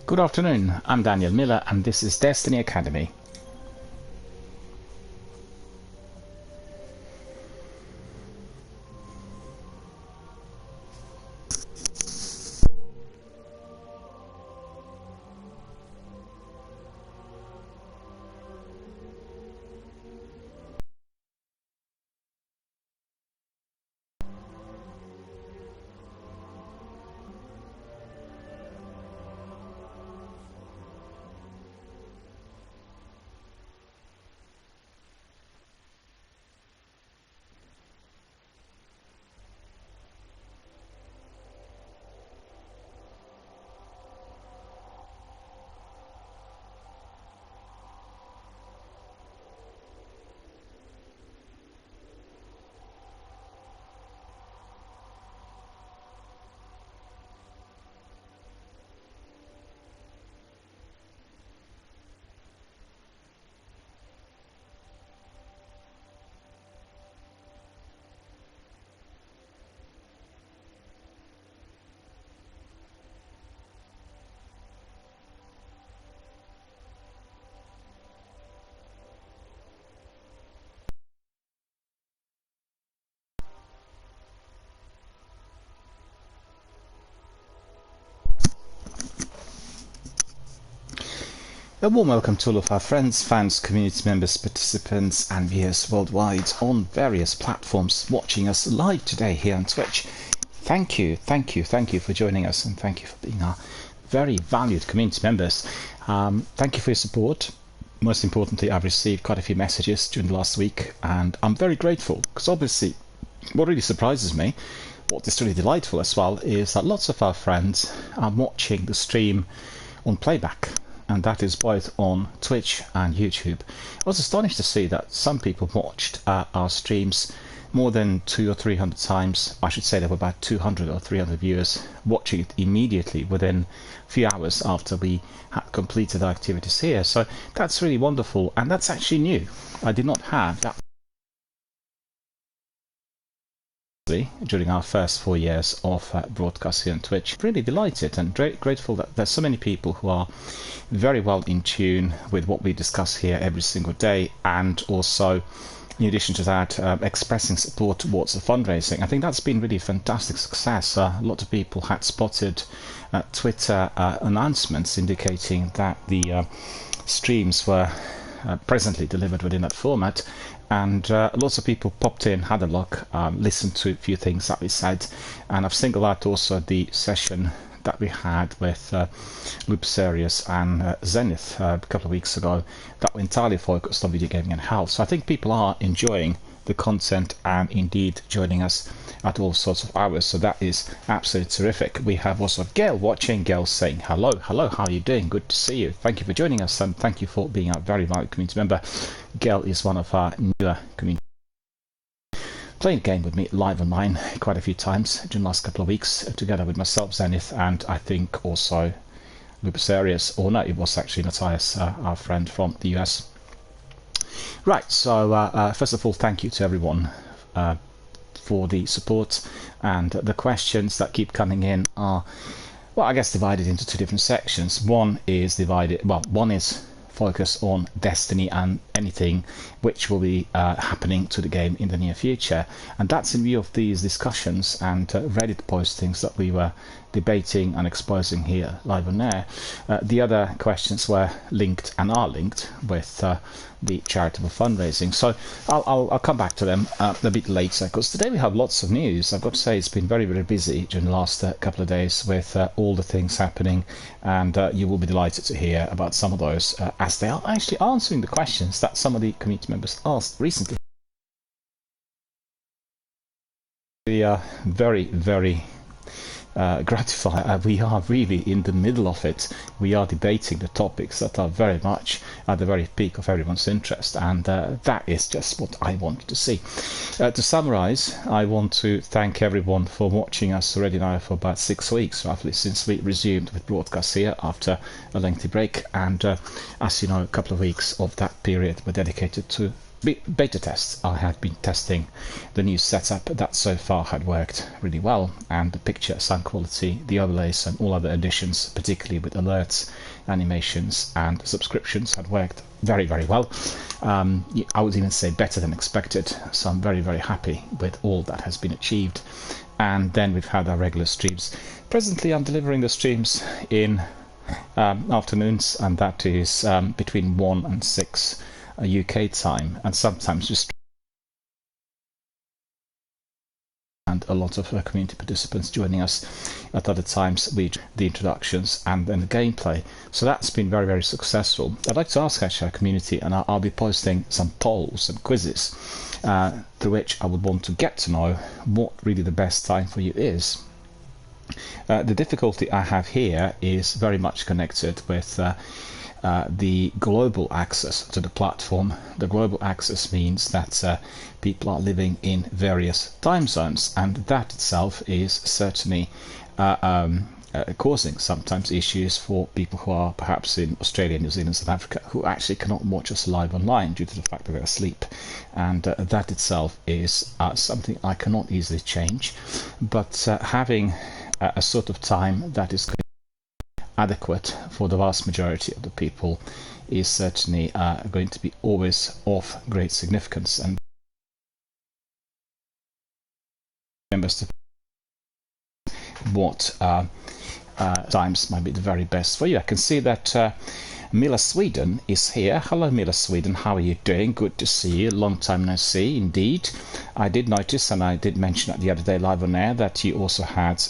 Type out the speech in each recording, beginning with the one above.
Good afternoon, I'm Daniel Miller and this is Destiny Academy. A warm welcome to all of our friends, fans, community members, participants and viewers worldwide on various platforms watching us live today here on Twitch. Thank you for joining us, and thank you for being our very valued community members. Thank you for your support. Most importantly, I've received quite a few messages during the last week and I'm very grateful, because obviously what really surprises me, what is really delightful as well, is that lots of our friends are watching the stream on playback. And that is both on Twitch and YouTube. I was astonished to see that some people watched our streams more than 200 or 300 times. I should say there were about 200 or 300 viewers watching it immediately within a few hours after we had completed our activities here. So that's really wonderful, and that's actually new. I did not have that during our first 4 years of broadcast here on Twitch. Really delighted and grateful that there's so many people who are very well in tune with what we discuss here every single day, and also in addition to that expressing support towards the fundraising. I think that's been really a fantastic success. A lot of people had spotted Twitter announcements indicating that the streams were presently delivered within that format, and lots of people popped in, had a look, listened to a few things that we said, and I've singled out also the session that we had with Lupus Arius and Zenith a couple of weeks ago that were entirely focused on video gaming and health. So I think people are enjoying the content and indeed joining us at all sorts of hours, so that is absolutely terrific. We have also Gail watching. Gail saying hello, how are you doing? Good to see you. Thank you for joining us, and thank you for being a very valued community member. Gail is one of our newer community, playing a game with me live online quite a few times during the last couple of weeks, together with myself, Zenith, and I think also Lupus Arius, or no, it was actually Matthias, our friend from the US. Right, so first of all, thank you to everyone for the support, and the questions that keep coming in are, well, I guess divided into two different sections. One is focus on Destiny and anything which will be happening to the game in the near future, and that's in view of these discussions and Reddit postings that we were debating and exposing here live on air. The other questions were linked and are linked with the charitable fundraising, so I'll come back to them a bit later, because today we have lots of news. I've got to say it's been very busy during the last couple of days with all the things happening, and you will be delighted to hear about some of those as they are actually answering the questions that some of the community members asked recently. We are very gratified. We are really in the middle of it. We are debating the topics that are very much at the very peak of everyone's interest, and that is just what I want to see. To summarize, I want to thank everyone for watching us already now for about 6 weeks roughly since we resumed with broadcasts here after a lengthy break, and as you know, a couple of weeks of that period were dedicated to beta tests. I had been testing the new setup that so far had worked really well, and the picture, sound quality, the overlays and all other additions, particularly with alerts, animations and subscriptions, had worked very, very well. I would even say better than expected, so I'm very, very happy with all that has been achieved. And then we've had our regular streams. Presently I'm delivering the streams in afternoons, and that is between 1 and 6 UK time, and sometimes just and a lot of community participants joining us at other times with the introductions and then the gameplay. So that's been very, very successful. I'd like to ask actually our community, and I'll be posting some polls and quizzes through which I would want to get to know what really the best time for you is. The difficulty I have here is very much connected with the global access to the platform. The global access means that people are living in various time zones, and that itself is certainly causing sometimes issues for people who are perhaps in Australia, New Zealand, South Africa, who actually cannot watch us live online due to the fact that they're asleep. And that itself is something I cannot easily change. But having a sort of time that is adequate for the vast majority of the people is certainly going to be always of great significance, and members to what times might be the very best for you. I can see that Mila Sweden is here. Hello Mila Sweden, how are you doing? Good to see you, long time no see indeed. I did notice, and I did mention it the other day live on air, that you also had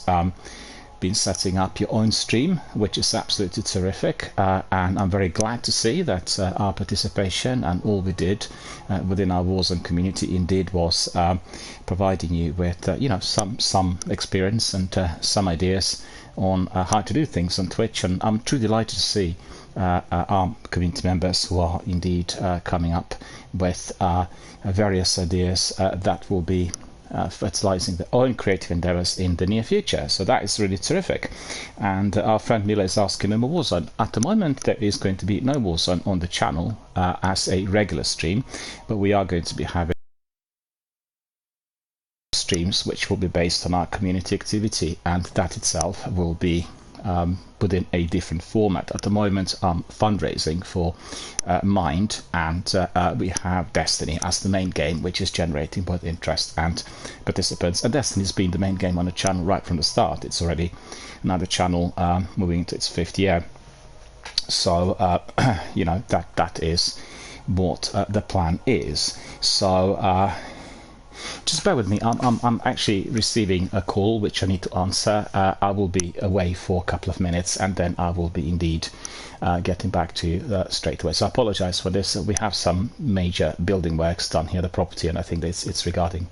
been setting up your own stream, which is absolutely terrific, and I'm very glad to see that our participation and all we did within our Warzone community indeed was providing you with some experience and some ideas on how to do things on Twitch. And I'm truly delighted to see our community members who are indeed coming up with various ideas that will be fertilizing their own creative endeavors in the near future. So that is really terrific. And our friend Mila is asking, no more Warzone. At the moment there is going to be no Warzone on the channel as a regular stream, but we are going to be having streams which will be based on our community activity, and that itself will be within a different format. At the moment I'm fundraising for Mind, and we have Destiny as the main game, which is generating both interest and participants, and Destiny's been the main game on the channel right from the start. It's already now the channel moving into its 5th year, so that is what the plan is. So just bear with me. I'm actually receiving a call which I need to answer. I will be away for a couple of minutes, and then I will be indeed getting back to you straight away. So I apologize for this. We have some major building works done here, the property, and I think it's regarding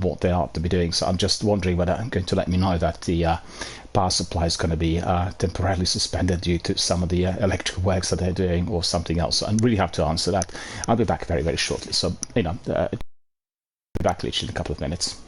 what they are to be doing. So I'm just wondering whether I'm going to let me know that the power supply is going to be temporarily suspended due to some of the electrical works that they're doing, or something else. So I really have to answer that. I'll be back very, very shortly. So back literally in a couple of minutes.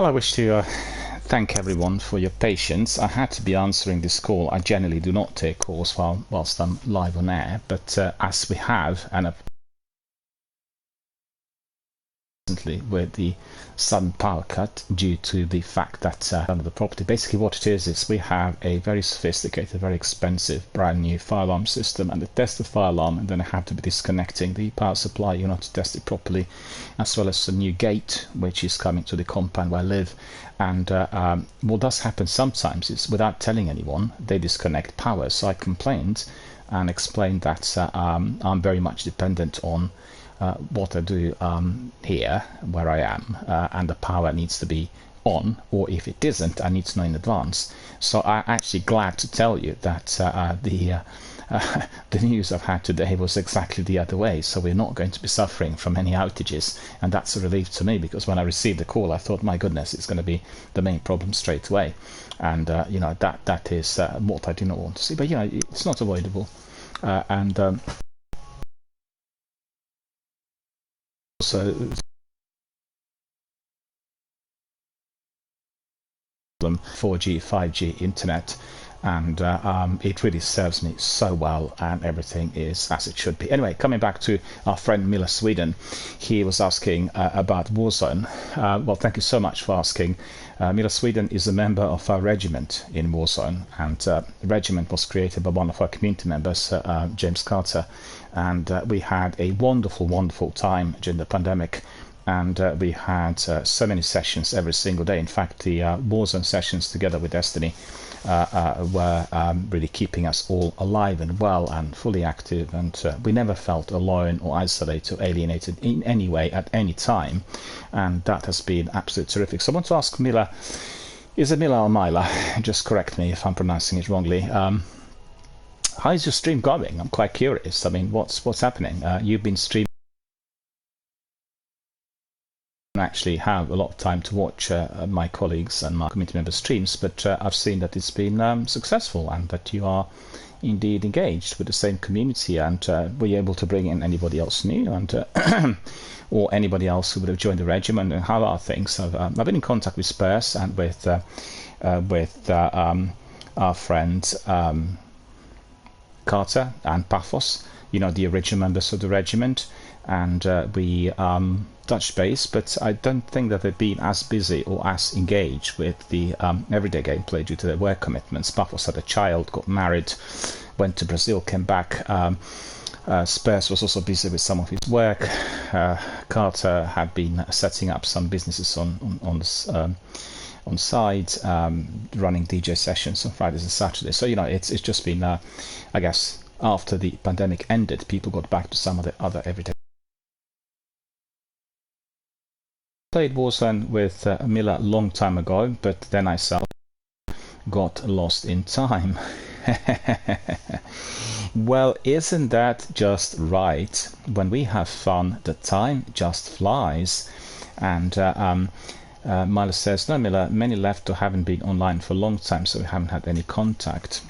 Well, I wish to thank everyone for your patience. I had to be answering this call. I generally do not take calls whilst I'm live on air, but as we have, and with the sudden power cut due to the fact that under the property, basically what it is we have a very sophisticated, very expensive brand new fire alarm system, and to test the fire alarm, and then I have to be disconnecting the power supply, you know, to test it properly, as well as a new gate which is coming to the compound where I live. And what does happen sometimes is, without telling anyone, they disconnect power. So I complained and explained that I'm very much dependent on what I do here where I am, and the power needs to be on, or if it isn't, I need to know in advance. So I'm actually glad to tell you that the news I've had today was exactly the other way, so we're not going to be suffering from any outages, and that's a relief to me, because when I received the call I thought, my goodness, it's going to be the main problem straight away, and you know, that is what I do not want to see, but you know, it's not avoidable. Also 4G, 5G internet, and it really serves me so well, and everything is as it should be. Anyway, coming back to our friend Miller Sweden, he was asking about Warzone. Well, thank you so much for asking. Miller Sweden is a member of our regiment in Warzone, and the regiment was created by one of our community members, James Carter, and we had a wonderful time during the pandemic. And we had so many sessions every single day. In fact, the Warzone sessions together with Destiny were really keeping us all alive and well and fully active, and we never felt alone or isolated or alienated in any way at any time, and that has been absolutely terrific. So I want to ask Mila, is it Mila or Mila? Just correct me if I'm pronouncing it wrongly. How is your stream going? I'm quite curious. I mean, what's happening? You've been streaming, actually have a lot of time to watch my colleagues and my community members' streams, but I've seen that it's been successful, and that you are indeed engaged with the same community, and were you able to bring in anybody else new, and or anybody else who would have joined the regiment, and how are things? I've been in contact with Spurs and with our friend Carter and Paphos, you know, the original members of the regiment, and we touched base, but I don't think that they've been as busy or as engaged with the everyday gameplay due to their work commitments. Paphos had a child, got married, went to Brazil, came back. Spurs was also busy with some of his work. Carter had been setting up some businesses on side, running DJ sessions on Fridays and Saturdays. So, you know, it's just been, I guess, after the pandemic ended, people got back to some of the other everyday. Played Warzone with Miller a long time ago, but then I got lost in time. Well, isn't that just right? When we have fun, the time just flies. And Milo says, no, Miller, many left who haven't been online for a long time, so we haven't had any contact.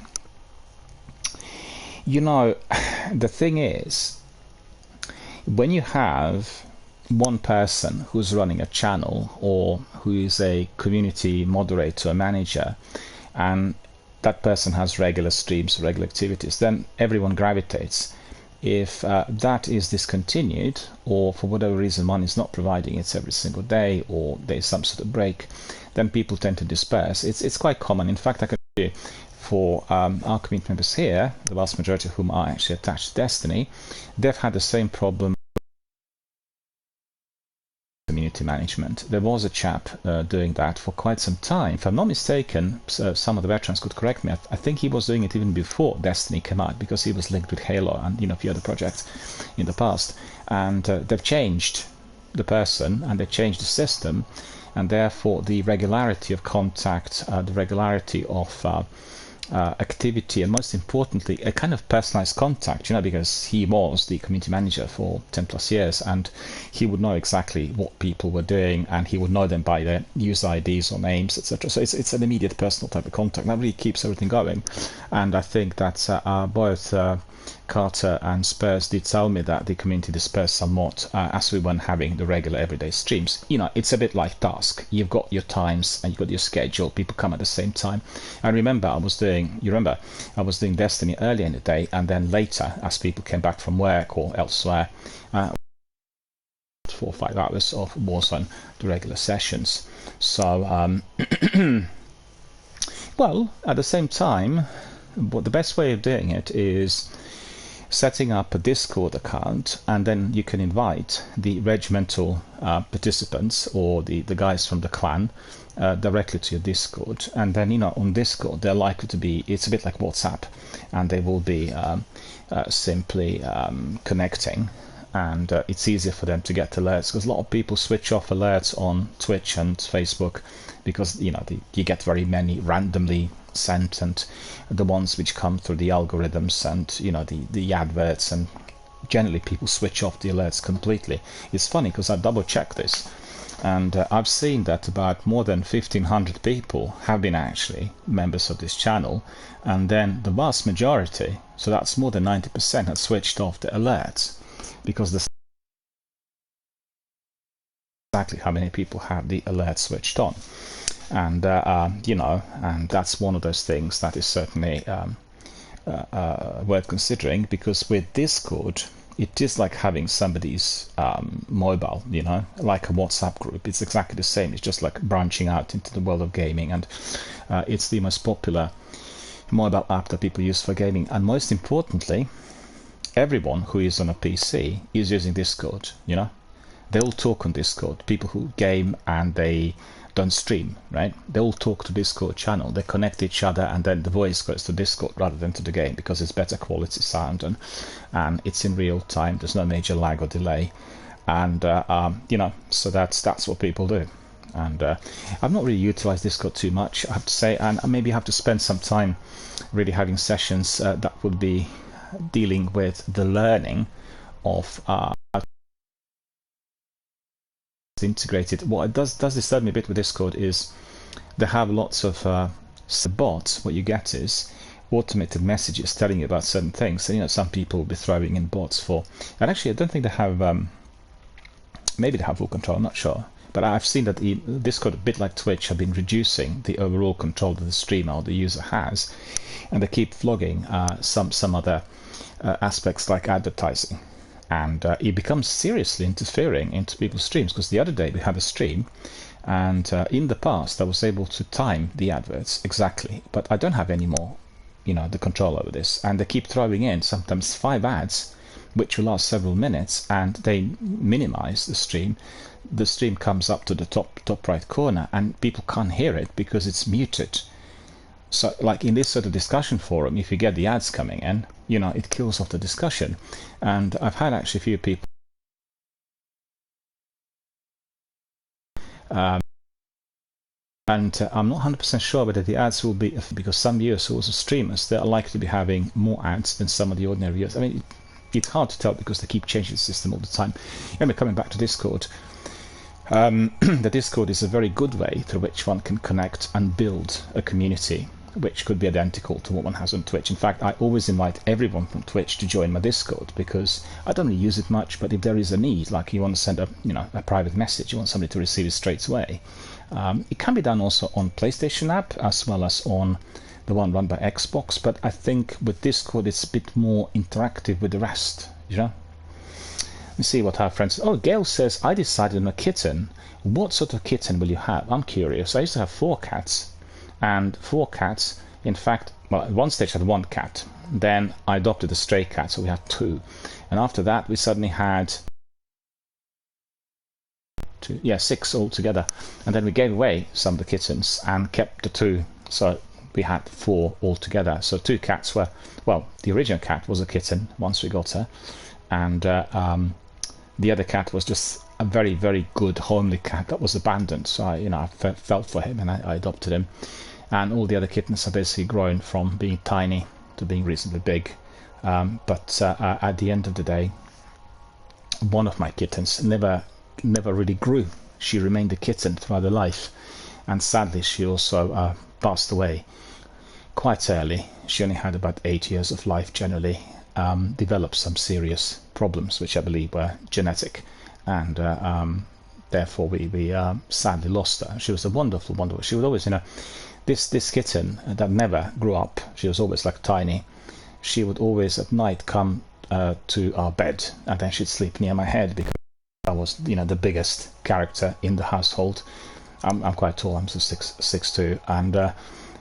You know, the thing is, when you have one person who's running a channel, or who is a community moderator or manager, and that person has regular streams, regular activities, then everyone gravitates. If that is discontinued, or for whatever reason one is not providing it every single day, or there's some sort of break, then people tend to disperse. It's quite common. In fact, I can tell you, for our community members here, the vast majority of whom are actually attached to Destiny, they've had the same problem. Community management. There was a chap doing that for quite some time. If I'm not mistaken, some of the veterans could correct me, I think he was doing it even before Destiny came out, because he was linked with Halo and, you know, a few other projects in the past. And they've changed the person, and they've changed the system, and therefore the regularity of contact, the regularity of activity, and most importantly a kind of personalized contact, you know, because he was the community manager for 10 plus years, and he would know exactly what people were doing, and he would know them by their user IDs or names, etc. So it's an immediate personal type of contact that really keeps everything going. And I think that both Carter and Spurs did tell me that the community dispersed somewhat as we weren't having the regular everyday streams. You know, it's a bit like Task. You've got your times and you've got your schedule. People come at the same time. I remember I was doing Destiny earlier in the day, and then later, as people came back from work or elsewhere, 4 or 5 hours of Warzone, the regular sessions. So, well, at the same time, the best way of doing it is setting up a Discord account, and then you can invite the regimental participants or the guys from the clan directly to your Discord. And then, you know, on Discord they're likely to be, it's a bit like WhatsApp, and they will be simply connecting, and it's easier for them to get alerts, because a lot of people switch off alerts on Twitch and Facebook because, you know, you get very many randomly sent, and the ones which come through the algorithms and, you know, the adverts, and generally people switch off the alerts completely. It's funny because I double checked this, and I've seen that about more than 1,500 people have been actually members of this channel, and then the vast majority, so that's more than 90%, have switched off the alerts, because the exactly how many people have the alerts switched on. And you know, and that's one of those things that is certainly worth considering, because with Discord it is like having somebody's mobile, you know, like a WhatsApp group. It's exactly the same. It's just like branching out into the world of gaming, and it's the most popular mobile app that people use for gaming. And most importantly, everyone who is on a PC is using Discord. You know, they all talk on Discord. People who game and they don't stream, right? They all talk to Discord channel. They connect each other, and then the voice goes to Discord rather than to the game, because it's better quality sound, and it's in real time. There's no major lag or delay, and you know, so that's what people do. And I've not really utilized Discord too much, I have to say, and maybe have to spend some time really having sessions that would be dealing with the learning of integrated. What it does disturb me a bit with Discord is they have lots of bots. What you get is automated messages telling you about certain things, and, you know, some people will be throwing in bots for, and actually I don't think they have, maybe they have full control, I'm not sure, but I've seen that Discord, a bit like Twitch, have been reducing the overall control that the streamer or the user has, and they keep flogging some other aspects like advertising. And it becomes seriously interfering into people's streams, because the other day we had a stream, and in the past I was able to time the adverts exactly, but I don't have any more, you know, the control over this, and they keep throwing in sometimes 5 ads which will last several minutes, and they minimize the stream. The stream comes up to the top right corner, and people can't hear it because it's muted. So, like in this sort of discussion forum, if you get the ads coming in, you know, it kills off the discussion. And I've had actually a few people and I'm not 100% sure whether the ads will be, because some viewers who are also streamers, they are likely to be having more ads than some of the ordinary viewers. I mean, it's hard to tell because they keep changing the system all the time. Anyway, coming back to Discord, the Discord is a very good way through which one can connect and build a community which could be identical to what one has on Twitch. In fact, I always invite everyone from Twitch to join my Discord, because I don't really use it much, but if there is a need, like you want to send a private message, you want somebody to receive it straight away, it can be done also on PlayStation app as well as on the one run by Xbox, but I think with Discord it's a bit more interactive with the rest, you know. Let's see what our friends. Oh, Gail says, I decided on a kitten. What sort of kitten will you have? I'm curious. I used to have 4 cats. And 4 cats, in fact, well, at one stage I had 1 cat. Then I adopted a stray cat, so we had 2. And after that, we suddenly had 6 altogether. And then we gave away some of the kittens and kept the 2. So we had 4 altogether. So 2 cats were, well, the original cat was a kitten once we got her. And the other cat was just a very, very good homely cat that was abandoned. So I felt for him and I adopted him. And all the other kittens are basically grown from being tiny to being reasonably big. But at the end of the day, one of my kittens never really grew. She remained a kitten throughout her life, and sadly she also passed away quite early. She only had about 8 years of life generally. Developed some serious problems, which I believe were genetic, and therefore we sadly lost her. She was a wonderful, wonderful. She was always, this kitten that never grew up. She was always like tiny. She would always at night come to our bed, and then she'd sleep near my head because I was, the biggest character in the household. I'm quite tall. I'm 6'2", and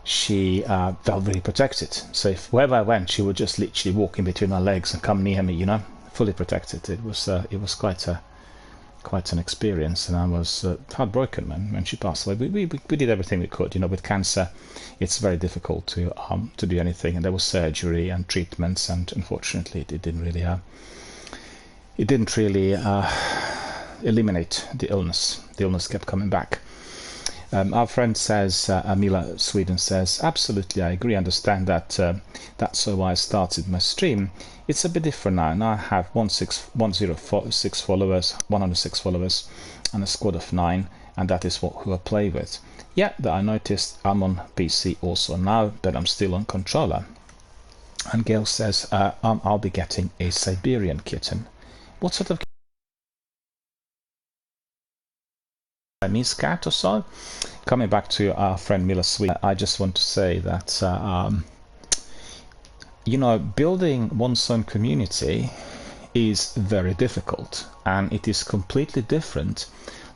she felt very protected. So if wherever I went, she would just literally walk in between my legs and come near me, fully protected. It was quite an experience, and I was heartbroken when she passed away. We did everything we could. With cancer, it's very difficult to do anything, and there was surgery and treatments, and unfortunately, it didn't really eliminate the illness. The illness kept coming back. Our friend says, Amila Sweden says, absolutely, I agree, understand that. That's why I started my stream. It's a bit different now. Now I have 106 followers, and a squad of 9, and that is who I play with. Yeah, that I noticed I'm on PC also now, but I'm still on controller. And Gail says, I'll be getting a Siberian kitten. What sort of Siamese cat or so? Coming back to our friend Mila Sweet, I just want to say that building one's own community is very difficult, and it is completely different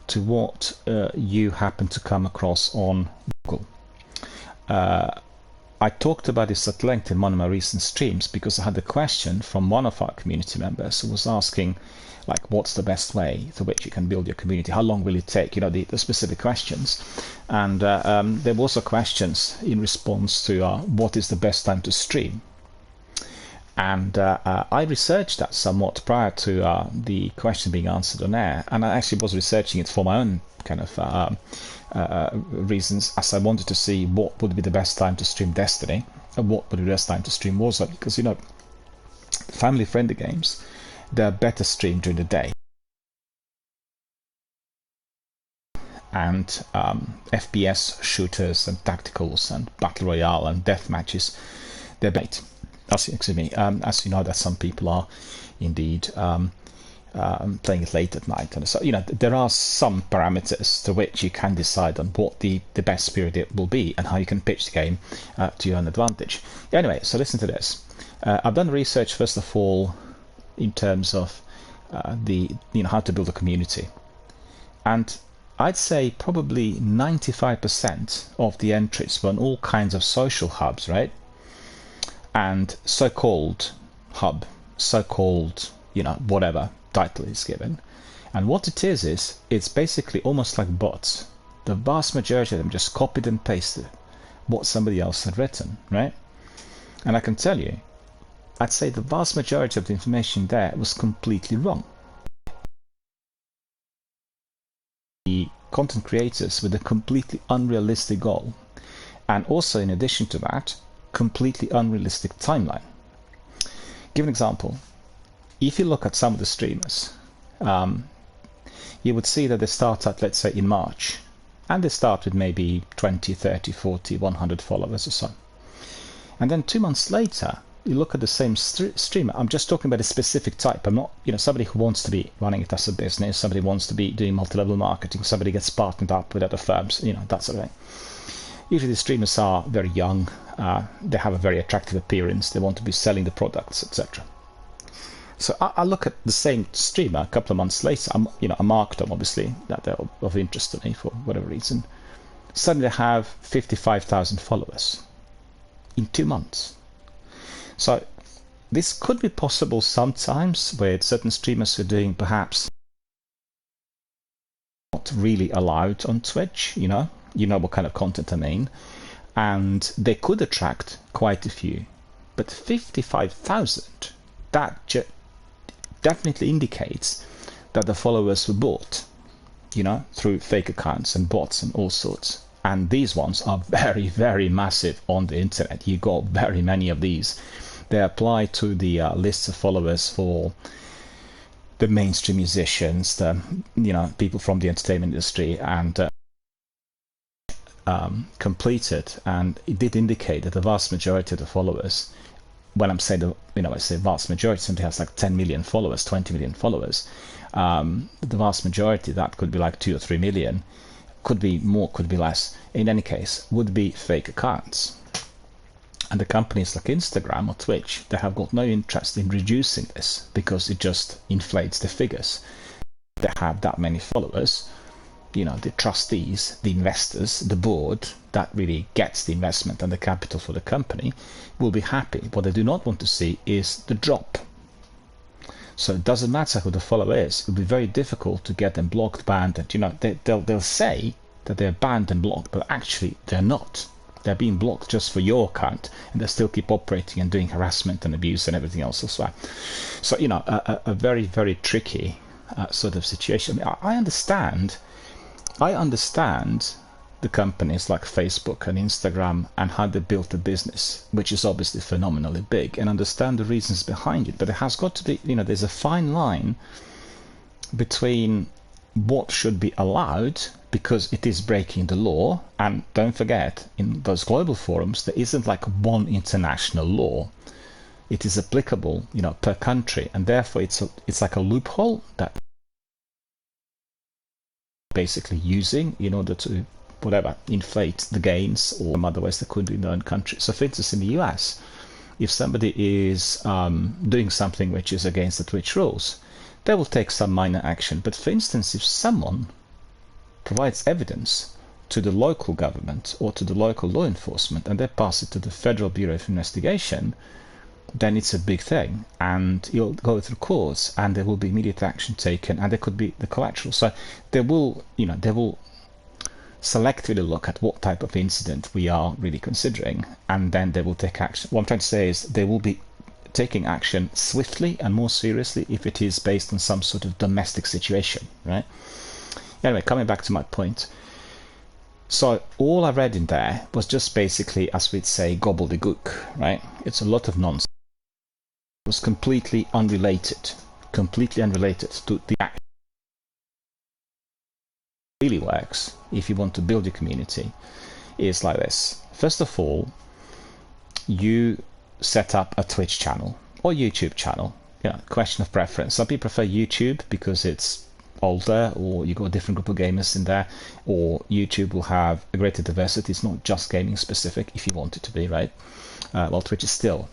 to what you happen to come across on Google. I talked about this at length in one of my recent streams because I had a question from one of our community members who was asking, like, what's the best way through which you can build your community? How long will it take? The specific questions. And there were also questions in response to what is the best time to stream. And I researched that somewhat prior to the question being answered on air, and I actually was researching it for my own kind of reasons, as I wanted to see what would be the best time to stream Destiny and what would be the best time to stream Warzone, because family-friendly games, they're better streamed during the day. And FPS shooters and tacticals and battle royale and death matches, they're better. As you know, that some people are indeed playing it late at night, and so there are some parameters to which you can decide on what the best period it will be and how you can pitch the game to your own advantage. Anyway, so listen to this. I've done research first of all in terms of how to build a community, and I'd say probably 95% of the entries were on all kinds of social hubs, right? And so-called hub, so-called, whatever title is given. And what it is it's basically almost like bots. The vast majority of them just copied and pasted what somebody else had written, right? And I can tell you, I'd say the vast majority of the information there was completely wrong. The content creators with a completely unrealistic goal. And also, in addition to that, completely unrealistic timeline. Give an example. If you look at some of the streamers, you would see that they start at, let's say, in March, and they start with maybe 20, 30, 40, 100 followers or so. And then 2 months later, you look at the same streamer. I'm just talking about a specific type. I'm not, somebody who wants to be running it as a business, somebody who wants to be doing multi-level marketing, somebody gets partnered up with other firms, that sort of thing. Usually the streamers are very young, they have a very attractive appearance, they want to be selling the products, etc. So I look at the same streamer a couple of months later, I marked them obviously, that they're of interest to me for whatever reason. Suddenly they have 55,000 followers in 2 months. So this could be possible sometimes with certain streamers who are doing perhaps not really allowed on Twitch, you know what kind of content I mean, and they could attract quite a few, but 55,000, that definitely indicates that the followers were bought, through fake accounts and bots and all sorts. And these ones are very, very massive on the internet. You got very many of these. They apply to the lists of followers for the mainstream musicians, the people from the entertainment industry, and completed, and it did indicate that the vast majority of the followers, when I'm saying I say vast majority, somebody has like 10 million followers, 20 million followers, the vast majority, that could be like 2 or 3 million, could be more, could be less, in any case, would be fake accounts. And the companies like Instagram or Twitch, they have got no interest in reducing this, because it just inflates the figures. They have that many followers, the trustees, the investors, the board that really gets the investment and the capital for the company will be happy. What they do not want to see is the drop. So it doesn't matter who the follower is. It will be very difficult to get them blocked, banned, and they'll say that they're banned and blocked, but actually they're not. They're being blocked just for your account, and they still keep operating and doing harassment and abuse and everything else as well. So a very, very tricky sort of situation. I understand the companies like Facebook and Instagram and how they built a business, which is obviously phenomenally big, and understand the reasons behind it. But it has got to be, there's a fine line between what should be allowed, because it is breaking the law. And don't forget, in those global forums, there isn't like one international law. It is applicable, per country, and therefore it's like a loophole that basically using in order to inflate the gains, or otherwise they couldn't do in their own country. So for instance, in the US, if somebody is doing something which is against the Twitch rules, they will take some minor action. But for instance, if someone provides evidence to the local government or to the local law enforcement and they pass it to the Federal Bureau of Investigation, then it's a big thing, and you'll go through courts, and there will be immediate action taken, and there could be the collateral. So they will selectively look at what type of incident we are really considering, and then they will take action. What I'm trying to say is they will be taking action swiftly and more seriously if it is based on some sort of domestic situation, right? Anyway, coming back to my point. So all I read in there was just basically, as we'd say, gobbledygook, right? It's a lot of nonsense. It was completely unrelated to the action. Really works if you want to build your community is like this. First of all, you set up a Twitch channel or YouTube channel. Question of preference. Some people prefer YouTube because it's older, or you got a different group of gamers in there, or YouTube will have a greater diversity. It's not just gaming specific if you want it to be, right? While Twitch is still,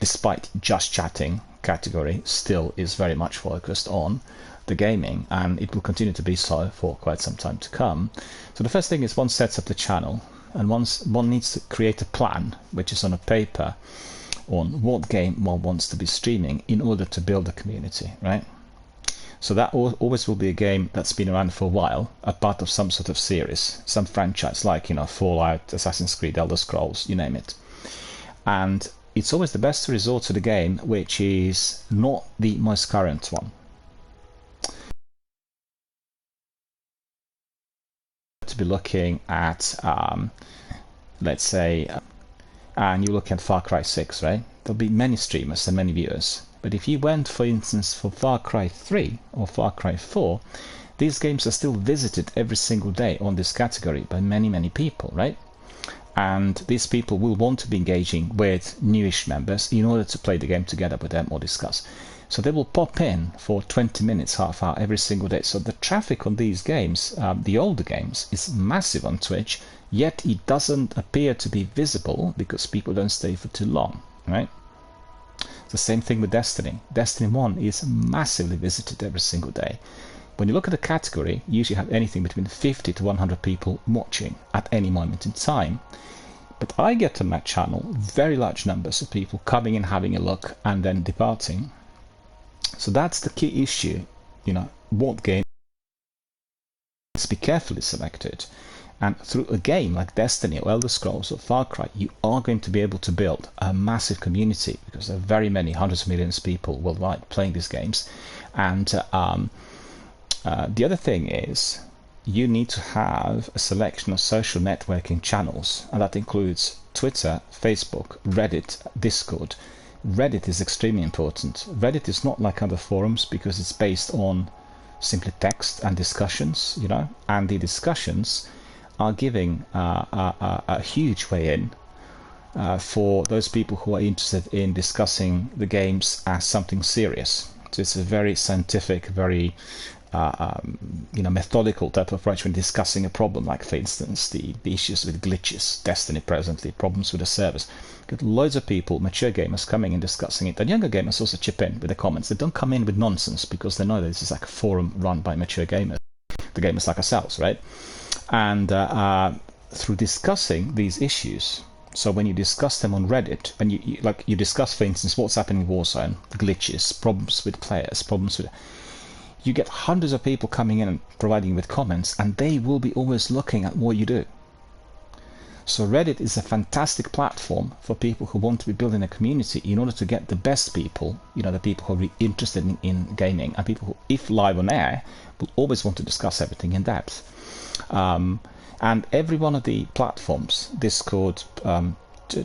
despite just chatting category, still is very much focused on the gaming, and it will continue to be so for quite some time to come. So the first thing is one sets up the channel, and one needs to create a plan, which is on a paper, on what game one wants to be streaming in order to build a community, right? So that always will be a game that's been around for a while, a part of some sort of series, some franchise, like Fallout, Assassin's Creed, Elder Scrolls, you name it. And it's always the best to resort to the game which is not the most current one. To be looking at, let's say, and you look at Far Cry 6, right? There'll be many streamers and many viewers. But if you went, for instance, for Far Cry 3 or Far Cry 4, these games are still visited every single day on this category by many, many people, right? And these people will want to be engaging with newish members in order to play the game together with them or discuss. So they will pop in for 20 minutes, half hour every single day. So the traffic on these games, the older games, is massive on Twitch, yet it doesn't appear to be visible because people don't stay for too long, right? The same thing with Destiny. Destiny 1 is massively visited every single day. When you look at the category, you usually have anything between 50 to 100 people watching at any moment in time. But I get on my channel very large numbers of people coming and having a look and then departing. So that's the key issue, what game must be carefully selected. And through a game like Destiny or Elder Scrolls or Far Cry, you are going to be able to build a massive community because there are very many, hundreds of millions of people worldwide playing these games. And the other thing is you need to have a selection of social networking channels, and that includes Twitter, Facebook, Reddit, Discord. Reddit is extremely important. Reddit is not like other forums because it's based on simply text and discussions, and the discussions are giving a huge way in for those people who are interested in discussing the games as something serious. So it's a very scientific, very methodical type of approach when discussing a problem, like for instance the issues with glitches, Destiny presently, problems with the servers. Got loads of people, mature gamers, coming and discussing it, and younger gamers also chip in with the comments. They don't come in with nonsense because they know that this is like a forum run by mature gamers, the gamers like ourselves, right? And through discussing these issues, so when you discuss them on Reddit, and you discuss, for instance, what's happening in Warzone, glitches, problems with players, problems with, you get hundreds of people coming in and providing with comments, and they will be always looking at what you do. So Reddit is a fantastic platform for people who want to be building a community in order to get the best people, the people who are really interested in gaming, and people who, if live on air, will always want to discuss everything in depth. And every one of the platforms, Discord,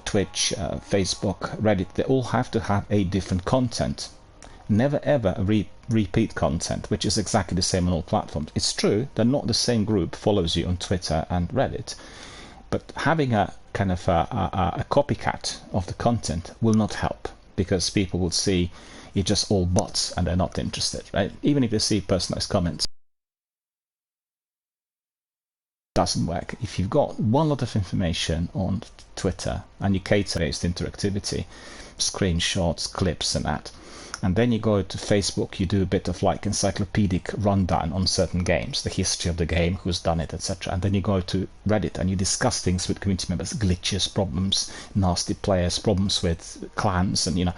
Twitch, Facebook, Reddit, they all have to have a different content. Never ever repeat content, which is exactly the same on all platforms. It's true that not the same group follows you on Twitter and Reddit, but having a kind of a copycat of the content will not help, because people will see it's just all bots and they're not interested, right? Even if they see personalized comments. Doesn't work. If you've got one lot of information on Twitter and you cater based interactivity, screenshots, clips and that, and then you go to Facebook, you do a bit of like encyclopedic rundown on certain games, the history of the game, who's done it, etc. And then you go to Reddit and you discuss things with community members, glitches, problems, nasty players, problems with clans, and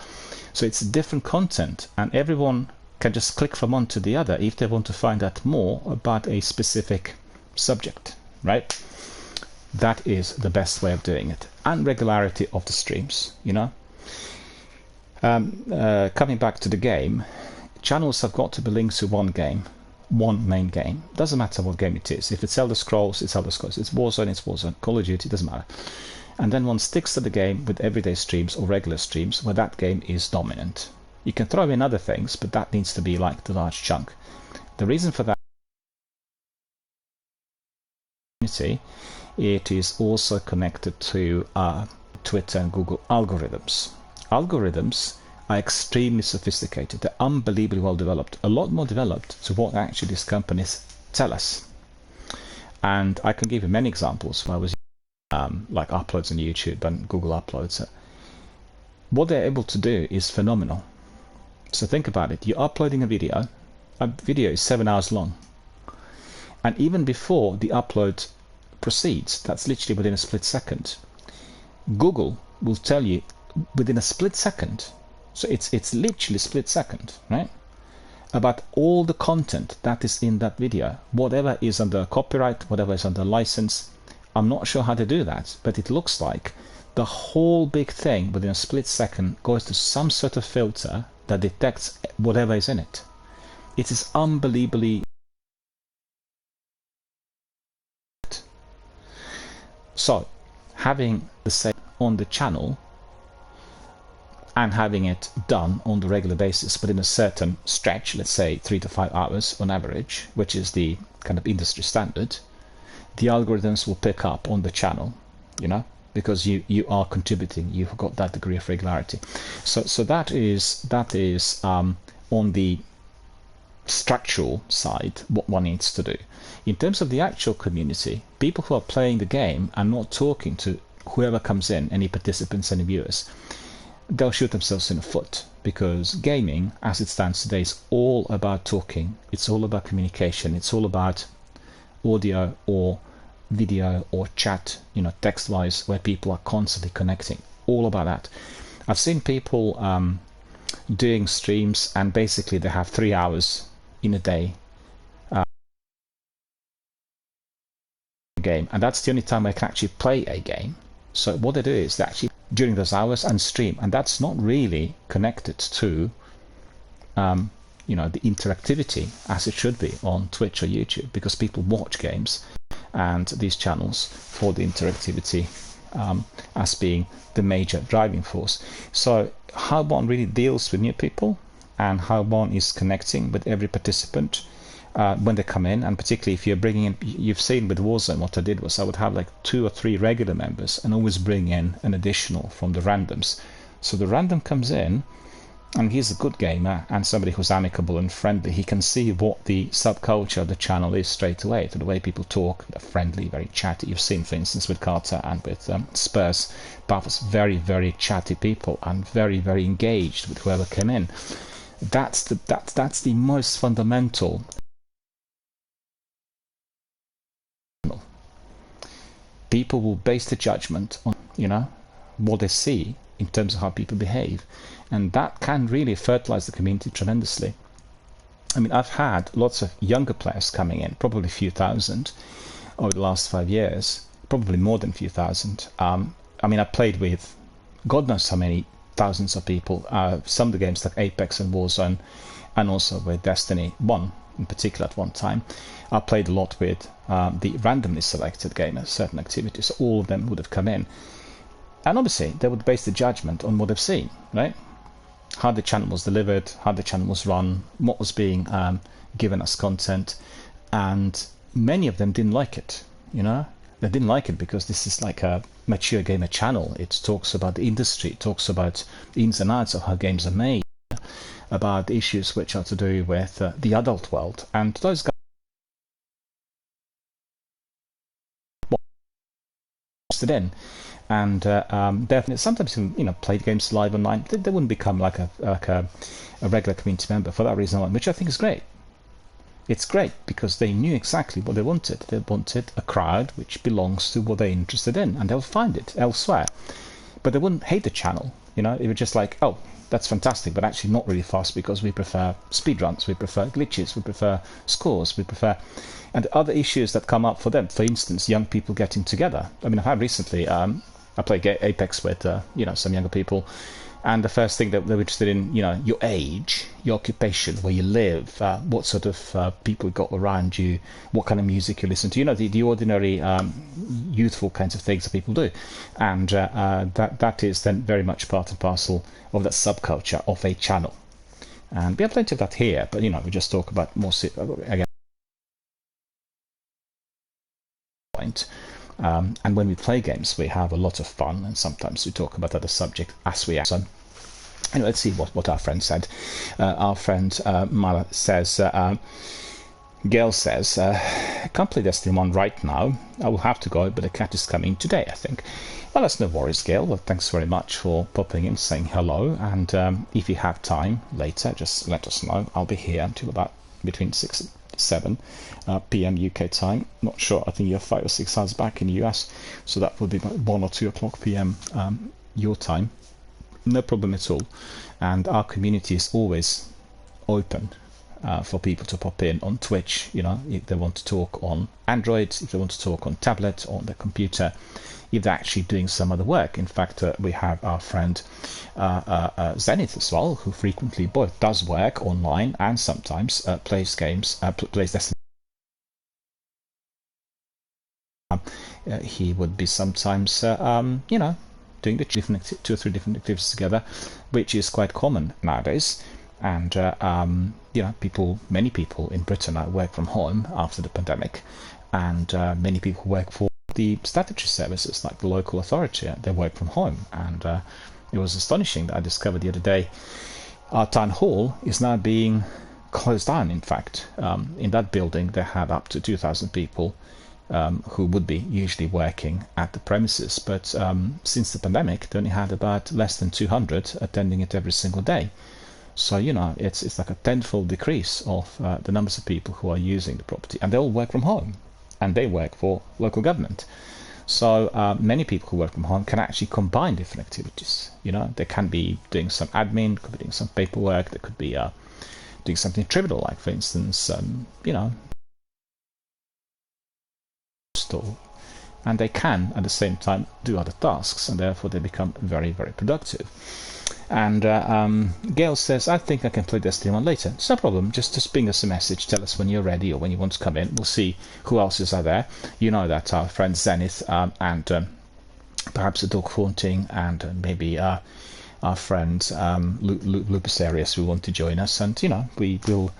so it's different content, and everyone can just click from one to the other if they want to find out more about a specific subject, right? That is the best way of doing it. And regularity of the streams, coming back to the game, channels have got to be linked to one game, one main game. Doesn't matter what game it is. If it's Elder Scrolls, it's Elder Scrolls. It's Warzone, Call of Duty, doesn't matter. And then one sticks to the game with everyday streams or regular streams where that game is dominant. You can throw in other things, but that needs to be like the large chunk. The reason for that, it is also connected to Twitter and Google algorithms. Algorithms are extremely sophisticated. They're unbelievably well developed, a lot more developed to what actually these companies tell us. And I can give you many examples where I was like uploads on YouTube and Google uploads. What they're able to do is phenomenal. So think about it. You're uploading a video is 7 hours long, and even before the upload proceeds, that's literally within a split second, Google will tell you within a split second, so it's literally a split second, right, about all the content that is in that video, whatever is under copyright, whatever is under license. I'm not sure how to do that, but it looks like the whole big thing within a split second goes to some sort of filter that detects whatever is in it. It is unbelievably. So having the same on the channel and having it done on the regular basis within a certain stretch, let's say 3 to 5 hours on average, which is the kind of industry standard, the algorithms will pick up on the channel, because you are contributing, you've got that degree of regularity. So that is on the structural side what one needs to do. In terms of the actual community, people who are playing the game and not talking to whoever comes in, any participants, any viewers, they'll shoot themselves in the foot, because gaming as it stands today is all about talking, it's all about communication, it's all about audio or video or chat, text wise, where people are constantly connecting, all about that. I've seen people doing streams and basically they have 3 hours in a day game, and that's the only time I can actually play a game. So what they do is they actually during those hours and stream, and that's not really connected to the interactivity as it should be on Twitch or YouTube, because people watch games and these channels for the interactivity as being the major driving force. So how one really deals with new people and how one is connecting with every participant when they come in, and particularly if you're bringing in, you've seen with Warzone what I did was I would have like 2 or 3 regular members and always bring in an additional from the randoms. So the random comes in, and he's a good gamer and somebody who's amicable and friendly. He can see what the subculture of the channel is straight away, to the way people talk. They're friendly, very chatty. You've seen, for instance, with Carter and with Spurs, both very, very chatty people and very, very engaged with whoever came in. That's the most fundamental. People will base the judgment on, what they see in terms of how people behave, and that can really fertilize the community tremendously. I mean, I've had lots of younger players coming in, probably a few thousand over the last 5 years, probably more than a few thousand. I mean, I played with God knows how many thousands of people, some of the games like Apex and Warzone, and also with Destiny 1 in particular at one time. I played a lot with the randomly selected gamers, certain activities. All of them would have come in, and obviously they would base the judgment on what they've seen, right? How the channel was delivered, how the channel was run, what was being given as content, and many of them didn't like it. They didn't like it because this is like a mature gamer channel. It talks about the industry, it talks about the ins and outs of how games are made, about issues which are to do with the adult world, and those guys interested in. And definitely, sometimes play games live online. They wouldn't become like a regular community member for that reason alone, which I think is great. It's great because they knew exactly what they wanted. They wanted a crowd which belongs to what they're interested in, and they'll find it elsewhere. But they wouldn't hate the channel. It was just like, oh, that's fantastic, but actually not really fast because we prefer speedruns, we prefer glitches, we prefer scores, we prefer, and other issues that come up for them. For instance, young people getting together. I mean, I've had recently. I played Apex with some younger people, and the first thing that they were interested in, your age, your occupation, where you live, what sort of people you got around you, what kind of music you listen to, the ordinary youthful kinds of things that people do, and that is then very much part and parcel of that subculture of a channel. And we have plenty of that here, but we just talk about more again. And when we play games, we have a lot of fun, and sometimes we talk about other subjects as we are. So, anyway, let's see what our friend said. Our friend Mala says, Gail says, I can't play Destiny 1 right now. I will have to go, but the cat is coming today, I think. Well, that's no worries, Gail. Well, thanks very much for popping in, saying hello. And if you have time later, just let us know. I'll be here until about between 6 and 7 p.m. UK time. Not sure. I think you're 5 or 6 hours back in the US, so that would be about 1 or 2 o'clock p.m. Your time. No problem at all. And our community is always open for people to pop in on Twitch. If they want to talk on Android, if they want to talk on tablet or on their computer, if they're actually doing some other work. In fact, we have our friend Zenith as well, who frequently both does work online and sometimes plays games, plays Destiny. He would be sometimes, doing the 2 or 3 different activities together, which is quite common nowadays. And many people in Britain work from home after the pandemic, and many people work for the statutory services like the local authority. They work from home, and it was astonishing that I discovered the other day our town hall is now being closed down. In fact, in that building they had up to 2,000 people who would be usually working at the premises, but since the pandemic they only had about less than 200 attending it every single day. So it's like a tenfold decrease of the numbers of people who are using the property, and they all work from home, and they work for local government. So many people who work from home can actually combine different activities. They can be doing some admin, could be doing some paperwork, they could be doing something trivial, like, for instance, store, and they can at the same time do other tasks, and therefore they become very, very productive. And Gail says, I think I can play Destiny 1 later. It's no problem. Just ping us a message. Tell us when you're ready or when you want to come in. We'll see who else is out there. That our friend Zenith and perhaps a dog haunting, and maybe our friend Lupus Arias will want to join us. And, we will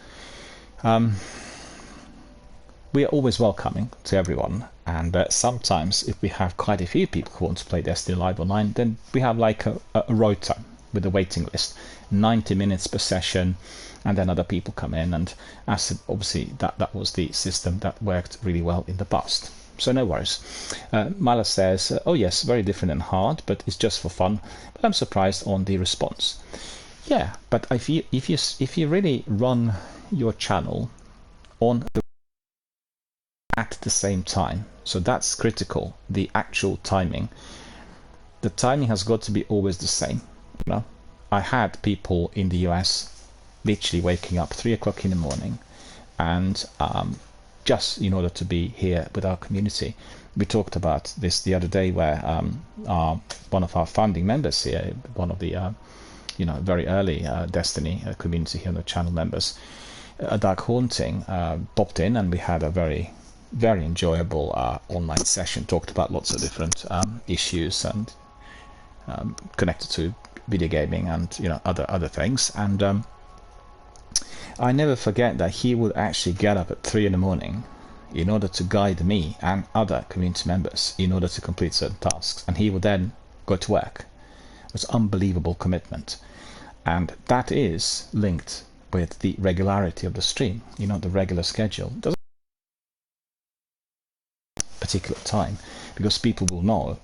we are always welcoming to everyone, and sometimes if we have quite a few people who want to play Destiny Live Online, then we have like a rota with a waiting list, 90 minutes per session, and then other people come in, and as obviously that was the system that worked really well in the past. So no worries. Mala says, oh yes, very different and hard, but it's just for fun. But I'm surprised on the response. Yeah, but if you really run your channel on the at the same time, so that's critical. The actual timing, the timing has got to be always the same. You know, I had people in the US literally waking up 3 o'clock in the morning, and just in order to be here with our community. We talked about this the other day, where one of our founding members here, one of the very early Destiny community here on the channel members, Dark Haunting, popped in, and we had a very enjoyable online session. Talked about lots of different issues and connected to video gaming and other things. And I never forget that he would actually get up at 3 in the morning in order to guide me and other community members in order to complete certain tasks, and he would then go to work. It was unbelievable commitment, and that is linked with the regularity of the stream, the regular schedule. Doesn't particular time, because people will know,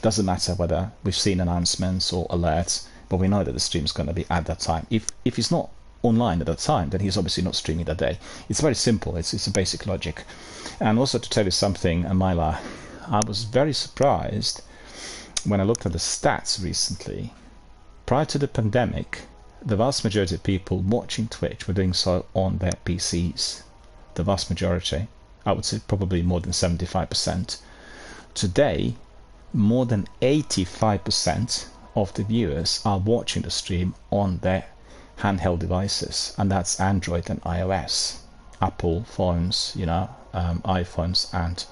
doesn't matter whether we've seen announcements or alerts, but we know that the stream is going to be at that time. If it's not online at that time, then he's obviously not streaming that day. It's very simple. It's a basic logic. And also, to tell you something, Myla, I was very surprised when I looked at the stats recently. Prior to the pandemic, the vast majority of people watching Twitch were doing so on their PCs. The vast majority, I would say probably more than 75%. Today, more than 85% of the viewers are watching the stream on their handheld devices, and that's Android and iOS, Apple phones, iPhones and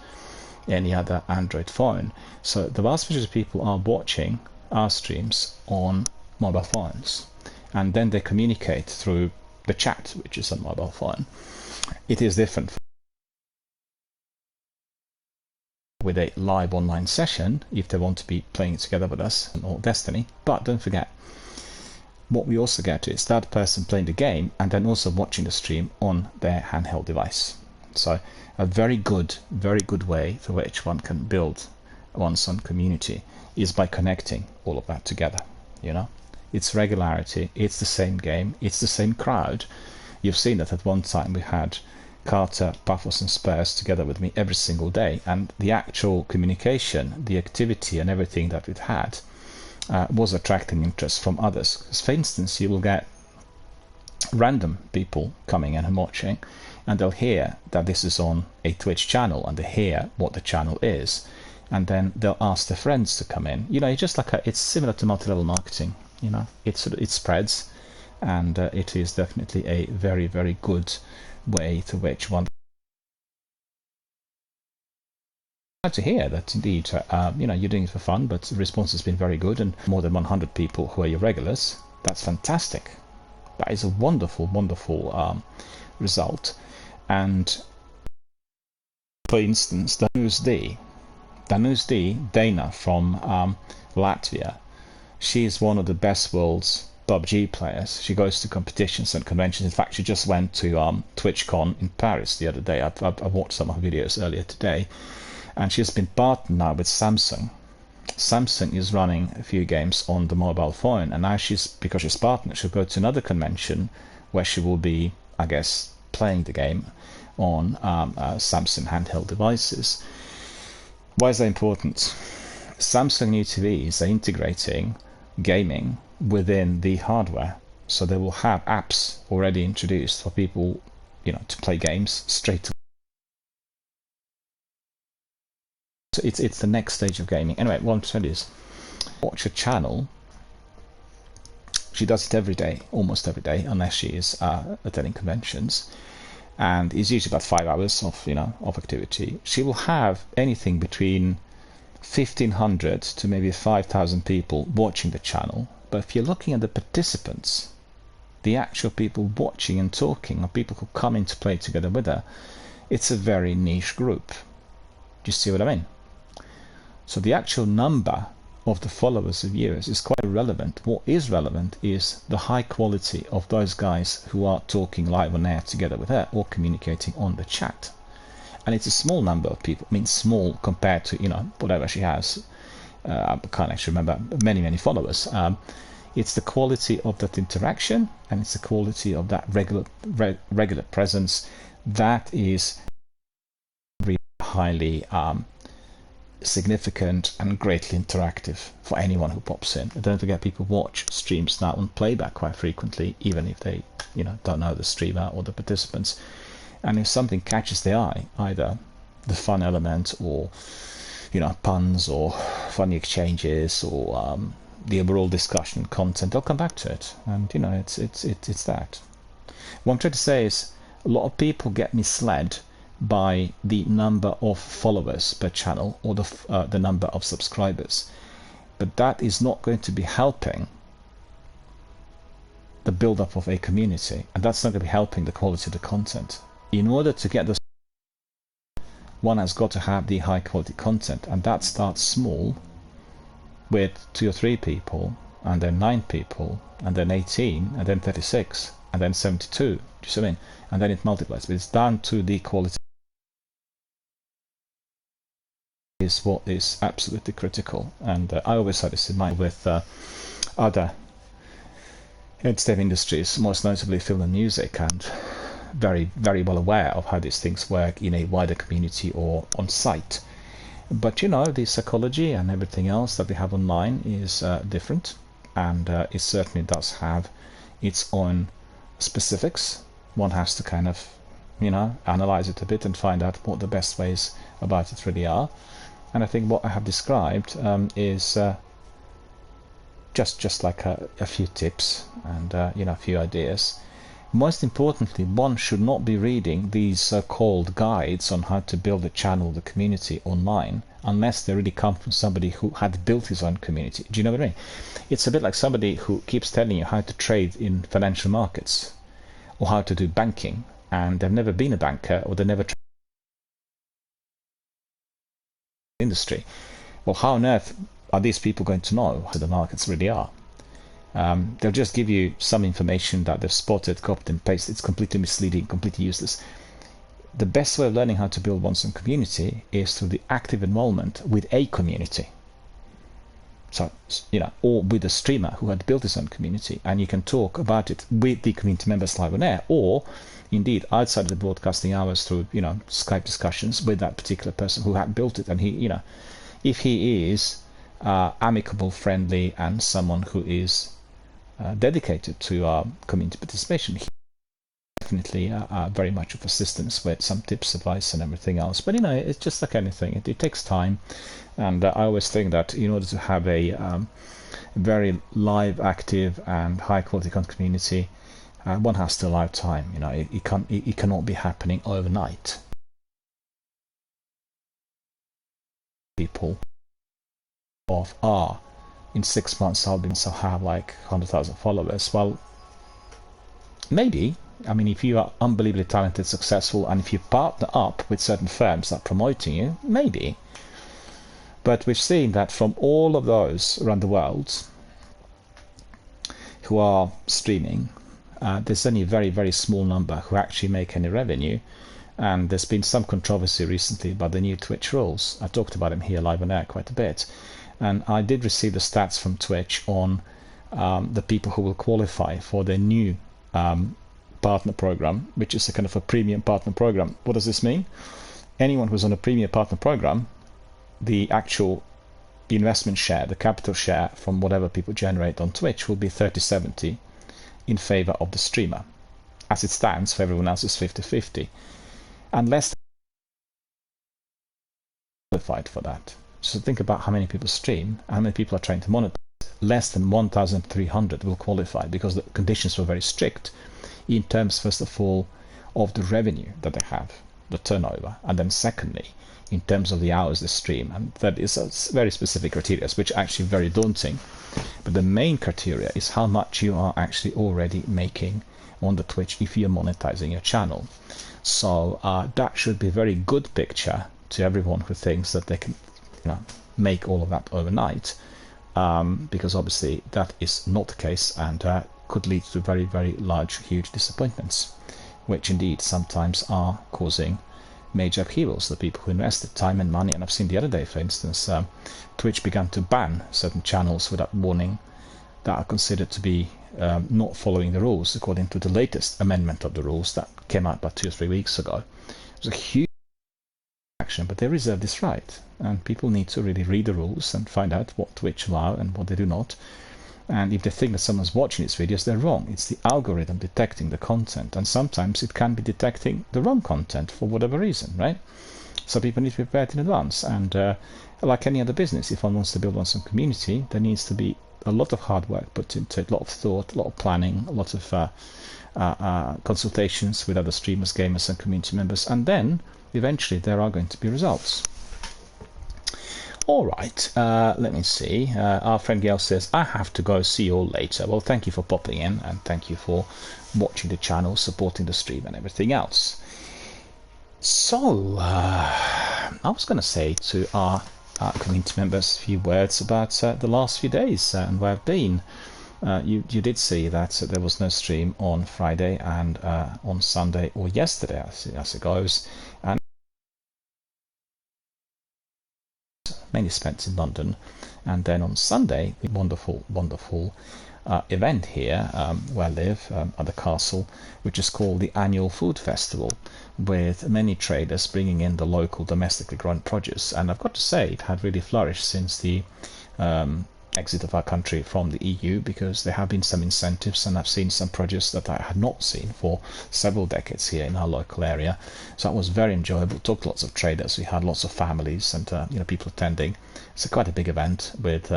any other Android phone. So the vast majority of people are watching our streams on mobile phones, and then they communicate through the chat, which is on mobile phone. It is different with a live online session if they want to be playing together with us or Destiny. But don't forget, what we also get is that person playing the game and then also watching the stream on their handheld device. So a very good way through which one can build one's own community is by connecting all of that together. It's regularity, it's the same game, it's the same crowd. You've seen that at one time we had Carter, Paphos and Spurs together with me every single day, and the actual communication, the activity and everything that we'd had was attracting interest from others. Because, for instance, you will get random people coming in and watching, and they'll hear that this is on a Twitch channel, and they hear what the channel is, and then they'll ask their friends to come in. It's just like it's similar to multi-level marketing. It spreads, and it is definitely a very good way to which one to hear that indeed you're doing it for fun, but the response has been very good, and more than 100 people who are your regulars. That's fantastic. That is a wonderful result. And for instance, Danus D, Dana from Latvia, she is one of the best world's PUBG players. She goes to competitions and conventions. In fact, she just went to TwitchCon in Paris the other day. I watched some of her videos earlier today. And she's been partnered now with Samsung. Samsung is running a few games on the mobile phone, and now because she's partnered, she'll go to another convention where she will be, I guess, playing the game on Samsung handheld devices. Why is that important? Samsung new TVs are integrating gaming within the hardware, so they will have apps already introduced for people, to play games straight away. So it's the next stage of gaming. Anyway, what I'm trying to tell you is, watch her channel. She does it every day, almost every day, unless she is attending conventions, and it's usually about 5 hours of activity. She will have anything between 1,500 to maybe 5,000 people watching the channel. But if you're looking at the participants, the actual people watching and talking, or people who come in to play together with her, it's a very niche group. Do you see what I mean? So the actual number of the followers and viewers is quite irrelevant. What is relevant is the high quality of those guys who are talking live on air together with her or communicating on the chat. And it's a small number of people. I mean, small compared to, you know, whatever she has. I can't actually remember, many followers. It's the quality of that interaction, and it's the quality of that regular presence that is really highly significant and greatly interactive for anyone who pops in. And don't forget, people watch streams now on playback quite frequently, even if they, you know, don't know the streamer or the participants. And if something catches the eye, either the fun element or, you know, puns or funny exchanges or the overall discussion content, they'll come back to it. And you know, it's that. What I'm trying to say is, a lot of people get misled by the number of followers per channel or the number of subscribers, but that is not going to be helping the build-up of a community, and that's not going to be helping the quality of the content. In order to get this, one has got to have the high quality content, and that starts small with 2 or 3 people, and then 9 people, and then 18, and then 36, and then 72. Do you see what I mean? And then it multiplies. But it's down to the quality is what is absolutely critical. And I always had this in mind with other entertainment industries, most notably film and music, and very well aware of how these things work in a wider community or on site. But you know, the psychology and everything else that we have online is different, and it certainly does have its own specifics. One has to kind of, you know, analyze it a bit and find out what the best ways about it really are. And I think what I have described is just like a few tips and you know, a few ideas. Most importantly, one should not be reading these so-called guides on how to build a channel or the community online unless they really come from somebody who had built his own community. Do you know what I mean? It's a bit like somebody who keeps telling you how to trade in financial markets or how to do banking, and they've never been a banker or they've never tried the industry. Well, how on earth are these people going to know how the markets really are? They'll just give you some information that they've spotted, copied and pasted. It's completely misleading, completely useless. The best way of learning how to build one's own community is through the active involvement with a community. So, you know, or with a streamer who had built his own community, and you can talk about it with the community members live on air, or indeed outside of the broadcasting hours through, you know, Skype discussions with that particular person who had built it. And he, you know, if he is amicable, friendly, and someone who is dedicated to community participation, he definitely very much of assistance with some tips, advice, and everything else. But you know, it's just like anything; it takes time, and I always think that in order to have a very live, active, and high-quality community, one has to allow time. You know, it cannot be happening overnight. People of in 6 months I'll have like 100,000 followers. Well, maybe. I mean, if you are unbelievably talented, successful, and if you partner up with certain firms that are promoting you, maybe. But we've seen that from all of those around the world who are streaming, there's only a very small number who actually make any revenue. And there's been some controversy recently about the new Twitch rules. I talked about them here live on air quite a bit. And I did receive the stats from Twitch on the people who will qualify for the new partner program, which is a kind of a premium partner program. What does this mean? Anyone who's on a premium partner program, the actual investment share, the capital share from whatever people generate on Twitch will be 30-70 in favor of the streamer. As it stands, for everyone else, is 50-50. Unless they're qualified for that. So think about how many people stream, how many people are trying to monetize. Less than 1,300 will qualify because the conditions were very strict in terms, first of all, of the revenue that they have, the turnover, and then secondly, in terms of the hours they stream. And that is a very specific criteria, which are actually very daunting. But the main criteria is how much you are actually already making on the Twitch if you're monetizing your channel. So that should be a very good picture to everyone who thinks that they can, make all of that overnight, because obviously that is not the case, and could lead to very, very large, huge disappointments, which indeed sometimes are causing major upheavals. The people who invested time and money, and I've seen the other day, for instance, Twitch began to ban certain channels without warning that are considered to be not following the rules according to the latest amendment of the rules that came out about 2 or 3 weeks ago. It was a huge action, but they reserve this right, and people need to really read the rules and find out what Twitch allow and what they do not. And if they think that someone's watching these videos, they're wrong. It's the algorithm detecting the content, and sometimes it can be detecting the wrong content for whatever reason, right? So people need to be prepared in advance, and like any other business, if one wants to build on some community, there needs to be a lot of hard work put into it, a lot of thought, a lot of planning, a lot of consultations with other streamers, gamers and community members, and then eventually there are going to be results. Alright, let me see. Our friend Gail says, I have to go, see you all later. Well, thank you for popping in, and thank you for watching the channel, supporting the stream and everything else. So, I was going to say to our community members a few words about the last few days and where I've been. You did see that there was no stream on Friday and on Sunday or yesterday, as it goes, and mainly spent in London. And then on Sunday, a wonderful event here where I live, at the castle, which is called the Annual Food Festival, with many traders bringing in the local domestically grown produce. And I've got to say, it had really flourished since the exit of our country from the EU, because there have been some incentives, and I've seen some produce that I had not seen for several decades here in our local area. So that was very enjoyable. Talked to lots of traders. We had lots of families and people attending. It's quite a big event with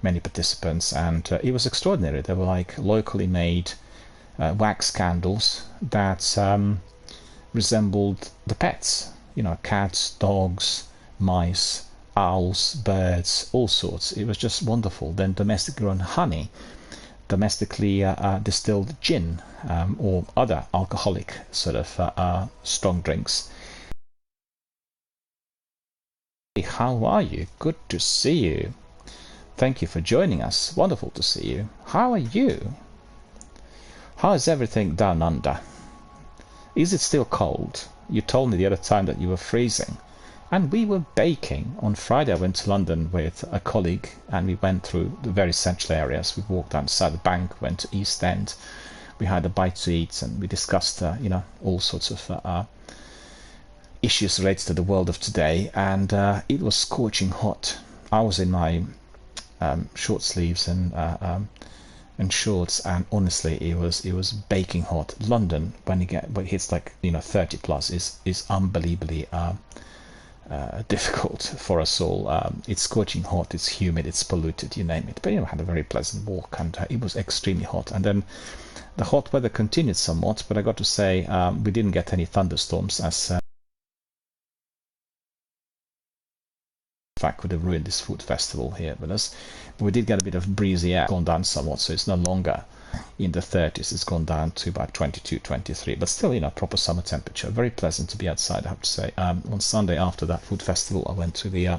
many participants, and it was extraordinary. There were like locally made wax candles that resembled the pets, cats, dogs, mice, owls, birds, all sorts. It was just wonderful. Then domestic grown honey, domestically distilled gin, or other alcoholic sort of strong drinks. Hey, how are you? Good to see you. Thank you for joining us. Wonderful to see you. How are you? How is everything down under? Is it still cold? You told me the other time that you were freezing. And we were baking. On Friday I went to London with a colleague, and we went through the very central areas. We walked outside the bank, went to East End. We had a bite to eat, and we discussed all sorts of issues related to the world of today. And it was scorching hot. I was in my short sleeves and shorts, and honestly it was baking hot. London, when it hits like 30 plus, is unbelievably difficult for us all. It's scorching hot, it's humid, it's polluted, you name it. But I had a very pleasant walk, and it was extremely hot. And then the hot weather continued somewhat, but I got to say we didn't get any thunderstorms, as in fact would have ruined this food festival here with us. But we did get a bit of breezy air, gone down somewhat, so it's no longer in the 30s. It's gone down to about 22, 23, but still, proper summer temperature. Very pleasant to be outside, I have to say. On Sunday after that food festival, I went to the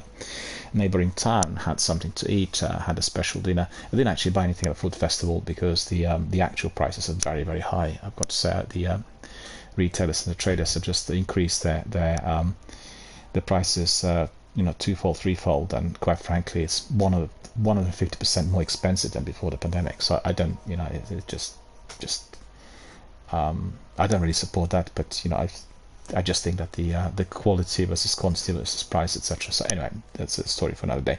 neighboring town, had something to eat, had a special dinner. I didn't actually buy anything at the food festival because the actual prices are very, very high. I've got to say, the retailers and the traders have just increased their prices twofold, threefold, and quite frankly, it's 150% more expensive than before the pandemic. So I don't, it just I don't really support that. But I just think that the quality versus quantity versus price, etc. So anyway, that's a story for another day.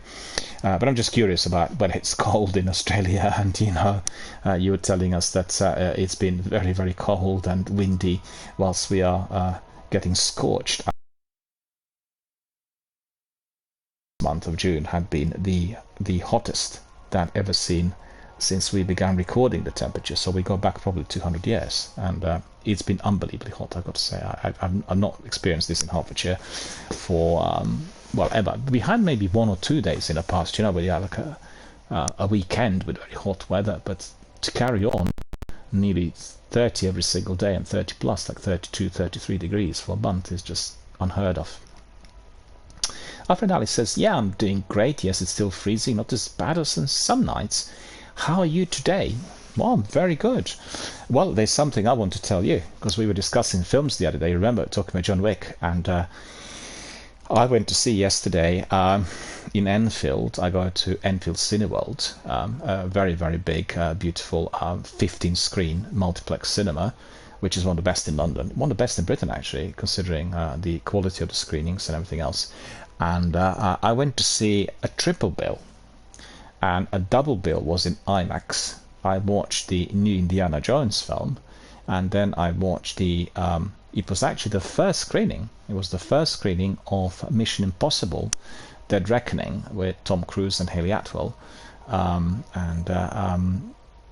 But I'm just curious about when it's cold in Australia, and you were telling us that it's been very, very cold and windy, whilst we are getting scorched. Month of June had been the hottest that I've ever seen since we began recording the temperature. So we go back probably 200 years, and it's been unbelievably hot, I've got to say. I've not experienced this in Hertfordshire for ever. We had maybe 1 or 2 days in the past, where you have like a weekend with very hot weather, but to carry on nearly 30 every single day, and 30 plus, like 32, 33 degrees for a month is just unheard of. Our friend Ali says, yeah, I'm doing great. Yes, it's still freezing, not as bad as some nights. How are you today? Well, I'm very good. Well, there's something I want to tell you, because we were discussing films the other day. Remember, talking about John Wick, and I went to see yesterday in Enfield. I go to Enfield Cineworld, a very, very big, beautiful 15-screen multiplex cinema, which is one of the best in London, one of the best in Britain, actually, considering the quality of the screenings and everything else. And I went to see a triple bill, and a double bill was in IMAX. I watched the new Indiana Jones film, and then I watched the it was actually the first screening. It was the first screening of Mission Impossible: Dead Reckoning with Tom Cruise and Haley Atwell,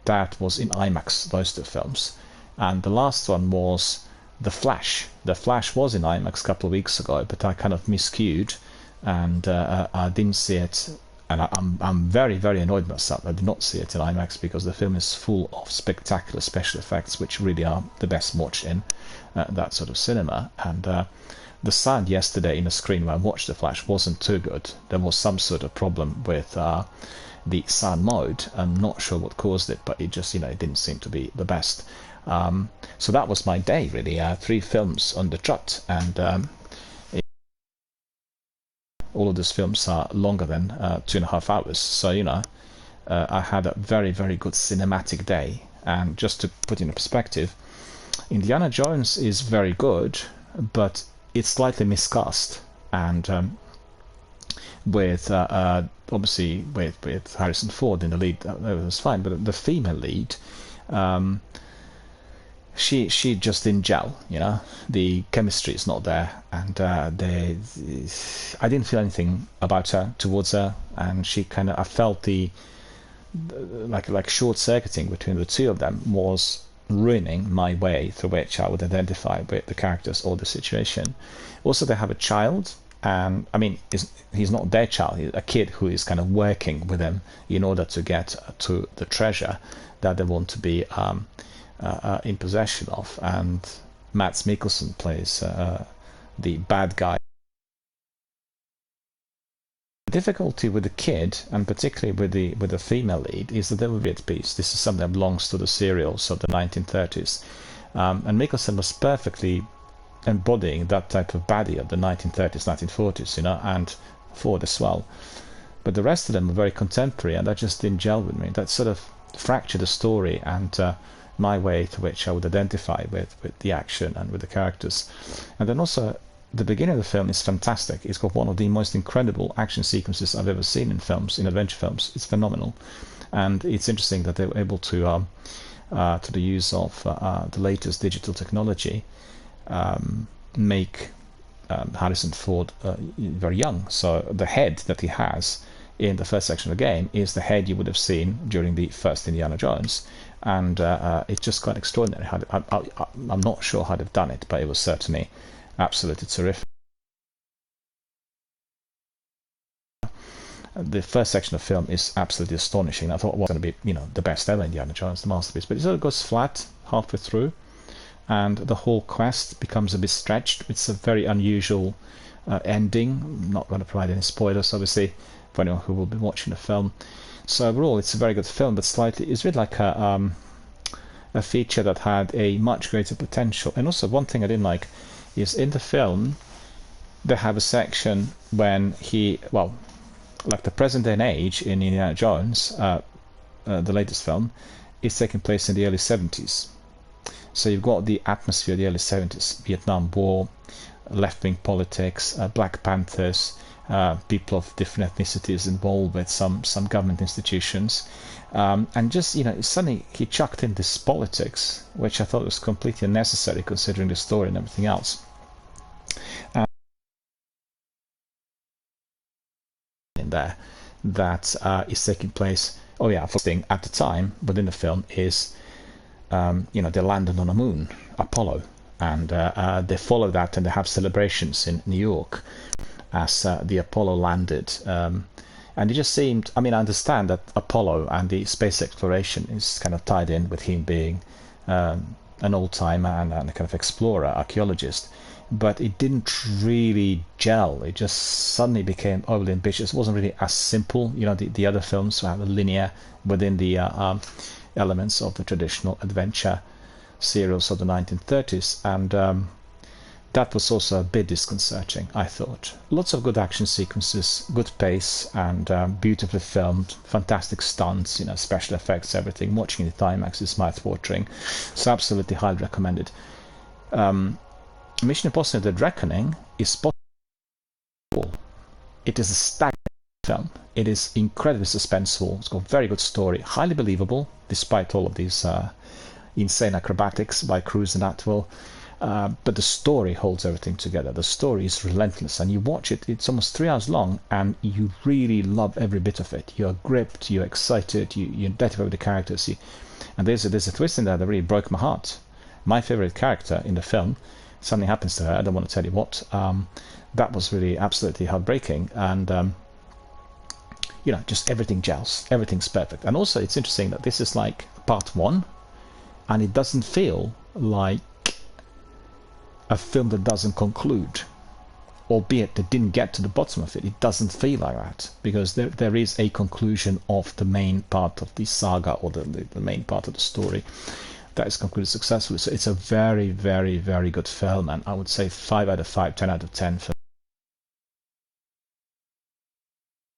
that was in IMAX. Those two films, and the last one was The Flash. The Flash was in IMAX a couple of weeks ago, but I kind of miscued, and I didn't see it. And I'm very, very annoyed myself. I did not see it in IMAX because the film is full of spectacular special effects, which really are the best watched in that sort of cinema. And the sound yesterday in the screen where I watched The Flash wasn't too good. There was some sort of problem with the sound mode. I'm not sure what caused it, but it just, it didn't seem to be the best. So that was my day, really. 3 films on the trot, and all of these films are longer than 2.5 hours. So, I had a very, very good cinematic day. And just to put in perspective, Indiana Jones is very good, but it's slightly miscast. And with obviously with Harrison Ford in the lead, that was fine. But the female lead, she just didn't gel. The chemistry is not there, and I didn't feel anything about her, towards her, and she I felt the like short-circuiting between the two of them was ruining my way through which I would identify with the characters or the situation. Also, they have a child, and I mean, he's not their child, he's a kid who is kind of working with them in order to get to the treasure that they want to be in possession of. And Mads Mikkelsen plays the bad guy. The difficulty with the kid, and particularly with the female lead, is that they were bit piece. This is something that belongs to the serials of the 1930s, and Mikkelsen was perfectly embodying that type of baddie of the 1930s, 1940s, and Ford as well. But the rest of them were very contemporary, and that just didn't gel with me. That sort of fractured the story and my way to which I would identify with the action and with the characters. And then also, the beginning of the film is fantastic. It's got one of the most incredible action sequences I've ever seen in films, in adventure films. It's phenomenal. And it's interesting that they were able to the use of the latest digital technology, make Harrison Ford very young. So the head that he has in the first section of the game is the head you would have seen during the first Indiana Jones. And it's just quite extraordinary. I'm not sure how they've done it, but it was certainly absolutely terrific. The first section of the film is absolutely astonishing. I thought it was going to be, the best ever Indiana Jones, the masterpiece, but it sort of goes flat halfway through, and the whole quest becomes a bit stretched. It's a very unusual ending. I'm not going to provide any spoilers, obviously, for anyone who will be watching the film. So overall, it's a very good film, but it's really like a feature that had a much greater potential. And also, one thing I didn't like is in the film they have a section when like the present day and age in Indiana Jones, the latest film, is taking place in the early 70s. So you've got the atmosphere of the early 70s, Vietnam War, left-wing politics, Black Panthers, people of different ethnicities involved with some government institutions, and just suddenly he chucked in this politics, which I thought was completely unnecessary considering the story and everything else. In there, that is taking place. Oh yeah, first thing at the time within the film is, they landed on a moon, Apollo, and they follow that and they have celebrations in New York as the Apollo landed And it just seemed, I mean, I understand that Apollo and the space exploration is kind of tied in with him being an old-timer and a kind of explorer, archaeologist, but it didn't really gel. It just suddenly became overly ambitious. It wasn't really as simple. You know, the other films have a linear within the elements of the traditional adventure serials of the 1930s, and that was also a bit disconcerting, I thought. Lots of good action sequences, good pace, and beautifully filmed, fantastic stunts, you know, special effects, everything. Watching the IMAX is mouth-watering, so absolutely highly recommended. Mission Impossible: Dead Reckoning is possible. It is a staggering film. It is incredibly suspenseful. It's got a very good story, highly believable, despite all of these insane acrobatics by Cruise and Atwill. But the story holds everything together. The story is relentless, and you watch it, it's almost 3 hours long, and you really love every bit of it. You're gripped, you're excited, you identify with the characters. And there's a twist in there that really broke my heart. My favorite character in the film, something happens to her, I don't want to tell you what. That was really absolutely heartbreaking, and you know, just everything gels, everything's perfect. And also it's interesting that this is like part one, and it doesn't feel like a film that doesn't conclude, albeit they didn't get to the bottom of it. It doesn't feel like that, because there is a conclusion of the main part of the saga, or the main part of the story that is concluded successfully. So it's a very, very, very good film, and I would say 5 out of 5, 10 out of 10 for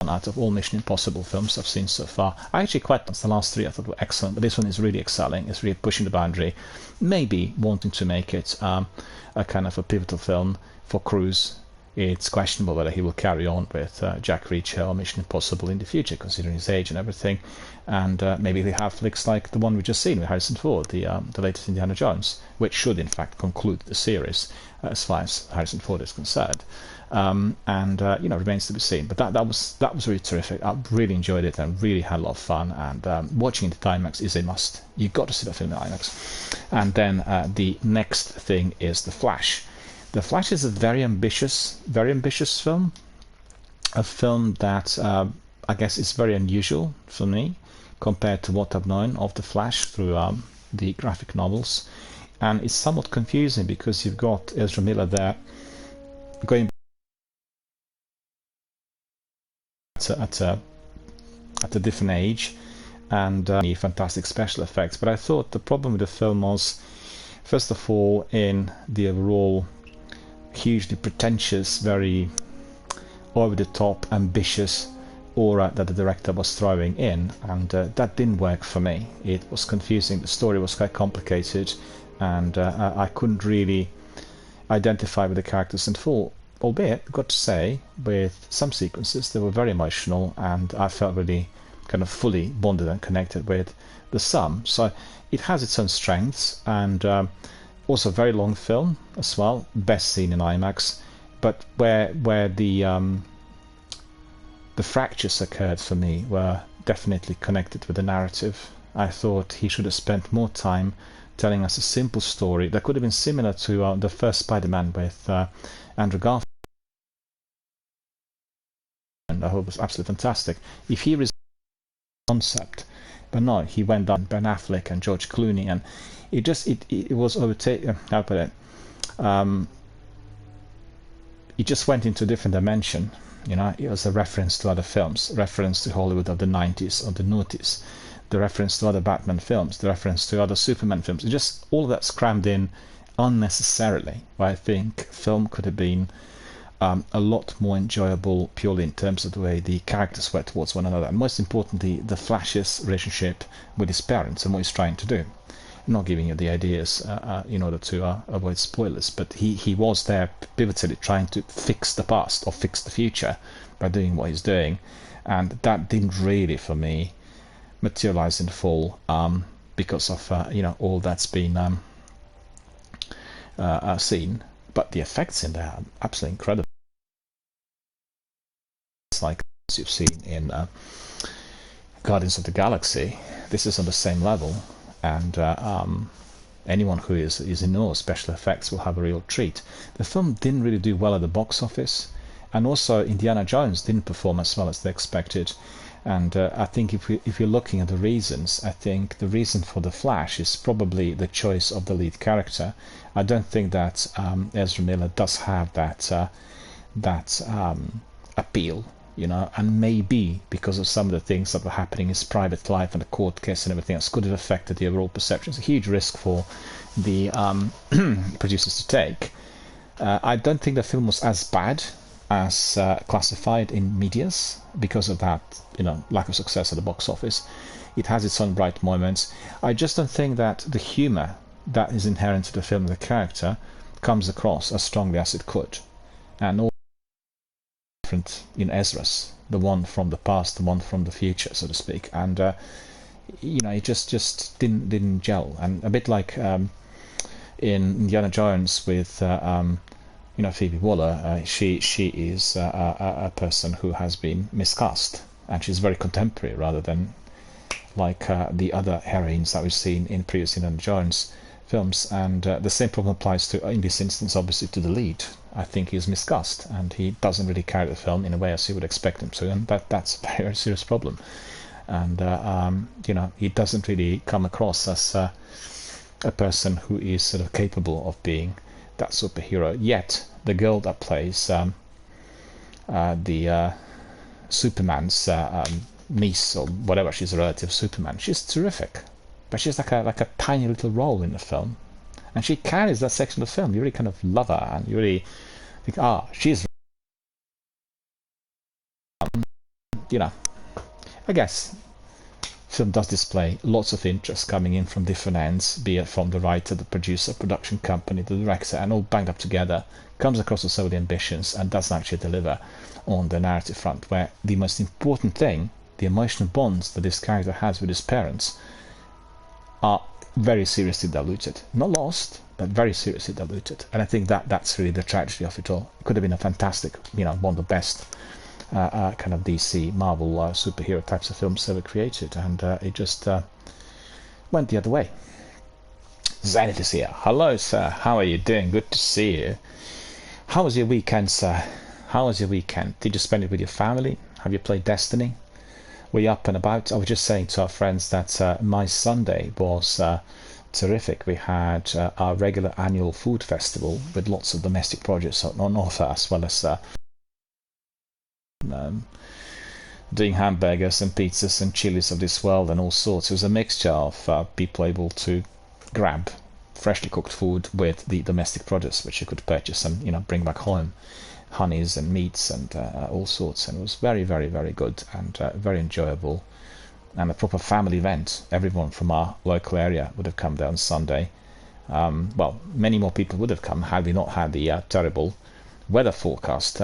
out of all Mission Impossible films I've seen so far. I actually quite liked the last 3. I thought were excellent, but this one is really excelling. It's really pushing the boundary, maybe wanting to make it a kind of a pivotal film for Cruise. It's questionable whether he will carry on with Jack Reacher or Mission Impossible in the future, considering his age and everything. And maybe they have flicks like the one we've just seen with Harrison Ford, the latest Indiana Jones, which should in fact conclude the series as far as Harrison Ford is concerned. And you know, remains to be seen. But that was really terrific. I really enjoyed it and really had a lot of fun. And watching it at IMAX is a must. You've got to see that film in IMAX. And then the next thing is The Flash. The Flash is a very ambitious film. A film that I guess is very unusual for me compared to what I've known of The Flash through the graphic novels. And it's somewhat confusing because you've got Ezra Miller there going at a different age, and fantastic special effects. But I thought the problem with the film was, first of all, in the overall hugely pretentious, very over-the-top, ambitious aura that the director was throwing in, and that didn't work for me. It was confusing, the story was quite complicated, and I couldn't really identify with the characters in full. Albeit, got to say, with some sequences they were very emotional, and I felt really kind of fully bonded and connected with the some. So it has its own strengths, and also a very long film as well, best seen in IMAX. But where the fractures occurred for me were definitely connected with the narrative. I thought he should have spent more time telling us a simple story that could have been similar to the first Spider-Man with Andrew Garfield. And I hope it was absolutely fantastic. If he resolved the concept, but no, he went down Ben Affleck and George Clooney, and it was overtaken. How put it? It just went into a different dimension. You know, it was a reference to other films, reference to Hollywood of the 90s or the noughties, the reference to other Batman films, the reference to other Superman films. It just all of that's crammed in unnecessarily. Where I think film could have been a lot more enjoyable purely in terms of the way the characters were towards one another, and most importantly, the Flash's relationship with his parents and what he's trying to do. I'm not giving you the ideas in order to avoid spoilers, but he was there pivotally trying to fix the past or fix the future by doing what he's doing, and that didn't really, for me, materialize in full because of all that's been seen. But the effects in there are absolutely incredible. It's like you've seen in Guardians of the Galaxy. This is on the same level, and anyone who is in awe of special effects will have a real treat. The film didn't really do well at the box office, And also Indiana Jones didn't perform as well as they expected. And I think if you're looking at the reasons, I think the reason for The Flash is probably the choice of the lead character. I don't think that Ezra Miller does have that appeal, and maybe because of some of the things that were happening in his private life and the court case and everything else could have affected the overall perception. It's a huge risk for the producers to take. I don't think the film was as bad as classified in medias because of that, lack of success at the box office. It has its own bright moments. I just don't think that the humor that is inherent to the film, the character, comes across as strongly as it could. And all different in Ezra's, the one from the past, the one from the future, so to speak. And it just didn't gel. And a bit like in Indiana Jones with Phoebe Waller, she is a person who has been miscast, and she's very contemporary rather than like the other heroines that we've seen in previous Indiana Jones films. And the same problem applies to, in this instance, obviously to the lead. I think he's miscast, and he doesn't really carry the film in a way as you would expect him to, and that's a very, very serious problem. And he doesn't really come across as a person who is sort of capable of being that superhero. Yet the girl that plays the Superman's niece or whatever, she's a relative of Superman, she's terrific, but she's like a tiny little role in the film, and she carries that section of the film. You really kind of love her, and you really think, she's I guess film does display lots of interest coming in from different ends, be it from the writer, the producer, production company, the director, and all banged up together, comes across with so many ambitions and doesn't actually deliver on the narrative front, where the most important thing, the emotional bonds that this character has with his parents, are very seriously diluted. Not lost, but very seriously diluted. And I think that's really the tragedy of it all. It could have been a fantastic, one of the best kind of DC, Marvel superhero types of films ever created, and it just went the other way. Zenith is here. Hello, sir. How are you doing? Good to see you. How was your weekend, sir? How was your weekend? Did you spend it with your family? Have you played Destiny? Were you up and about? I was just saying to our friends that my Sunday was terrific. We had our regular annual food festival with lots of domestic produce on offer, as well as doing hamburgers and pizzas and chilies of this world and all sorts. It was a mixture of people able to grab freshly cooked food with the domestic produce which you could purchase and bring back home, honeys and meats and all sorts. And it was very, very, very good and very enjoyable, and a proper family event. Everyone from our local area would have come there on Sunday. Well, many more people would have come had we not had the terrible weather forecast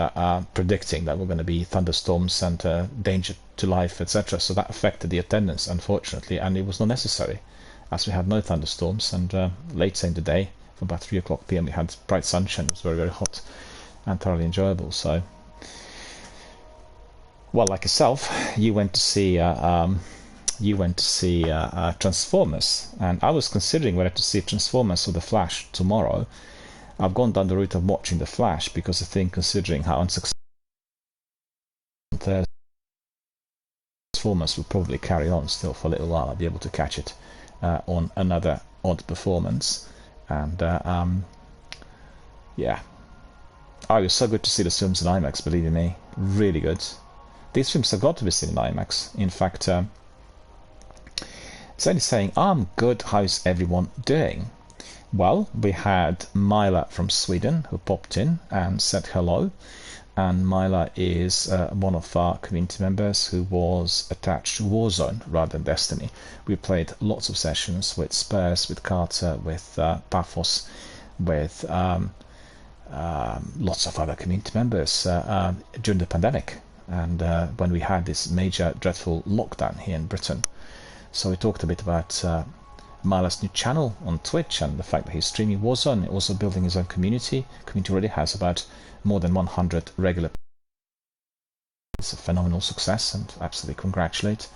predicting that we're going to be thunderstorms and danger to life, etc. So that affected the attendance, unfortunately, and it was not necessary, as we had no thunderstorms. And late in the day, from about 3 o'clock p.m, we had bright sunshine. It was very, very hot and thoroughly enjoyable. So, well, like yourself, you went to see Transformers, and I was considering whether to see Transformers or The Flash tomorrow. I've gone down the route of watching The Flash because I think, considering how unsuccessful Transformers will probably carry on still for a little while, I'll be able to catch it on another odd performance. And yeah, it was so good to see the films in IMAX, believe you me, really good. These films have got to be seen in IMAX. In fact, it's only saying, I'm good, how's everyone doing? Well, we had Myla from Sweden who popped in and said hello, and Myla is one of our community members who was attached to Warzone rather than Destiny. We played lots of sessions with Spurs, with Carter, with Paphos, with lots of other community members during the pandemic, and when we had this major dreadful lockdown here in Britain. So we talked a bit about Myla's new channel on Twitch and the fact that he's streaming Warzone, also building his own community. Community already has about more than 100 regular. It's a phenomenal success, and absolutely congratulate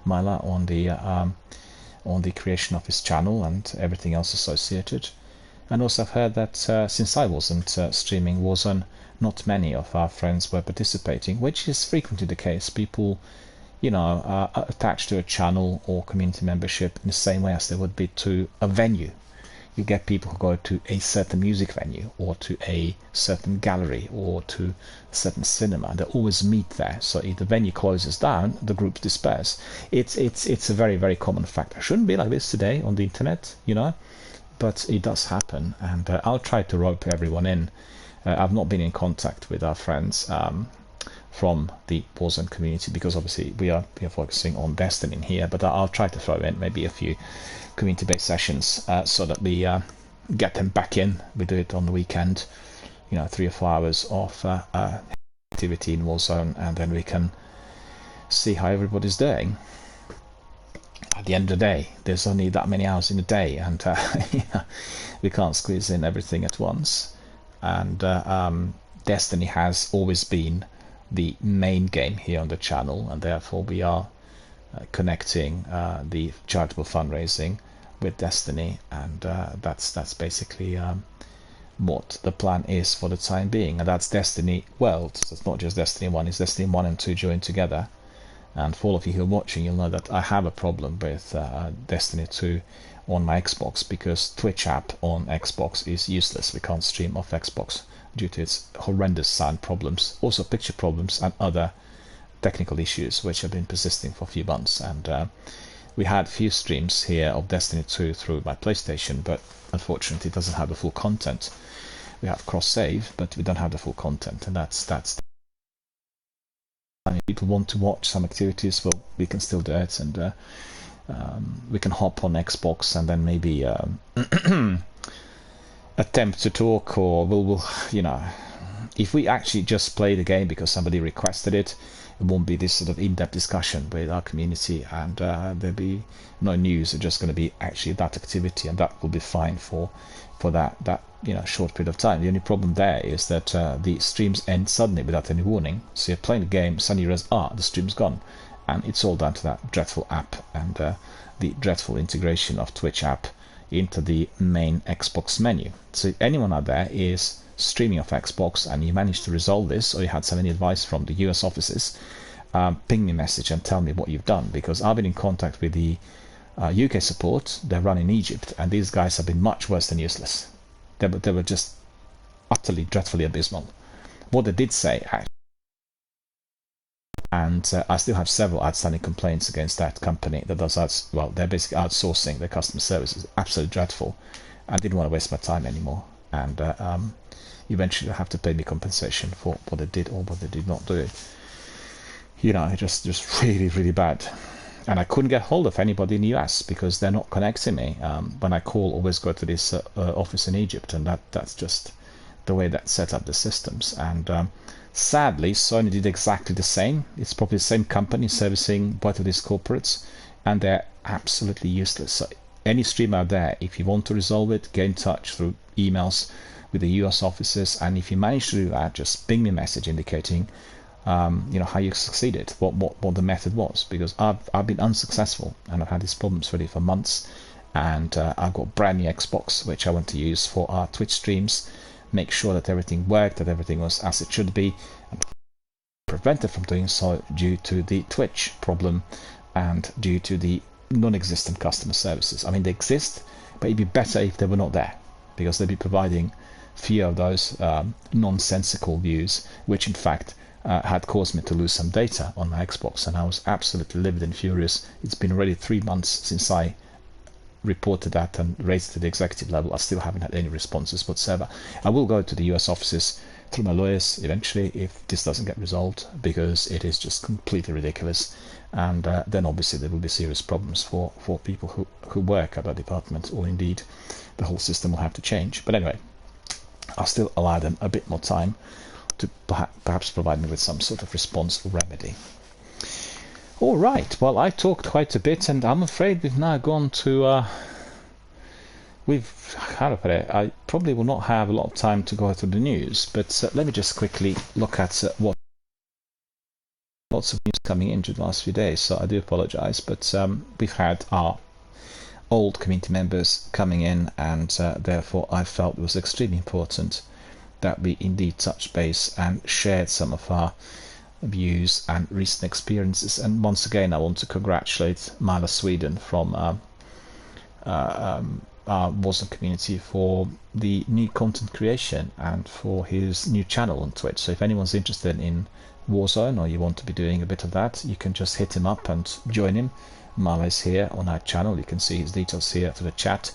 Myla on the creation of his channel and everything else associated. And also I've heard that since I wasn't streaming Warzone, not many of our friends were participating, which is frequently the case. People, are attached to a channel or community membership in the same way as they would be to a venue. You get people who go to a certain music venue or to a certain gallery or to a certain cinema. They always meet there. So if the venue closes down, the groups disperse. It's a very, very common fact. It shouldn't be like this today on the internet, but it does happen. And I'll try to rope everyone in. I've not been in contact with our friends from the Warzone community because obviously we are focusing on Destiny here, but I'll try to throw in maybe a few community-based sessions so that we get them back in. We do it on the weekend, 3 or 4 hours of activity in Warzone, and then we can see how everybody's doing. At the end of the day, there's only that many hours in a day, and we can't squeeze in everything at once. And Destiny has always been the main game here on the channel, and therefore we are connecting the charitable fundraising with Destiny, and that's basically what the plan is for the time being. And that's Destiny World. So it's not just Destiny 1, it's Destiny 1 and 2 joined together. And for all of you who are watching, you'll know that I have a problem with Destiny 2 on my Xbox, because Twitch app on Xbox is useless. We can't stream off Xbox due to its horrendous sound problems, also picture problems and other technical issues which have been persisting for a few months. And we had few streams here of Destiny 2 through my PlayStation, but unfortunately it doesn't have the full content. We have cross save, but we don't have the full content, and that's I mean, people want to watch some activities, well, we can still do it, and we can hop on Xbox and then maybe attempt to talk, or we'll if we actually just play the game because somebody requested it, it won't be this sort of in-depth discussion with our community, and there'll be no news. It's just going to be actually that activity, and that will be fine for that short period of time. The only problem there is that the streams end suddenly without any warning. So you're playing the game, suddenly you realize, the stream's gone, and it's all down to that dreadful app and the dreadful integration of Twitch app into the main Xbox menu. So if anyone out there is streaming off Xbox and you managed to resolve this, or you had some any advice from the US offices, ping me a message and tell me what you've done, because I've been in contact with the UK support. They're run in Egypt, and these guys have been much worse than useless. They were just utterly, dreadfully abysmal. What they did say, actually, and I still have several outstanding complaints against that company that does they're basically outsourcing their customer services. Absolutely dreadful. I didn't want to waste my time anymore, and eventually they have to pay me compensation for what they did or what they did not do. Just really, really bad. And I couldn't get hold of anybody in the US because they're not connecting me. When I call, always go to this office in Egypt, and that's just the way that set up the systems. And sadly, Sony did exactly the same. It's probably the same company servicing both of these corporates, and they're absolutely useless. So any stream out there, if you want to resolve it, get in touch through emails with the US offices, and if you manage to do that, just ping me a message indicating how you succeeded, what the method was, because I've been unsuccessful, and I've had these problems really for months. And I've got a brand new Xbox which I want to use for our Twitch streams, make sure that everything worked, that everything was as it should be, and prevented from doing so due to the Twitch problem and due to the non-existent customer services. I mean, they exist, but it'd be better if they were not there, because they'd be providing few of those nonsensical views, which in fact had caused me to lose some data on my Xbox, and I was absolutely livid and furious. It's been already 3 months since I reported that and raised it to the executive level. I still haven't had any responses whatsoever. I will go to the US offices through my lawyers eventually if this doesn't get resolved, because it is just completely ridiculous. And then obviously there will be serious problems for people who work at that department, or indeed the whole system will have to change. But anyway, I'll still allow them a bit more time to perhaps provide me with some sort of response or remedy. All right, well, I talked quite a bit, and I'm afraid we've now gone to how to put it, I probably will not have a lot of time to go through the news, but let me just quickly look at what lots of news coming in the last few days, so I do apologize, but we've had our old community members coming in, and therefore I felt it was extremely important that we indeed touched base and shared some of our views and recent experiences. And once again, I want to congratulate Mala Sweden from our Warzone community for the new content creation and for his new channel on Twitch. So if anyone's interested in Warzone, or you want to be doing a bit of that, you can just hit him up and join him. Mala is here on our channel. You can see his details here to the chat,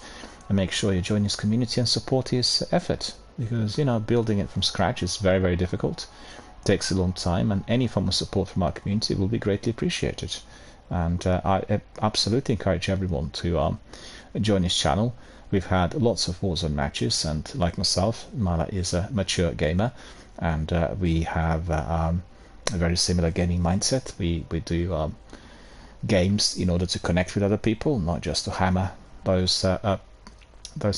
and make sure you join his community and support his effort, because building it from scratch is very, very difficult. It takes a long time, and any form of support from our community will be greatly appreciated. And I absolutely encourage everyone to join his channel. We've had lots of Warzone matches, and like myself, Mala is a mature gamer, and we have a very similar gaming mindset. We do games in order to connect with other people, not just to hammer those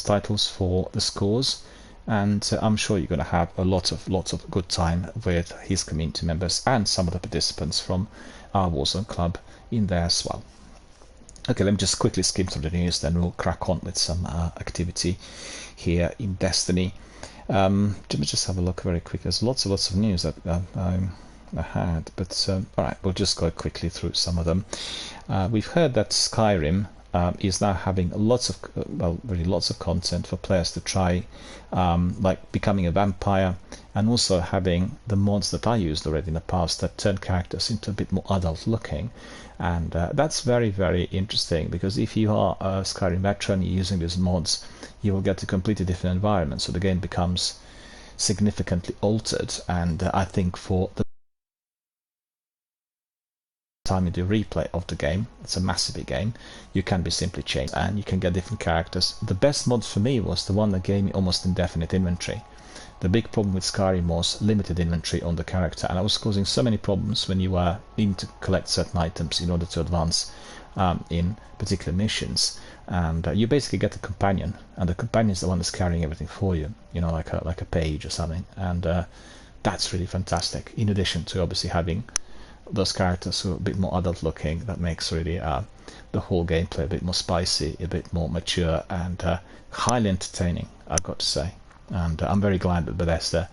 titles for the scores. And I'm sure you're going to have a lots of good time with his community members and some of the participants from our Warzone club in there as well. Okay, let me just quickly skim through the news, then we'll crack on with some activity here in Destiny. Let me just have a look very quick. There's lots of news that I had, but all right, we'll just go quickly through some of them. We've heard that Skyrim is now having lots of content for players to try, like becoming a vampire, and also having the mods that I used already in the past that turn characters into a bit more adult looking. And that's very, very interesting, because if you are a Skyrim veteran using these mods, you will get a completely different environment, so the game becomes significantly altered. And I think for the time you do replay of the game, it's a massive big game, you can be simply changed and you can get different characters. The best mod for me was the one that gave me almost indefinite inventory. The big problem with Skyrim was limited inventory on the character, and that was causing so many problems when you were needing to collect certain items in order to advance in particular missions. And you basically get a companion, and the companion is the one that's carrying everything for you, like a page or something. And that's really fantastic, in addition to obviously having those characters who are a bit more adult looking. That makes really the whole gameplay a bit more spicy, a bit more mature, and highly entertaining, I've got to say. And I'm very glad that Bethesda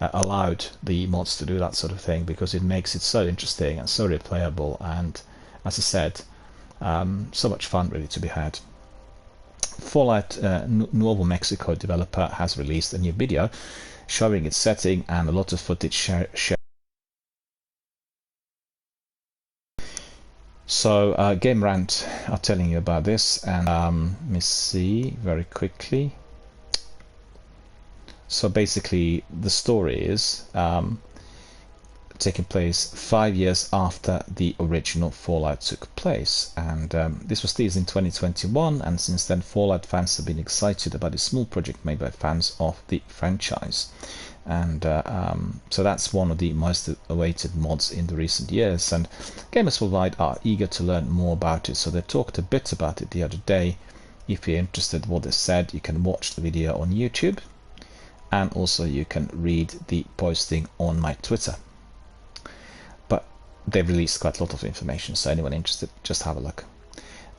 allowed the mods to do that sort of thing, because it makes it so interesting and so replayable, and as I said, so much fun really to be had. Fallout Nuevo Mexico developer has released a new video showing its setting and a lot of footage shared. So Game Rant are telling you about this, and let me see very quickly. So basically the story is taking place 5 years after the original Fallout took place, and this was teased in 2021, and since then Fallout fans have been excited about a small project made by fans of the franchise. And so that's one of the most awaited mods in the recent years, and Gamers Worldwide are eager to learn more about it, so they talked a bit about it the other day. If you're interested in what they said, you can watch the video on YouTube, and also you can read the posting on my Twitter. But they've released quite a lot of information, so anyone interested, just have a look.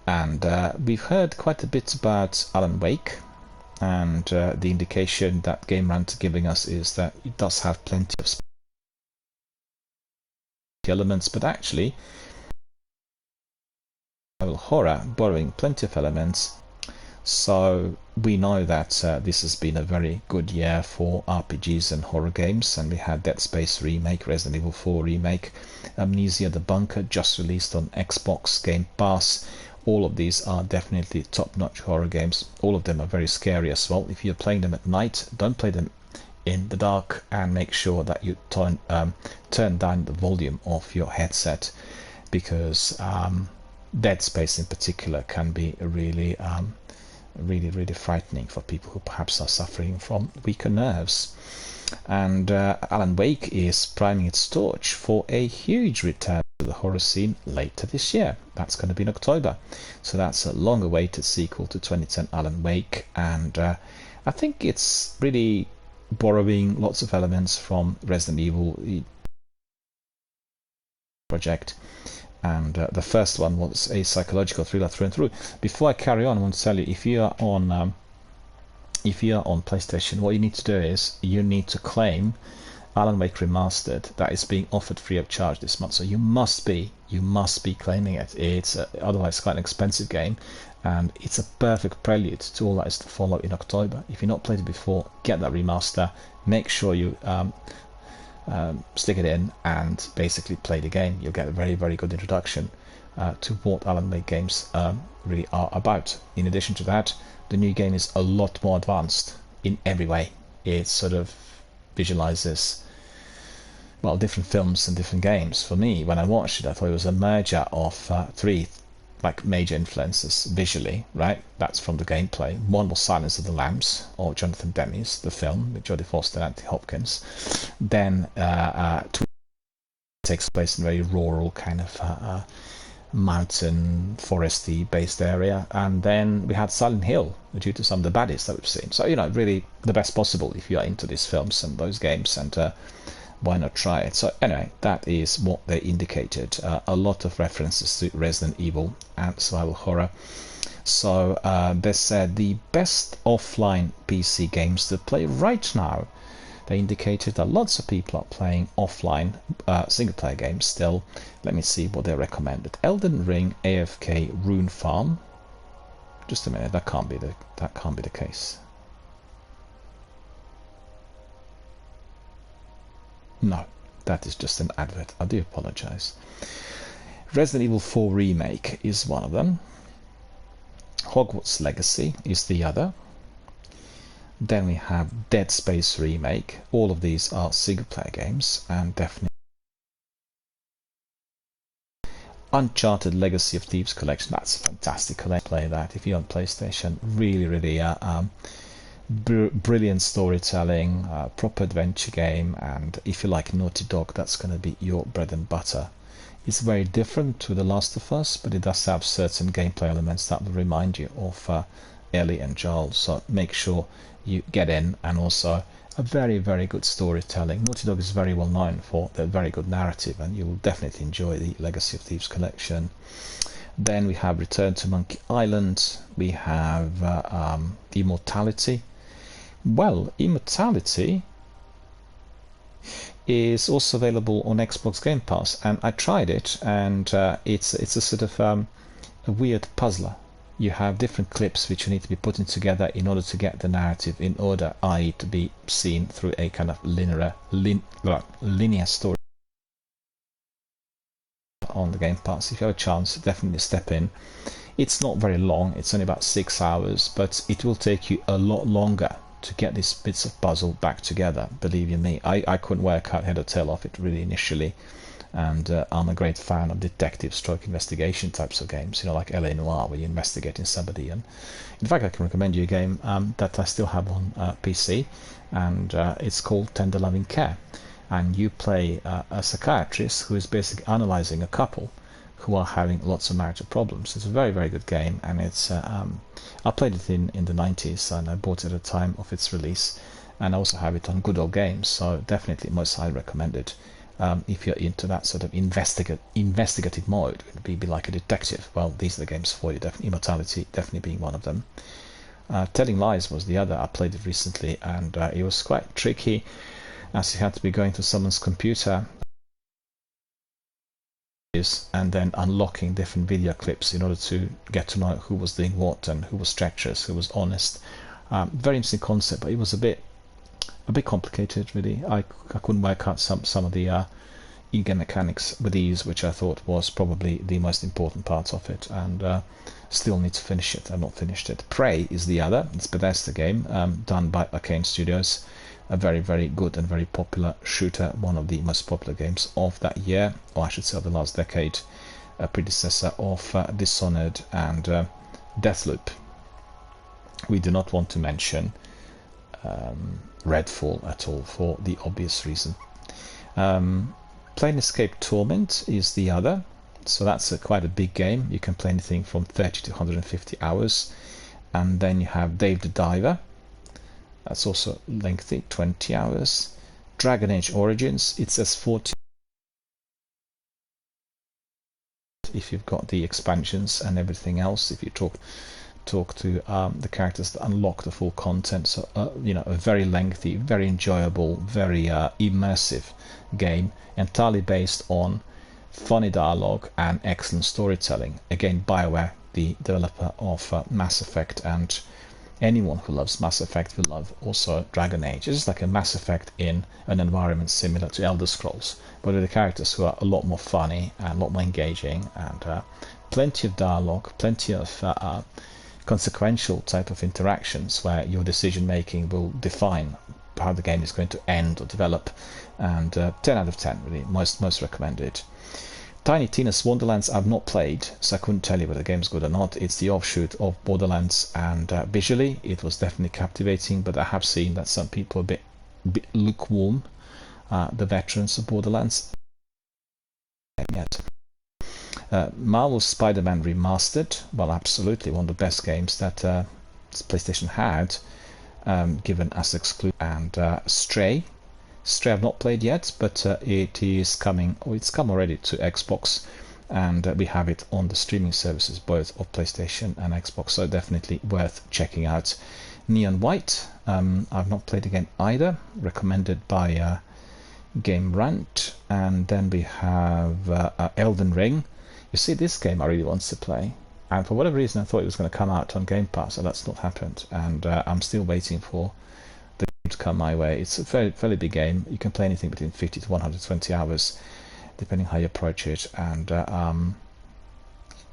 And we've heard quite a bit about Alan Wake, and the indication that Game Rant are giving us is that it does have plenty of elements, but actually horror borrowing plenty of elements. So we know that this has been a very good year for RPGs and horror games, and we had Dead Space Remake, Resident Evil 4 Remake, Amnesia the Bunker just released on Xbox Game Pass. All of these are definitely top-notch horror games. All of them are very scary as well. If you're playing them at night, don't play them in the dark, and make sure that you turn down the volume of your headset, because Dead Space in particular can be really really frightening for people who perhaps are suffering from weaker nerves. And Alan Wake is priming its torch for a huge return to the horror scene later this year. That's going to be in October, so that's a long awaited sequel to 2010 Alan Wake, and I think it's really borrowing lots of elements from Resident Evil project, and the first one was a psychological thriller through and through. Before I carry on, I want to tell you, if you are on PlayStation, what you need to do is you need to claim Alan Wake Remastered that is being offered free of charge this month. So you must be claiming it. It's otherwise quite an expensive game, and it's a perfect prelude to all that is to follow in October. If you've not played it before, get that remaster. Make sure you stick it in and basically play the game. You'll get a very, very good introduction to what Alan Wake games really are about. In addition to that, the new game is a lot more advanced in every way. It sort of visualizes, well, different films and different games. For me, when I watched it, I thought it was a merger of three major influences visually, right? That's from the gameplay. One was Silence of the Lambs, or Jonathan Demme's, the film with Jodie Foster and Anthony Hopkins. Then takes place in a very rural kind of mountain foresty based area, and then we had Silent Hill due to some of the baddies that we've seen. So really the best possible if you are into these films and those games, and why not try it? So anyway, that is what they indicated. A lot of references to Resident Evil and survival horror. So they said the best offline PC games to play right now. They indicated that lots of people are playing offline single-player games still. Let me see what they recommended. Elden Ring, AFK, Rune Farm. Just a minute, that can't be the case. No, that is just an advert. I do apologize. Resident Evil 4 Remake is one of them. Hogwarts Legacy is the other. Then we have Dead Space Remake. All of these are single-player games, and definitely Uncharted Legacy of Thieves Collection. That's a fantastic collection. Play that if you're on PlayStation. Really, really brilliant storytelling, proper adventure game, and if you like Naughty Dog, that's going to be your bread and butter. It's very different to The Last of Us, but it does have certain gameplay elements that will remind you of Ellie and Joel, so make sure you get in. And also a very, very good storytelling. Naughty Dog is very well known for their very good narrative, and you will definitely enjoy the Legacy of Thieves collection. Then we have Return to Monkey Island. We have Immortality. Well, Immortality is also available on Xbox Game Pass, and I tried it, and it's a sort of a weird puzzler. You have different clips which you need to be putting together in order to get the narrative in order, i.e. to be seen through a kind of linear story on the Game Pass. If you have a chance, definitely step in. It's not very long, it's only about 6 hours, but it will take you a lot longer to get these bits of puzzle back together. Believe you me, I couldn't work out head or tail of it really initially, and I'm a great fan of detective stroke investigation types of games, like LA Noire, where you're investigating somebody. And in fact, I can recommend you a game that I still have on PC, and it's called Tender Loving Care, and you play a psychiatrist who is basically analyzing a couple who are having lots of marital problems. It's a very, very good game, and it's I played it in the 90s, and I bought it at the time of its release, and I also have it on Good Old Games, so definitely most highly recommended. If you're into that sort of investigative mode, be like a detective, well, these are the games for you. Definitely Immortality definitely being one of them. Telling Lies was the other. I played it recently, and it was quite tricky, as you had to be going to someone's computer and then unlocking different video clips in order to get to know who was doing what and who was treacherous, who was honest. Very interesting concept, but it was a bit complicated, really. I couldn't work out some of the in-game mechanics with these, which I thought was probably the most important part of it, and still need to finish it. I've not finished it. Prey is the other. It's a Bethesda game done by Arcane Studios. A very, very good and very popular shooter, one of the most popular games of that year, or I should say of the last decade, a predecessor of Dishonored and Deathloop. We do not want to mention Redfall at all, for the obvious reason. Planescape Torment is the other, so that's quite a big game. You can play anything from 30 to 150 hours. And then you have Dave the Diver. That's also lengthy, 20 hours. Dragon Age Origins, it says 40 if you've got the expansions and everything else, if you talk to the characters that unlock the full content. So you know, a very lengthy, very enjoyable, very immersive game, entirely based on funny dialogue and excellent storytelling. Again, BioWare, the developer of Mass Effect, and anyone who loves Mass Effect will love also Dragon Age. It's just like a Mass Effect in an environment similar to Elder Scrolls, but with the characters who are a lot more funny and a lot more engaging, and plenty of dialogue, plenty of consequential type of interactions where your decision making will define how the game is going to end or develop. And 10 out of 10, really, most recommended. Tiny Tina's Wonderlands I've not played, so I couldn't tell you whether the game's good or not. It's the offshoot of Borderlands, and visually it was definitely captivating, but I have seen that some people are a bit lukewarm, the veterans of Borderlands. Yet. Marvel's Spider-Man Remastered, well, absolutely one of the best games that PlayStation had, given as exclusive. And Stray I've not played yet, but it is coming, or it's come already to Xbox, and we have it on the streaming services both of PlayStation and Xbox, so definitely worth checking out. Neon White, I've not played the game either, recommended by Game Rant. And then we have Elden Ring. You see, this game I really want to play, and for whatever reason I thought it was going to come out on Game Pass, so that's not happened, and I'm still waiting for the game to come my way. It's a fairly big game. You can play anything between 50 to 120 hours depending how you approach it, and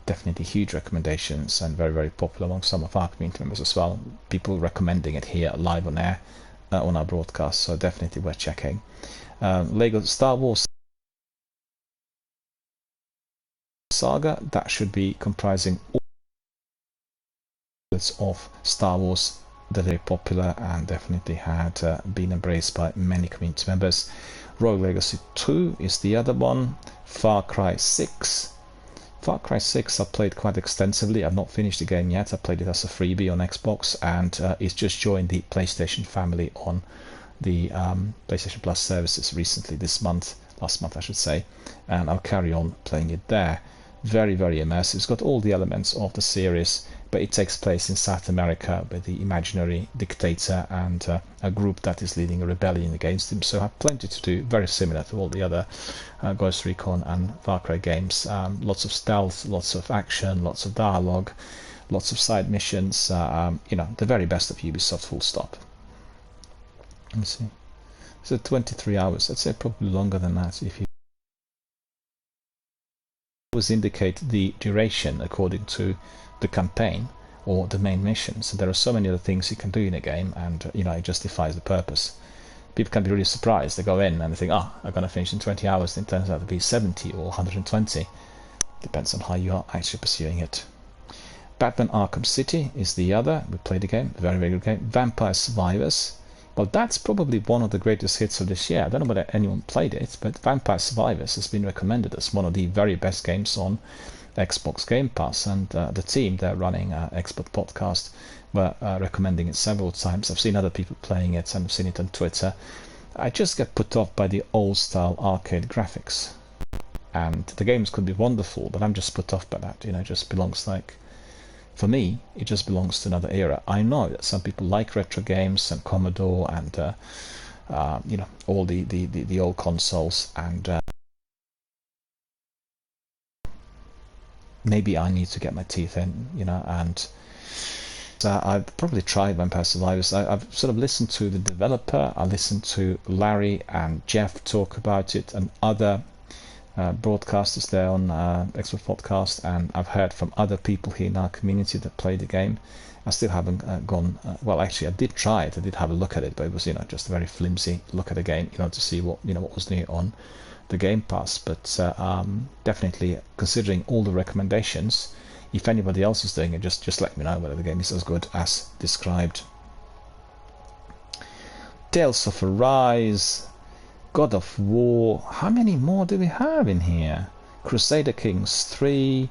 definitely huge recommendations, and very, very popular among some of our community members as well. People recommending it here live on air on our broadcast, so definitely worth checking. Lego Star Wars Saga, that should be comprising all of Star Wars. They're very popular and definitely had been embraced by many community members. Rogue Legacy 2 is the other one. Far Cry 6. Far Cry 6 I played quite extensively. I've not finished the game yet. I played it as a freebie on Xbox, and it's just joined the PlayStation family on the PlayStation Plus services recently, last month I should say, and I'll carry on playing it there. Very, very immersive. It's got all the elements of the series, but it takes place in South America with the imaginary dictator and a group that is leading a rebellion against him. So I have plenty to do, very similar to all the other Ghost Recon and Far Cry games. Lots of stealth, lots of action, lots of dialogue, lots of side missions. You know, the very best of Ubisoft, full stop. Let me see. So 23 hours. I'd say probably longer than that if you always indicate the duration according to the campaign or the main mission. So there are so many other things you can do in a game, and you know, it justifies the purpose. People can be really surprised. They go in and they think, I'm going to finish in 20 hours, and it turns out to be 70 or 120. Depends on how you are actually pursuing it. Batman Arkham City is the other. We played the game, very, very good game. Vampire Survivors. Well, that's probably one of the greatest hits of this year. I don't know whether anyone played it, but Vampire Survivors has been recommended as one of the very best games on Xbox Game Pass, and the team they're running Expert Podcast were recommending it several times. I've seen other people playing it, and I've seen it on Twitter. I just get put off by the old style arcade graphics, and the games could be wonderful, but I'm just put off by that. You know, it just belongs, like, for me, it just belongs to another era. I know that some people like retro games and Commodore and you know, all the old consoles, and maybe I need to get my teeth in, you know, and I've probably tried Vampire Survivors. I've sort of listened to the developer, I listened to Larry and Jeff talk about it, and other broadcasters there on Expert Podcast, and I've heard from other people here in our community that played the game. I still haven't gone, well, actually I did try it, I did have a look at it, but it was, you know, just a very flimsy look at the game, you know, to see what, you know, what was new on the Game Pass. But definitely, considering all the recommendations, if anybody else is doing it, just let me know whether the game is as good as described. Tales of Arise, God of War, how many more do we have in here? Crusader Kings 3,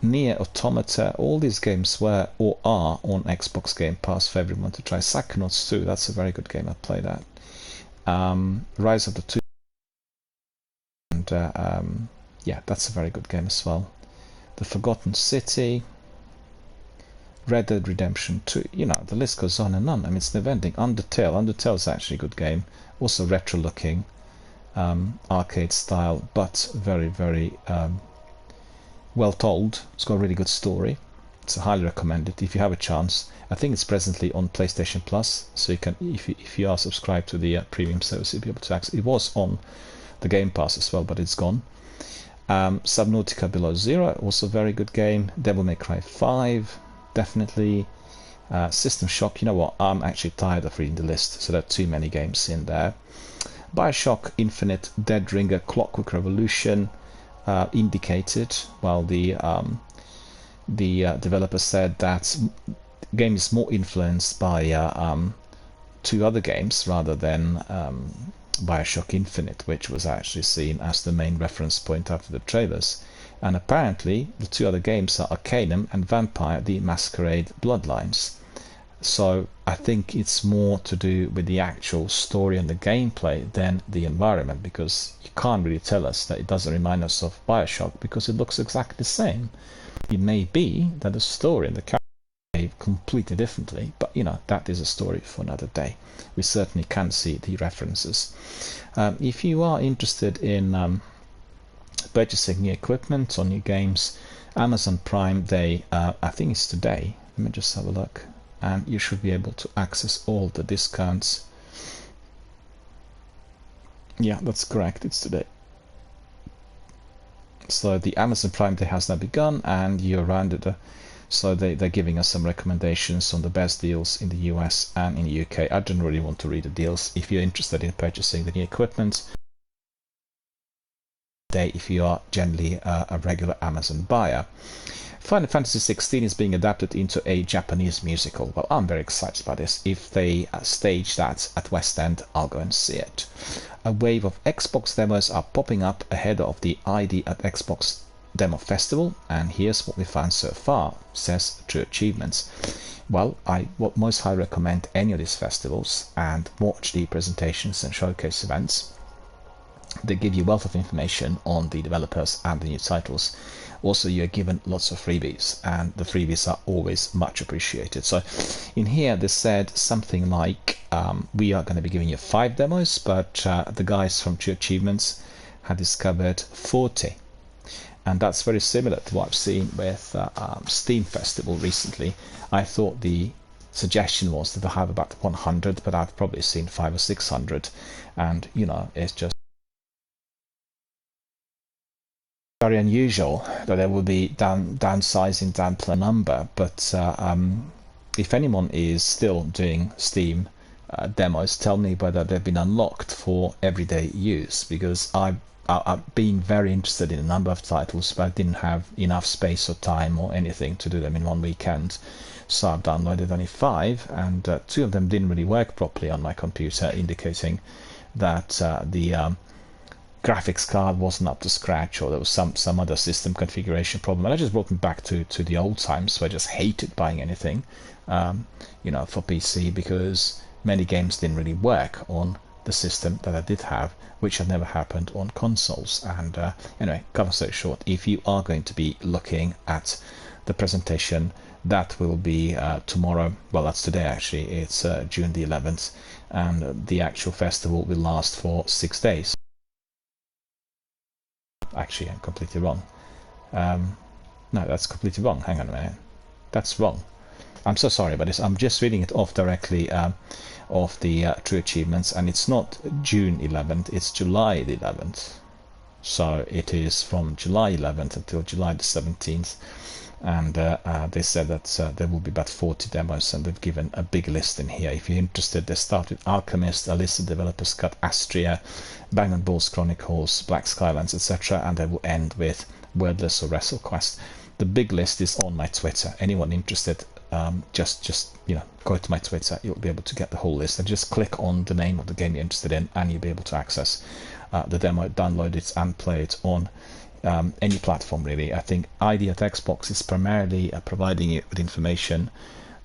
Nier Automata, all these games were or are on Xbox Game Pass for everyone to try. Psychonauts 2, that's a very good game, I played that. Rise of the Two, and Yeah, that's a very good game as well. The Forgotten City, Red Dead Redemption 2, you know, the list goes on and on. I mean, it's never ending. Undertale is actually a good game. Also retro looking, arcade style, but very, very well told. It's got a really good story. So highly recommend it if you have a chance. I think it's presently on PlayStation Plus, so you can, if you are subscribed to the premium service, you'll be able to access. It was on the Game Pass as well, but it's gone. Subnautica Below Zero, also a very good game. Devil May Cry 5, definitely. System Shock, you know what, I'm actually tired of reading the list, so there are too many games in there. Bioshock Infinite, Dead Ringer, Clockwork Revolution, indicated, while the developer said that the game is more influenced by two other games rather than Bioshock Infinite, which was actually seen as the main reference point after the trailers. And apparently the two other games are Arcanum and Vampire the Masquerade Bloodlines. So I think it's more to do with the actual story and the gameplay than the environment, because you can't really tell us that it doesn't remind us of Bioshock because it looks exactly the same. It may be that the story and the character behave completely differently, but you know, that is a story for another day. We certainly can see the references. If you are interested in purchasing new equipment or new games, Amazon Prime Day, I think it's today. Let me just have a look. And you should be able to access all the discounts. Yeah, that's correct, it's today. So the Amazon Prime Day has now begun, and you're around it. So they're giving us some recommendations on the best deals in the US and in the UK. I don't really want to read the deals. If you're interested in purchasing the new equipment, if you are generally a regular Amazon buyer. Final Fantasy XVI is being adapted into a Japanese musical. Well, I'm very excited about this. If they stage that at West End, I'll go and see it. A wave of Xbox demos are popping up ahead of the ID at Xbox Demo Festival, and here's what we found so far, says True Achievements. Well, I would most highly recommend any of these festivals and watch the presentations and showcase events. They give you wealth of information on the developers and the new titles. Also, you're given lots of freebies, and the freebies are always much appreciated. So in here they said something like, we are going to be giving you 5 demos, but the guys from True Achievements had discovered 40. And that's very similar to what I've seen with Steam Festival recently. I thought the suggestion was that they'll have about 100, but I've probably seen 500 or 600. And, you know, it's just very unusual that there will be downsizing down to a number, but if anyone is still doing Steam demos, tell me whether they've been unlocked for everyday use, because I've been very interested in a number of titles, but I didn't have enough space or time or anything to do them in one weekend, so I've downloaded only 5, and 2 of them didn't really work properly on my computer, indicating that the graphics card wasn't up to scratch, or there was some other system configuration problem, and I just brought them back to the old times where I just hated buying anything you know, for PC, because many games didn't really work on the system that I did have, which had never happened on consoles. And anyway, cut a story short, if you are going to be looking at the presentation, that will be tomorrow. Well, that's today actually. It's June the 11th, and the actual festival will last for 6 days. Actually, I'm completely wrong. No, that's completely wrong. Hang on a minute. That's wrong. I'm so sorry about this. I'm just reading it off directly of the True Achievements, and it's not June 11th, it's July the 11th. So it is from July 11th until July the 17th. And they said that there will be about 40 demos, and they've given a big list in here. If you're interested, they start with Alchemist, a list of developers cut Astria, Bang & Bulls Chronicles, Black Skylands, etc., and they will end with Wordless or WrestleQuest. The big list is on my Twitter. Anyone interested, just you know, go to my Twitter. You'll be able to get the whole list, and just click on the name of the game you're interested in, and you'll be able to access the demo, download it, and play it on any platform really. I think ID at Xbox is primarily providing it with information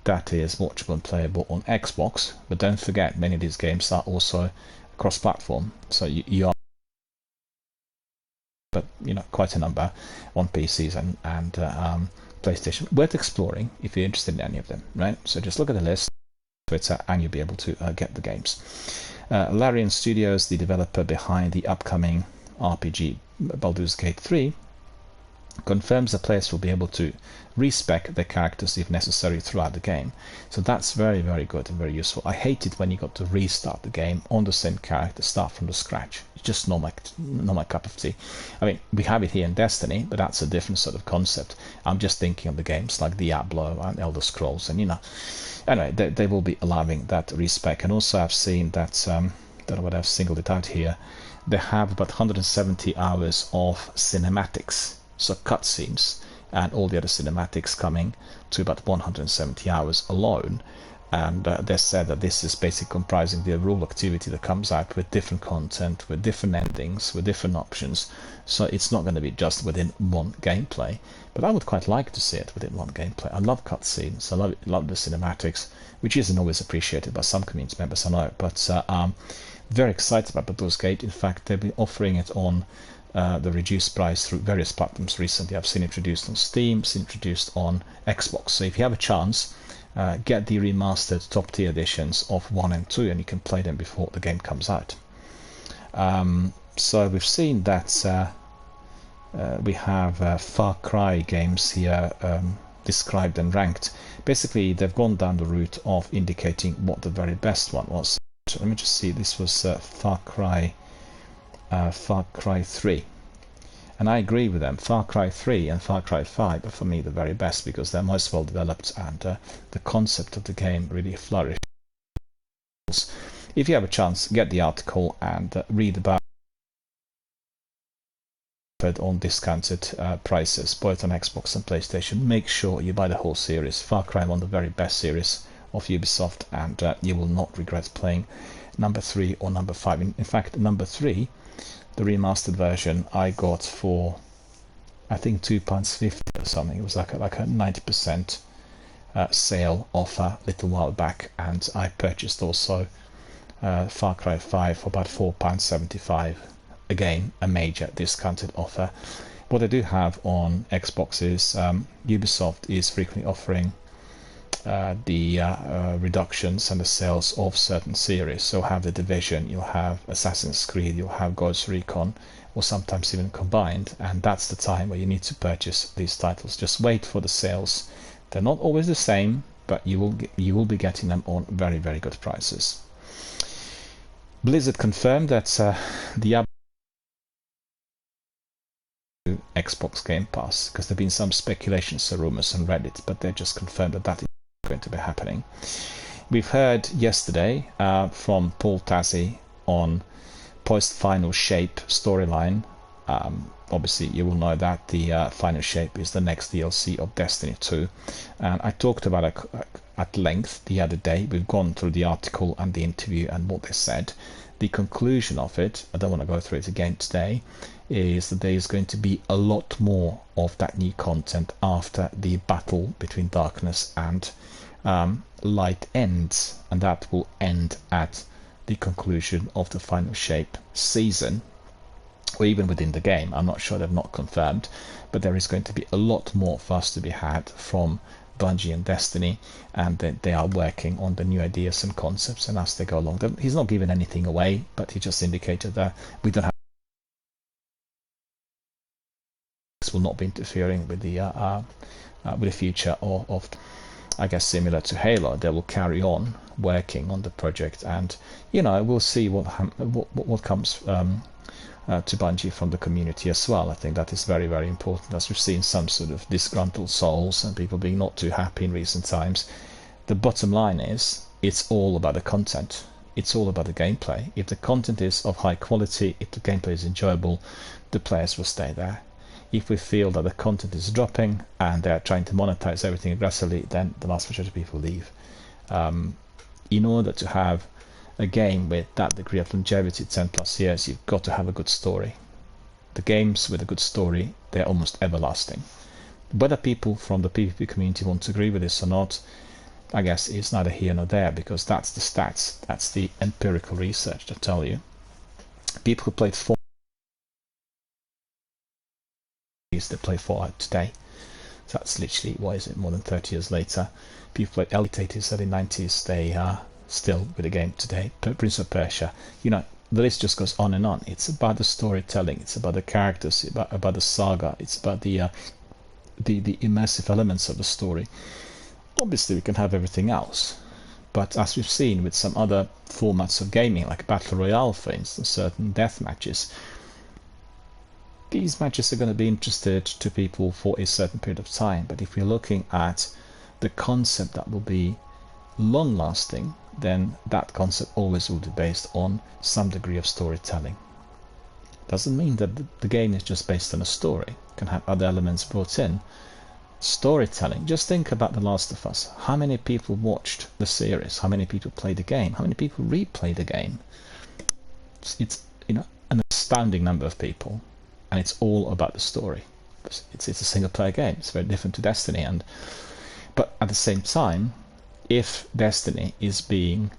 that is watchable and playable on Xbox, but don't forget, many of these games are also cross-platform, so you are, but you know, quite a number on PCs and PlayStation. Worth exploring if you're interested in any of them, right? So just look at the list, Twitter, and you'll be able to get the games. Larian Studios, the developer behind the upcoming RPG Baldur's Gate 3, confirms the players will be able to respec their characters if necessary throughout the game. So that's very, very good and very useful. I hate it when you got to restart the game on the same character, start from the scratch. It's just not my cup of tea. I mean, we have it here in Destiny, but that's a different sort of concept. I'm just thinking of the games like Diablo and Elder Scrolls, and anyway, they will be allowing that respec. And also I've seen that, don't know what I've singled it out here, they have about 170 hours of cinematics, so cutscenes, and all the other cinematics coming to about 170 hours alone. And they said that this is basically comprising the overall activity that comes out with different content, with different endings, with different options. So it's not going to be just within one gameplay. But I would quite like to see it within one gameplay. I love cutscenes, I love the cinematics, which isn't always appreciated by some community members, I know. But I'm very excited about Baldur's Gate. In fact, they've been offering it on the reduced price through various platforms recently. I've seen it introduced on Steam, seen it introduced on Xbox. So if you have a chance, get the remastered top tier editions of 1 and 2, and you can play them before the game comes out. So we've seen that we have Far Cry games here described and ranked. Basically, they've gone down the route of indicating what the very best one was. So let me just see, this was Far Cry 3, and I agree with them. Far Cry 3 and Far Cry 5 are for me the very best because they're most well developed and the concept of the game really flourishes. If you have a chance, get the article and read about it on discounted prices, both on Xbox and PlayStation. Make sure you buy the whole series. Far Cry, one of the very best series of Ubisoft, and you will not regret playing number 3 or number 5. In fact, number 3, the remastered version, I got for I think £2.50 or something. It was like a 90% sale offer a little while back, and I purchased also Far Cry 5 for about £4.75. Again, a major discounted offer. What I do have on Xbox is Ubisoft is frequently offering the reductions and the sales of certain series. So have the Division, you'll have Assassin's Creed, you'll have Ghost Recon, or sometimes even combined, and that's the time where you need to purchase these titles. Just wait for the sales. They're not always the same, but you will be getting them on very, very good prices. Blizzard confirmed that the Xbox Game Pass, because there have been some speculations and rumors on Reddit, but they just confirmed that is going to be happening. We've heard yesterday from Paul Tassi on post-Final Shape storyline. Obviously you will know that the Final Shape is the next DLC of Destiny 2, and I talked about it at length the other day. We've gone through the article and the interview and what they said. The conclusion of it, I don't want to go through it again today, is that there is going to be a lot more of that new content after the battle between darkness and light ends, and that will end at the conclusion of the Final Shape season, or even within the game. I'm not sure, they've not confirmed, but there is going to be a lot more fuss to be had from Bungie and Destiny, and they are working on the new ideas and concepts, and as they go along, he's not giving anything away, but he just indicated that we don't have will not be interfering with the future of I guess similar to Halo. They will carry on working on the project, and we'll see what comes to Bungie from the community as well. I think that is very, very important, as we've seen some sort of disgruntled souls and people being not too happy in recent times. The bottom line is, it's all about the content. It's all about the gameplay. If the content is of high quality, if the gameplay is enjoyable, the players will stay there. If we feel that the content is dropping and they're trying to monetize everything aggressively, then the vast majority of people leave. In order to have a game with that degree of longevity, 10 plus years, you've got to have a good story. The games with a good story, they're almost everlasting. Whether people from the PvP community want to agree with this or not, I guess it's neither here nor there, because that's the stats, that's the empirical research that tell you. People who played that play Fallout today. So that's literally, what is it, more than 30 years later. People played Elite 80s, early 90s, they are still with the game today. Prince of Persia, the list just goes on and on. It's about the storytelling, it's about the characters, about the saga, it's about the immersive elements of the story. Obviously, we can have everything else, but as we've seen with some other formats of gaming, like Battle Royale, for instance, certain death matches, these matches are going to be interested to people for a certain period of time. But if we're looking at the concept that will be long lasting, then that concept always will be based on some degree of storytelling. Doesn't mean that the game is just based on a story. It can have other elements brought in. Storytelling, just think about The Last of Us. How many people watched the series? How many people played the game? How many people replayed the game? It's an astounding number of people, and it's all about the story. It's a single player game. It's very different to Destiny, but at the same time, if Destiny is being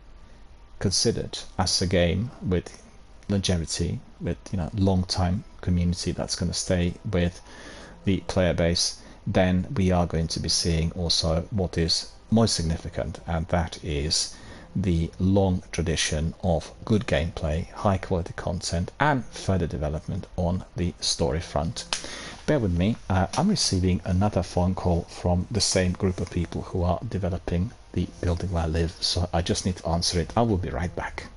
considered as a game with longevity, with long time community that's going to stay with the player base, then we are going to be seeing also what is most significant, and that is the long tradition of good gameplay, high quality content, and further development on the story front. Bear with me, I'm receiving another phone call from the same group of people who are developing the building where I live, so I just need to answer it. I will be right back.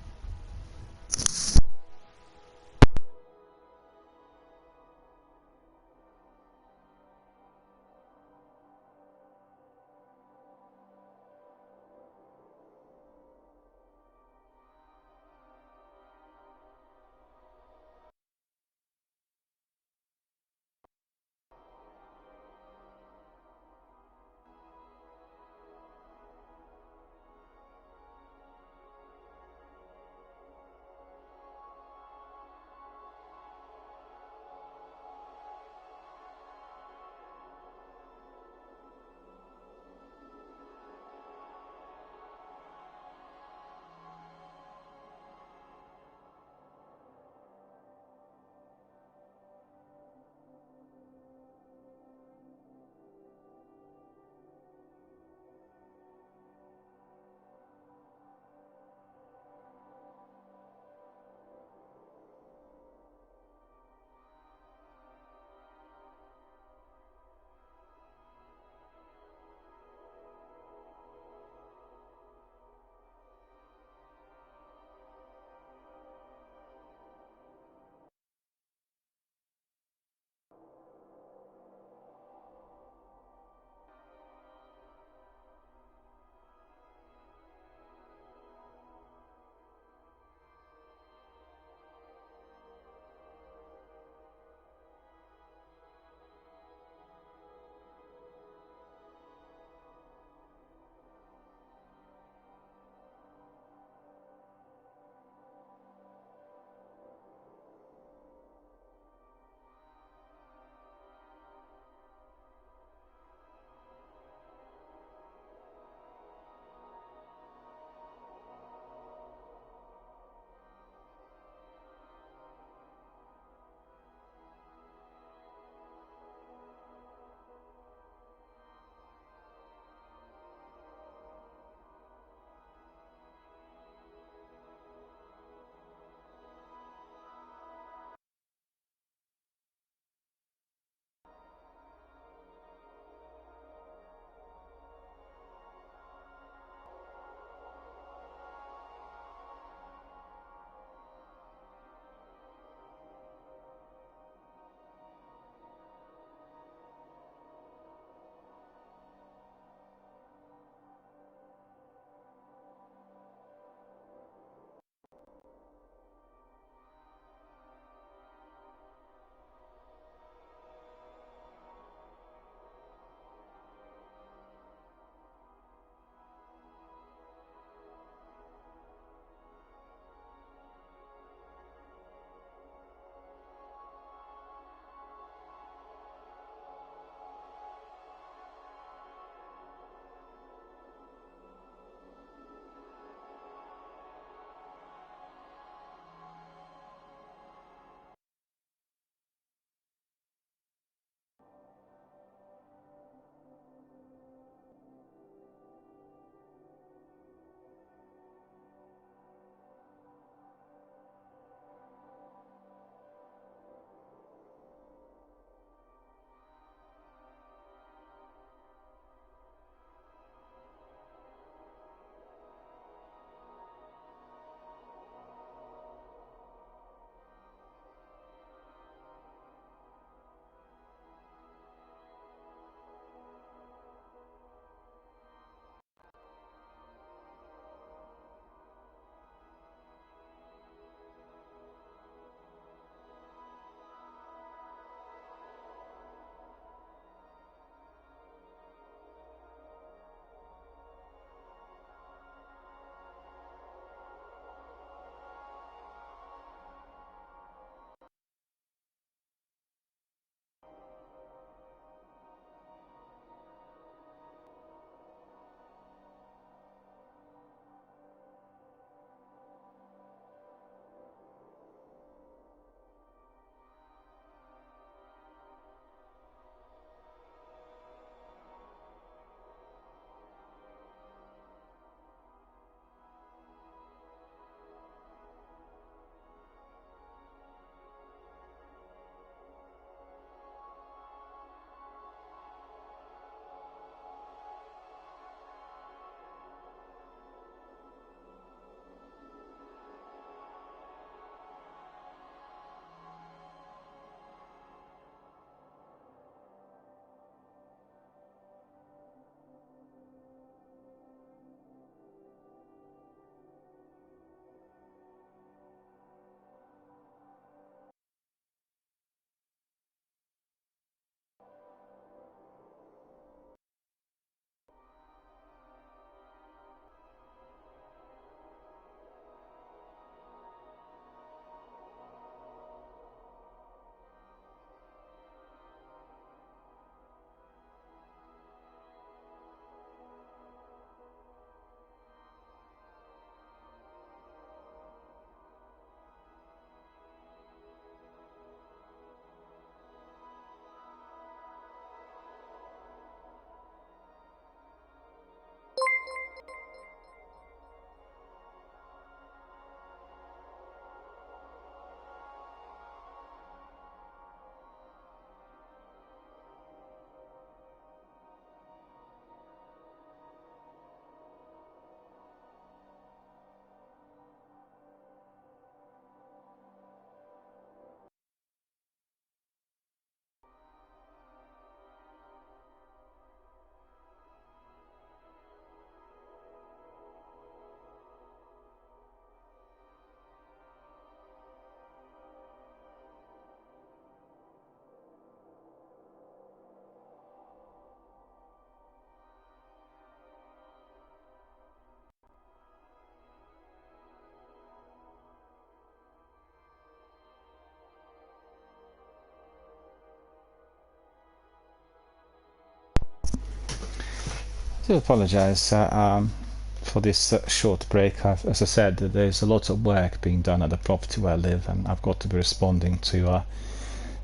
do apologise for this short break. As I said, there's a lot of work being done at the property where I live, and I've got to be responding to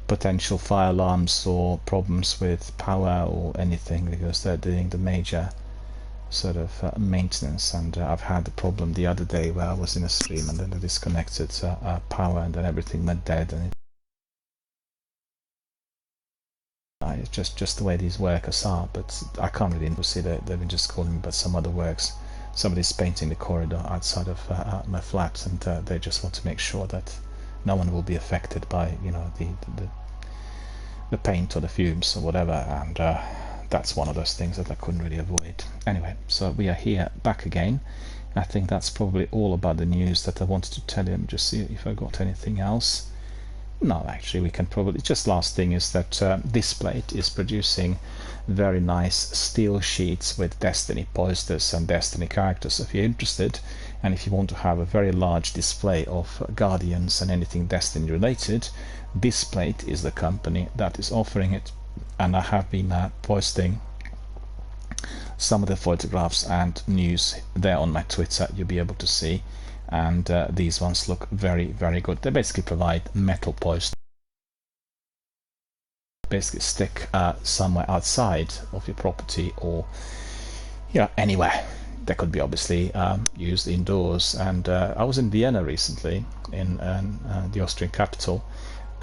potential fire alarms or problems with power or anything, because they're doing the major sort of maintenance. And I've had the problem the other day where I was in a stream and then they disconnected power, and then everything went dead. And it's just the way these workers are. But I can't really see that they've been just calling me about some other works. Somebody's painting the corridor outside of my flat, and they just want to make sure that no one will be affected by, you know, the paint or the fumes or whatever. And that's one of those things that I couldn't really avoid. Anyway, so we are here back again. I think that's probably all about the news that I wanted to tell you. Just see if I got anything else. No, actually, we can probably just last thing is that Displate is producing very nice steel sheets with Destiny posters and Destiny characters. If you're interested, and if you want to have a very large display of Guardians and anything Destiny related, Displate is the company that is offering it. And I have been posting some of the photographs and news there on my Twitter. You'll be able to see, and these ones look very, very good. They basically provide metal posters, basically stick somewhere outside of your property, or anywhere. They could be obviously used indoors. And I was in Vienna recently, in the Austrian capital,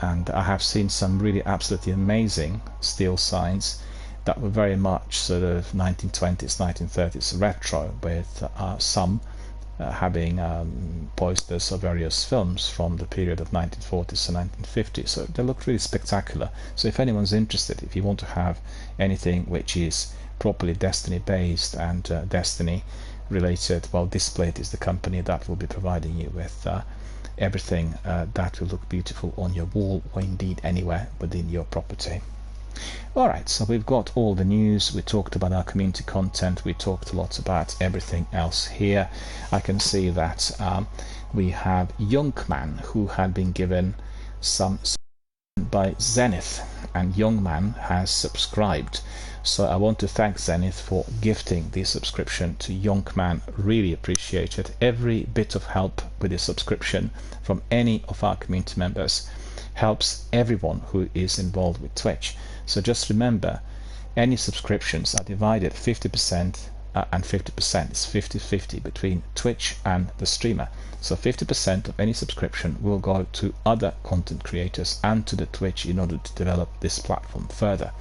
and I have seen some really absolutely amazing steel signs that were very much sort of 1920s, 1930s retro, with some having posters of various films from the period of 1940s and 1950s. So they look really spectacular. So if anyone's interested, if you want to have anything which is properly Destiny based and Destiny related, well, Displate is the company that will be providing you with everything that will look beautiful on your wall, or indeed anywhere within your property. Alright, so we've got all the news. We talked about our community content. We talked a lot about everything else here. I can see that we have Youngman, who had been given some by Zenith, and Youngman has subscribed. So I want to thank Zenith for gifting the subscription to Youngman. Really appreciate it. Every bit of help with the subscription from any of our community members helps everyone who is involved with Twitch. So just remember, any subscriptions are divided 50% and 50%. It's 50-50 between Twitch and the streamer. So 50% of any subscription will go to other content creators and to the Twitch in order to develop this platform further.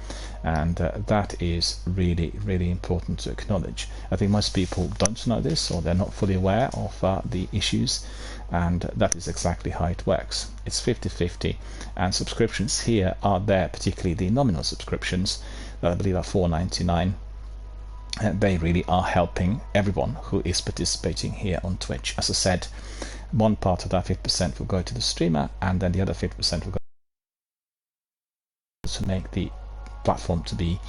And that is really, really important to acknowledge. I think most people don't know this, or they're not fully aware of the issues, and that is exactly how it works. It's 50-50, and subscriptions here are there, particularly the nominal subscriptions that I believe are $4.99. They really are helping everyone who is participating here on Twitch. As I said, one part of that 50% will go to the streamer, and then the other 50% will go to make the platform to be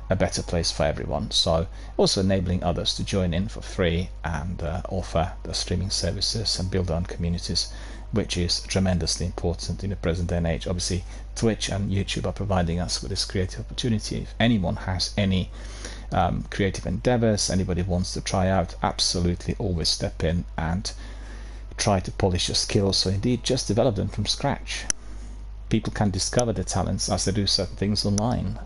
a better place for everyone. So also enabling others to join in for free and offer the streaming services and build their own communities, which is tremendously important in the present day and age. Obviously, Twitch and YouTube are providing us with this creative opportunity. If anyone has any creative endeavors, anybody wants to try out, absolutely always step in and try to polish your skills, or indeed just develop them from scratch. People can discover their talents as they do certain things online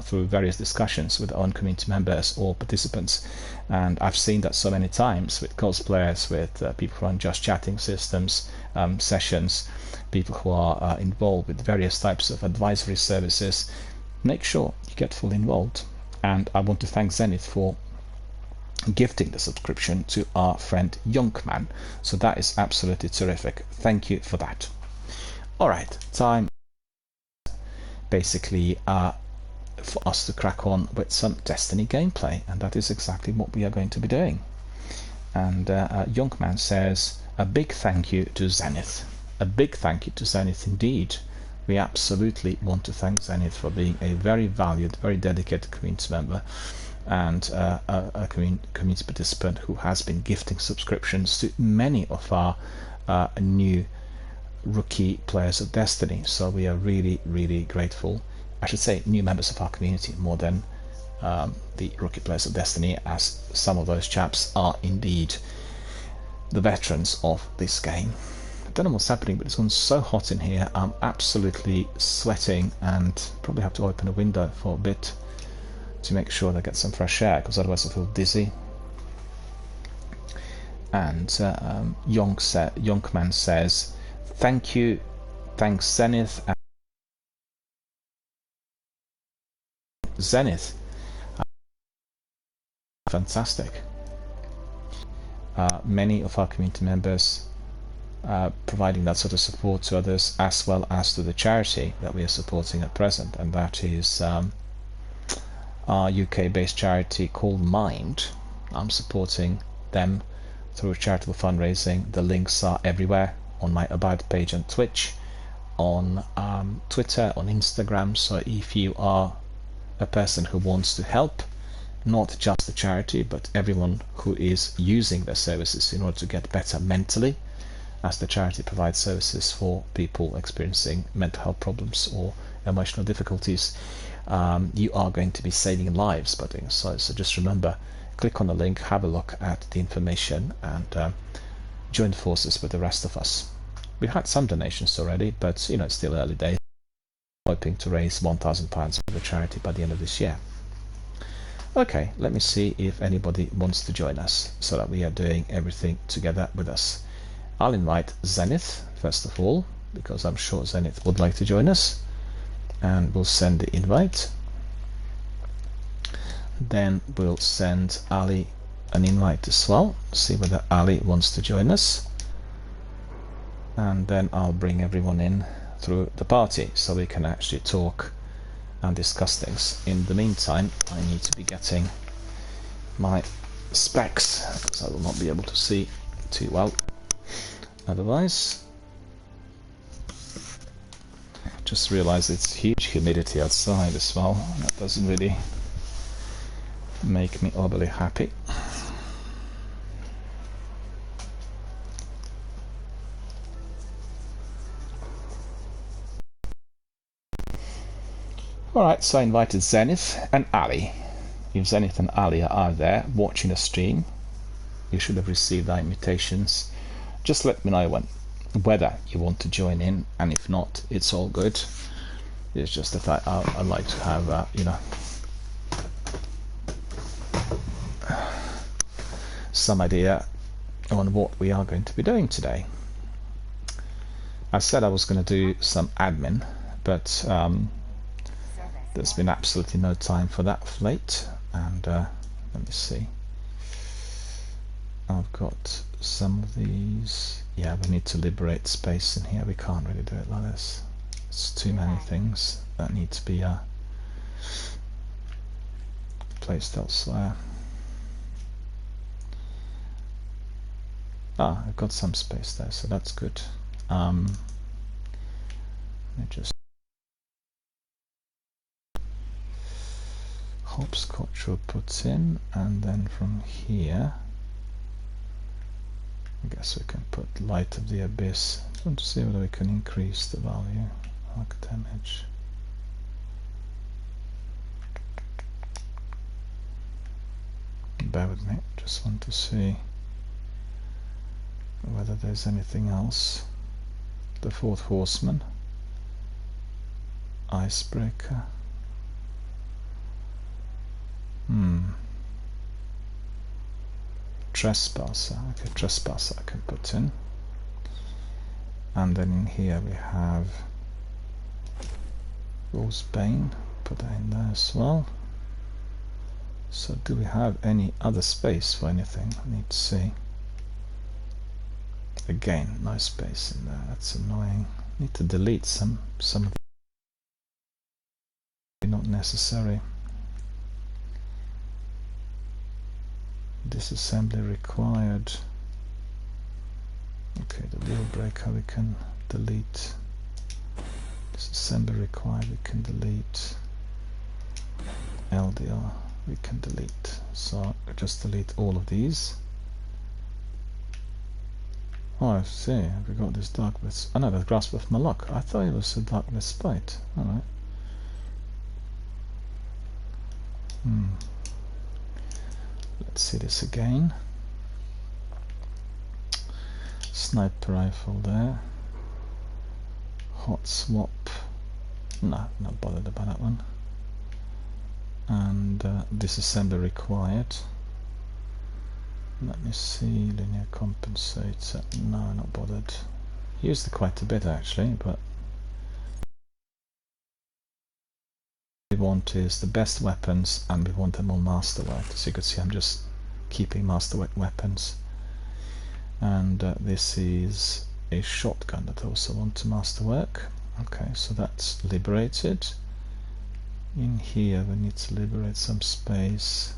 through various discussions with their own community members or participants. And I've seen that so many times with cosplayers, with people who run Just Chatting systems, sessions, people who are involved with various types of advisory services. Make sure you get fully involved. And I want to thank Zenith for gifting the subscription to our friend Youngman. So that is absolutely terrific. Thank you for that. Alright, time basically for us to crack on with some Destiny gameplay, and that is exactly what we are going to be doing. And Youngman says, a big thank you to Zenith. A big thank you to Zenith indeed. We absolutely want to thank Zenith for being a very valued, very dedicated community member, and a community participant who has been gifting subscriptions to many of our new rookie players of Destiny. So we are really, really grateful. I should say new members of our community more than the Rookie Players of Destiny, as some of those chaps are indeed the veterans of this game. I don't know what's happening, but it's gone so hot in here. I'm absolutely sweating and probably have to open a window for a bit to make sure that I get some fresh air, because otherwise I feel dizzy. And Yonkman says, thank you, thanks Zenith. And Zenith, fantastic. Many of our community members providing that sort of support to others, as well as to the charity that we are supporting at present, and that is our UK-based charity called Mind. I'm supporting them through charitable fundraising. The links are everywhere on my About page on Twitch, on Twitter, on Instagram. So if you are a person who wants to help not just the charity but everyone who is using their services in order to get better mentally, as the charity provides services for people experiencing mental health problems or emotional difficulties, you are going to be saving lives by doing so. So just remember, click on the link, have a look at the information, and join forces with the rest of us. We've had some donations already, but you know, it's still early days. Hoping to raise £1,000 for the charity by the end of this year. Okay, let me see if anybody wants to join us so that we are doing everything together with us. I'll invite Zenith first of all, because I'm sure Zenith would like to join us, and we'll send the invite. Then we'll send Ali an invite as well, see whether Ali wants to join us, and then I'll bring everyone in through the party so we can actually talk and discuss things. In the meantime, I need to be getting my specs, because I will not be able to see too well otherwise. Just realized it's huge humidity outside as well. That doesn't really make me overly happy. Alright, so I invited Zenith and Ali. If Zenith and Ali are there watching the stream, you should have received our invitations. Just let me know whether you want to join in, and if not, it's all good. It's just that I'd like to have, you know, some idea on what we are going to be doing today. I said I was going to do some admin, but there's been absolutely no time for that of late, and let me see. I've got some of these. Yeah, we need to liberate space in here. We can't really do it like this. It's too many things that need to be placed elsewhere. I've got some space there, so that's good. Let me just hopscotch will put in, and then from here I guess we can put Light of the Abyss. I want to see whether we can increase the value. Arc damage. Bear with me, just want to see whether there's anything else. The Fourth Horseman, Icebreaker. Trespasser. Okay, Trespasser I can put in. And then in here we have Rosebane. Put that in there as well. So do we have any other space for anything? I need to see. Again, no space in there. That's annoying. Need to delete some of the not necessary. Disassembly required. Okay, the wheel breaker we can delete. Disassembly required, we can delete. LDR we can delete. So just delete all of these. Oh, I see. We got this Darkblade. Oh no, that's Grasp of Malok. I thought it was a Darkblade Spite. Alright. Let's see this again. Sniper rifle there. Hot swap. No, not bothered about that one. And disassembly required. Let me see, linear compensator. No, not bothered. Used it quite a bit actually, but what we want is the best weapons, and we want them all masterwork. So you can see I'm just keeping masterwork weapons. And this is a shotgun that I also want to masterwork. Okay, so that's liberated. In here we need to liberate some space.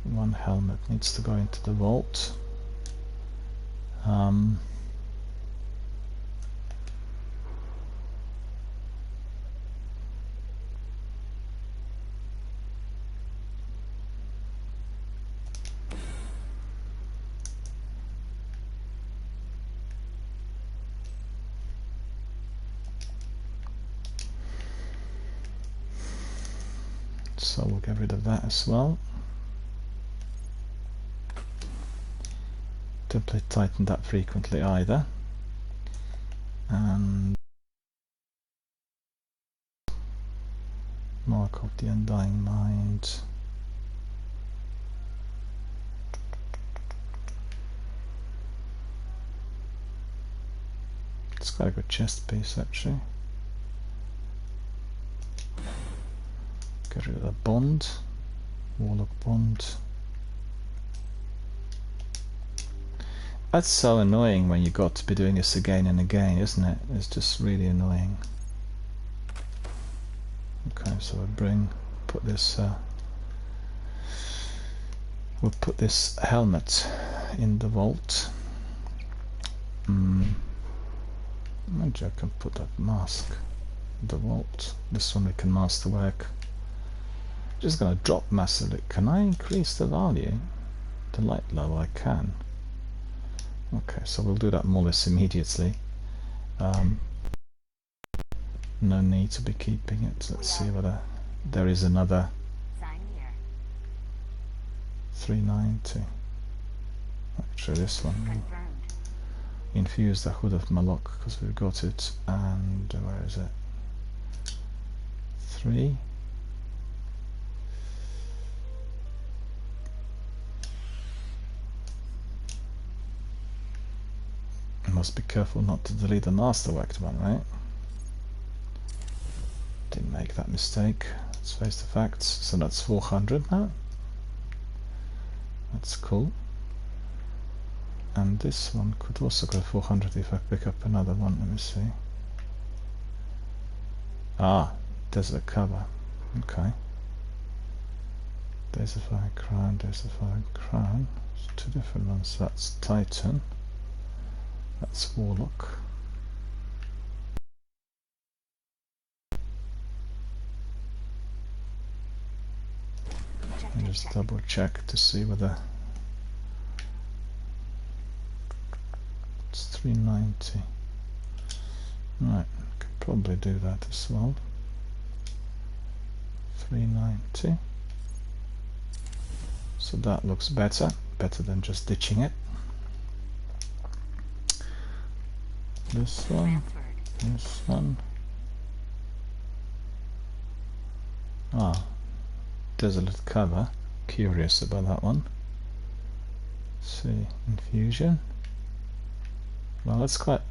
One helmet needs to go into the vault. So we'll get rid of that as well. Don't play tighten that frequently either. And mark of the Undying Mind. It's quite a good chest piece actually. Get rid of the bond, Warlock bond. That's so annoying when you got to be doing this again and again, isn't it? It's just really annoying. Okay, so we'll put this helmet in the vault. Maybe I can put that mask in the vault. This one we can masterwork. Just gonna drop massively. Can I increase the value? The light level I can. Okay, so we'll do that more or less immediately. No need to be keeping it. Let's see whether there is another 390. Actually, this one. Infuse the Hood of Malok because we've got it. And where is it? 3. Must be careful not to delete the masterworked one, right? Didn't make that mistake. Let's face the facts. So that's 400 now. That's cool. And this one could also go 400 if I pick up another one. Let me see. Ah, Desert Cover. Okay. Desertified Crown, Desertified Crown. It's two different ones. That's Titan. That's Warlock. Let me just double check to see whether it's 390. Right, could probably do that as well. 390. So that looks better than just ditching it. This one, this one. Ah, Desolate Cover. Curious about that one. Let's see, Infusion. Well, that's quite,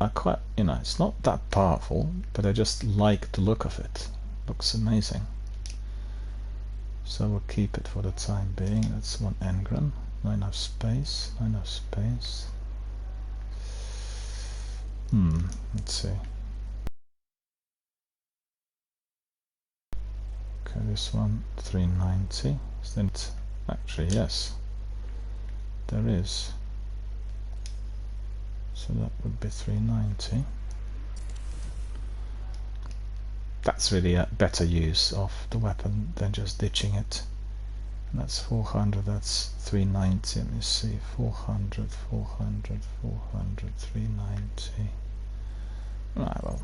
you know, it's not that powerful, but I just like the look of it. Looks amazing. So we'll keep it for the time being. That's one engram. Not enough space. Not enough space. Let's see. Okay, this one 390. So then actually yes, there is. So that would be 390. That's really a better use of the weapon than just ditching it. And that's 400, that's 390. Let me see, 400, 400, 400, 390. Right, well,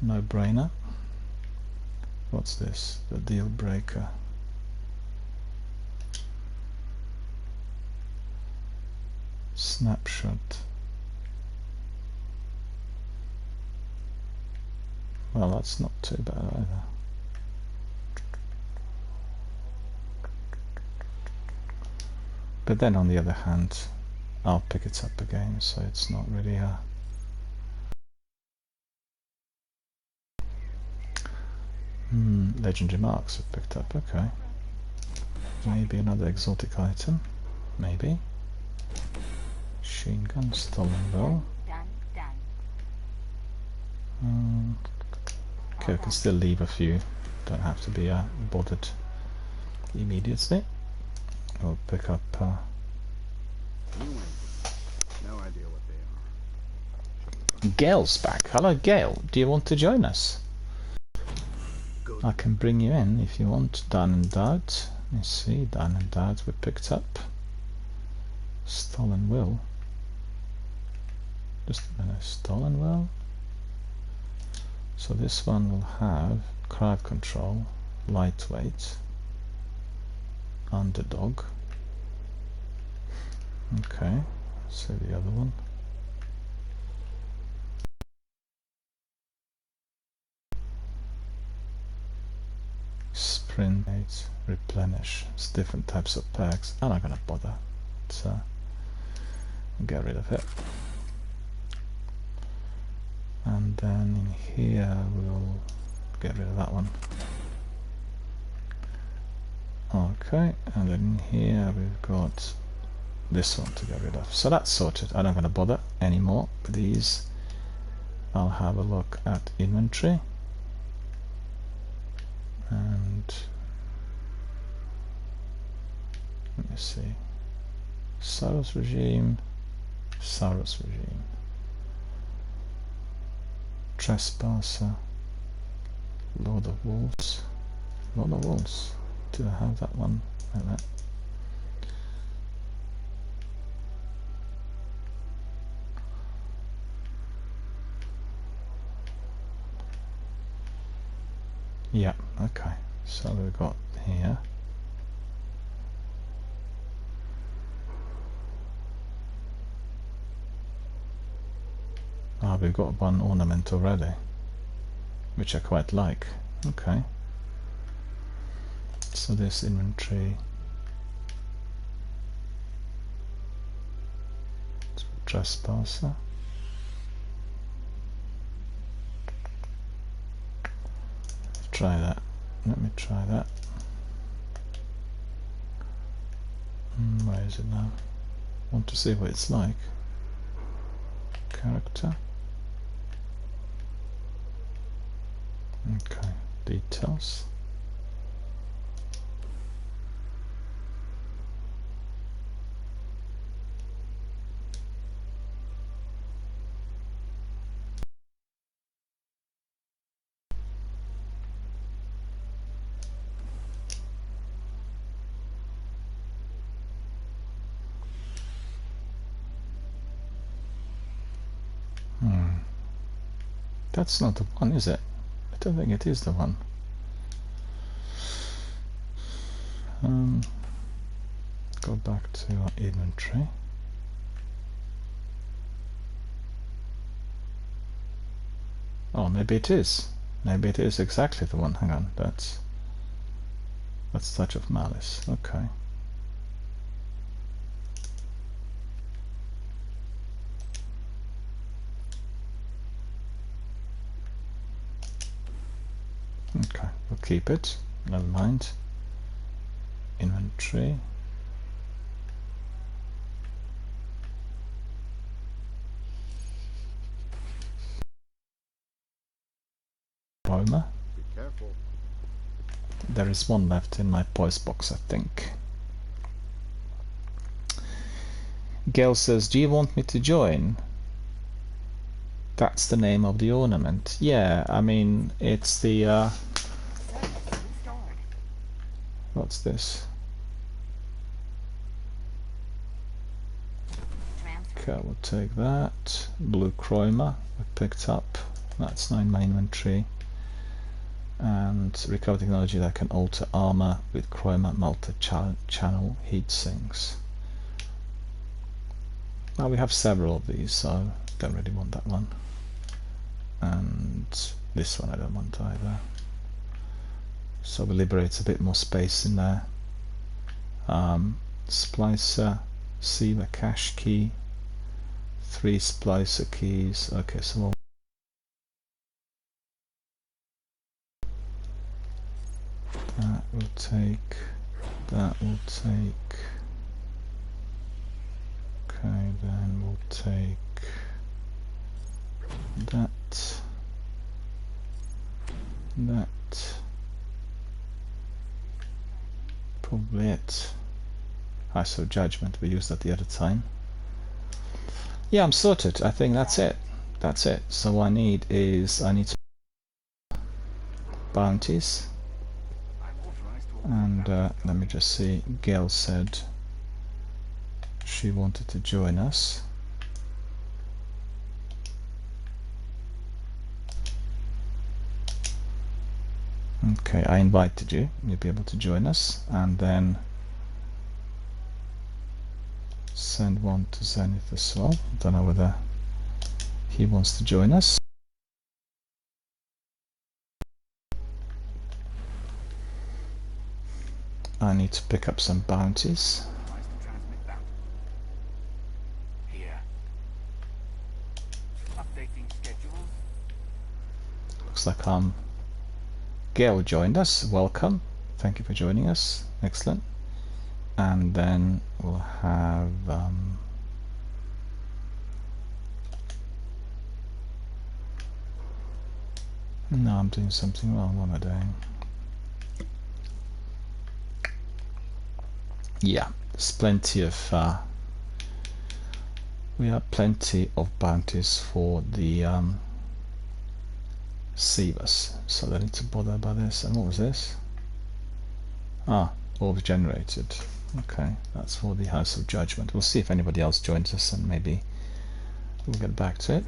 no brainer. What's this? The deal breaker. Snapshot. Well, that's not too bad either. But then on the other hand, I'll pick it up again, so it's not really a... legendary marks I've picked up, okay. Maybe another exotic item, maybe. Machine gun, stolen bow. Okay, I can still leave a few, don't have to be bothered immediately. We'll pick up... No idea what they are. Gail's back. Hello Gail, do you want to join us? I can bring you in if you want. Dine and Doubt. Let me see, Dine and Doubt we picked up. Stolen Will. Just a minute, Stolen Will. So this one will have crowd control, lightweight, underdog. Okay, so the other one. Sprint, replenish. It's different types of packs. I'm not gonna bother. So get rid of it. And then in here we'll get rid of that one. Okay, and then in here we've got this one to get rid of. So that's sorted. I'm not going to bother anymore with these. I'll have a look at inventory. And let me see. Saros regime. Saros regime. Trespasser. Lord of Wolves. Lord of Wolves. Do I have that one like that? Yeah, okay. So we've got here. Ah, we've got one ornament already, which I quite like. Okay. So this inventory. Trespasser. Try that. Let me try that. Where is it now? Want to see what it's like. Character. Okay. Details. That's not the one, is it? I don't think it is the one. Go back to our inventory. Oh, maybe it is. Maybe it is exactly the one. Hang on, that's Touch of Malice. Okay. Okay, we'll keep it. Never mind. Inventory. Roma. Be careful. There is one left in my poise box, I think. Gail says, do you want me to join? That's the name of the ornament. Yeah, I mean, it's the... what's this? Okay, we'll take that. Blue Chroma we picked up. That's not in my inventory. and recover technology that can alter armor with chroma multi-channel heat sinks. Now we have several of these, so don't really want that one. And this one I don't want either. So we liberate a bit more space in there. Splicer, Siva cache key, 3 splicer keys. Okay, so we'll that will take, that will take, okay, then we'll take that, that, probably it. I saw judgment, we used that the other time. Yeah, I'm sorted. I think that's it. That's it. So what I need is, I need bounties. And let me just see, Gail said she wanted to join us. Okay, I invited you. You'll be able to join us, and then send one to Zenith as well. Don't know whether he wants to join us. I need to pick up some bounties. Looks like Gail joined us. Welcome. Thank you for joining us. Excellent. And then we'll have no, I'm doing something wrong. What am I doing? Yeah, there's plenty of we have plenty of bounties for the Sivas, so they need to bother about this. And what was this? Ah, orbs generated. Okay, that's for the House of Judgment. We'll see if anybody else joins us, and maybe we'll get back to it.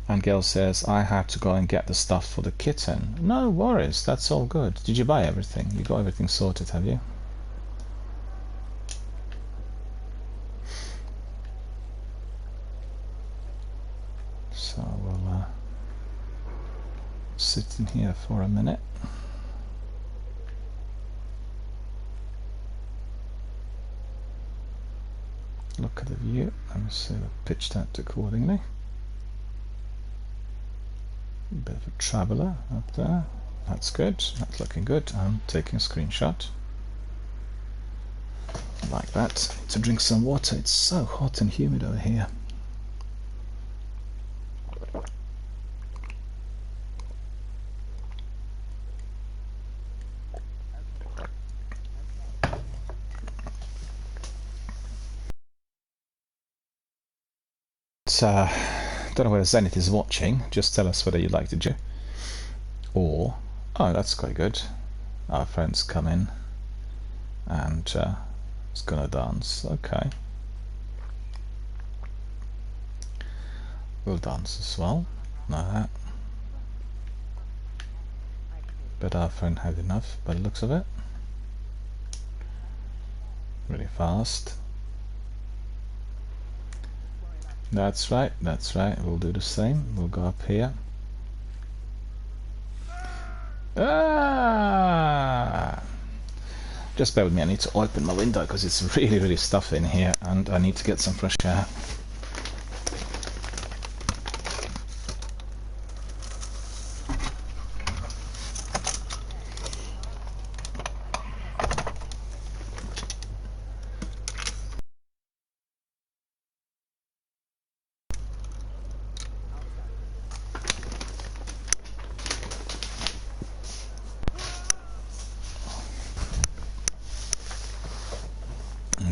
And Gail says, I have to go and get the stuff for the kitten. No worries, that's all good. Did you buy everything? You got everything sorted, have you? So we'll sit in here for a minute. Look at the view. Let me see, I've pitched that accordingly. A bit of a traveller up there. That's good. That's looking good. I'm taking a screenshot. Like that. Need to drink some water. It's so hot and humid over here. Don't know whether Zenith is watching. Just tell us whether you'd like to do. Or, oh, that's quite good. Our friends come in and it's gonna dance. Okay, we'll dance as well. Like that. But our friend had enough by the looks of it. Really fast. That's right, that's right. We'll do the same. We'll go up here. Ah! Just bear with me. I need to open my window because it's really, really stuffy in here, and I need to get some fresh air.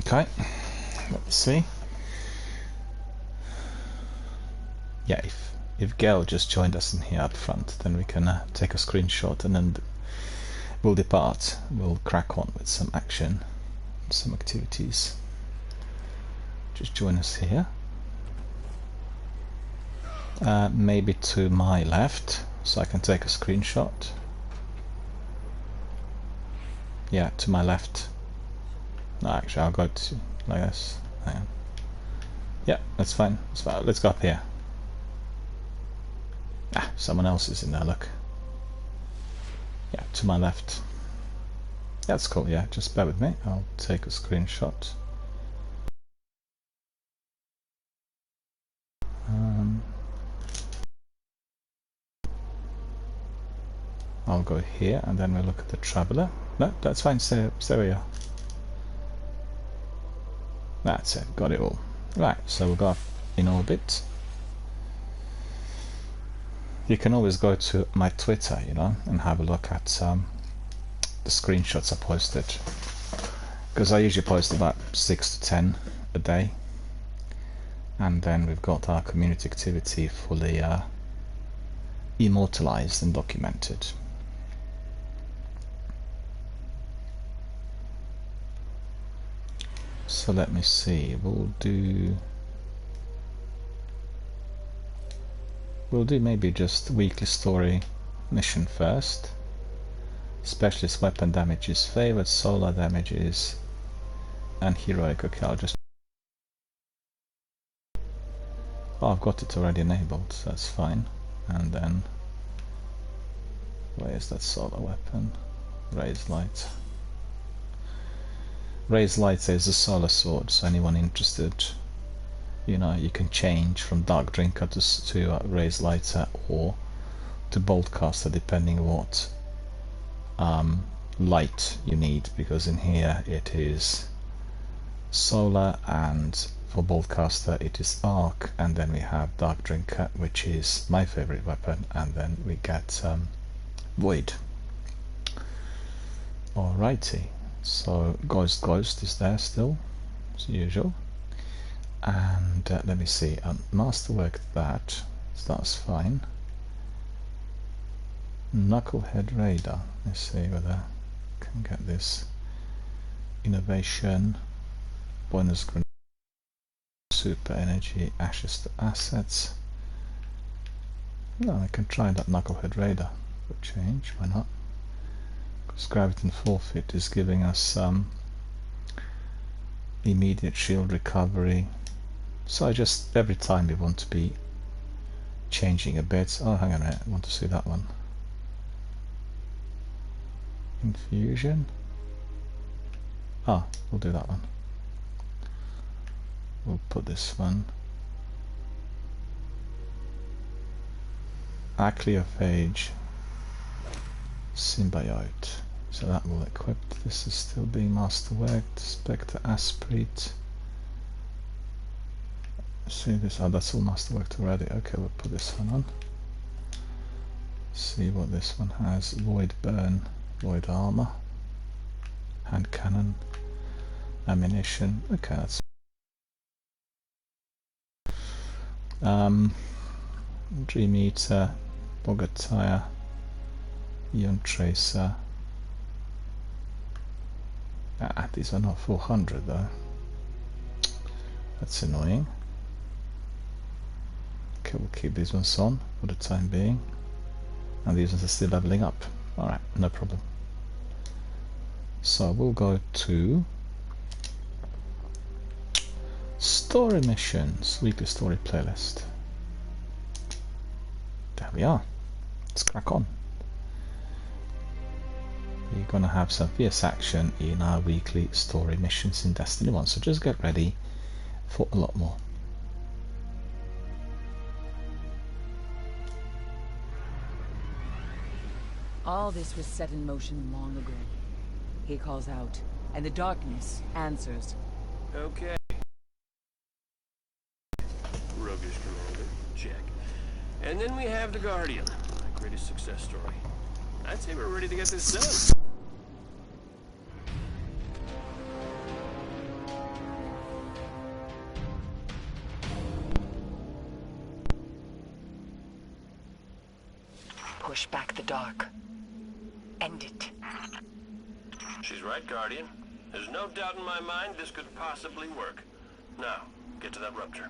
Okay, let's see. Yeah, if Gail just joined us in here up front, then we can take a screenshot, and then we'll depart. We'll crack on with some action, some activities. Just join us here. maybe to my left, so I can take a screenshot. Yeah, to my left. No, actually, I'll go to like this. Hang on. Yeah, that's fine. Let's go up here. Ah, someone else is in there, look. Yeah, to my left. That's cool, yeah, just bear with me. I'll take a screenshot. I'll go here and then we'll look at the traveler. No, that's fine, stay where you are. That's it, got it all. Right, so we'll go up in orbit. You can always go to my Twitter, you know, and have a look at the screenshots I posted. Because I usually post about 6 to 10 a day. And then we've got our community activity fully immortalized and documented. So let me see, we'll do maybe just weekly story mission first. Specialist weapon damage is favored, solar damage is, and heroic. Okay, I'll just, oh, I've got it already enabled, so that's fine. And then where is that solar weapon? Raise light. Raise light says the solar sword, so anyone interested, you know, you can change from dark drinker to raise lighter or to bolt caster, depending what light you need, because in here it is solar, and for bolt caster it is arc, and then we have dark drinker, which is my favorite weapon, and then we get void. Alrighty, so ghost is there still as usual. And let me see, masterwork that, so that's fine. Knucklehead radar, let's see whether I can get this. Innovation, bonus grenade, super energy, ashes to assets. No, I can try that knucklehead radar for change, why not? Because Graviton Forfeit is giving us some immediate shield recovery. So I just, every time we want to be changing a bit. Oh, hang on a minute, I want to see that one. Infusion. Ah, we'll do that one. We'll put this one. Acleophage Symbiote. So that will equip. This is still being masterworked. Spectre Asprit. See this? Oh, that's all masterworked already. Okay, we'll put this one on. See what this one has. Void Burn, Void Armor, Hand Cannon, Ammunition. Okay, that's Dream Eater, Bogatire, Ion Tracer. These are not 400 though. That's annoying. Okay, we'll keep these ones on for the time being. And these ones are still leveling up. Alright, no problem. So we'll go to story missions, weekly story playlist. There we are. Let's crack on. We're gonna have some fierce action in our weekly story missions in Destiny 1, so just get ready for a lot more. All this was set in motion long ago. He calls out, and the darkness answers. Okay. Roguish Commander, check. And then we have the Guardian, my greatest success story. I'd say we're ready to get this done. Push back the dark. End it. She's right, Guardian. There's no doubt in my mind this could possibly work. Now, get to that rupture.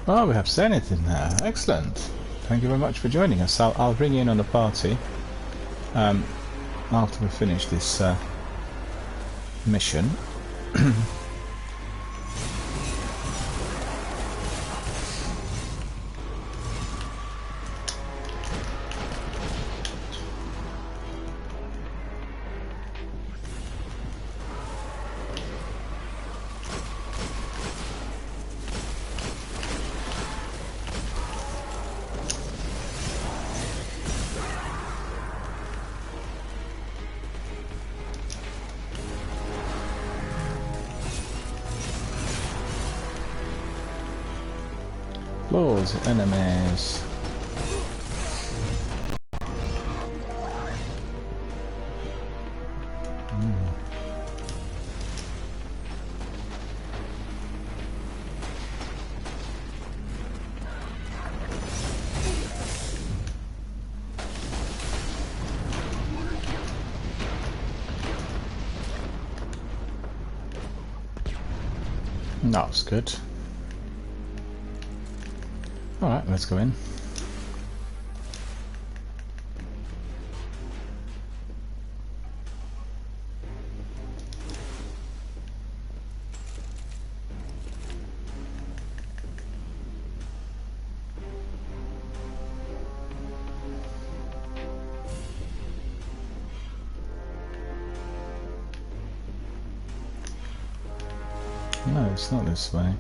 Oh, we have Zenith in there. Excellent. Thank you very much for joining us. I'll bring you in on the party after we finish this mission. Floors, enemies. That's good. Alright, let's go in. No, it's not this way.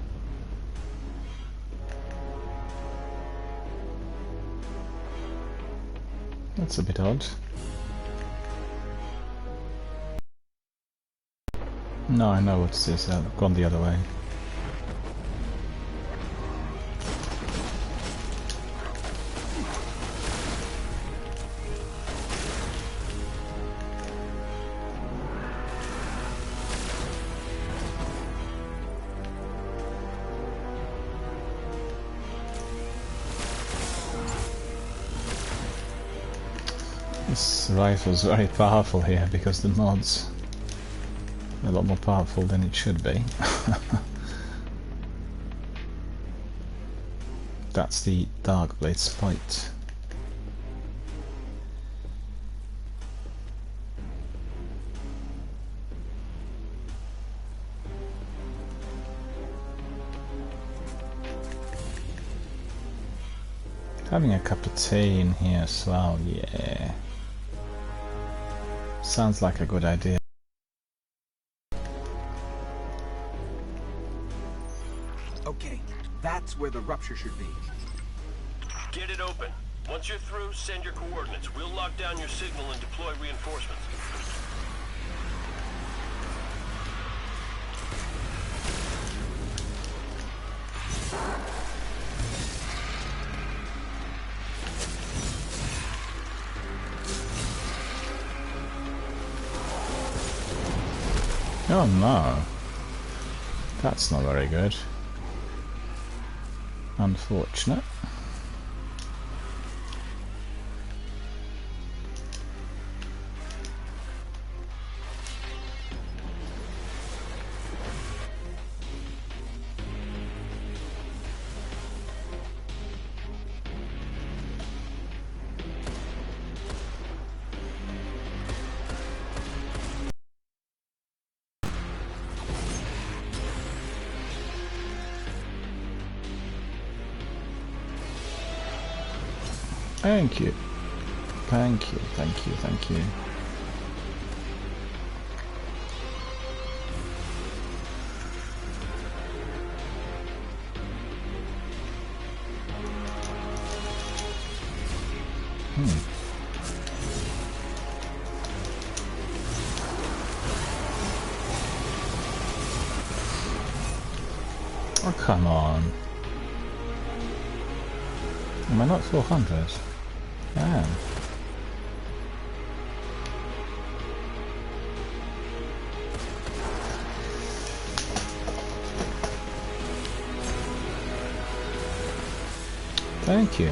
That's a bit odd. No, I know what's this. I've gone the other way. This rifle's very powerful here because the mod's a lot more powerful than it should be. That's the Darkblade Spite. Having a cup of tea in here as well, yeah. Sounds like a good idea. Okay, that's where the rupture should be. Get it open. Once you're through, send your coordinates. We'll lock down your signal and deploy reinforcements. Oh no. That's not very good. Unfortunate. Thank you. Thank you, thank you, thank you. Oh, come on. Am I not 400? I am. Thank you.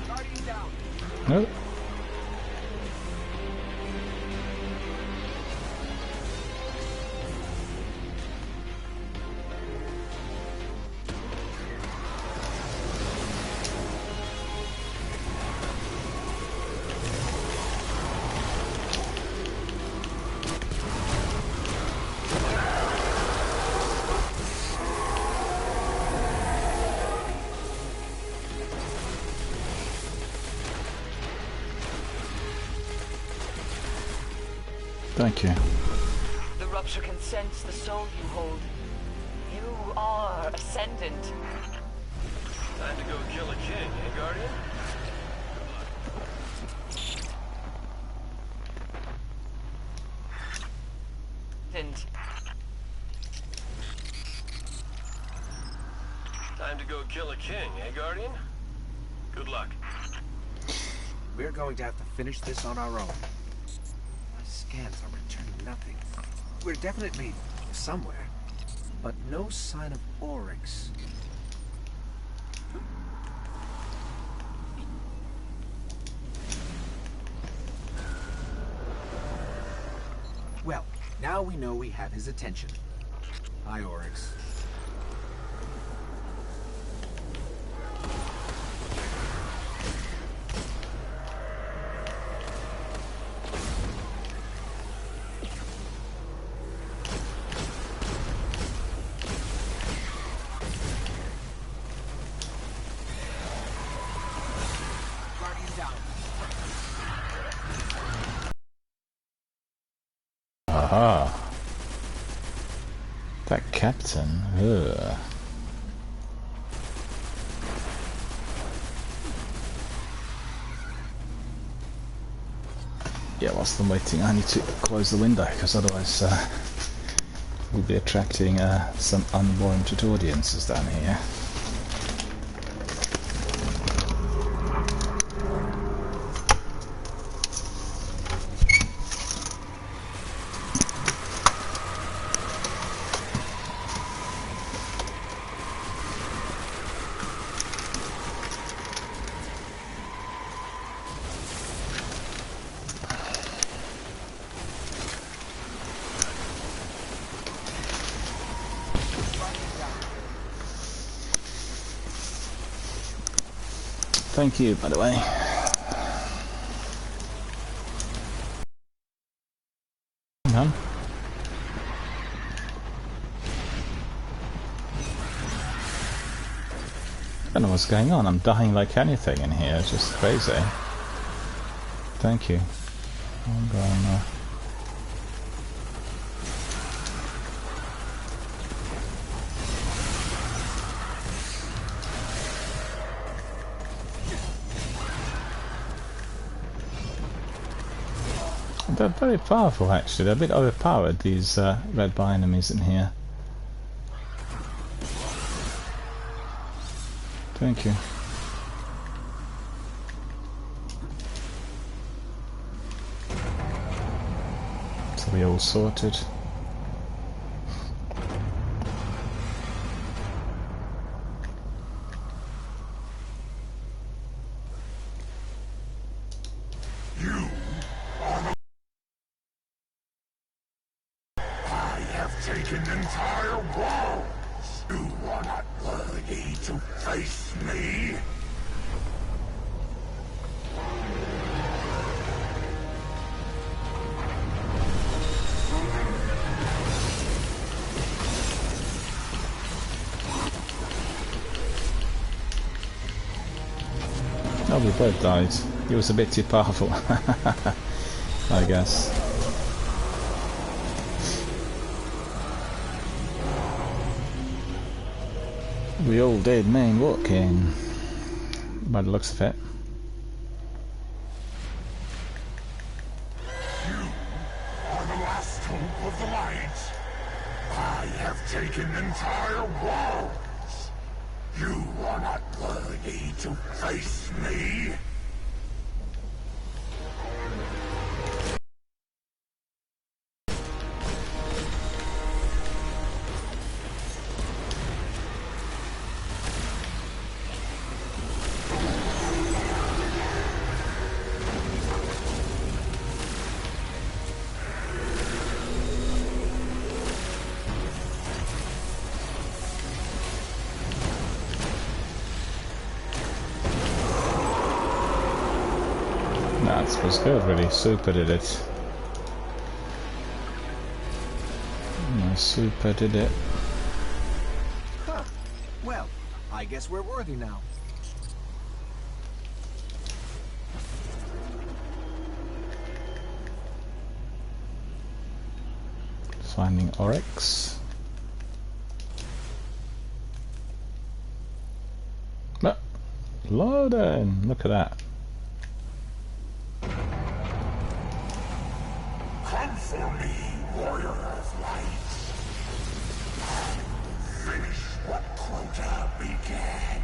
Guardian down. Nope. Thank you. The Rupture can sense the soul you hold. You are Ascendant. Time to go kill a king, eh, Guardian? And Time to go kill a king, eh, Guardian? Good luck. We're going to have to finish this on our own. My scans are returning nothing. We're definitely somewhere, but no sign of Oryx. Well, now we know we have his attention. Hi, Oryx. Guardian down. Aha. That captain. Ugh. Yeah, whilst I'm waiting, I need to close the window because otherwise we'll be attracting some unwarranted audiences down here. Thank you, by the way. Hang on. I don't know what's going on. I'm dying like anything in here. It's just crazy. Thank you. I'm going. They're very powerful, actually. They're a bit overpowered, these red bar enemies in here. Thank you. So we all sorted. Taken entire worlds! You are not worthy to face me. Oh, we both died. He was a bit too powerful, I guess. We all did main walking, by the looks of it. You are the last hope of the light. I have taken entire worlds. You are not worthy to face me. That was good, really. Super did it. No, Super did it. Huh. Well, I guess we're worthy now. Finding Oryx. Oh, Loden! Look at that. Come for me, warrior of light. Finish what Crota began.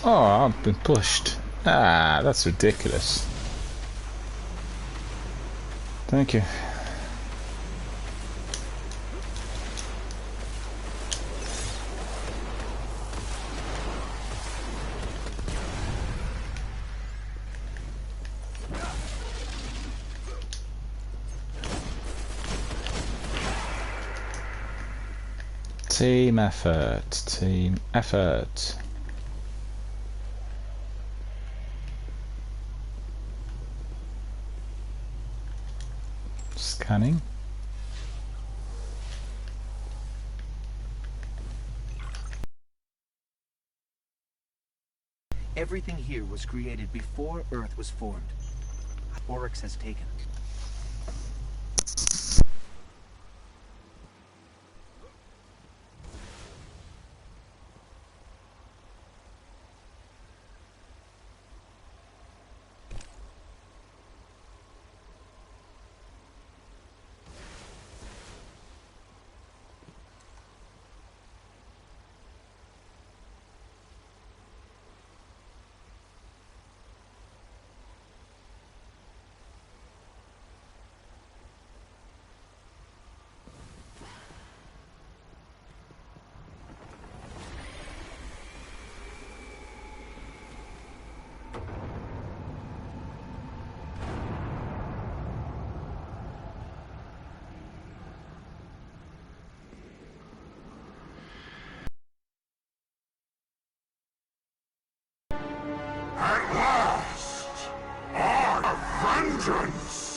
Oh, I've been pushed. Ah, that's ridiculous. Thank you. Team effort, team effort. Scanning. Everything here was created before Earth was formed. Oryx has taken. At last, our vengeance!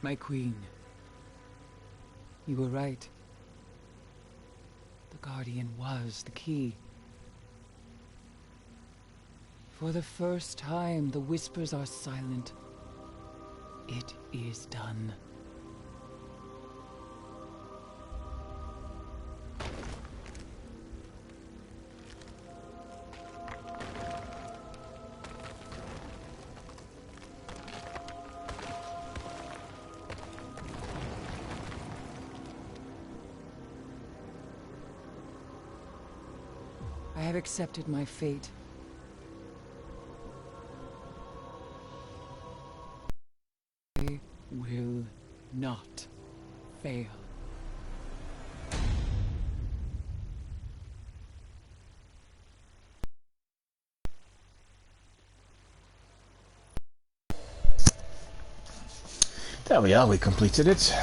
My queen. You were right. The Guardian was the key. For the first time, the whispers are silent. It is done. I have accepted my fate. I will not fail. There we are, we completed it.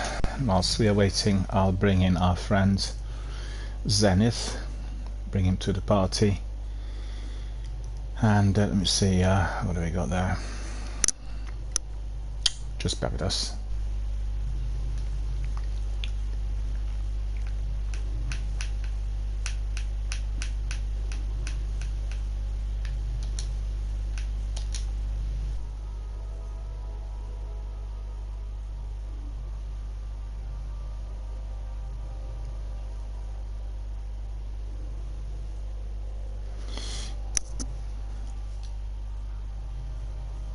Whilst we are waiting, I'll bring in our friend Zenith, bring him to the party. And let me see, what do we got there? Just bear with us.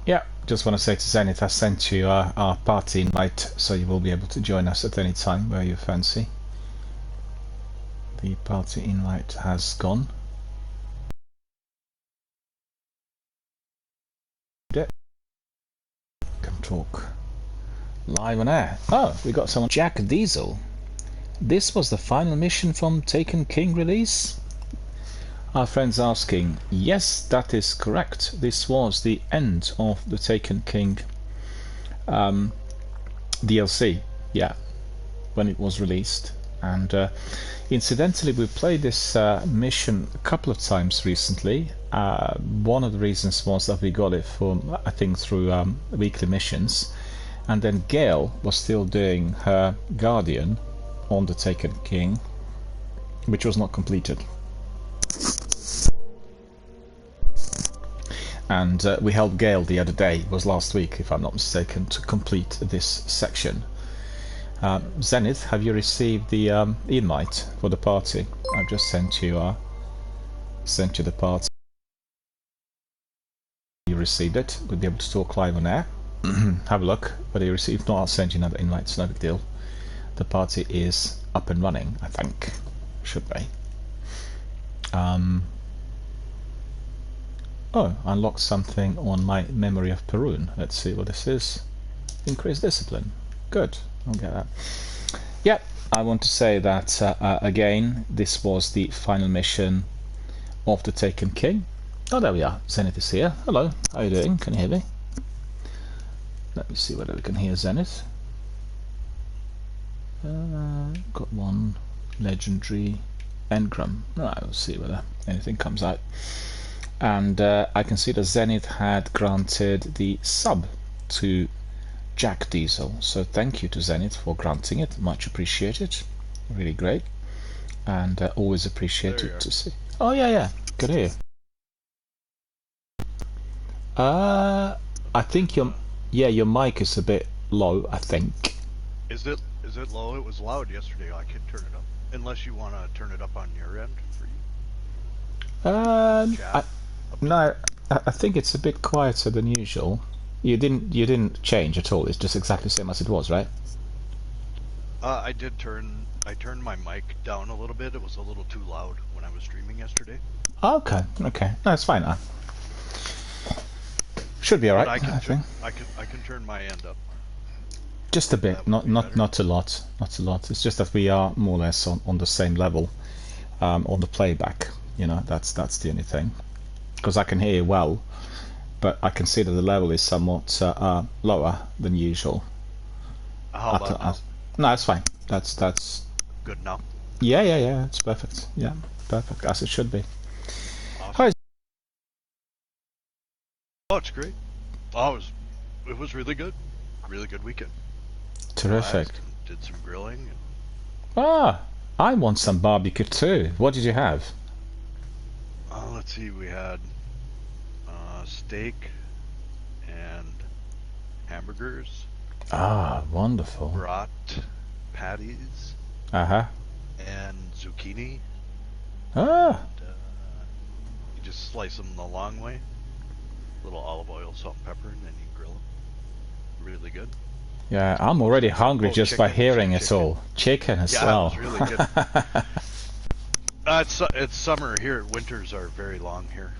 Yeah, just want to say to Zenith, I sent you our party invite, so you will be able to join us at any time where you fancy. The party invite has gone. Come talk live on air. Oh, we got someone. Jack Diesel. This was the final mission from Taken King release? Our friend's asking, yes, that is correct. This was the end of the Taken King DLC, yeah, when it was released. And incidentally, we played this mission a couple of times recently. One of the reasons was that we got it for, I think, through weekly missions. And then Gale was still doing her Guardian on the Taken King, which was not completed. And we helped Gale the other day, it was last week if I'm not mistaken, to complete this section. Zenith, have you received the invite for the party? I've just sent you the party. You received it, we'll be able to talk live on air. Have a look, whether you received. If not, I'll send you another invite, it's no big deal. The party is up and running, I think. Should be. Oh, I unlocked something on my Memory of Perun. Let's see what this is. Increased discipline. Good, I'll get that. Yep, I want to say that again, this was the final mission of the Taken King. Oh, there we are. Zenith is here. Hello, how are you doing? Can you hear me? Let me see whether we can hear Zenith. Got one legendary engram. Right, we'll see whether anything comes out. And I can see that Zenith had granted the sub to Jack Diesel. So thank you to Zenith for granting it. Much appreciated. Really great. And always appreciated to see. Oh yeah, good to hear. I think your mic is a bit low, I think. Is it low? It was loud yesterday. I can turn it up. Unless you want to turn it up on your end for you. No, I think it's a bit quieter than usual. You didn't change at all. It's just exactly the same as it was, right? I turned my mic down a little bit. It was a little too loud when I was streaming yesterday. Okay. No, it's fine now. Should be alright. I can turn my end up. Just a bit, not a lot. Not a lot. It's just that we are more or less on the same level on the playback. You know, that's the only thing. Because I can hear you well, but I can see that the level is somewhat lower than usual. How about now? No, it's fine. That's good now. Yeah. It's perfect. Yeah, perfect as it should be. Awesome. Hi. Oh, it's great. Oh, it was really good. Really good weekend. Terrific. Did some grilling. Ah, I want some barbecue too. What did you have? Let's see, we had steak and hamburgers, Ah, wonderful. brat patties, Uh-huh. and zucchini. Ah, And, you just slice them the long way, little olive oil, salt and pepper, and then you grill them. Really good. yeah, I'm already hungry Oh, just by chicken, hearing it chicken. all. Chicken as Yeah, well. it was really good. It's summer here. Winters are very long here.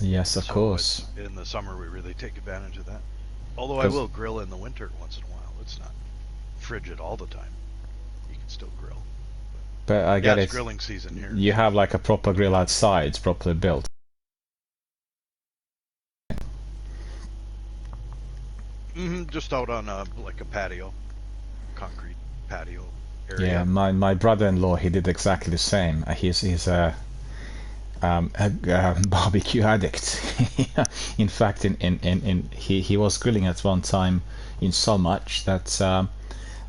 Yes, of So course. in the summer, we really take advantage of that. Although I 'Cause- will grill in the winter once in a while. It's not frigid all the time. You can still grill. But I Yeah, get it's it. grilling season here. You have like a proper grill outside, it's properly built. Just out on like a patio, concrete patio area. Yeah, my brother-in-law, he did exactly the same. He's a barbecue addict. In fact, he was grilling at one time in so much that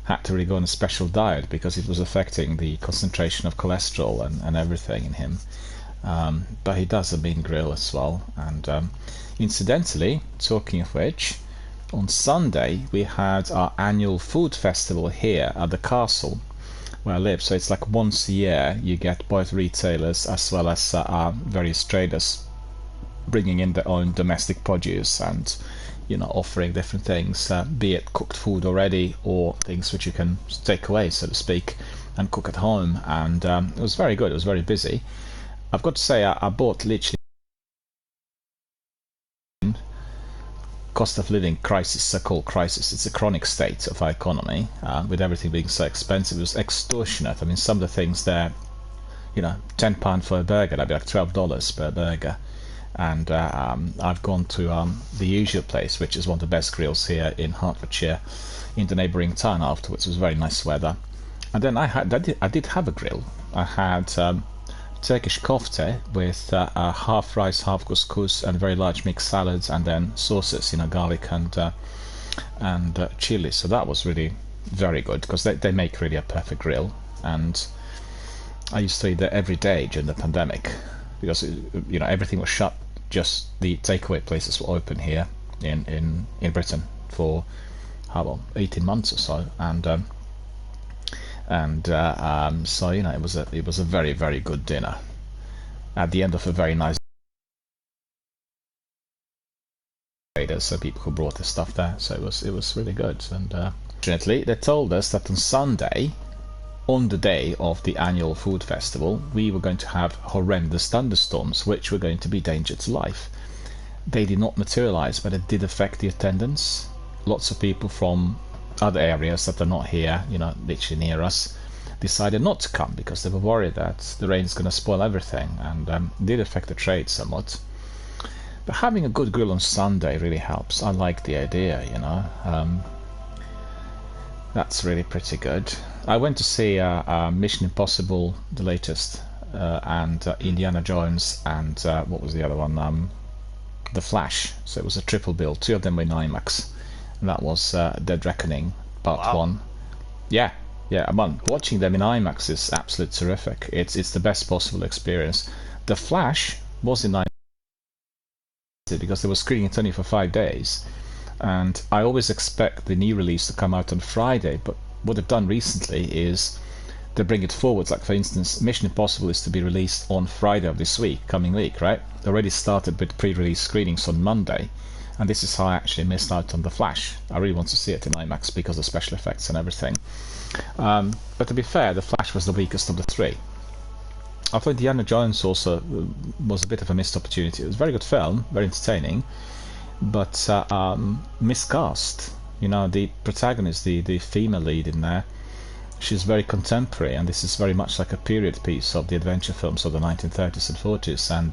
had to really go on a special diet because it was affecting the concentration of cholesterol and everything in him. But he does a mean grill as well. And incidentally, talking of which, on Sunday we had our annual food festival here at the castle where I live. So it's like once a year you get both retailers as well as various traders bringing in their own domestic produce and offering different things, be it cooked food already or things which you can take away, so to speak, and cook at home. And it was very good. It was very busy. I've got to say, I bought literally cost of living crisis, so-called crisis. It's a chronic state of our economy, with everything being so expensive. It was extortionate. I mean, some of the things there, £10 for a burger, that'd be like $12 per burger. And I've gone to the usual place, which is one of the best grills here in Hertfordshire, in the neighbouring town afterwards. It was very nice weather. And then I did have a grill. I had Turkish kofte with half rice, half couscous, and very large mixed salads, and then sauces, garlic and chili. So that was really very good because they make really a perfect grill. And I used to eat there every day during the pandemic because everything was shut. Just the takeaway places were open here in Britain for 18 months or so, so it was a very, very good dinner at the end of a very nice day. There's some people who brought their stuff there, so it was really good. And fortunately, they told us that on Sunday, on the day of the annual food festival, we were going to have horrendous thunderstorms, which were going to be danger to life. They did not materialize, but it did affect the attendance. Lots of people from other areas that are not here, literally near us, decided not to come because they were worried that the rain's going to spoil everything, and did affect the trade somewhat. But having a good grill on Sunday really helps. I like the idea, that's really pretty good. I went to see Mission Impossible, the latest, and Indiana Jones, and what was the other one? The Flash. So it was a triple bill. 2 of them were in IMAX. And that was Dead Reckoning Part 1. Yeah, watching them in IMAX is absolutely terrific. It's the best possible experience. The Flash was in IMAX because they were screening it only for 5 days. And I always expect the new release to come out on Friday, but what they've done recently is they bring it forwards. Like, for instance, Mission Impossible is to be released on Friday of this week, coming week, right? They already started with pre-release screenings on Monday, and this is how I actually missed out on The Flash. I really want to see it in IMAX because of special effects and everything. But to be fair, The Flash was the weakest of the 3. I thought Indiana Jones also was a bit of a missed opportunity. It was a very good film, very entertaining, but miscast. The protagonist, the female lead in there, she's very contemporary, and this is very much like a period piece of the adventure films of the 1930s and 40s, and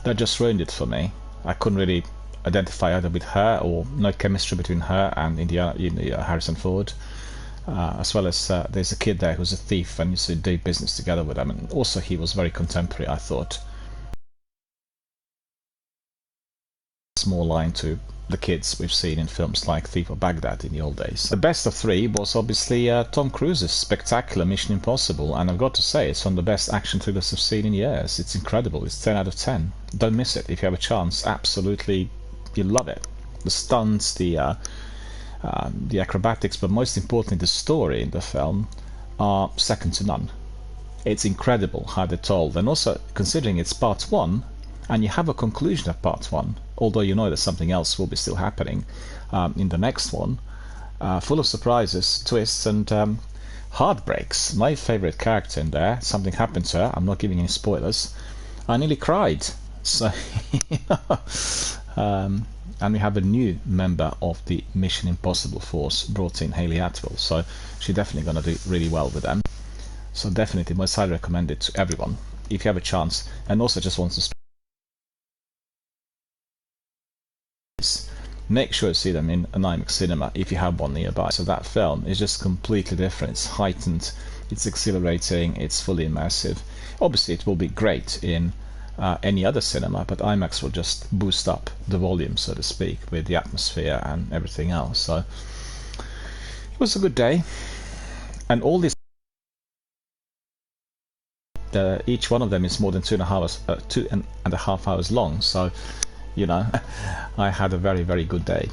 that just ruined it for me. I couldn't really identify either with her, or no chemistry between her and Harrison Ford, as well as there's a kid there who's a thief, and you see do business together with him, and also he was very contemporary, I thought. small line to the kids we've seen in films like Thief of Baghdad in the old days. The best of three was obviously Tom Cruise's spectacular Mission Impossible, and I've got to say it's one of the best action thrillers I've seen in years. It's incredible. It's 10 out of 10. Don't miss it if you have a chance. Absolutely, you'll love it. The stunts, the acrobatics, but most importantly the story in the film are second to none. It's incredible how they're told, and also considering it's part one and you have a conclusion of part one, although you know that something else will be still happening in the next one, full of surprises, twists, and heartbreaks. My favorite character in there, something happened to her, I'm not giving any spoilers, I nearly cried. So and we have a new member of the Mission Impossible force brought in, Hayley Atwell, so she's definitely going to do really well with them. So definitely most highly recommend it to everyone if you have a chance, and also just wants to make sure you see them in an IMAX cinema if you have one nearby. So that film is just completely different. It's heightened, it's exhilarating, it's fully immersive. Obviously it will be great in any other cinema, but IMAX will just boost up the volume, so to speak, with the atmosphere and everything else. So it was a good day, and all these each one of them is more than 2.5 hours long, so you know, I had a very, very good day.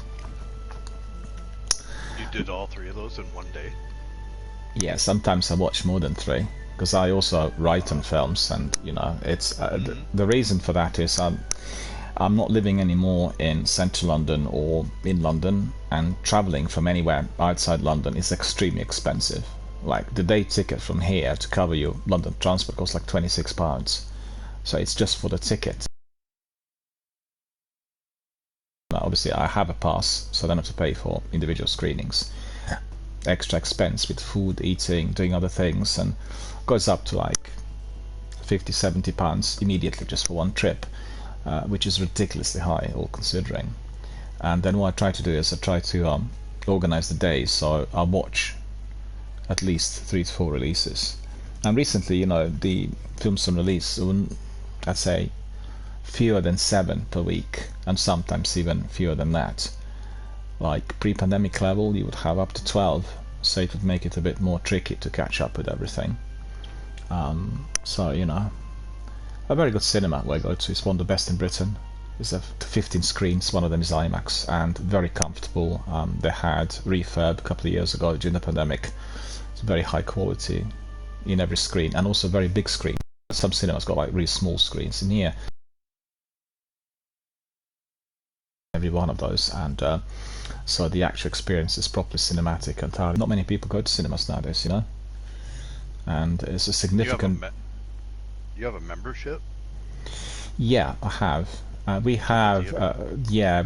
You did all three of those in one day? Yeah, sometimes I watch more than three, because I also write on films, and you know, it's the reason for that is I'm not living anymore in central London or in London, and travelling from anywhere outside London is extremely expensive. Like the day ticket from here to cover your London transport costs like £26, so it's just for the ticket. Obviously I have a pass, so I don't have to pay for individual screenings. Extra expense with food, eating, doing other things, and goes up to like £50-70 immediately just for one trip, which is ridiculously high, all considering. And then what I try to do is I try to organize the days, so I watch at least 3 to 4 releases. And recently, you know, the films on release, I'd say fewer than 7 per week, and sometimes even fewer than that. Like pre-pandemic level, you would have up to 12, so it would make it a bit more tricky to catch up with everything. So you know, a very good cinema where I go to is one of the best in Britain. There's 15 screens, one of them is IMAX, and very comfortable. They had refurb a couple of years ago during the pandemic. It's very high quality in every screen, and also very big screen. Some cinemas got like really small screens. In here, every one of those, and so the actual experience is properly cinematic entirely. Not many people go to cinemas nowadays, you know, and it's a significant. You have a membership? Yeah, I have. We have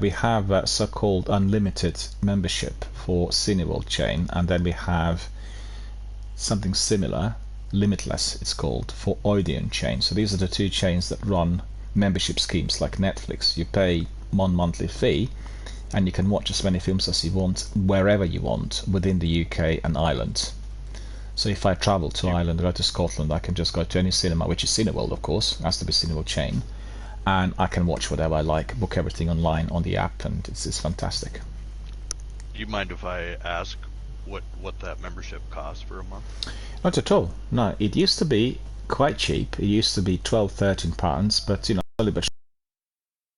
we have so-called unlimited membership for Cineworld chain, and then we have something similar, Limitless it's called, for Odeon chain. So these are the two chains that run membership schemes like Netflix. You pay one monthly fee and you can watch as many films as you want wherever you want within the UK and Ireland. So if I travel to Ireland, go to Scotland, I can just go to any cinema, which is Cineworld of course, has to be Cineworld chain, and I can watch whatever I like, book everything online on the app, and it's fantastic. Do you mind if I ask what that membership costs for a month? Not at all. No, it used to be quite cheap. It used to be £12-13, but you know, slowly but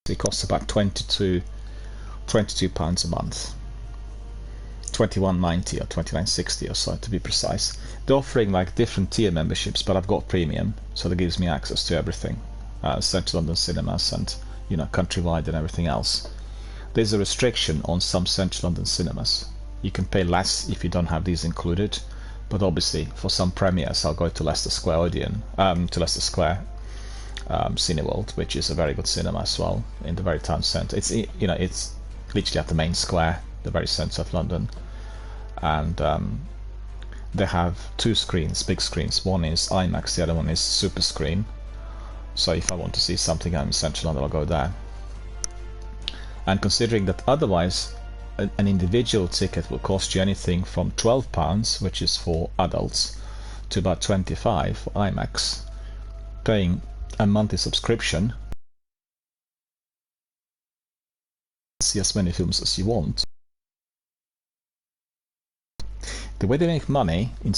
it costs about £22 a month, £21.90 or £29.60 or so to be precise. They're offering like different tier memberships, but I've got premium, so that gives me access to everything, Central London cinemas, and you know, countrywide and everything else. There's a restriction on some Central London cinemas. You can pay less if you don't have these included, but obviously for some premieres I'll go to Leicester Square Odeon, to Leicester Square Cineworld, which is a very good cinema as well in the very town centre. It's, you know, it's literally at the main square, the very centre of London, and they have 2 screens, big screens. One is IMAX, the other one is Super Screen. So if I want to see something in Central London, I'll go there. And considering that otherwise an individual ticket will cost you anything from £12, which is for adults, to about £25 for IMAX, paying a monthly subscription see as many films as you want. The way they make money in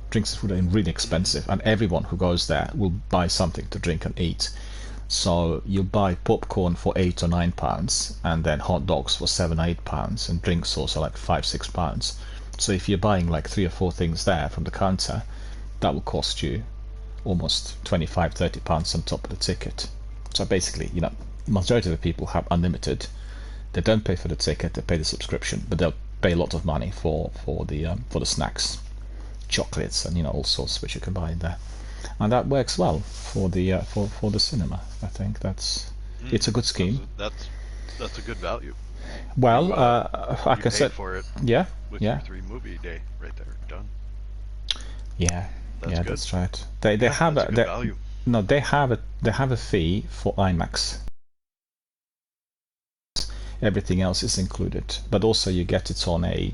drinks and food are really expensive, and everyone who goes there will buy something to drink and eat. So you buy popcorn for £8 or £9, and then hot dogs for £7 or £8, and drinks also like £5-6. So if you're buying like 3 or 4 things there from the counter, that will cost you almost £25-30 on top of the ticket. So basically, you know, majority of the people have unlimited. They don't pay for the ticket; they pay the subscription, but they'll pay a lot of money for the snacks, chocolates, and you know, all sorts which you can buy in there, and that works well for the for the cinema. I think it's a good scheme. That's a good value. Well, like I paid said, for it. Yeah, With yeah, your 3 movie day right there, done. yeah, That's yeah. good. That's right. They have That's a good value. no, they have a fee for IMAX. Everything else is included, but also you get it on a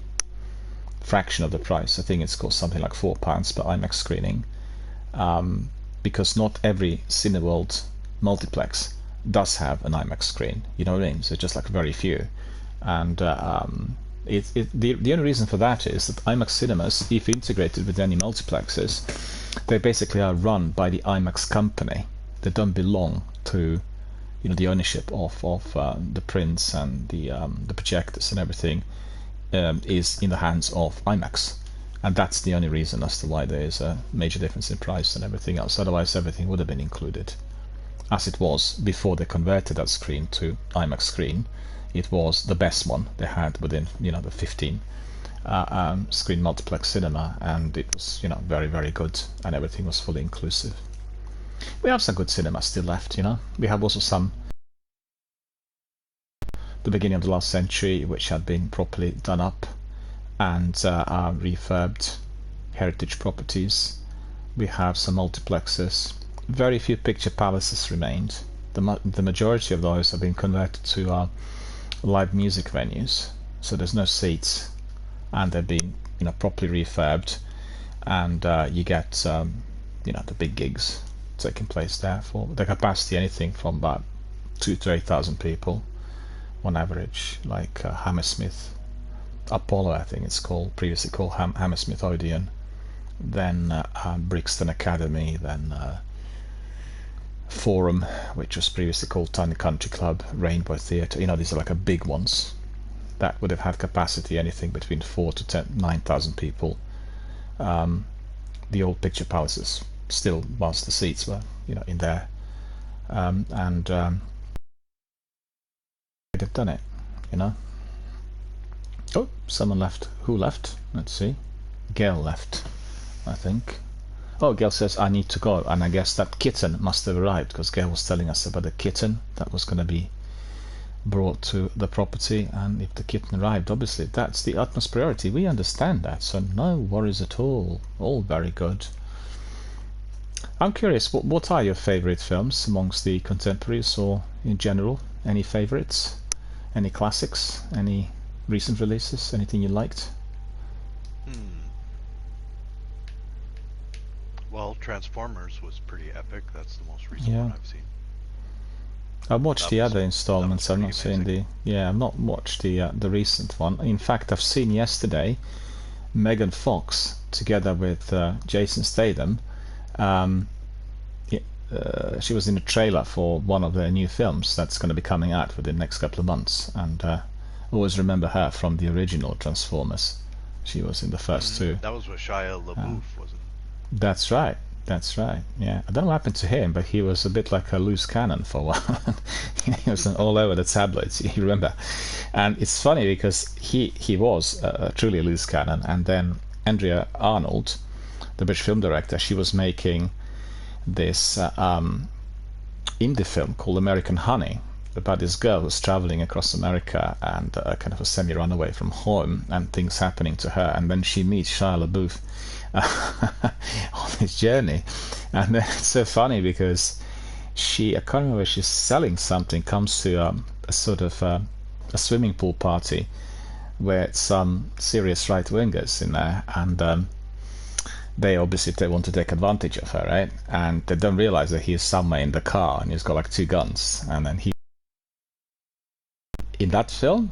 fraction of the price. I think it's cost something like £4 per IMAX screening, because not every Cineworld multiplex does have an IMAX screen. You know what I mean? So just like very few, and the only reason for that is that IMAX cinemas, if integrated with any multiplexes, they basically are run by the IMAX company. They don't belong to, you know, the ownership of the prints and the projectors and everything is in the hands of IMAX, and that's the only reason as to why there is a major difference in price and everything else. Otherwise, everything would have been included, as it was before they converted that screen to IMAX screen. It was the best one they had within, you know, the 15 screen multiplex cinema, and it was, you know, very, very good, and everything was fully inclusive. We have some good cinema still left, you know. We have also some the beginning of the last century which had been properly done up and refurbed heritage properties. We have some multiplexes. Very few picture palaces remained. The majority of those have been converted to live music venues, so there's no seats, and they've been, you know, properly refurbed, and you get you know, the big gigs taking place there for the capacity anything from about 2,000 to 8,000 people on average, like Hammersmith Apollo, I think it's called, previously called Hammersmith Odeon, then Brixton Academy, then Forum, which was previously called Tiny Country Club, Rainbow Theatre. You know, these are like a big ones that would have had capacity anything between 4,000 to 9,000 people. The old picture palaces still, whilst the seats were, you know, in there, and they've done it, you know. Oh, someone left. Who left? Let's see. Gail left, I think. Oh, Gail says, I need to go, and I guess that kitten must have arrived, because Gail was telling us about the kitten that was going to be brought to the property, and if the kitten arrived, obviously that's the utmost priority. We understand that, so no worries at all. All very good. I'm curious, what are your favourite films amongst the contemporaries, or in general? Any favourites? Any classics? Any recent releases? Anything you liked? Well, Transformers was pretty epic. That's the most recent one I've seen. I've watched the other installments. I've not pretty seen I've not watched the recent one. In fact, I've seen yesterday Megan Fox together with Jason Statham. She was in a trailer for one of their new films that's going to be coming out within the next couple of months, and I always remember her from the original Transformers. She was in the first two. That was with Shia LaBeouf, wasn't it? That's right. That's right. Yeah, I don't know what happened to him, but he was a bit like a loose cannon for a while. He was all over the tabloids. You remember? And it's funny because he was truly a loose cannon. And then Andrea Arnold, the British film director, she was making this indie film called American Honey, about this girl who's traveling across America and kind of a semi-runaway from home, and things happening to her, and then she meets Shia LaBeouf on his journey. And then it's so funny because I can't remember, she's selling something, comes to a sort of a swimming pool party where it's some serious right-wingers in there, and they want to take advantage of her, right? And they don't realize that he's somewhere in the car, and he's got like 2 guns, and then in that film,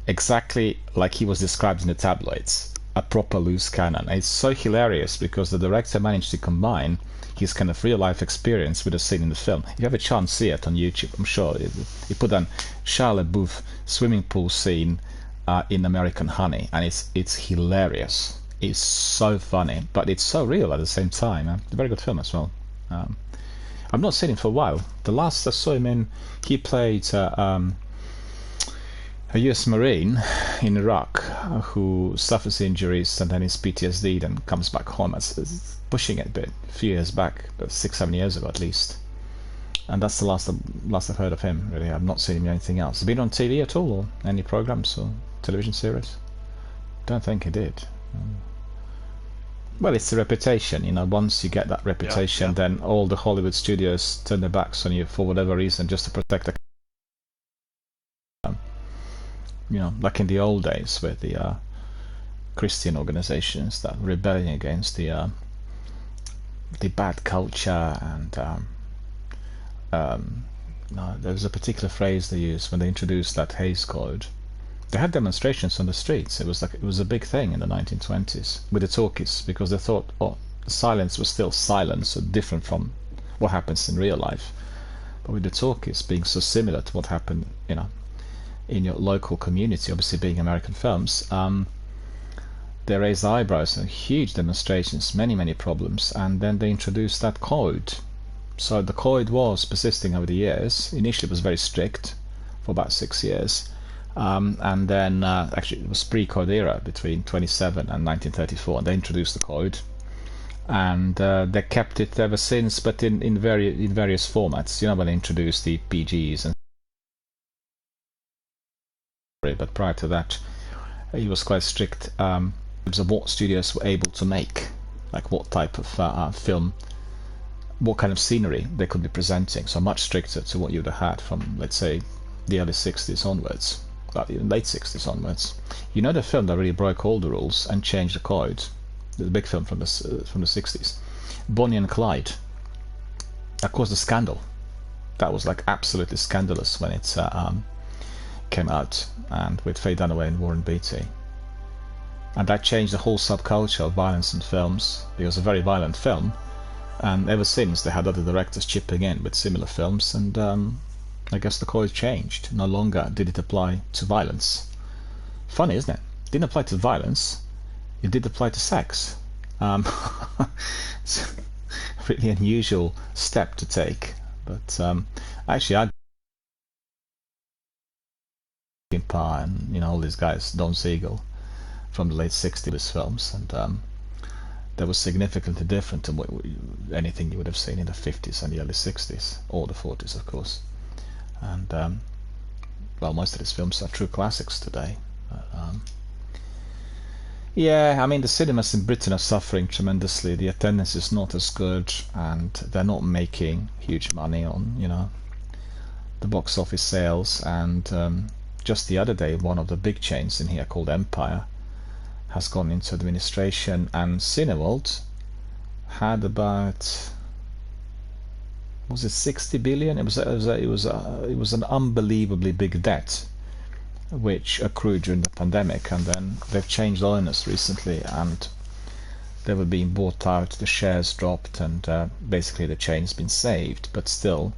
exactly like he was described in the tabloids, a proper loose cannon. It's so hilarious because the director managed to combine his kind of real life experience with a scene in the film. If you have a chance, see it on YouTube. I'm sure he put on Shia LaBeouf swimming pool scene in American Honey, and it's hilarious. It's so funny, but it's so real at the same time. It's a very good film as well. I've not seen him for a while. The last I saw him in, he played a US Marine in Iraq who suffers injuries and then his PTSD, then comes back home. It's pushing it a bit, a few years back, 6-7 years ago at least. And that's the last I've heard of him, really. I've not seen him in anything else. Has he been on TV at all, or any programs or television series? Don't think he did. Well, it's the reputation, you know. Once you get that reputation, then all the Hollywood studios turn their backs on you for whatever reason, just to protect the, you know, like in the old days with the Christian organizations that were rebelling against the bad culture, and no, there was a particular phrase they used when they introduced that Hays Code. They had demonstrations on the streets. It was a big thing in the 1920s with the talkies, because they thought, oh, the silence was still silence, so different from what happens in real life. But with the talkies being so similar to what happened, you know, in your local community, obviously being American films, they raised eyebrows and huge demonstrations, many problems, and then they introduced that code. So the code was persisting over the years. Initially it was very strict for about 6 years. And then actually it was pre-code era between 27 and 1934, and they introduced the code, and they kept it ever since, but in various formats. You know, when they introduced the PGs and, but prior to that he was quite strict in terms of what studios were able to make, like what type of film, what kind of scenery they could be presenting. So much stricter to what you'd have had from, let's say, the early 60s onwards. Well, even late 60s onwards. You know, the film that really broke all the rules and changed the code, the big film from the 60s, Bonnie and Clyde. That caused a scandal. That was like absolutely scandalous when it came out, and with Faye Dunaway and Warren Beatty. And that changed the whole subculture of violence in films. It was a very violent film, and ever since they had other directors chipping in with similar films, and I guess the code changed. No longer did it apply to violence. Funny, isn't it? Didn't apply to violence. It did apply to sex. It's a really unusual step to take. But actually, I and, you know, all these guys, Don Siegel, from the late 60s films, and that was significantly different to anything you would have seen in the 50s and the early 60s, or the 40s, of course. And well, most of these films are true classics today. Yeah, I mean, the cinemas in Britain are suffering tremendously. The attendance is not as good, and they're not making huge money on, you know, the box office sales. And just the other day, one of the big chains in here called Empire has gone into administration, and Cineworld had about, was it 60 billion? It was an unbelievably big debt which accrued during the pandemic, and then they've changed owners recently, and they were being bought out, the shares dropped, and basically the chain's been saved, but still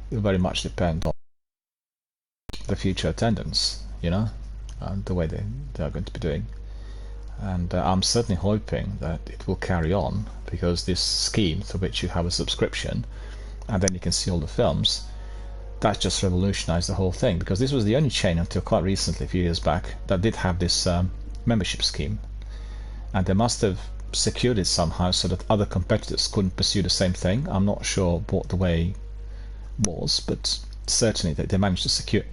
it will very much depend on the future attendance, you know, and the way they are going to be doing. And I'm certainly hoping that it will carry on, because this scheme through which you have a subscription and then you can see all the films, that's just revolutionized the whole thing, because this was the only chain until quite recently, a few years back, that did have this membership scheme, and they must have secured it somehow so that other competitors couldn't pursue the same thing. I'm not sure what the way was, but certainly they managed to secure.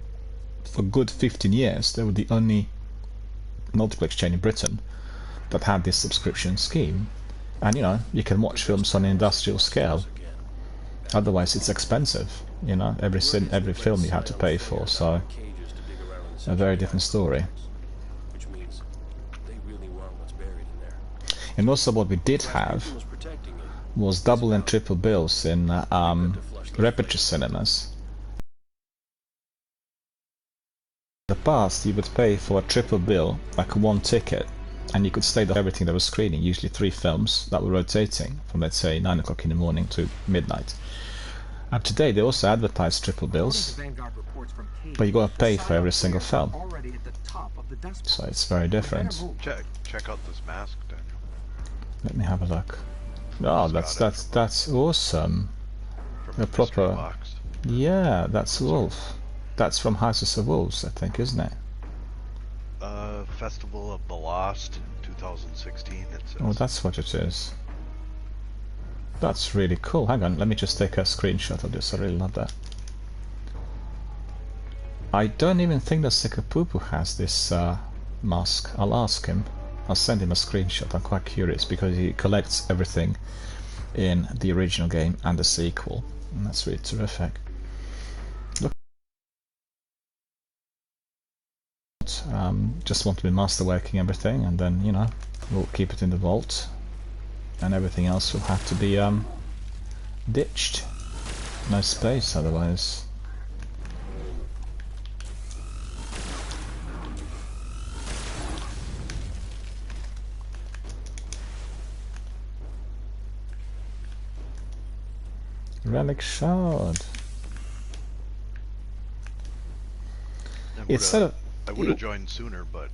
For a good 15 years they were the only multiplex chain in Britain that had this subscription scheme, and you know, you can watch films on an industrial scale. Otherwise it's expensive, you know, every film you have to pay for, so a very different story. And also what we did have was double and triple bills in repertory cinemas. the past, you would pay for a triple bill, like one ticket, and you could stay there everything that was screening, usually 3 films that were rotating from, let's say, 9 o'clock in the morning to midnight. And today they also advertise triple bills, but you gotta pay for every single film. So it's very different. Check out this mask, Daniel. Let me have a look. Oh, that's awesome. From A proper, Box. yeah, that's Wolf. That's from Houses of Wolves, I think, isn't it? Festival of the Lost, 2016. It says. Oh, that's what it is. That's really cool. Hang on, let me just take a screenshot of this. I really love that. I don't even think that Sekapupu has this mask. I'll ask him. I'll send him a screenshot. I'm quite curious because he collects everything in the original game and the sequel. And that's really terrific. Look. Just want to be masterworking everything, and then, you know, we'll keep it in the vault. And everything else will have to be ditched. No space otherwise. Relic shard. It's sort of. I would have joined sooner, but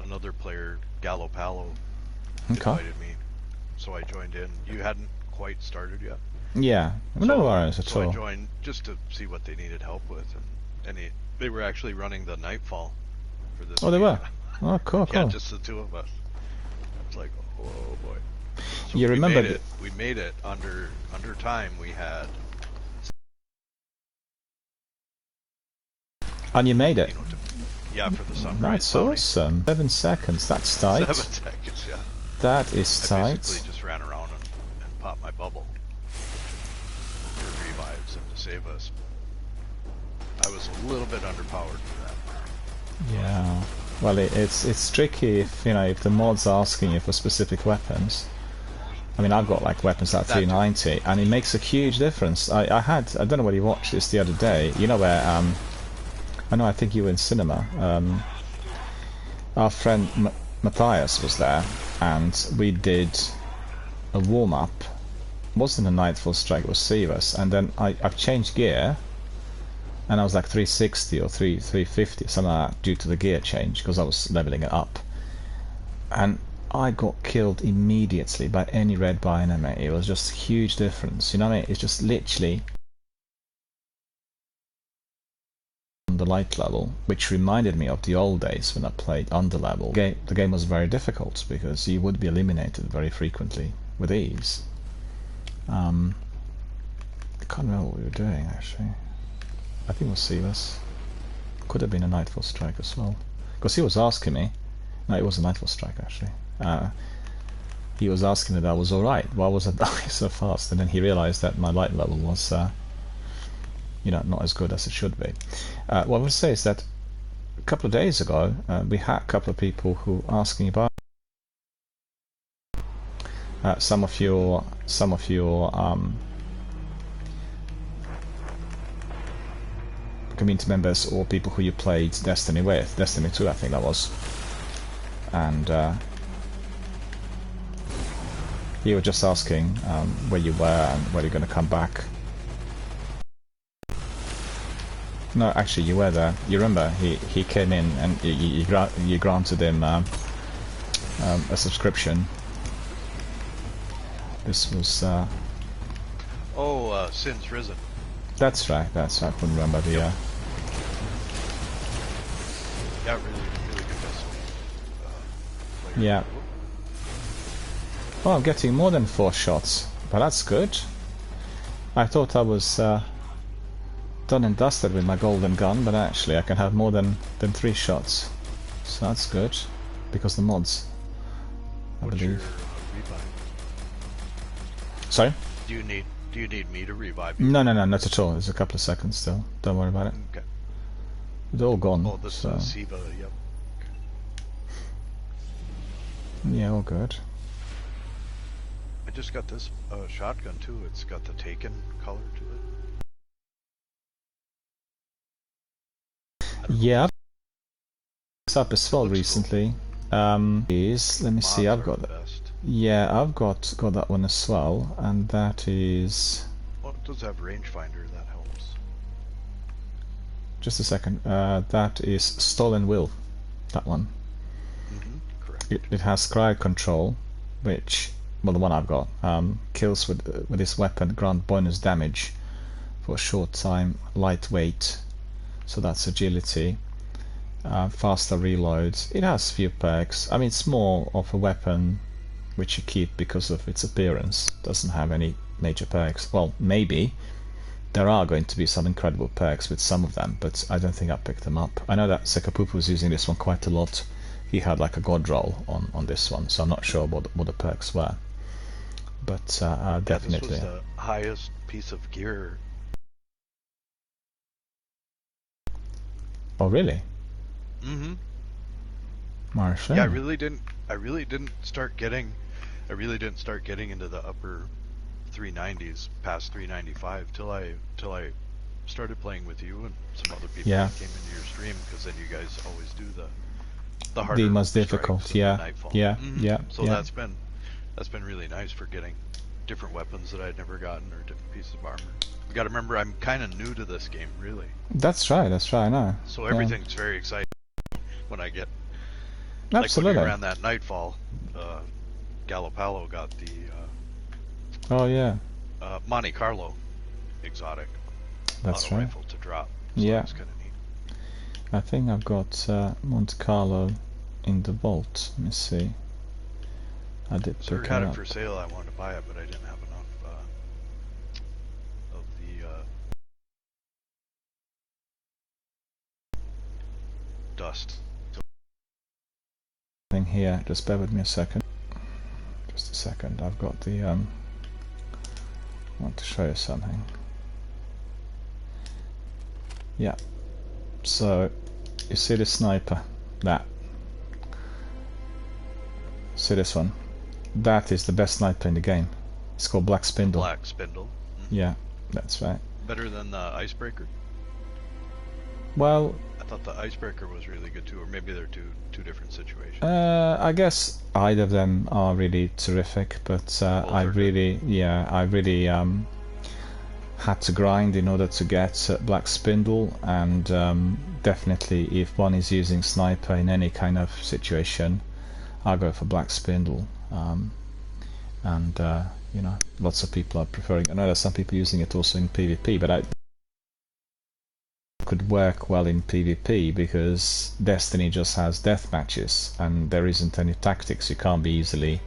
another player, Gallo Palo, invited me, so I joined in. You hadn't quite started yet. Yeah, no worries at all. So I joined just to see what they needed help with, and they were actually running the Nightfall for this. Oh, they were. Oh, cool, Yeah, cool. just the 2 of us. It's like, oh boy. So You remember we made it under time. We had. And you made it. You know, yeah, for the sunrise. That's bounty. awesome. 7 seconds. That's tight. 7 seconds, yeah. That is I tight. basically just ran around and popped my bubble for revives and to save us. I was a little bit underpowered for that. Yeah. Well, it's tricky if, you know, if the mod's asking you for specific weapons. I mean, I've got like weapons at 390, and it makes a huge difference. I don't know whether you watched this the other day. You know where I know, I think you were in cinema. Our friend Matthias was there, and we did a warm-up. It wasn't a Nightfall Strike, it was Sivas, and then I've changed gear, and I was like 360 or 350, something like that, due to the gear change, because I was leveling it up. And I got killed immediately by any red bar enemy. It was just a huge difference, you know what I mean? It's just literally the light level, which reminded me of the old days when I played underlevel. The game was very difficult because you would be eliminated very frequently with ease. I can't remember what we were doing actually. I think it was Sivas. Could have been a Nightfall Strike as well, because he was asking me. No, it was a Nightfall Strike actually. He was asking me that I was alright. Why was I dying so fast? And then he realized that my light level was you know, not as good as it should be. What I would say is that a couple of days ago we had a couple of people who were asking about some of your community members or people who you played Destiny with, Destiny 2 I think that was, and you were just asking where you were and whether you're going to come back. No, actually, you were there. You remember he came in and you granted him a subscription. This was. Sin's Risen. That's right. That's right. I couldn't remember the. Yeah, really good Destiny. Yeah. Well, I'm getting more than 4 shots, but that's good. I thought I was done and dusted with my golden gun, but actually I can have more than 3 shots, so that's good, because the mods, I What's believe. your revive? Sorry? Do you need me to revive you? No, not at all. There's a couple of seconds still. Don't worry about it. Okay. They're all gone. Oh, this so. Siva, yep. Yeah, all good. I just got this shotgun too. It's got the Taken color to it. Yeah, I've picked up as well Looks recently. Is let me see, Mods I've are got the that. best. Yeah, I've got that one as well, and that is Well, it does have rangefinder, that helps. just a second. That is Stolen Will. That one. Correct. It has cryo control, which, well, the one I've got, kills with this weapon, grant bonus damage for a short time, lightweight, so that's agility, faster reloads. It has few perks. I mean, it's more of a weapon which you keep because of its appearance. Doesn't have any major perks. Well, maybe there are going to be some incredible perks with some of them, but I don't think I picked them up. I know that Sekapupu was using this one quite a lot. He had like a god roll on this one, so I'm not sure what the perks were. But definitely. This was the highest piece of gear. Oh really? Mm-hmm. Marshall? Yeah, I really didn't start getting into the upper 390s, past 395 till I started playing with you and some other people Yeah. that came into your stream, because then you guys always do the harder The most strikes difficult, and yeah. the nightfall. Yeah, Mhm. yeah, So yeah. that's been really nice for getting different weapons that I'd never gotten, or different pieces of armor. You got to remember, I'm kind of new to this game, really. That's right, I know. So Yeah. everything's very exciting when I get Absolutely. like when we ran that nightfall. Gallopalo got the Oh yeah, Monte Carlo exotic that's auto right. rifle to drop. So Yeah. that's kind of neat. I think I've got Monte Carlo in the vault. Let me see. I did So pick we had it it up. for sale. I wanted to buy it, but I didn't have enough of the dust. Thing here. Just bear with me a second. Just a second. I've got the I want to show you something. Yeah. So you see the sniper? That. See this one? That is the best sniper in the game. It's called Black Spindle. Black Spindle. Yeah, that's right. Better than the Icebreaker. Well, I thought the Icebreaker was really good too, or maybe they're two different situations. I guess either of them are really terrific, but I really had to grind in order to get Black Spindle, and definitely if one is using sniper in any kind of situation, I'll go for Black Spindle. And you know, lots of people are preferring. I know there's some people using it also in PvP, but I could work well in PvP because Destiny just has death matches and there isn't any tactics. You can't be easily,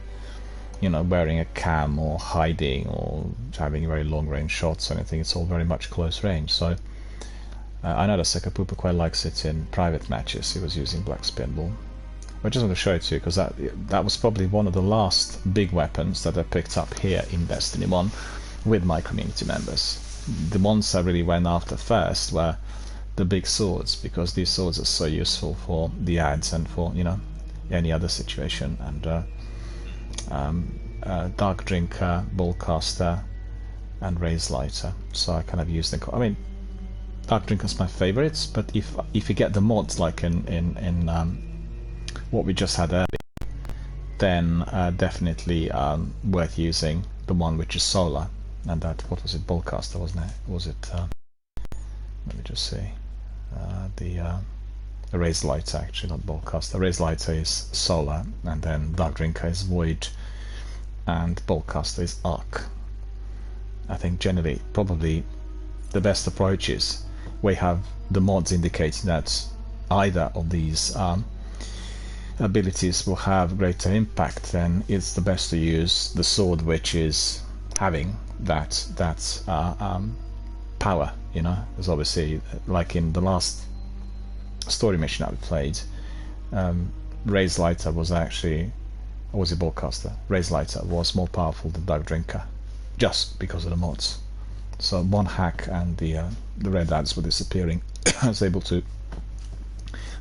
you know, wearing a cam or hiding or having very long range shots or anything. It's all very much close range. So I know that Sekapupu quite likes it in private matches. He was using Black Spindle. I just want to show it to you because that was probably one of the last big weapons that I picked up here in Destiny 1 with my community members. The ones I really went after first were the big swords, because these swords are so useful for the ads and for, you know, any other situation. And Dark Drinker, Ballcaster, and Raise Lighter. So I kind of use them. I mean, Dark Drinker's my favorites, but if you get the mods like in what we just had earlier, then definitely worth using the one which is solar. And that, what was it, Ballcaster, wasn't it? Was it? Let me just see. The Raise Lighter, actually, not Ballcaster. Raise Lighter is solar, and then Dark Drinker is void, and Ballcaster is arc. I think generally, probably the best approach is we have the mods indicating that either of these abilities will have greater impact, then it's the best to use the sword which is having that power, you know. There's obviously, like in the last story mission I played, Raise Lighter was actually, or was it Ballcaster? Raise Lighter was more powerful than Dark Drinker, just because of the mods. So one hack and the red ads were disappearing. I was able to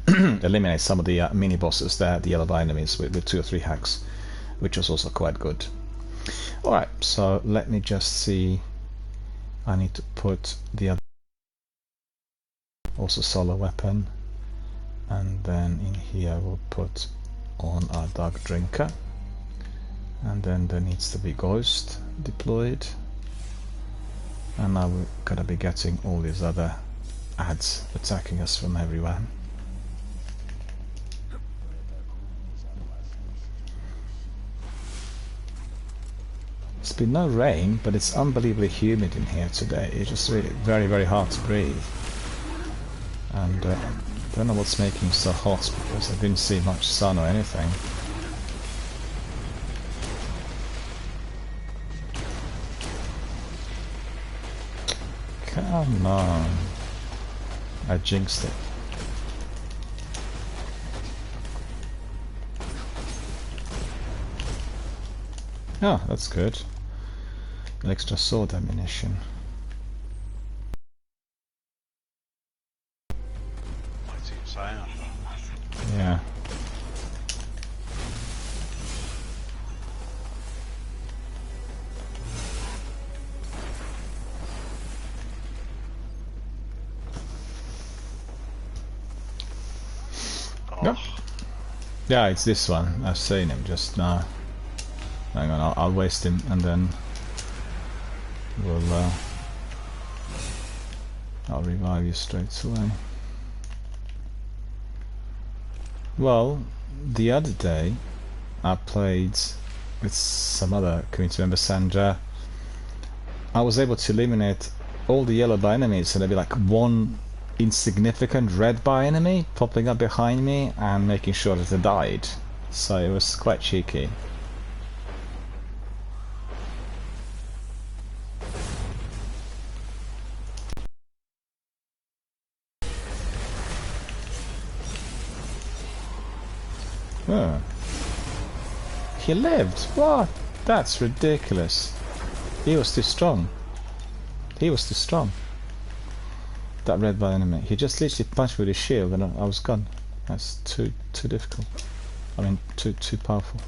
eliminate some of the mini bosses there, the yellow enemies, with 2 or 3 hacks, which was also quite good. Alright, so let me just see. I need to put the other, also solar weapon. And then in here we'll put on our Dark Drinker. And then there needs to be Ghost deployed. And now we're gonna be getting all these other ads attacking us from everywhere. It's been no rain, but it's unbelievably humid in here today. It's just really very, very hard to breathe. And I don't know what's making it so hot, because I didn't see much sun or anything. Come on. I jinxed it. Oh, that's good. An extra sword ammunition. I see a Scion. Yeah. Oh, Yep. Yeah, it's this one. I've seen him just now. Hang on, I'll waste him and then we'll I'll revive you straight away. Well, the other day I played with some other community member, Sandra. I was able to eliminate all the yellow bar enemies, and there'd be like one insignificant red bar enemy popping up behind me and making sure that they died. So it was quite cheeky. Oh. He lived? What? That's ridiculous. He was too strong. He was too strong. That red bar enemy. He just literally punched me with his shield and I was gone. That's too difficult. I mean, too powerful.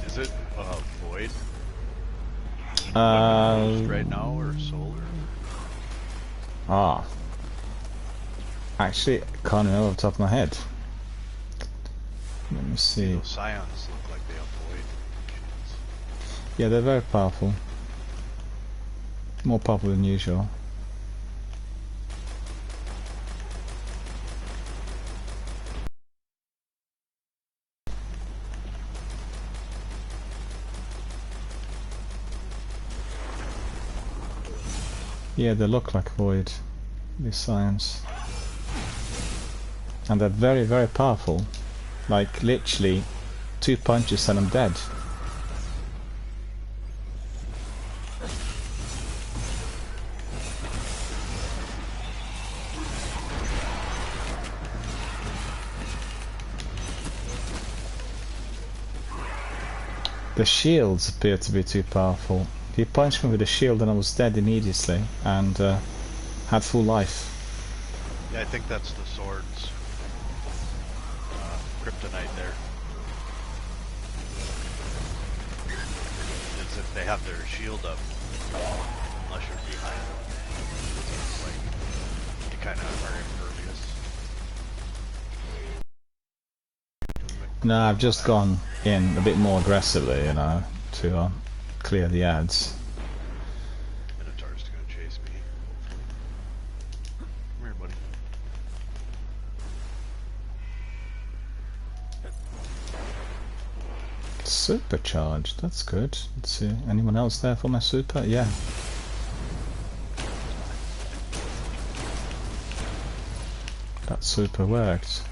is it Void Uh, right now or Solar? Ah. Actually, I can't remember off the top of my head. Let me see. Those Scions look like they have Void shields. Yeah, they're very powerful. More powerful than usual. Yeah, they look like Void, these Scions. And they're very, very powerful. Like, literally, 2 punches and I'm dead. The shields appear to be too powerful. He punched me with a shield and I was dead immediately and had full life. Yeah, I think that's the sword's kryptonite there. Is if they have their shield up, unless you're behind them. It's like, you kind of are impervious. No, I've just gone in a bit more aggressively, you know, to clear the ads. Minotaur's gonna chase me. Come here, buddy. Supercharged, that's good. Let's see, anyone else there for my super? Yeah. That super worked.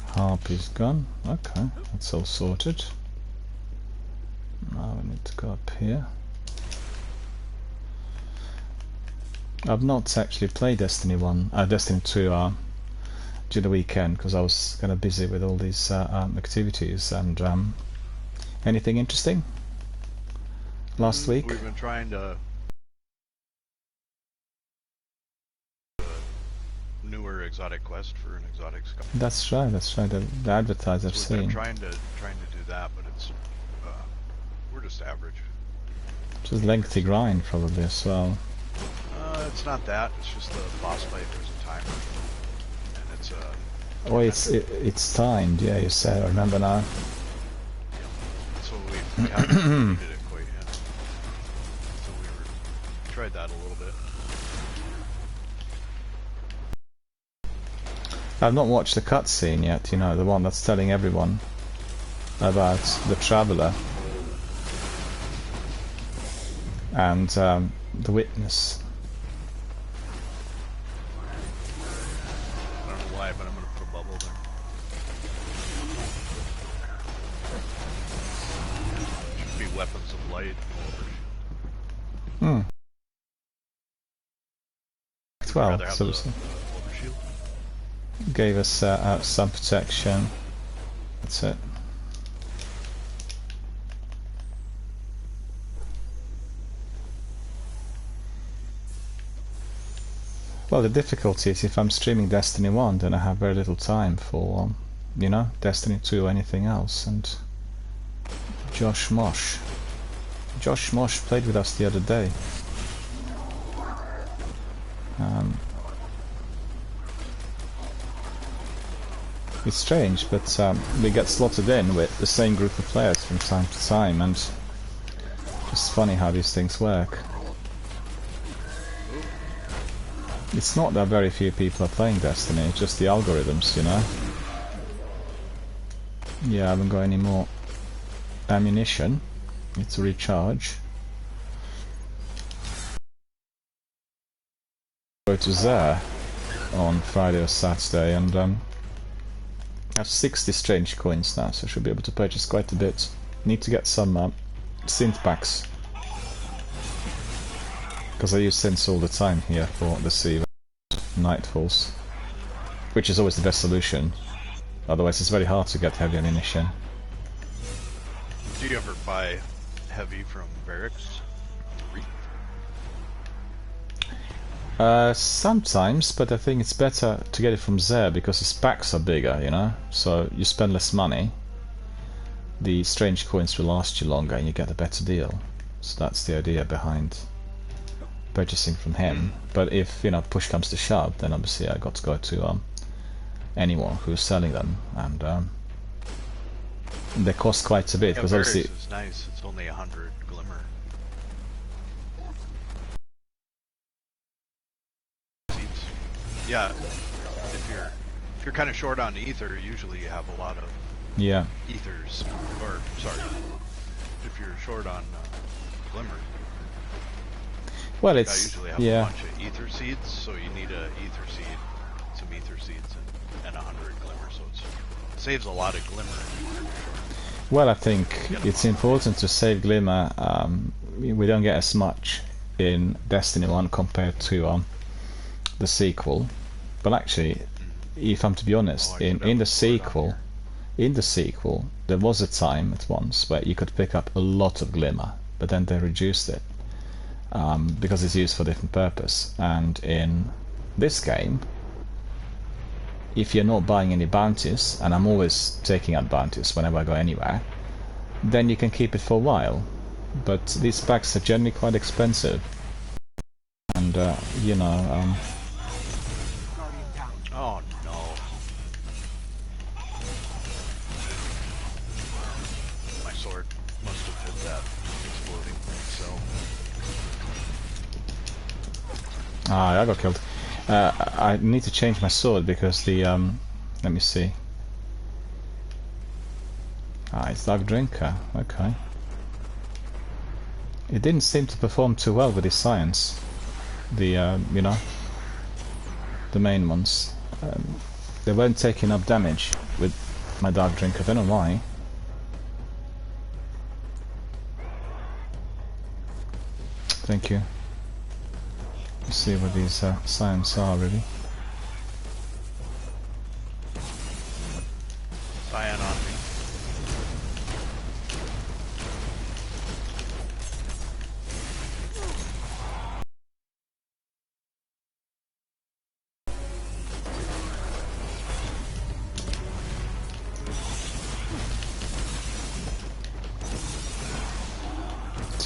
Harpy's gone. Okay, that's all sorted. Now we need to go up here. I've not actually played Destiny 2 during the weekend because I was kind of busy with all these activities. And anything interesting last week? We've been trying to newer exotic quest for an exotic scout. That's right. That's right. The advertise I've So we've been seen. trying to do that, but it's we're just average. Just lengthy grind probably as well. It's not that. It's just the boss fight. There's a timer, and it's Oh, it's timed. Yeah, you said. I remember now. so we haven't completed it quite yet. So we tried that a little bit. I've not watched the cutscene yet. You know, the one that's telling everyone about the traveler and the witness. I don't know why, but I'm gonna put a bubble there. Should be weapons of light. Hmm. I'd Well, rather have so the overshield. gave us some protection. That's it. Well, the difficulty is if I'm streaming Destiny 1, then I have very little time for, you know, Destiny 2 or anything else. And Josh Mosh played with us the other day. It's strange, but we get slotted in with the same group of players from time to time, and it's funny how these things work. It's not that very few people are playing Destiny, it's just the algorithms, you know. Yeah, I haven't got any more ammunition. Need to recharge. Go to Zare on Friday or Saturday, and I have 60 strange coins now, so I should be able to purchase quite a bit. Need to get some synth packs, because I use synths all the time here for the Sea Nightfalls, which is always the best solution. Otherwise it's very hard to get heavy ammunition. Do you ever buy heavy from barracks? Sometimes, but I think it's better to get it from Zare because his packs are bigger, you know, so you spend less money. The strange coins will last you longer and you get a better deal. So that's the idea behind purchasing from him. But if, you know, push comes to shove, then obviously I got to go to anyone who's selling them, and they cost quite a bit, because obviously it's nice. It's only 100 glimmer. Yeah, if you're kind of short on ether, usually you have a lot of yeah. ethers, or sorry, if you're short on glimmer. Well, I it's usually have a bunch of ether seeds, so you need a ether seed, some ether seeds, and 100 glimmer, so it saves a lot of glimmer. Well, I think it's important to save glimmer. We don't get as much in Destiny 1 compared to the sequel, but actually, if I'm to be honest, in the sequel, there was a time at once where you could pick up a lot of glimmer, but then they reduced it. Because it's used for a different purpose. And in this game, if you're not buying any bounties, and I'm always taking out bounties whenever I go anywhere, then you can keep it for a while. But these packs are generally quite expensive, and you know. Oh no! My sword must have hit that exploding cell. I got killed. I need to change my sword because the let me see. It's Dark Drinker. Okay. It didn't seem to perform too well with his science. The you know, the main ones. They weren't taking up damage with my Dark Drinker. I don't know why. Thank you. Let's see what these science are really. Cyan on me.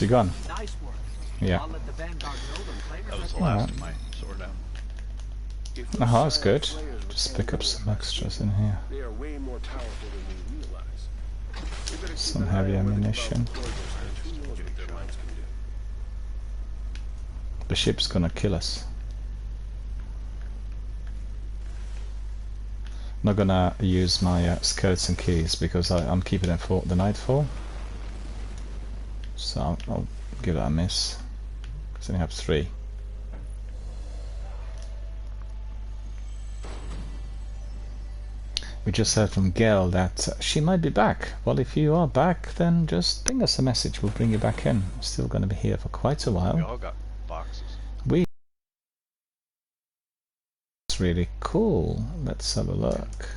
She gone? Nice work. Yeah. I'll let the Vanguard know the players That was the Alright. last of my sword out. Oh, that's good. Just pick up some extras in here. They are way more powerful than we realize. We better keep Some an heavy eye on where the ammunition. Cloud Deployers are. Who knows what their minds can do. The ship's gonna kill us. Not gonna use my skeleton keys because I'm keeping them for the nightfall. So I'll give that a miss. Because I only have 3. We just heard from Gail that she might be back. Well, if you are back, then just ping us a message. We'll bring you back in. I'm still going to be here for quite a We while. all got boxes. It's really cool. Let's have a look.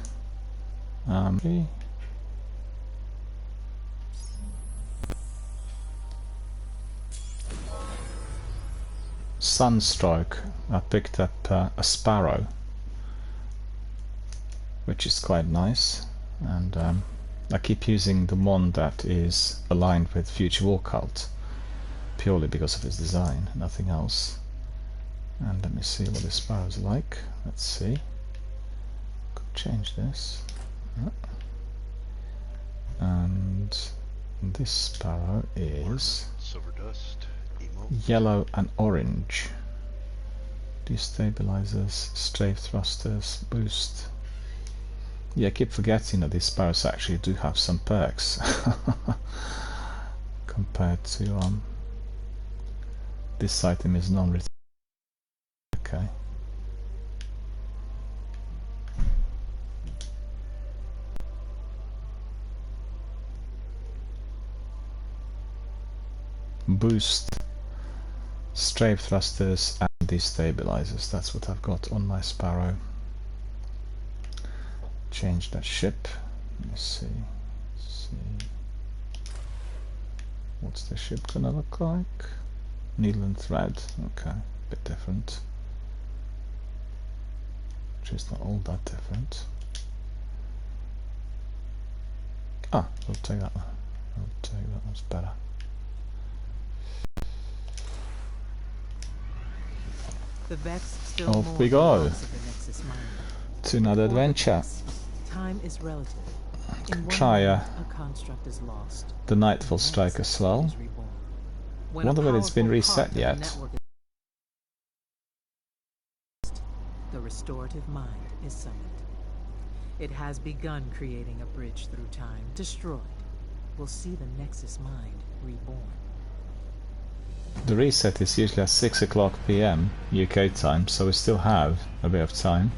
Sunstroke. I picked up a sparrow, which is quite nice, and I keep using the one that is aligned with Future War Cult purely because of its design, nothing else. And let me see what the sparrow's like. Let's see. Could change this. And this sparrow is Silver dust. Emo. yellow and orange. Destabilizers, strafe thrusters, boost. Yeah, I keep forgetting that these sparrows actually do have some perks compared to this item is non-return. Okay. Boost, strafe thrusters and destabilizers. That's what I've got on my sparrow. Change that ship. Let me see. What's the ship gonna look like? Needle and thread. Okay, bit different. Which is not all that different. Ah, I'll take that one. I'll take that one's better. The Vex still Off mourn we the go. loss of the Nexus mine. To another For the adventure. Vex, time is relative. In one Try moment, a construct is lost. the Nightfall The Strike next as well. is reborn. When Wonder a whether it's been powerful reset part of the yet. network is- The restorative mind is summoned. It has begun creating a bridge through time. Destroyed. We'll see the Nexus mind reborn. The reset is usually at 6 o'clock PM UK time, so we still have a bit of time.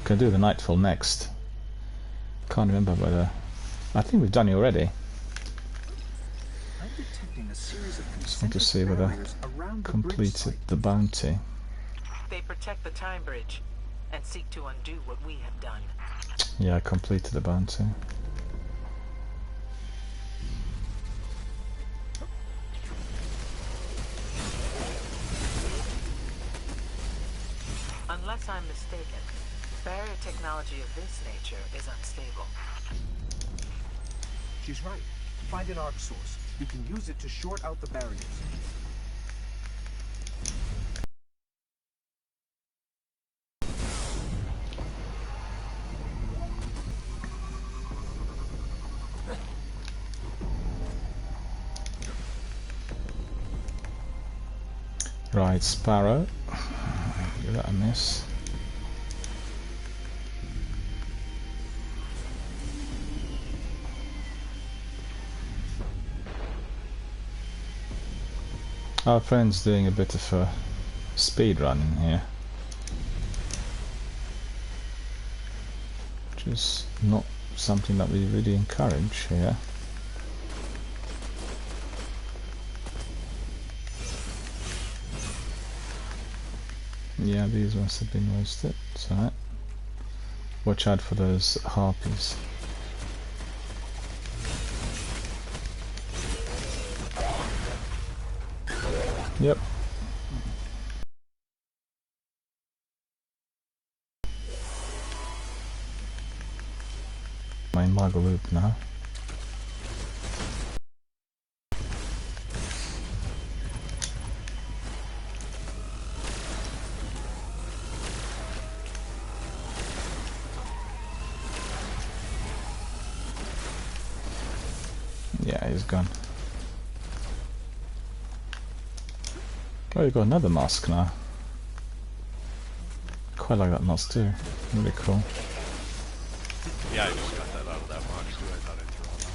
Can do the Nightfall next. Can't remember whether... I think we've done it already. I'm detecting a series of Just want to concentric see whether barriers around the bridge completed site. the bounty. They protect the time bridge and seek to undo what we have done. Yeah, I completed the bounty. Unless I'm mistaken, barrier technology of this nature is unstable. She's right. Find an arc source. You can use it to short out the barriers. Right, Sparrow. Give that a miss. Our friend's doing a bit of a speed run in here, which is not something that we really encourage here. Yeah, these ones have been wasted. It's alright. Watch out for those harpies. Yep. My Mago loop now. Yeah, he's gone. Oh, you got another mask now. Quite like that mask too. Really cool. Yeah, I just got that out of that box too. I thought I'd throw it on.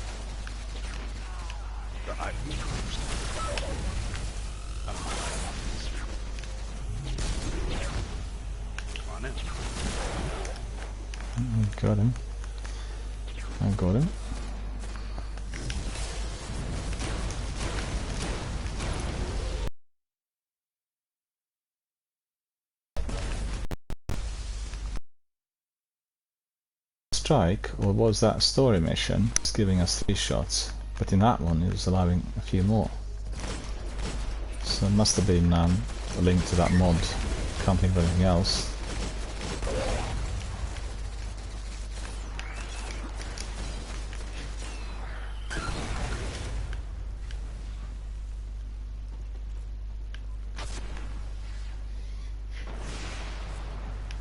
Come on in. Got him. I got him. Strike, or was that story mission? It's giving us 3 shots, but in that one it was allowing a few more. So it must have been a link to that mod. Can't think of anything else.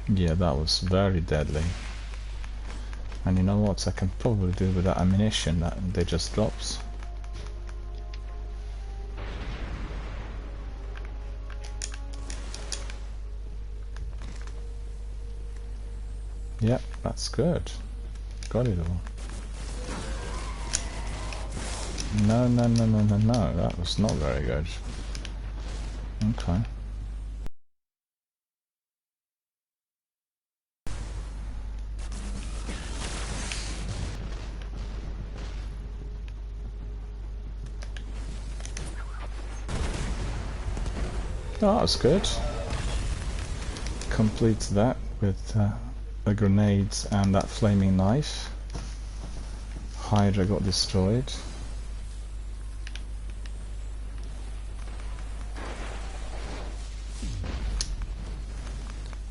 Yeah, that was very deadly. And you know what, I can probably do with that ammunition that they just drops. Yep, that's good. Got it all. No, no, no, no, no, no, that was not very good. Okay. Oh, that was good. Complete that with the grenades and that flaming knife. Hydra got destroyed.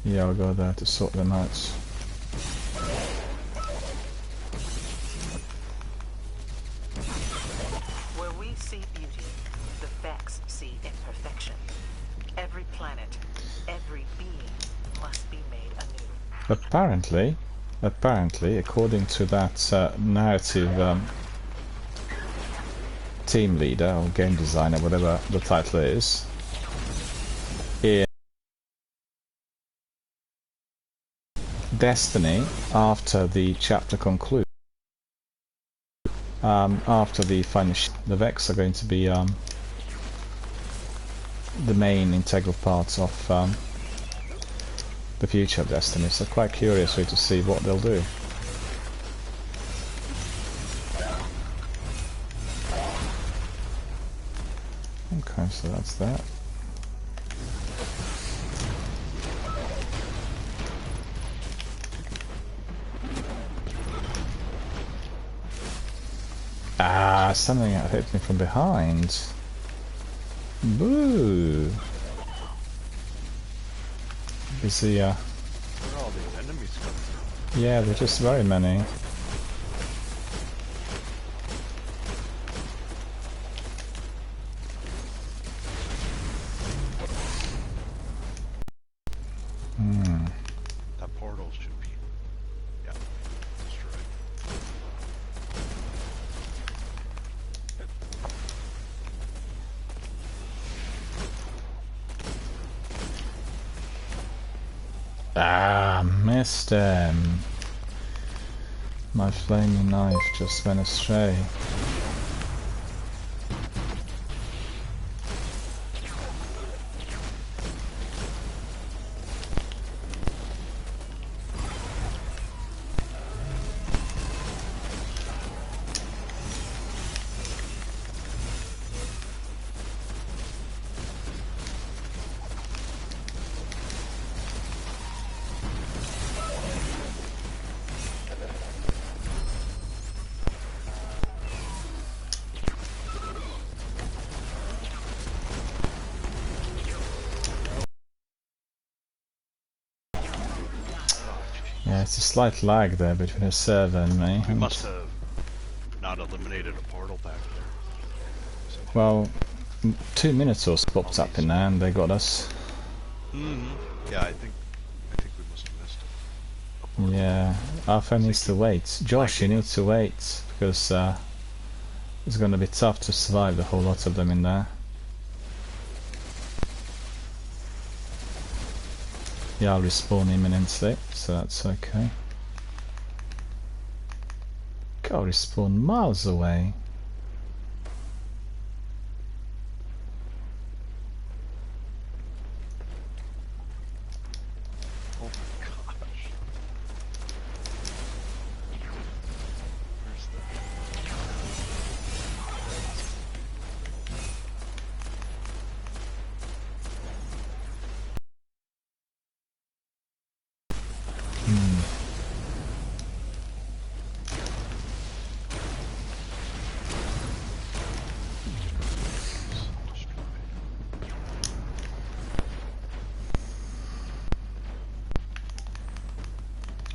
Yeah, I'll go there to sort them out. Where we see beauty, the Vex see imperfection. Every planet, every being must be made anew. Apparently, according to that narrative team leader or game designer, whatever the title is, in Destiny, after the chapter concludes, after the final, the Vex are going to be the main integral parts of the future of Destiny, so quite curious to see what they'll do. Okay, so that's that. Ah, something hit me from behind. Boo! Is the Where are all these enemies coming from? yeah, they're just very many. That portal should be, yeah, destroyed. Ah, missed him. My flaming knife just went astray. Yeah, it's a slight lag there between the server and me. We must have not eliminated a portal back there. Well, 2 minutes or so popped up in there and they got us. Yeah, I think we must have missed it. Yeah, Arthur needs to wait. Josh, you need to wait because It's going to be tough to survive the whole lot of them in there. Yeah, I'll respawn imminently, so that's okay. I'll respawn miles away. Oh my gosh. Where's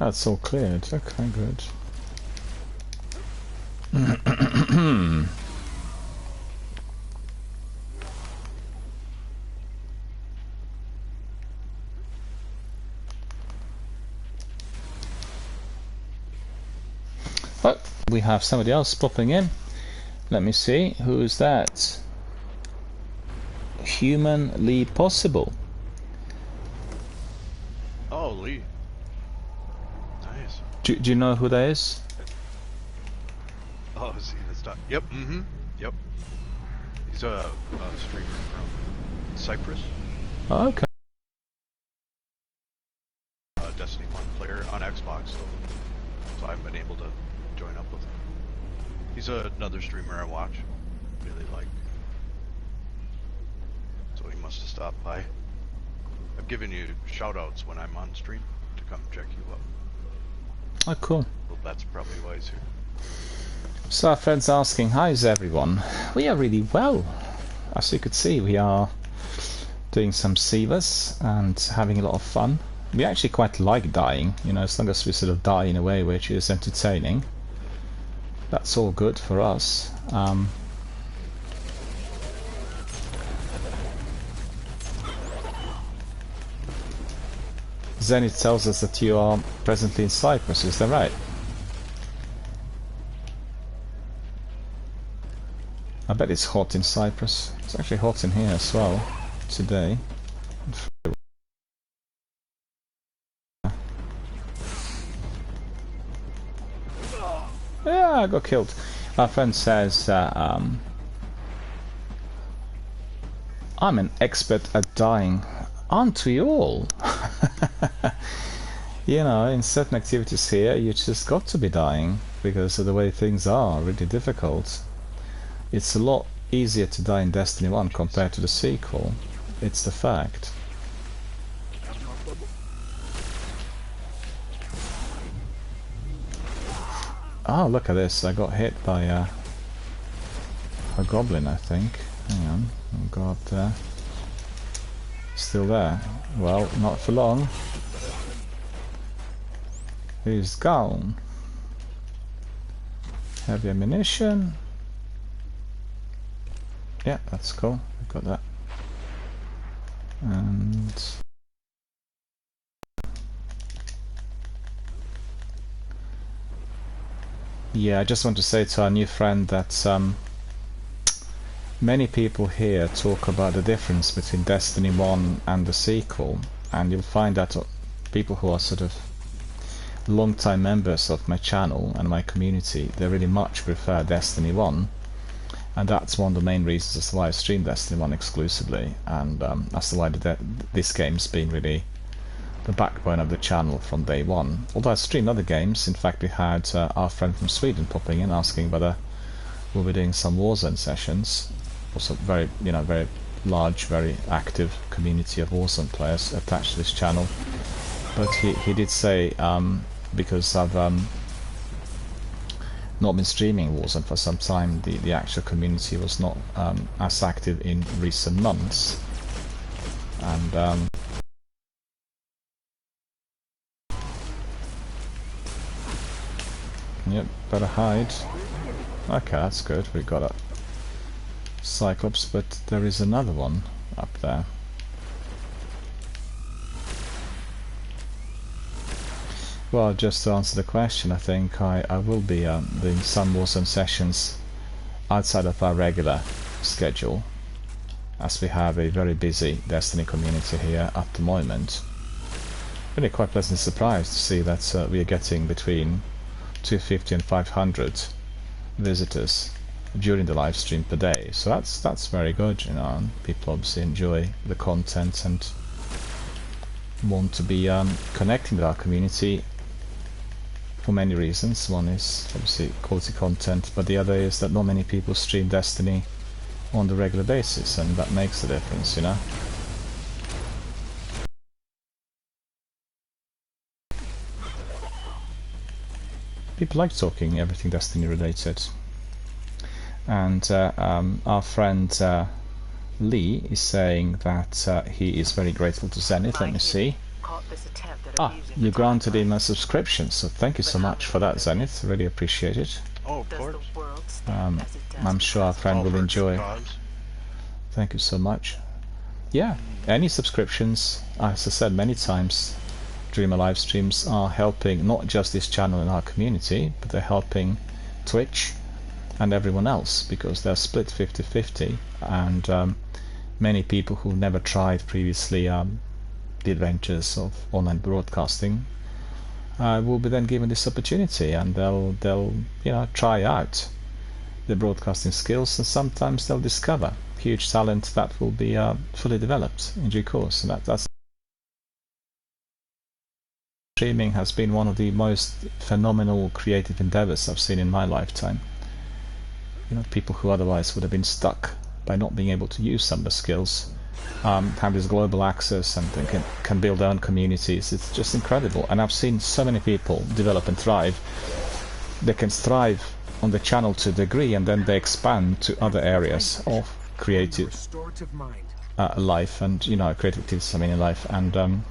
That's all cleared. Okay, good. Oh, we have somebody else popping in. Let me see. Who is that? Humanly Possible. Oh, Lee. Nice. Do you know who that is? Oh, see, that's not. Yep. Mm-hmm. Yep. He's a streamer from Cyprus. Oh, okay. Destiny 1 player on Xbox, so I've been able to join up with him. He's another streamer I watch, really like. So he must have stopped by. I've given you shoutouts when I'm on stream to come check you up. Oh, cool. Well, that's probably why he's here. So our friend's asking, how is everyone? We are really well. As you could see, we are doing some Sievers and having a lot of fun. We actually quite like dying, you know, as long as we sort of die in a way which is entertaining. That's all good for us. Zenith tells us that you are presently in Cyprus, is that right? I bet it's hot in Cyprus. It's actually hot in here as well today. Yeah, I got killed. My friend says I'm an expert at dying. Aren't we all? You know, in certain activities here you just got to be dying because of the way things are really difficult. It's a lot easier to die in Destiny 1 compared to the sequel. It's the fact. Oh, look at this. I got hit by a goblin, I think. Hang on. I'll go up there. Still there. Well, not for long. He's gone. Heavy ammunition. Yeah, that's cool. We've got that. And yeah, I just want to say to our new friend that many people here talk about the difference between Destiny 1 and the sequel, and you'll find that people who are sort of long-time members of my channel and my community, they really much prefer Destiny 1, and that's one of the main reasons as to why I stream Destiny 1 exclusively, and as to why this game's been really the backbone of the channel from day one. Although I streamed other games, in fact we had our friend from Sweden popping in asking whether we'll be doing some Warzone sessions. Also very, you know, very large, very active community of Warzone players attached to this channel. But he did say because I've not been streaming Warzone for some time, the actual community was not as active in recent months. And yep, better hide. Okay, that's good. We got a Cyclops, but there is another one up there. Well, just to answer the question, I think I will be doing some Warzone sessions outside of our regular schedule, as we have a very busy Destiny community here at the moment. Really quite pleasantly surprised to see that we are getting between 250 and 500 visitors during the live stream per day. So that's very good, you know. People obviously enjoy the content and want to be connecting with our community for many reasons. One is obviously quality content, but the other is that not many people stream Destiny on the regular basis, and that makes a difference, you know. People like talking everything Destiny related. And our friend Lee is saying that he is very grateful to Zenith. Let me see. You granted him a subscription, so thank you so much for that, Zenith. Really appreciate it. Oh, of course. I'm sure our friend will enjoy. Thank you so much. Yeah, any subscriptions, as I said many times during my live streams, are helping not just this channel and our community, but they're helping Twitch and everyone else, because they're split 50-50, and many people who never tried previously the adventures of online broadcasting will be then given this opportunity, and they'll you know, try out the broadcasting skills, and sometimes they'll discover huge talent that will be fully developed in due course. And that's streaming has been one of the most phenomenal creative endeavors I've seen in my lifetime. You know, people who otherwise would have been stuck by not being able to use some of the skills have this global access and they can build their own communities. It's just incredible, and I've seen so many people develop and thrive. They can thrive on the channel to a degree, and then they expand to other areas of creative life, and you know, creative activities, I mean, in life, and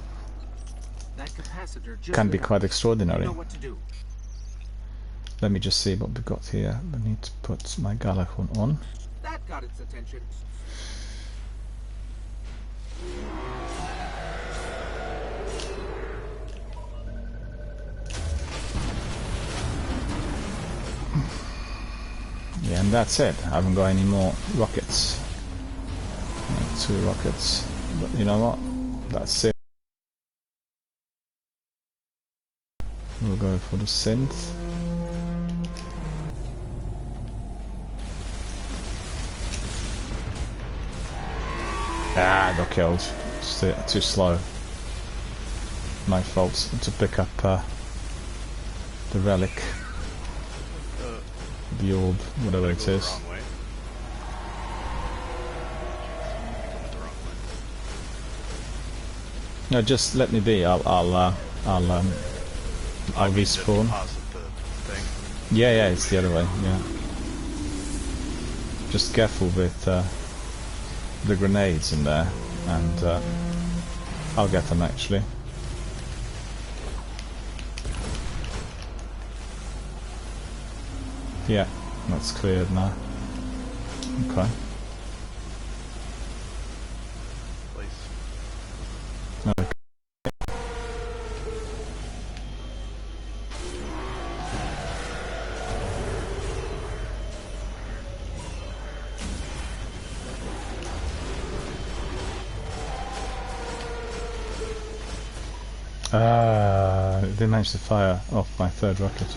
can be quite extraordinary. Let me just see what we've got here. I need to put my Galahorn on. That got its attention. Yeah, and that's it. I haven't got any more rockets. 2 rockets. But you know what? That's it. We'll go for the synth. Ah, I got killed. It's too slow. My fault to pick up the relic. The orb, whatever it is. No, just let me be. I'll respawn. Yeah, it's the other way. Yeah. Just careful with the grenades in there, and I'll get them actually. Yeah, that's cleared now. Okay. Okay. Didn't manage to fire off my 3rd rocket.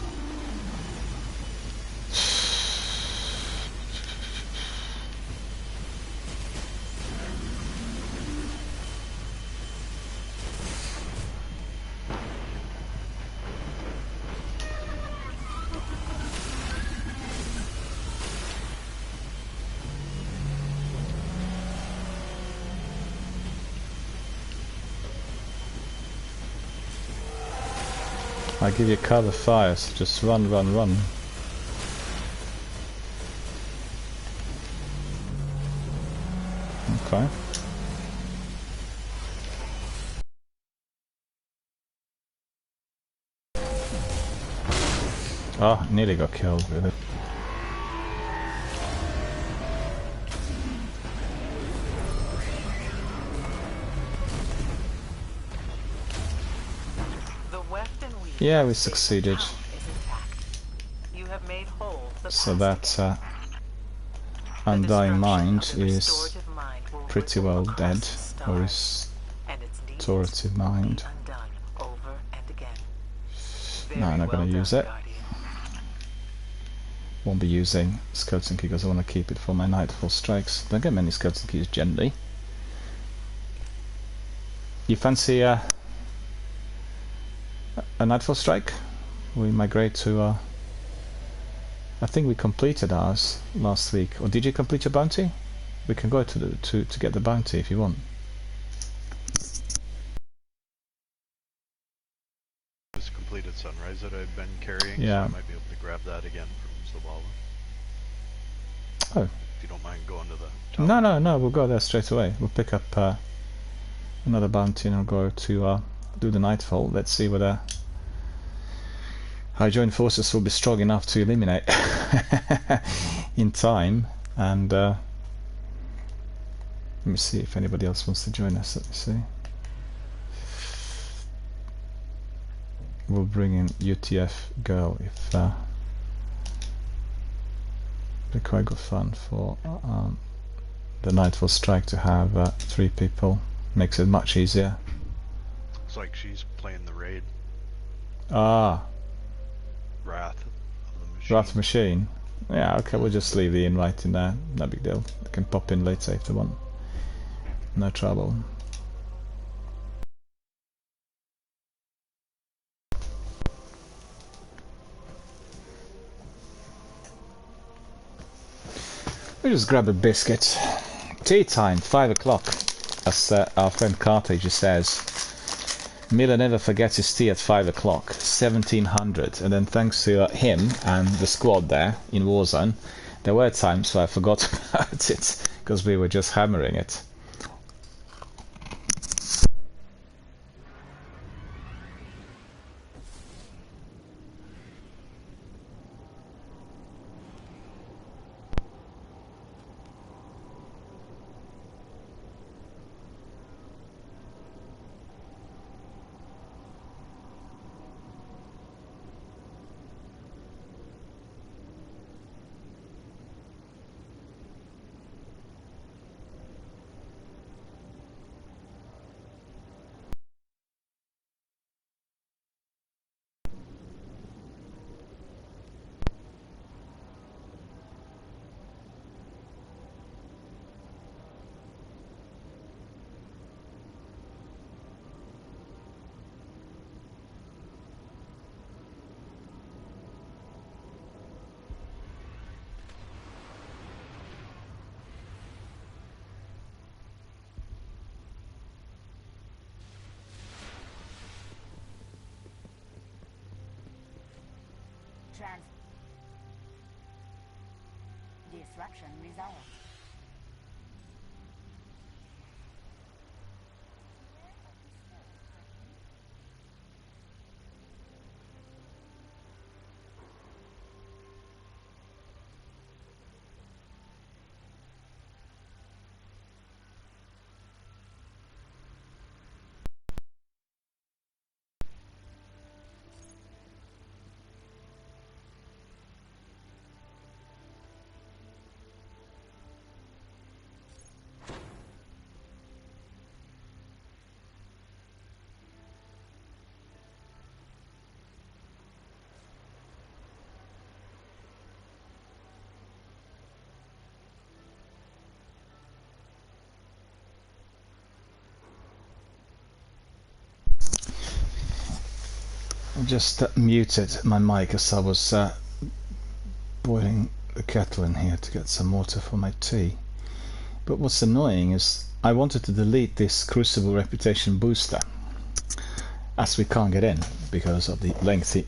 I give you cover fire, so just run. Okay. Oh, nearly got killed with it. Yeah, we succeeded. You have made whole the So that Undying Mind destruction of the is restorative mind will pretty ripple well across dead, the or stars, and its deeds Restorative will be Mind. undone over and again. No, I'm not Very going to well use done, it. Guardian. Won't be using Skeleton Key because I want to keep it for my Nightfall strikes. Don't get many Skeleton Keys generally. You fancy a Nightfall strike? We migrate to I think we completed ours last week. Or did you complete your bounty? We can go to the to get the bounty if you want. This completed Sunrise that I've been carrying, Yeah. so I might be able to grab that again from Zavala. Oh. If you don't mind going to the top. No, we'll go there straight away. We'll pick up another bounty and I'll go to do the Nightfall. Let's see whether our joint forces will be strong enough to eliminate in time. And let me see if anybody else wants to join us. Let me see. We'll bring in UTF girl if be quite good fun for the Nightfall strike to have 3 people. Makes it much easier. Looks like she's playing the raid. Ah, Wrath of the Machine. Wrath Machine. Yeah, okay, we'll just leave the invite in there. No big deal. They can pop in later if they want. No trouble. We just grab a biscuit. Tea time, 5 o'clock. As our friend Cartage says. Miller never forgets his tea at 5 o'clock, 1700. And then thanks to him and the squad there in Warzone, there were times where I forgot about it because we were just hammering it. Disruption resolved. I just muted my mic as I was boiling the kettle in here to get some water for my tea. But what's annoying is I wanted to delete this Crucible Reputation booster as we can't get in because of the lengthy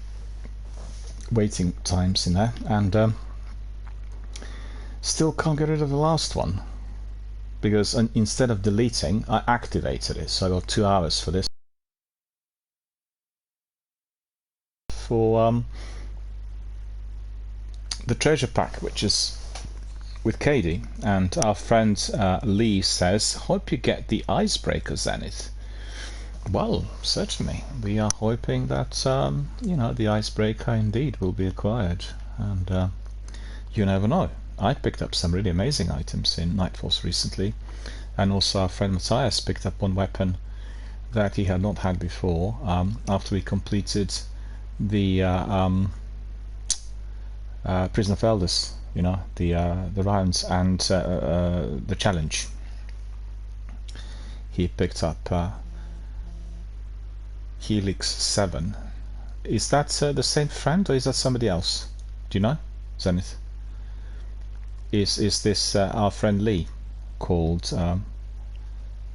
waiting times in there, and still can't get rid of the last one because instead of deleting I activated it, so I got 2 hours for this. For the treasure pack, which is with Katie, and our friend Lee says, hope you get the Icebreaker Zenith. Well, certainly we are hoping that you know, the Icebreaker indeed will be acquired, and you never know, I picked up some really amazing items in Nightfalls recently, and also our friend Matthias picked up one weapon that he had not had before after we completed the Prison of Elders, you know, the rounds and the challenge. He picked up Helix 7. Is that the same friend, or is that somebody else? Do you know, Zenith? Is this our friend Lee, called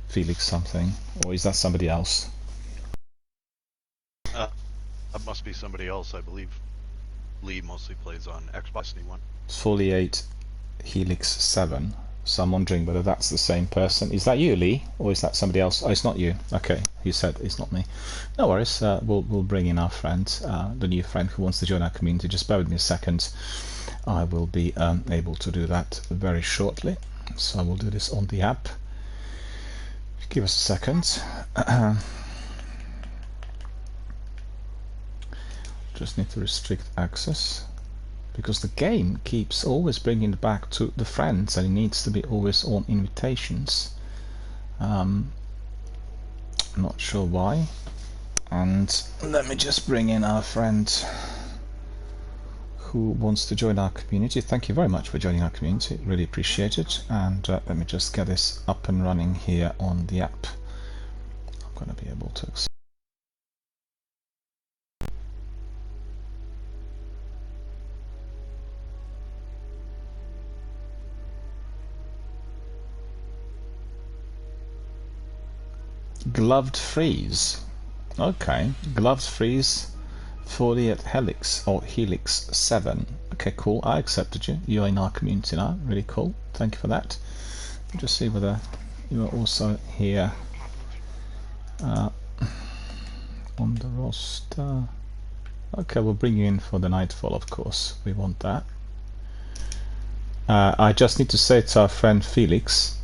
Felix something, or is that somebody else? That must be somebody else. I believe Lee mostly plays on Xbox One. Foliate Helix 7. So I'm wondering whether that's the same person. Is that you, Lee, or is that somebody else? Oh, it's not you. Okay, you said it's not me. No worries. We'll bring in our friend, the new friend who wants to join our community. Just bear with me a second. I will be able to do that very shortly. So I will do this on the app. Give us a second. Just need to restrict access, because the game keeps always bringing it back to the friends, and it needs to be always on invitations. Not sure why. And let me just bring in our friend who wants to join our community. Thank you very much for joining our community, really appreciate it. And let me just get this up and running here on the app. I'm going to be able to accept. Gloved Freeze. Okay, Gloved Freeze, Foliate Helix or Helix 7. Okay, cool. I accepted you. You're in our community now. Really cool. Thank you for that. I'll just see whether you are also here on the roster. Okay, we'll bring you in for the Nightfall, of course. We want that. I just need to say to our friend Felix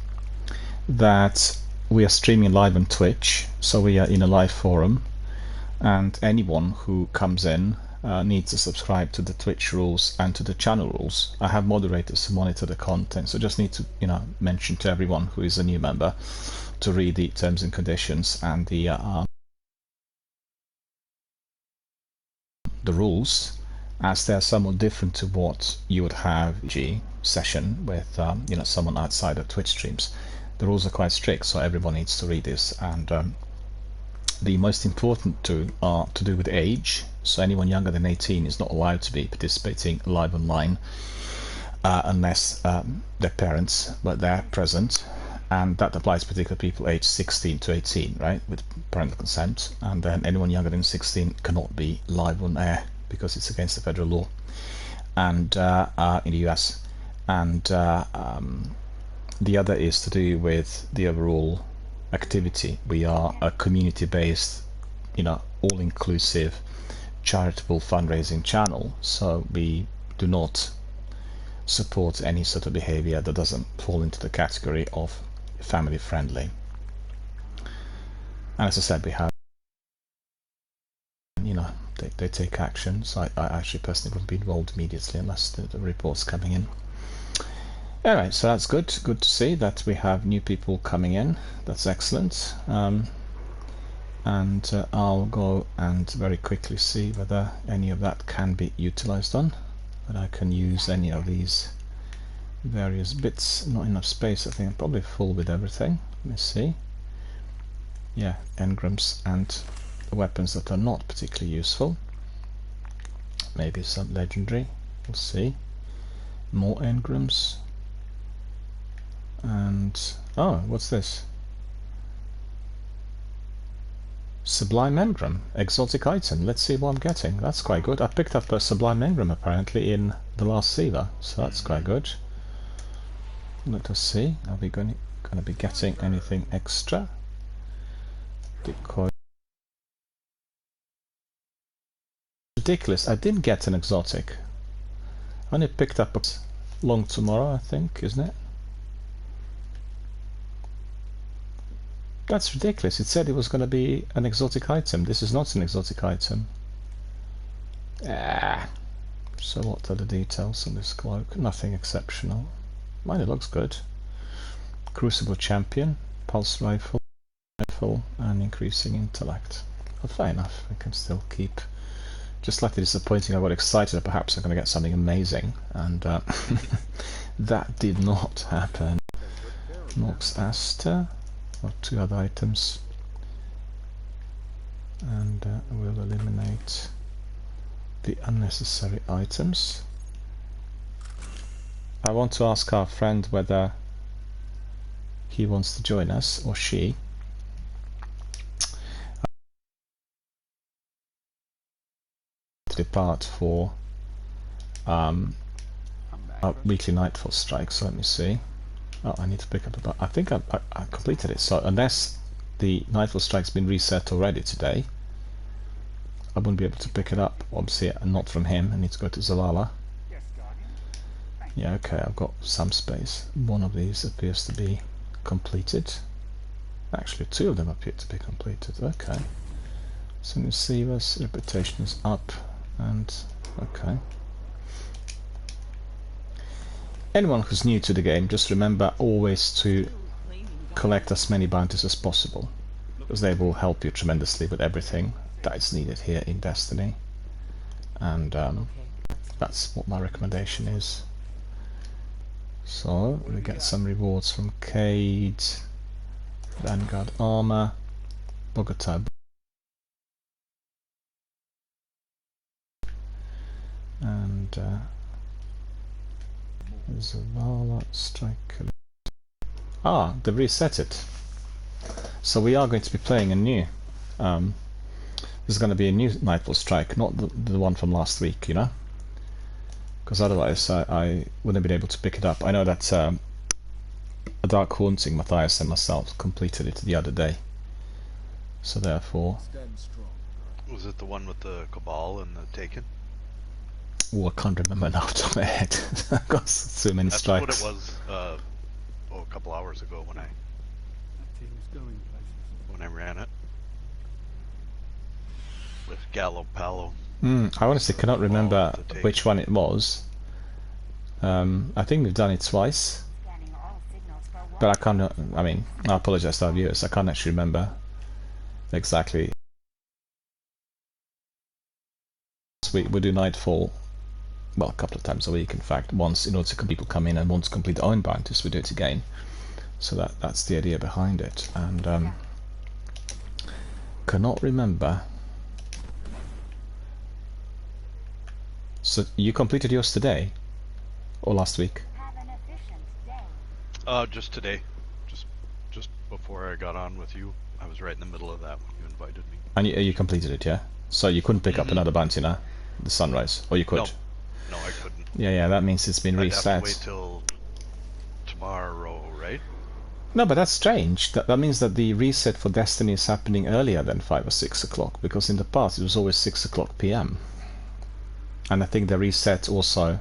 that we are streaming live on Twitch, so we are in a live forum, and anyone who comes in needs to subscribe to the Twitch rules and to the channel rules. I have moderators who monitor the content, so just need to, you know, mention to everyone who is a new member to read the terms and conditions and the rules, as they are somewhat different to what you would have G session with you know, someone outside of Twitch streams. The rules are quite strict, so everyone needs to read this, and the most important two are to do with age. So anyone younger than 18 is not allowed to be participating live online unless their parents, but they're present, and that applies particularly to people aged 16 to 18, right, with parental consent. And then anyone younger than 16 cannot be live on air because it's against the federal law and in the US. And the other is to do with the overall activity. We are a community-based, you know, all-inclusive charitable fundraising channel, so we do not support any sort of behavior that doesn't fall into the category of family-friendly. And as I said, we have, you know, they take action, so I actually personally wouldn't be involved immediately unless the report's coming in. Alright, so that's good. Good to see that we have new people coming in. That's excellent. And I'll go and very quickly see whether any of that can be utilized on. But I can use any of these various bits. Not enough space, I think. I'm probably full with everything. Let me see. Yeah, engrams and weapons that are not particularly useful. Maybe some legendary. We'll see. More engrams. And oh, what's this? Sublime Engram, exotic item. Let's see what I'm getting. That's quite good. I picked up a Sublime Engram apparently in the last Siva, so that's quite good. Let us see. Are we going to be getting anything extra? Decoy. Ridiculous. I didn't get an exotic. I only picked up a Long Tomorrow, I think, isn't it? That's ridiculous. It said it was going to be an exotic item. This is not an exotic item. So what are the details on this cloak? Nothing exceptional. Mine, it looks good. Crucible champion, pulse rifle, and increasing intellect. Well, fair enough. I can still keep. Just slightly disappointing. I got excited that perhaps I'm going to get something amazing, and that did not happen. Nox Aster, or 2 other items, and we'll eliminate the unnecessary items. I want to ask our friend whether he wants to join us, or she. To depart for a weekly nightfall strike, so let me see. Oh, I need to pick up I think I completed it, so unless the nightfall strike's been reset already today, I wouldn't be able to pick it up. Obviously, not from him. I need to go to Zavala. Yeah, okay, I've got some space. One of these appears to be completed. Actually, 2 of them appear to be completed. Okay. So receivers, reputation is up, and okay. Anyone who's new to the game, just remember always to collect as many bounties as possible, because they will help you tremendously with everything that is needed here in Destiny, and that's what my recommendation is. So we get some rewards from Cade, Vanguard armor, Bogota, and Zavala Striker. Ah, they've reset it. So we are going to be playing a new. There's going to be a new Nightfall Strike, not the one from last week, you know? Because otherwise I wouldn't have been able to pick it up. I know that a Dark Haunting, Matthias and myself completed it the other day. So therefore... Was it the one with the Cabal and the Taken? Oh, I can't remember now off the top of my head. I've got so many strikes. That's what it was a couple hours ago when I ran it. With Gallo Palo. I honestly cannot remember which one it was. I think we've done it twice, but I can't. I mean, I apologize to our viewers. I can't actually remember exactly. We do Nightfall, well, a couple of times a week. In fact, once in order to people come in and want to complete their own bounties, we do it again. So that's the idea behind it. And cannot remember. So you completed yours today, or last week? Just today, just before I got on with you. I was right in the middle of that when you invited me. And you completed it, yeah? So you couldn't pick up another bounty now, the Sunrise, or you could? No, I couldn't. Yeah, that means it's been reset. I'd have to wait till tomorrow, right? No, but that's strange. That means that the reset for Destiny is happening earlier than 5 or 6 o'clock, because in the past it was always 6 o'clock PM. And I think the reset also...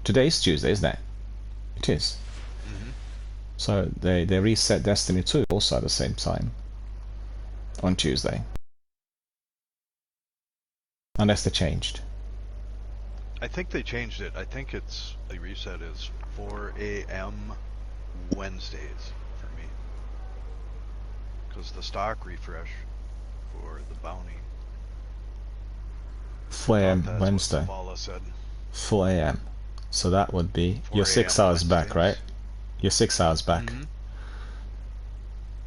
Today is Tuesday, isn't it? It is. So they reset Destiny 2 also at the same time. On Tuesday. Unless they changed. I think they changed it. I think the reset is 4 AM Wednesdays for me. Because the stock refresh for the bounty. 4 AM Wednesday. 4 AM. So that would be... You're 6 hours back, right? You're 6 hours back.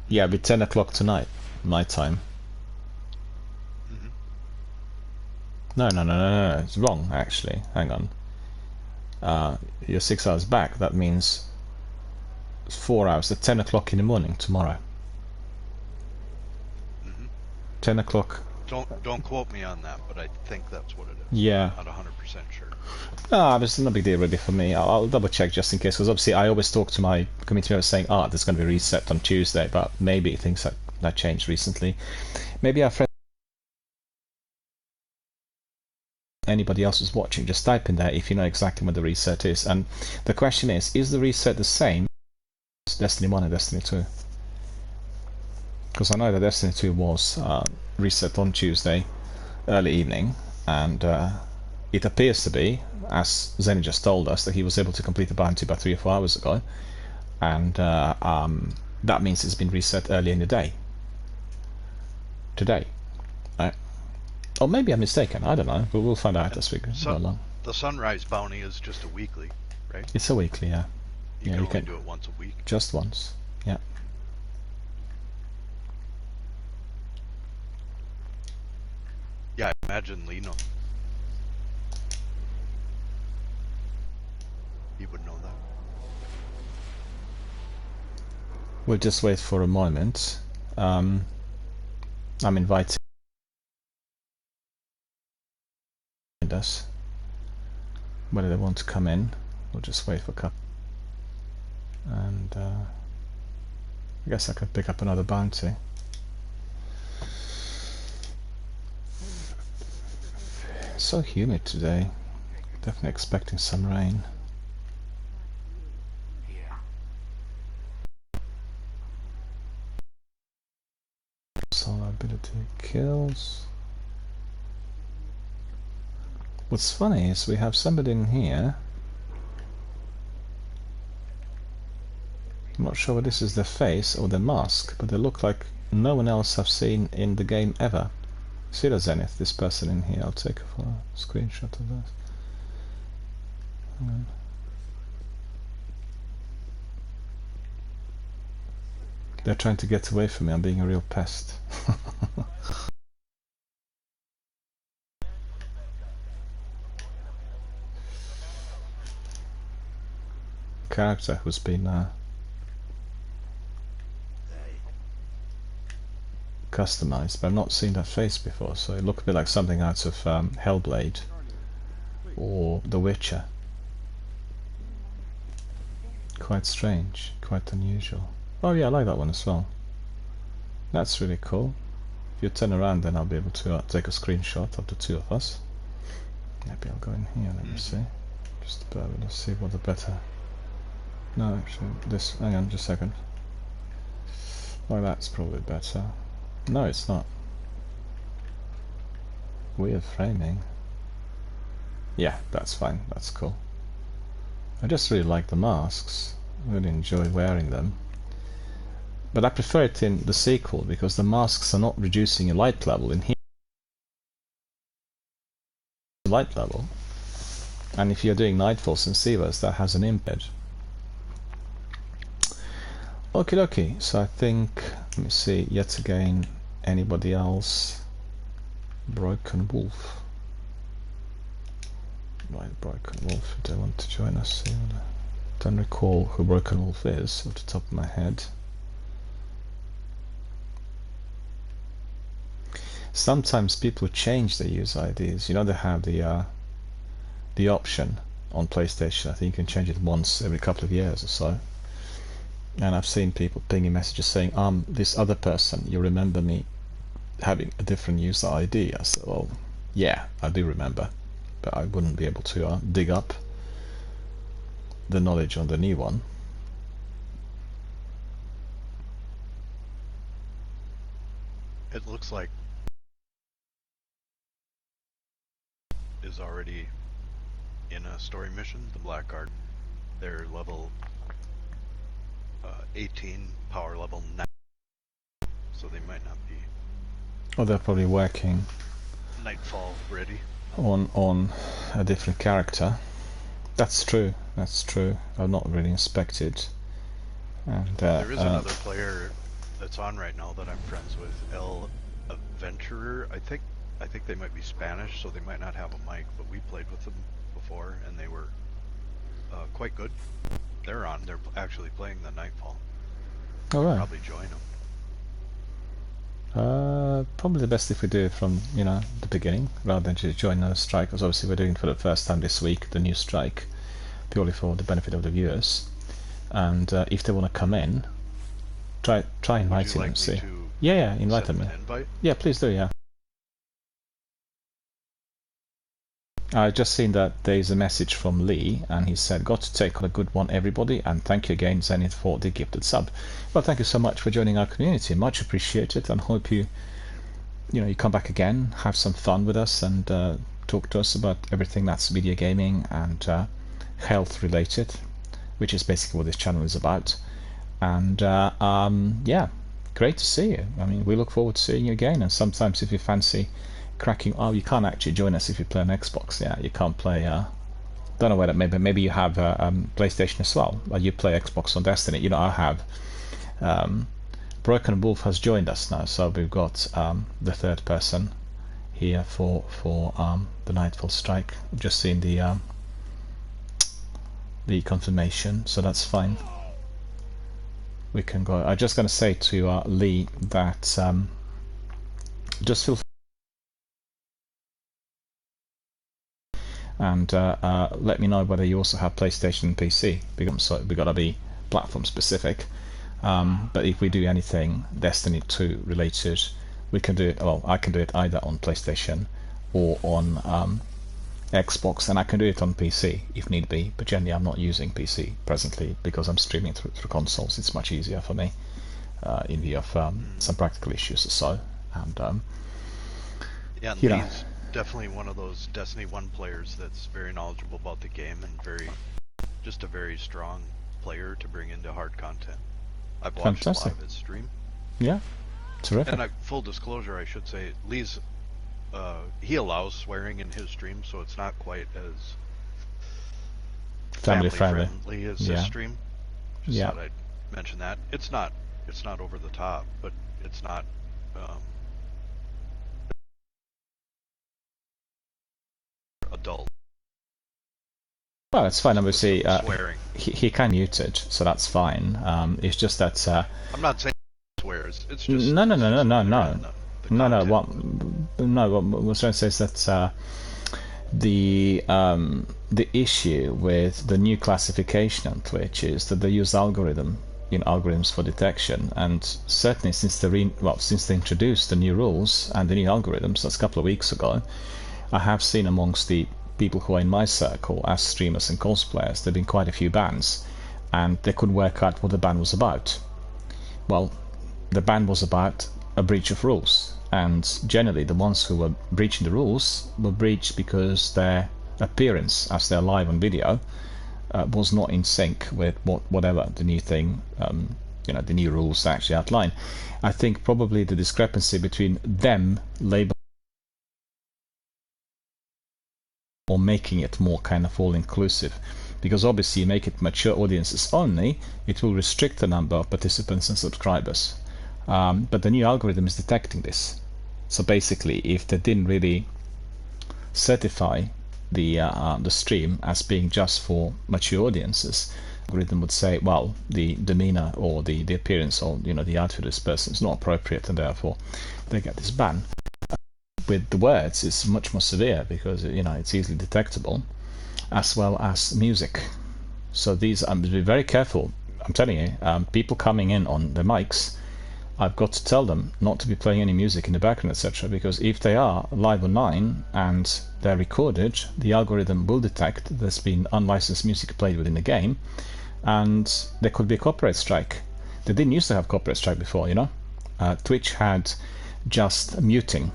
Yeah, it'd be 10 o'clock tonight, my time. No, it's wrong, actually. Hang on. You're 6 hours back. That means 4 hours at 10 o'clock in the morning tomorrow. 10 o'clock. Don't quote me on that, but I think that's what it is. Yeah. Not 100% sure. Ah, it's no big deal really for me. I'll double check just in case, because obviously I always talk to my committee members saying, there's going to be reset on Tuesday, but maybe things that changed recently. Maybe our friend, anybody else who's watching, just type in there if you know exactly when the reset is. And the question is the reset the same as Destiny 1 and Destiny 2? Because I know that Destiny 2 was reset on Tuesday, early evening, and it appears to be, as Zenny just told us, that he was able to complete the bounty about 3 or 4 hours ago, and that means it's been reset earlier in the day. Today. Right? Or maybe I'm mistaken, I don't know, but we'll find out as we go along. The sunrise bounty is just a weekly, right? It's a weekly, yeah. You can only do it once a week. Just once, yeah. Yeah, I imagine Lino. He would know that. We'll just wait for a moment. I'm inviting us. Whether they want to come in, we'll just wait for a couple. And I guess I could pick up another bounty. It's so humid today. Definitely expecting some rain. Solar ability kills. What's funny is we have somebody in here. I'm not sure whether this is their face or their mask, but they look like no one else I've seen in the game ever. See the Zenith, this person in here. I'll take a screenshot of that. They're trying to get away from me. I'm being a real pest. Character who's been customized, but I've not seen that face before, so it looked a bit like something out of Hellblade or The Witcher. Quite strange, quite unusual. Oh yeah, I like that one as well. That's really cool. If you turn around, then I'll be able to take a screenshot of the two of us. Maybe I'll go in here, let me see. Just let's see what the better... No, actually, this... hang on, just a second. Oh, that's probably better. No, it's not. Weird framing. Yeah, that's fine, that's cool. I just really like the masks. I really enjoy wearing them. But I prefer it in the sequel because the masks are not reducing your light level. In here, light level, and if you're doing Nightfalls and Sievers, that has an impact. Okie dokie, so I think, let me see, yet again, anybody else? Broken Wolf. Right, Broken Wolf, if they want to join us. I don't recall who Broken Wolf is off the top of my head. Sometimes people change their user IDs. You know, they have the option on PlayStation. I think you can change it once every couple of years or so. And I've seen people pinging messages saying, this other person, you remember me having a different user ID? I said, well, yeah, I do remember, but I wouldn't be able to dig up the knowledge on the new one. It looks like is already in a story mission, the Blackguard. They're level 18, power level 9, so they might not be. Oh, they're probably working Nightfall ready on a different character. That's true. That's true. I've not really inspected. And there is another player that's on right now that I'm friends with, El Adventurer. I think they might be Spanish, so they might not have a mic, but we played with them before, and they were quite good. They're actually playing the Nightfall. All right. Probably join them. Probably the best if we do it from the beginning, rather than just join a strike, because obviously we're doing it for the first time this week, the new strike, purely for the benefit of the viewers. And if they want to come in, try inviting them. See. Yeah, invite them in. Yeah, please do. Yeah. I just seen that there is a message from Lee, and he said, got to take a good one, everybody, and thank you again, Zenith, for the gifted sub. Well, thank you so much for joining our community, much appreciated, and hope you come back again, have some fun with us, and talk to us about everything that's video gaming and health related, which is basically what this channel is about. And yeah, great to see you. I mean, we look forward to seeing you again. And sometimes if you fancy cracking, oh, you can't actually join us if you play on Xbox. Yeah, you can't play. Don't know whether maybe you have PlayStation as well. You play Xbox on Destiny. You know, I have. Broken Wolf has joined us now, so we've got the third person here for the Nightfall Strike. I've just seen the confirmation, so that's fine. We can go. I'm just going to say to Lee that just feel free and let me know whether you also have PlayStation and PC, because so we got to be platform specific. But if we do anything Destiny 2 related, we can do it. Well, I can do it either on PlayStation or on Xbox, and I can do it on PC if need be. But generally, I'm not using PC presently because I'm streaming through consoles. It's much easier for me in view of some practical issues or so. And yeah, and Lee's definitely one of those Destiny 1 players that's very knowledgeable about the game and just a very strong player to bring into hard content. I've watched a lot of his stream. Yeah, terrific. And full disclosure, I should say, Lee's he allows swearing in his stream, so it's not quite as family friendly as this stream. Just thought I'd mention that. It's not over the top, but it's not adult. Well, it's fine. Obviously, he can mute it, so that's fine. It's just that I'm not saying he swears. It's just no. What I was trying to say is that the issue with the new classification on Twitch is that they use algorithms for detection, and certainly since they introduced the new rules and the new algorithms, that's a couple of weeks ago, I have seen amongst the people who are in my circle as streamers and cosplayers, there have been quite a few bans, and they couldn't work out what the ban was about. Well, the ban was about a breach of rules, and generally the ones who were breaching the rules were breached because their appearance as they're live on video was not in sync with whatever the new thing, the new rules actually outline. I think probably the discrepancy between them labeling or making it more kind of all-inclusive, because obviously you make it mature audiences only, it will restrict the number of participants and subscribers. But the new algorithm is detecting this. So basically, if they didn't really certify the stream as being just for mature audiences, the algorithm would say, well, the demeanor or the appearance or the outfit of this person is not appropriate, and therefore they get this ban. With the words, it's much more severe because it's easily detectable, as well as music. So these, be very careful. I'm telling you, people coming in on the mics, I've got to tell them not to be playing any music in the background, etc. Because if they are live online and they're recorded, the algorithm will detect there's been unlicensed music played within the game, and there could be a copyright strike. They didn't used to have copyright strike before, Twitch had just muting.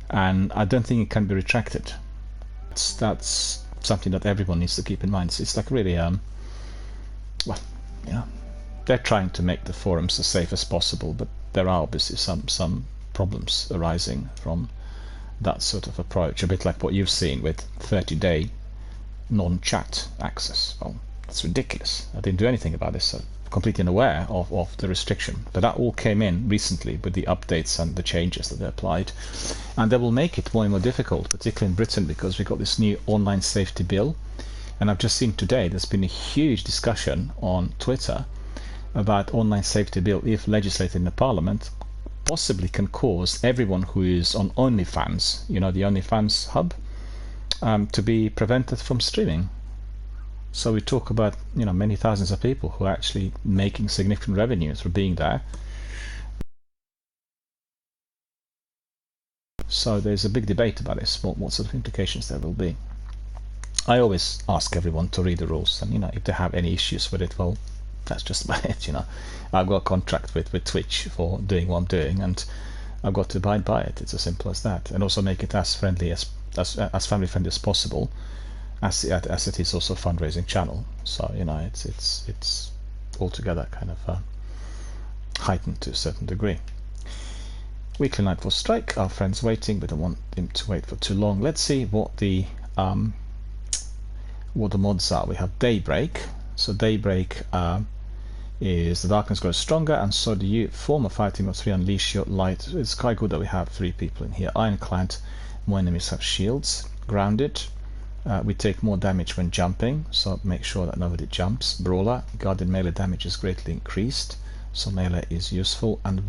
And I don't think it can be retracted. That's something that everyone needs to keep in mind. So it's like really, they're trying to make the forums as safe as possible, but there are obviously some problems arising from that sort of approach. A bit like what you've seen with 30-day non-chat access. Well, that's ridiculous. I didn't do anything about this. So completely unaware of the restriction, but that all came in recently with the updates and the changes that they applied, and they will make it more and more difficult, particularly in Britain, because we've got this new online safety bill. And I've just seen today there's been a huge discussion on Twitter about online safety bill, if legislated in the Parliament, possibly can cause everyone who is on OnlyFans, the OnlyFans hub, to be prevented from streaming. So we talk about many thousands of people who are actually making significant revenue through being there. So there's a big debate about this, what sort of implications there will be. I always ask everyone to read the rules, and if they have any issues with it, well, that's just about it. I've got a contract with Twitch for doing what I'm doing, and I've got to abide by it. It's as simple as that, and also make it as friendly as family friendly as possible, as it is also a fundraising channel. So you know, it's altogether kind of heightened to a certain degree. Weekly Nightfall Strike. Our friend's waiting, but I don't want him to wait for too long. Let's see what the mods are. We have Daybreak. So Daybreak is the darkness grows stronger, and so do you. Form a fighting of 3, unleash your light. It's quite good that we have 3 people in here. Ironclad, more enemies have shields. Grounded, we take more damage when jumping, so make sure that nobody jumps. Brawler, guarded melee damage is greatly increased, so melee is useful. And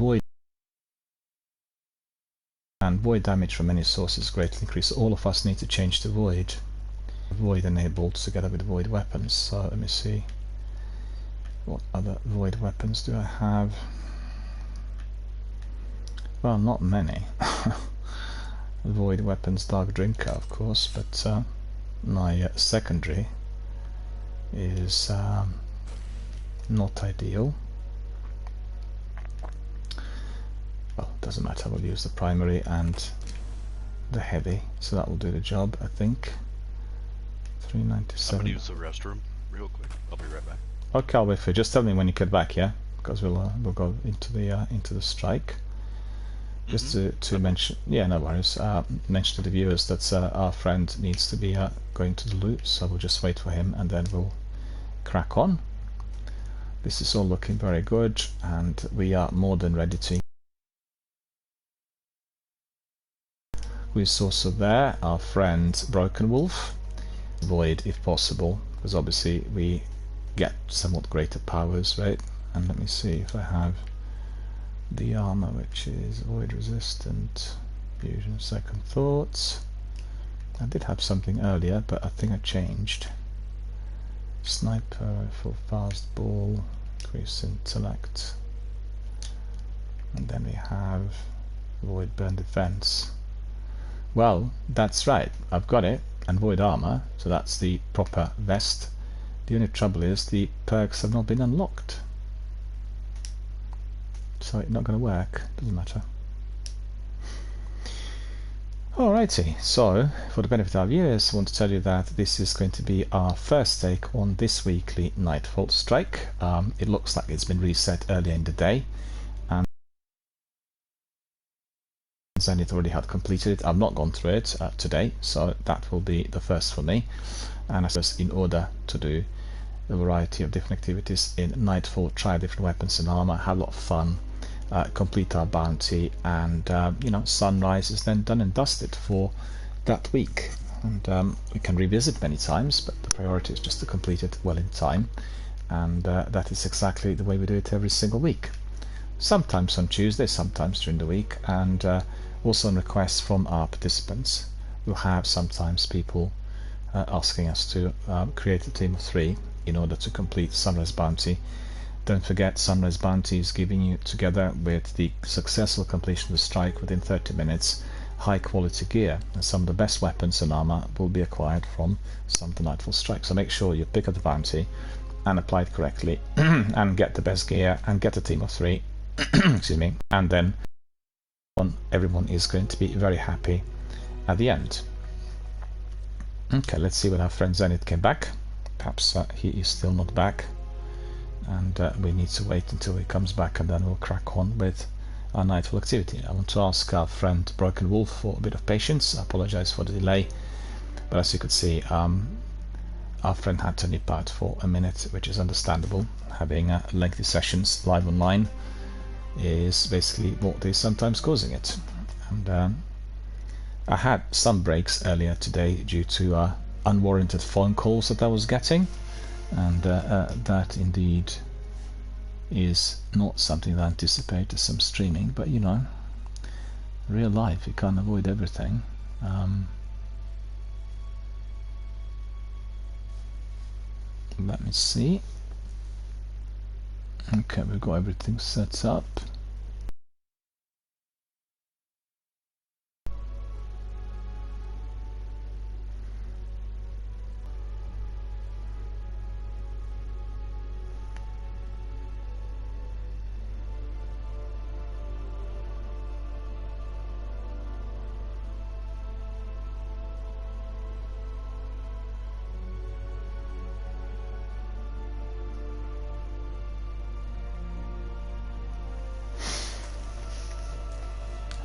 Void damage from any source is greatly increased. All of us need to change to Void. Void enabled together with Void weapons. So let me see. What other Void weapons do I have? Well, not many. Void weapons, Dark Drinker, of course, but my secondary is not ideal. Well, doesn't matter, we'll use the primary and the heavy, so that will do the job, I think. 397. I'm gonna use the restroom real quick. I'll be right back. Okay, I'll wait for you. Just tell me when you get back, yeah? Because we'll go into the strike. Just to mention, yeah, no worries. Mention to the viewers that our friend needs to be going to the loo, so we'll just wait for him and then we'll crack on. This is all looking very good, and we are more than ready to. Who is also there? Our friend Broken Wolf. Void if possible, because obviously we get somewhat greater powers, right? And let me see if I have the armor, which is void resistant, fusion, second thoughts. I did have something earlier, but I think I changed. Sniper rifle, fast ball, increase intellect, and then we have void burn defense. Well, that's right, I've got it, and void armor, so that's the proper vest. The only trouble is the perks have not been unlocked, so it's not going to work. Doesn't matter. Alrighty, so for the benefit of our viewers, I want to tell you that this is going to be our first take on this weekly Nightfall Strike. It looks like it's been reset earlier in the day, and Zenith already had completed it. I've not gone through it today, so that will be the first for me. And I suppose in order to do a variety of different activities in Nightfall, try different weapons and armor, have a lot of fun, complete our bounty, and you know, Sunrise is then done and dusted for that week. And we can revisit many times, but the priority is just to complete it well in time, and that is exactly the way we do it every single week. Sometimes on Tuesday, sometimes during the week, and also on requests from our participants. We'll have sometimes people asking us to create a team of 3 in order to complete Sunrise Bounty. Don't forget, Sunrise Bounty is giving you, together with the successful completion of the strike within 30 minutes, high quality gear, and some of the best weapons and armor will be acquired from some of the Nightfall Strike. So make sure you pick up the bounty and apply it correctly and get the best gear and get a team of 3 excuse me, and then everyone is going to be very happy at the end. Okay, let's see when our friend Zenith came back. Perhaps he is still not back, and we need to wait until he comes back, and then we'll crack on with our Nightfall activity. I want to ask our friend Broken Wolf for a bit of patience. I apologize for the delay, but as you could see, our friend had to nip out for a minute, which is understandable. Having lengthy sessions live online is basically what is sometimes causing it. And I had some breaks earlier today due to unwarranted phone calls that I was getting, and that indeed is not something that I anticipate as some streaming, but you know, real life, you can't avoid everything. Let me see. Okay, we've got everything set up.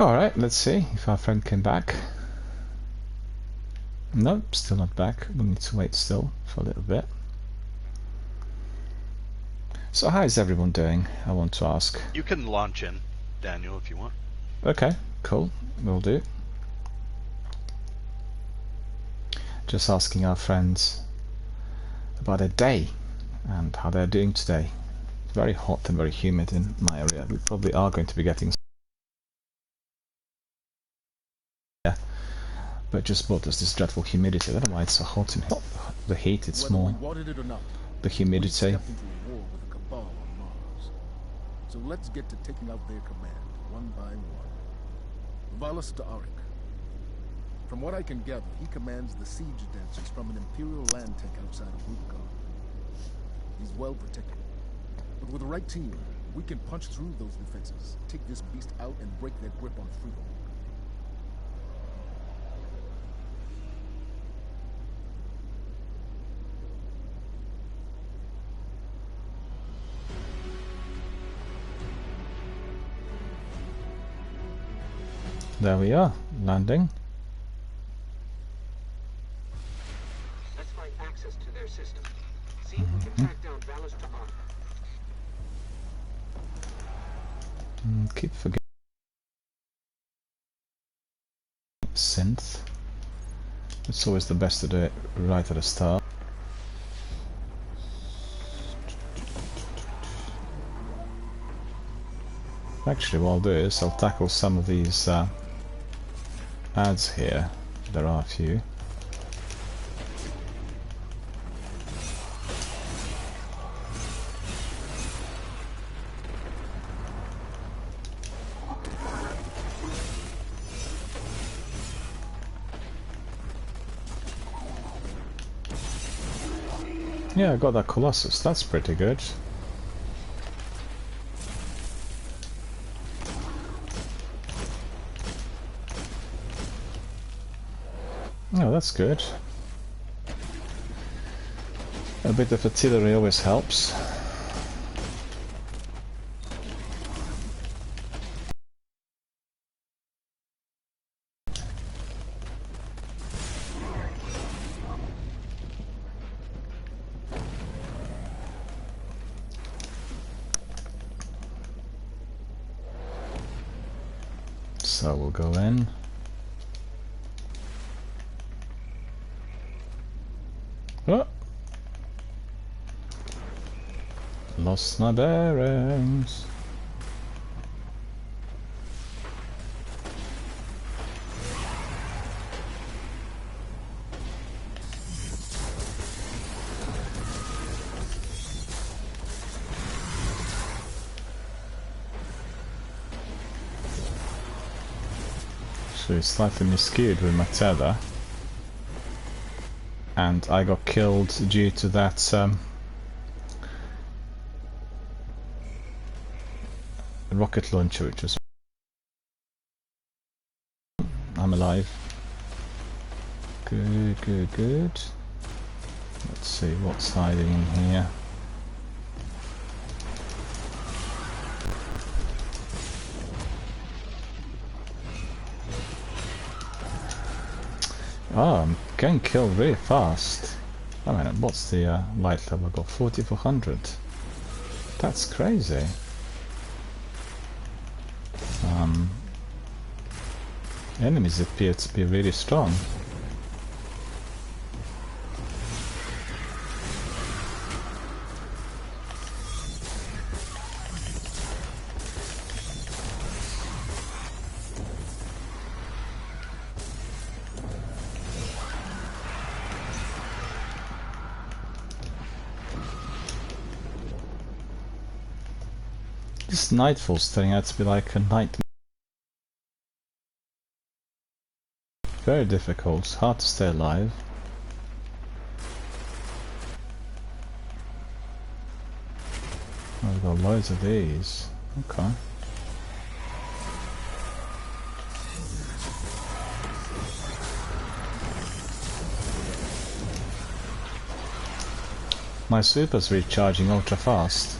Alright, let's see if our friend came back. Nope, still not back. We'll need to wait still for a little bit. So how is everyone doing, I want to ask? You can launch in, Daniel, if you want. Okay, cool, will do. Just asking our friends about their day and how they're doing today. It's very hot and very humid in my area. We probably are going to be getting but just brought us this dreadful humidity. I don't know why it's so hot in here. The heat, it's more the humidity. So let's get to taking out their command, one by one. Valis D'Arik. From what I can gather, he commands the siege dancers from an Imperial land tank outside of Rubicon. He's well protected. But with the right team, we can punch through those defenses, take this beast out, and break their grip on Freehold. There we are, landing. Let's find access to their system. See if we can track down Valis D'Arik. Keep forgetting synth. It's always the best to do it right at the start. Actually, what I'll do is I'll tackle some of these ads here. There are a few. Yeah, I got that Colossus. That's pretty good. Oh, that's good. A bit of artillery always helps. So we'll go in. Oh. Lost my bearings. So it's slightly miscued with my tether. And I got killed due to that rocket launcher, which was... I'm alive. Good, good, good. Let's see what's hiding in here. Oh, I'm getting killed really fast. I mean, what's the light level? I got 4400. That's crazy. Enemies appear to be really strong. This Nightfall's turning out to be like a nightmare. Very difficult, hard to stay alive. Oh, we've got loads of these. Okay. My super's recharging ultra fast.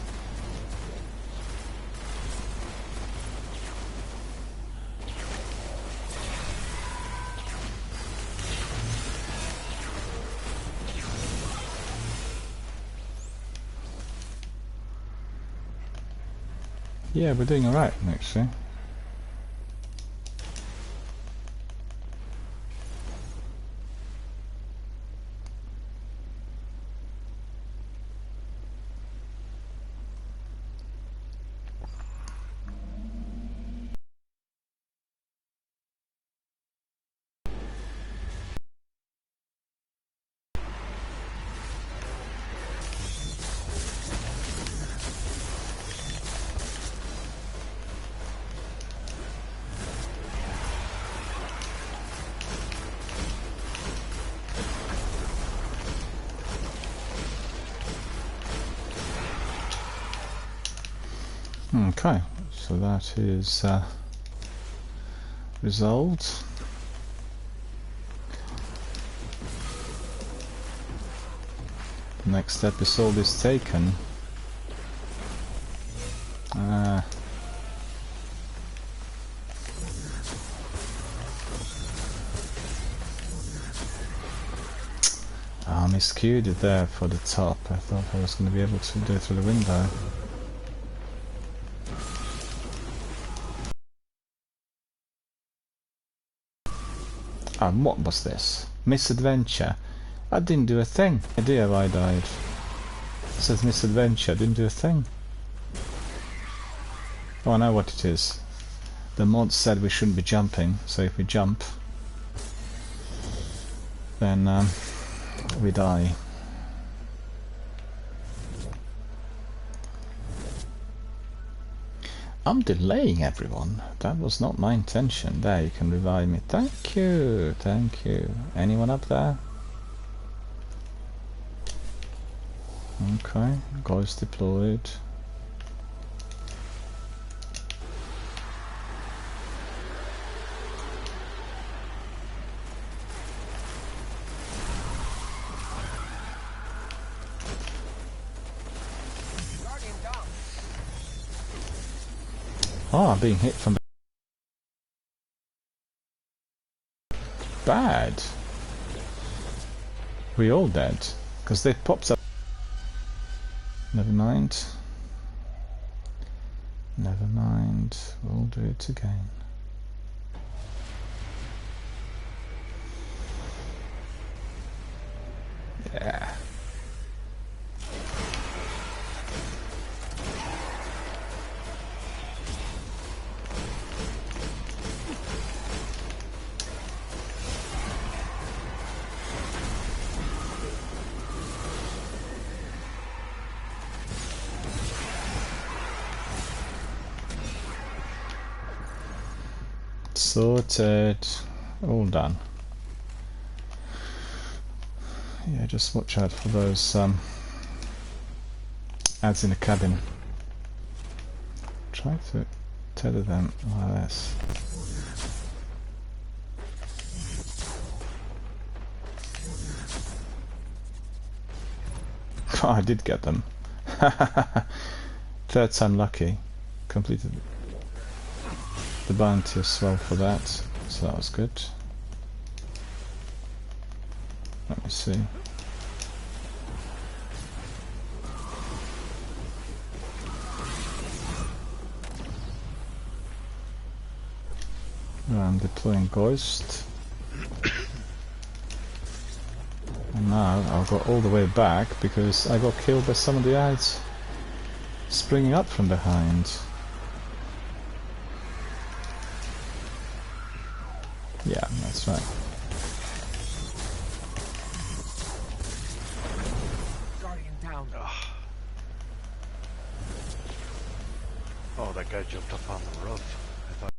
Yeah, we're doing alright, actually. Okay, so that is resolved. The next episode is taken. I miscued it there for the top. I thought I was going to be able to do it through the window. And what was this? Misadventure. I didn't do a thing. Idea I died. It says misadventure. I didn't do a thing. Oh, I know what it is. The mod said we shouldn't be jumping, so if we jump, then we die. I'm delaying everyone. That was not my intention. There, you can revive me. Thank you, thank you. Anyone up there? Okay, ghost deployed. Oh, I'm being hit from bad. We all dead because they popped up. Never mind. Never mind. We'll do it again. Yeah. Sorted. All done. Yeah, just watch out for those ads in the cabin. Try to tether them like this. Oh, I did get them. Third time lucky. Completed the bounty as well for that, so that was good. Let me see. I'm deploying Ghost. And now I'll go all the way back because I got killed by some of the ads springing up from behind. Yeah, that's right. Guardian down. Oh, that guy jumped up on the roof. I thought.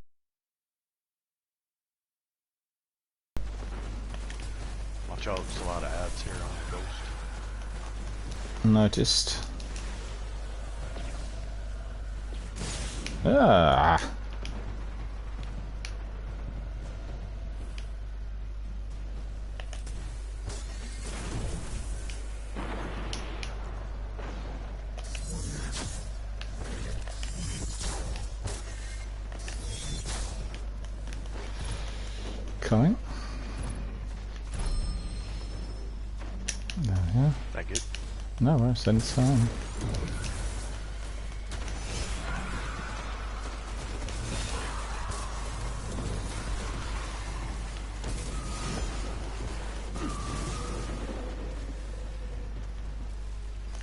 Watch out, there's a lot of ads here on the Ghost. Noticed. Ah. Coming. There we go. That good? No worries, anytime.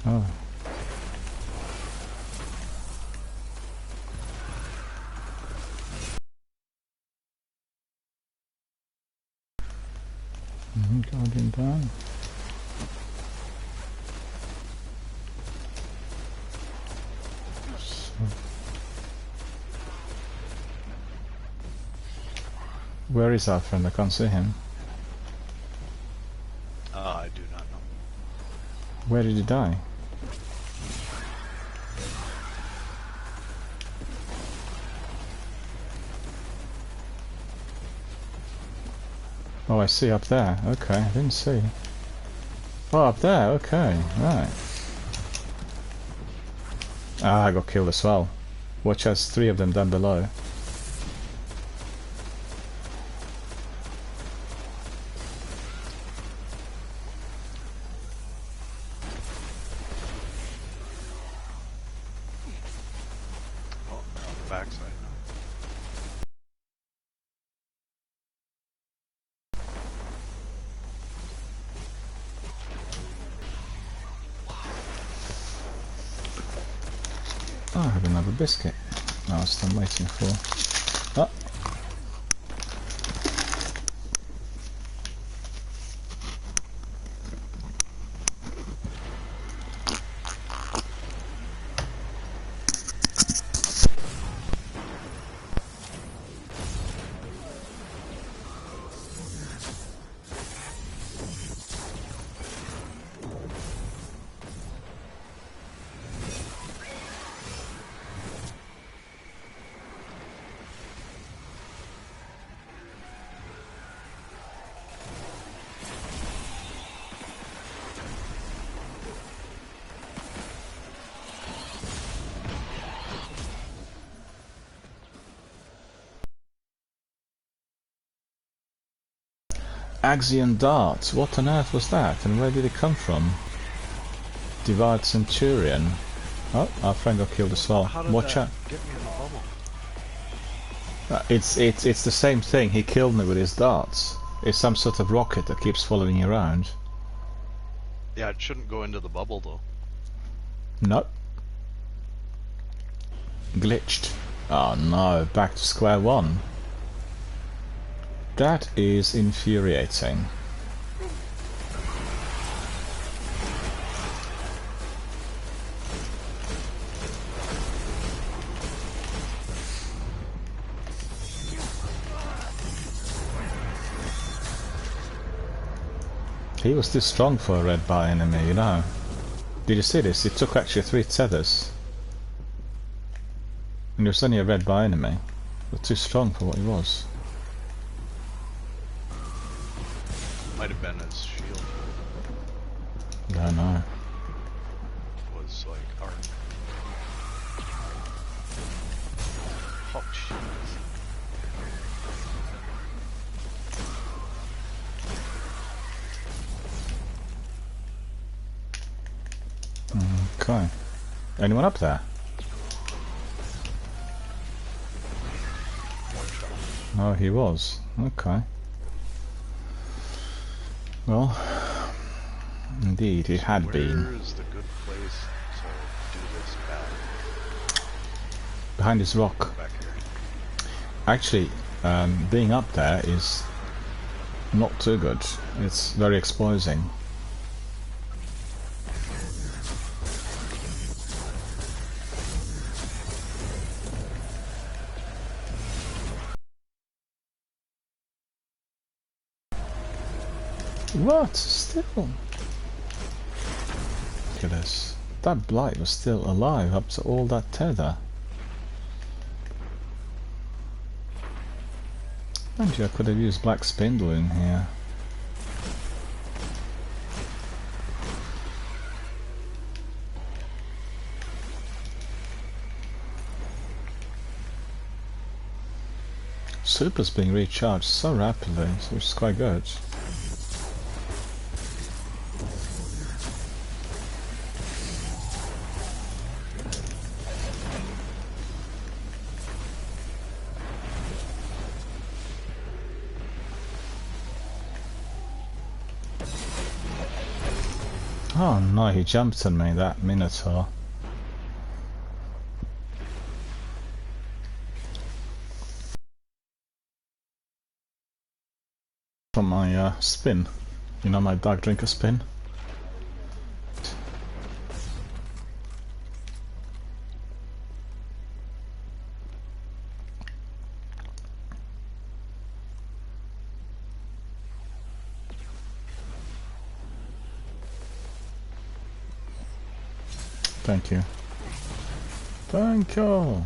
Oh. Guardian down. So. Where is our friend? I can't see him. I do not know. Where did he die? Oh, I see up there. Okay, I didn't see. Oh, up there. Okay, right. Ah, I got killed as well. Watch, has 3 of them down below. Oh, they're on the backside now. Oh, I have another biscuit. No, I'm still waiting for. Oh. Axion darts. What on earth was that? And where did it come from? Divide Centurion. Oh, our friend got killed as well. Watch out. Get me in the bubble. It's the same thing. He killed me with his darts. It's some sort of rocket that keeps following you around. Yeah, it shouldn't go into the bubble though. Nope. Glitched. Oh no, back to square one. That is infuriating. He was too strong for a red bar enemy, you know. Did you see this? It took actually 3 tethers. And he was only a red bar enemy. But too strong for what he was. Might have been his shield. I don't know. Was like arc. Oh shit. Okay. Anyone up there? Oh, he was. Okay. Well, indeed, it had been. Where is the good place to do this battle? Behind this rock. Back here. Actually, being up there is not too good. It's very exposing. What? Still? Look at this. That blight was still alive up to all that tether. Mind you, I could have used Black Spindle in here. Super's being recharged so rapidly, which is quite good. Oh no, he jumped on me, that Minotaur. From my spin. You know my Dark Drinker spin? Thank you. Thank you!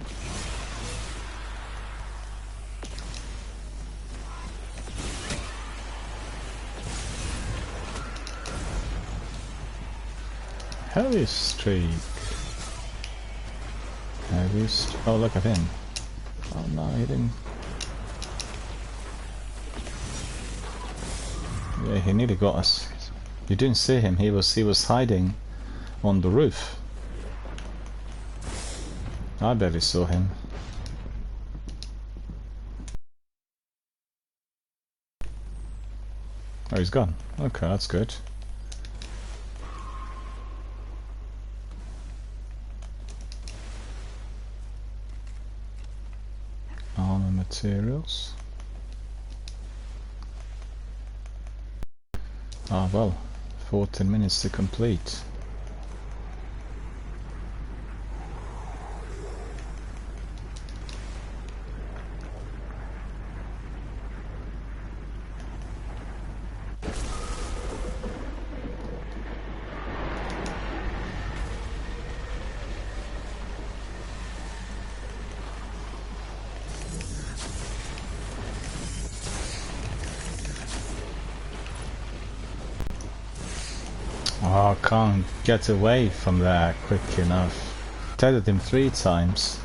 Heavy streak. Oh, look at him. Oh no, he didn't. Yeah, he nearly got us. You didn't see him. He was hiding on the roof. I barely saw him. Oh, he's gone. Okay, that's good. Armor materials. Ah well, 14 minutes to complete. Oh, I can't get away from there quick enough. Tethered him 3 times.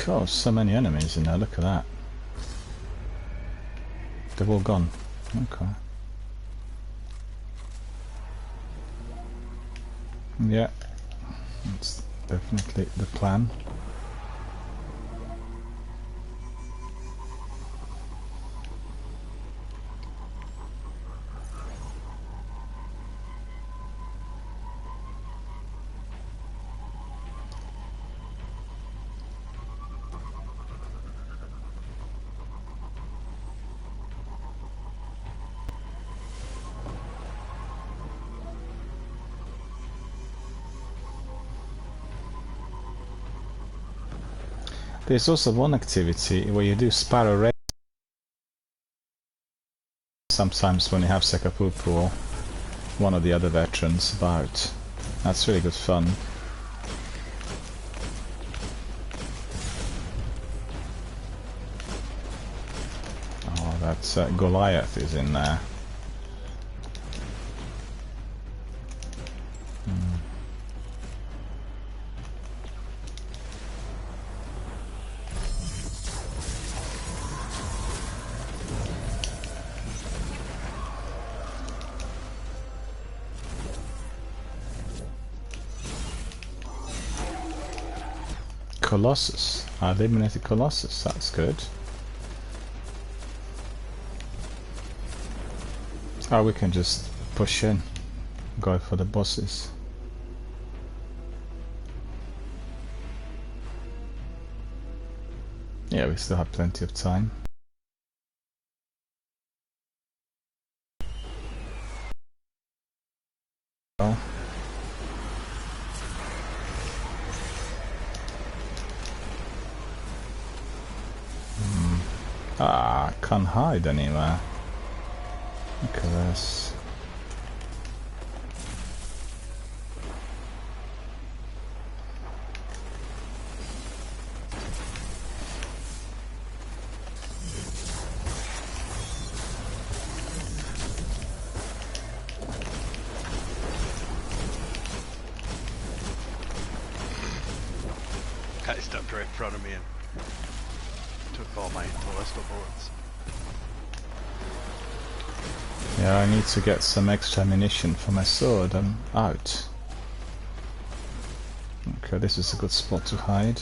God, so many enemies in there, look at that. They've all gone. Okay. Yeah, that's definitely the plan. There's also one activity where you do sparrow race sometimes when you have Sekapupu or one of the other veterans about. That's really good fun. Oh, that's Goliath is in there. Colossus. I eliminated Colossus, that's good. Oh, we can just push in, go for the bosses. Yeah, we still have plenty of time. Well. Ah, can't hide anywhere. Look at this. Guy stepped right in front of me and took all my ballista bullets. Yeah, I need to get some extra ammunition for my sword. I'm out. Okay, this is a good spot to hide.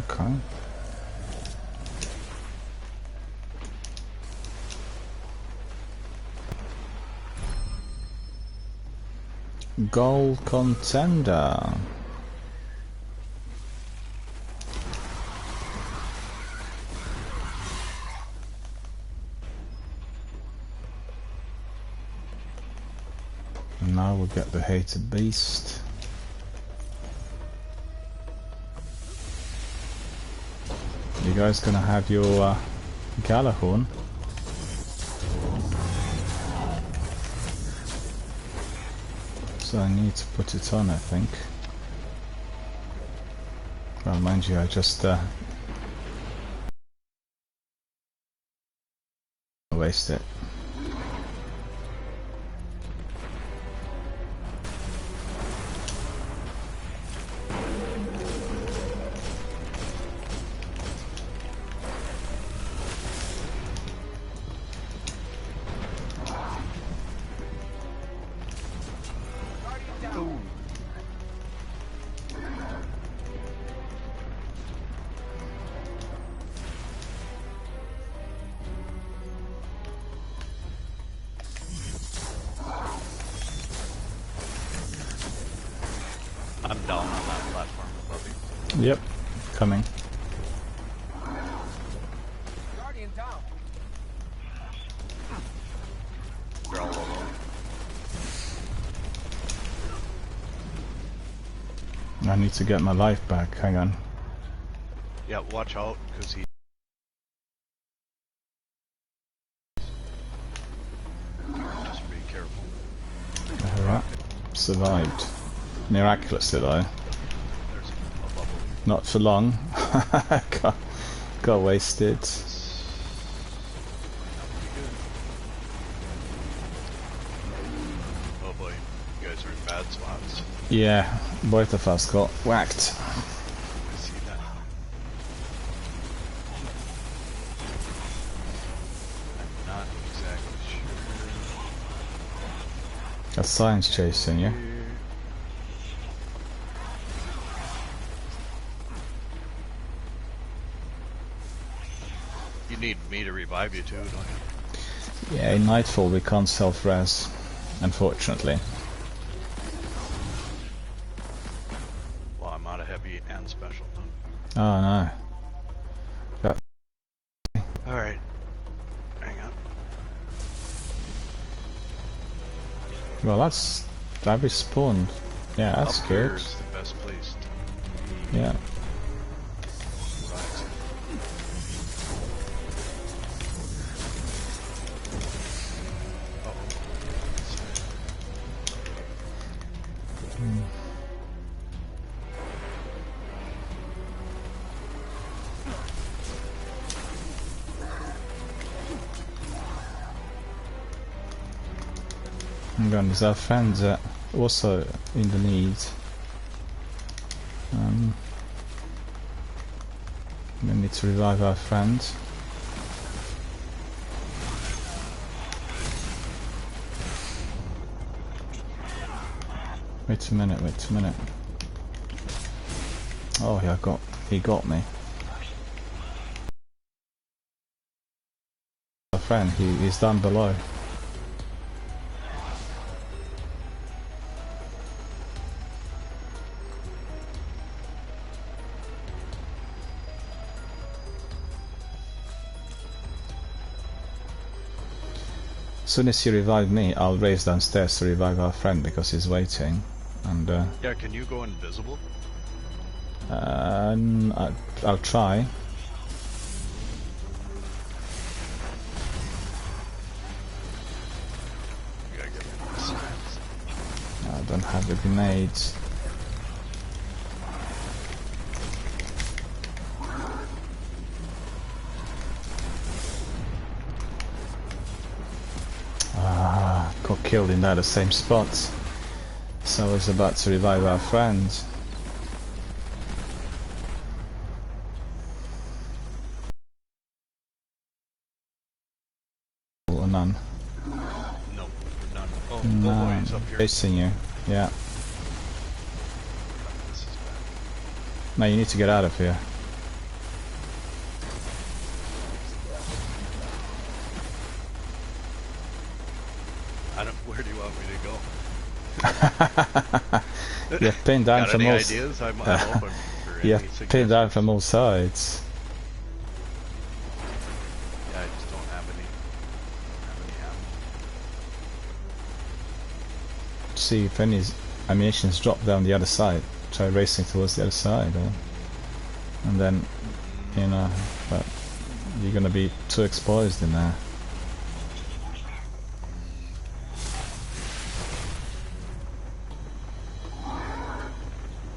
Okay. Goal contender. And now we'll get the hated beast. You guys gonna have your Galahorn? So I need to put it on, I think. Well, mind you, I just waste it. I'm down on that platform above you. Yep, coming. Guardian down. They're all alone. I need to get my life back, hang on. Yeah, watch out, because he... Just be careful. Alright, survived. Miraculously though. There's a bubble. Not for long. got wasted. Oh boy, you guys are in bad spots. Yeah, both of us got whacked. I see that. I'm not exactly sure. A science chasing you. You need me to revive you too, don't you? Yeah, in Nightfall we can't self-res, unfortunately. Well, I'm out of heavy and special now. Oh no. Alright. Hang on. Well, that respawned. Yeah, that's Up good. here is the best place to Yeah. relax. Hang on, there's our friends also in the need. We need to revive our friend. Wait a minute, wait a minute. Oh, yeah, he got me. Our friend, he's down below. As soon as you revive me, I'll race downstairs to revive our friend because he's waiting. And Yeah, can you go invisible? I'll try. You gotta get rid of this. I don't have the grenades. killed in the same spot. So I was about to revive our friend. Or none. No, none. Oh, None. oh boy, he's up here. Chasing you, yeah. This is bad. No, you need to get out of here. I don't. Where do you want me to go? You're pinned down Got from any all ideas? I'm open for You're any pinned down suggestions. from all sides. Yeah, I just don't have any ammo. See if any ammunition's dropped down the other side. Try racing towards the other side, and then, you know, but you're gonna be too exposed in there.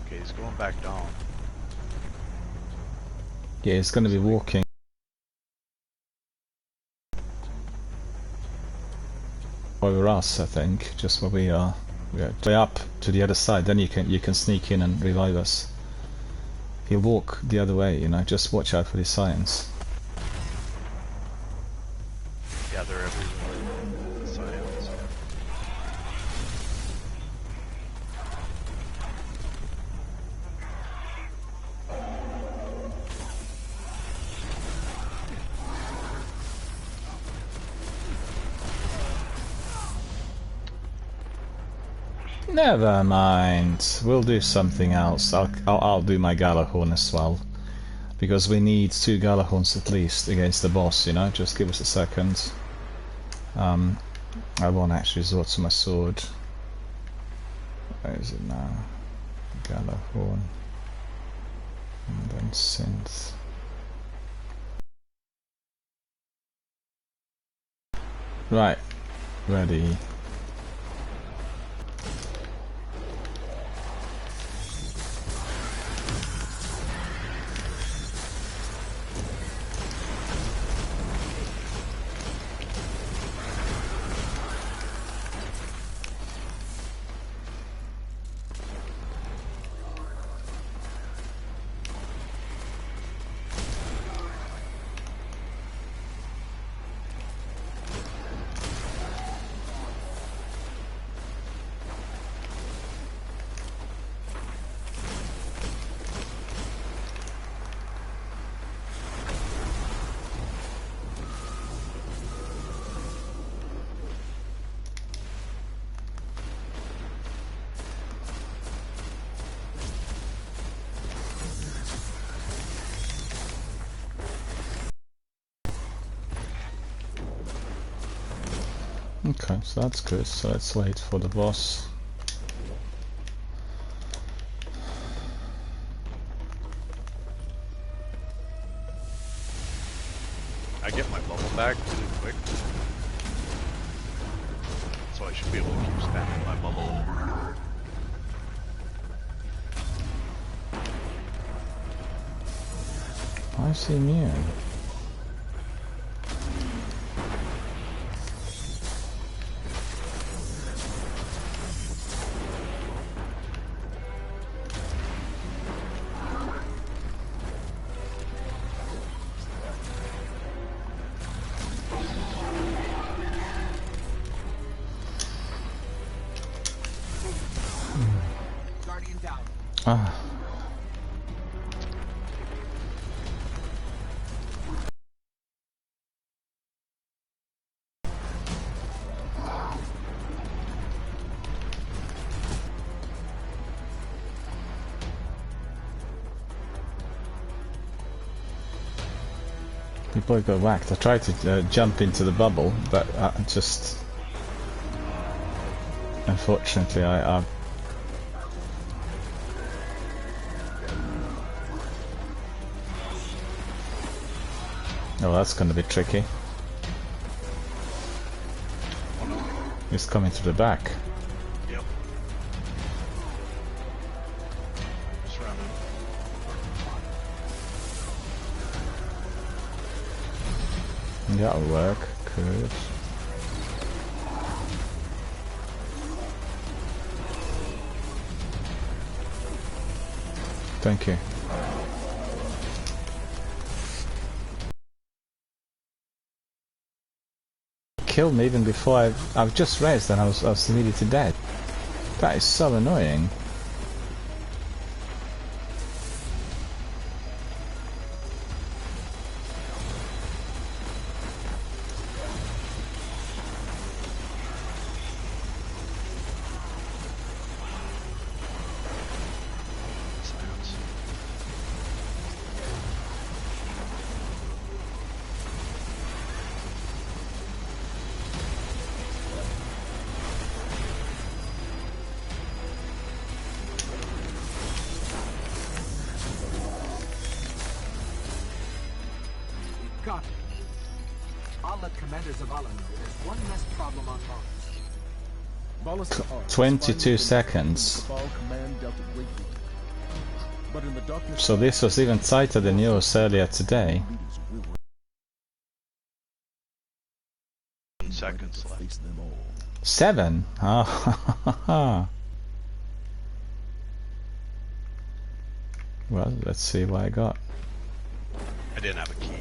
Okay, he's going back down. Yeah, it's gonna be walking. Over us, I think, just where we are. Yeah, way up to the other side, then you can sneak in and revive us. He'll walk the other way, you know, just watch out for the signs. Yeah, they're everywhere. The science. Never mind, we'll do something else. I'll do my Galahorn as well, because we need 2 Galahorns at least against the boss, you know. Just give us a second. I won't actually resort to my sword. Where is it now? Galahorn, and then synth. Right, ready. Okay, so that's good. So let's wait for the boss. I get my bubble back really quick, so I should be able to keep spamming my bubble. Why is he immune? Guardian down. Ah. People got whacked. I tried to jump into the bubble, but just unfortunately I oh, that's going to be tricky. He's coming to the back. Yep. Just running. That'll work. Good. Thank you. Killed me even before I've just raised and I was immediately dead. That is so annoying. Got it. I'll let commanders of Allah know there's one less problem on Mars. 22 seconds. So this was even tighter than yours earlier today. 7 seconds left. 7? Oh. Well, let's see what I got. I didn't have a key.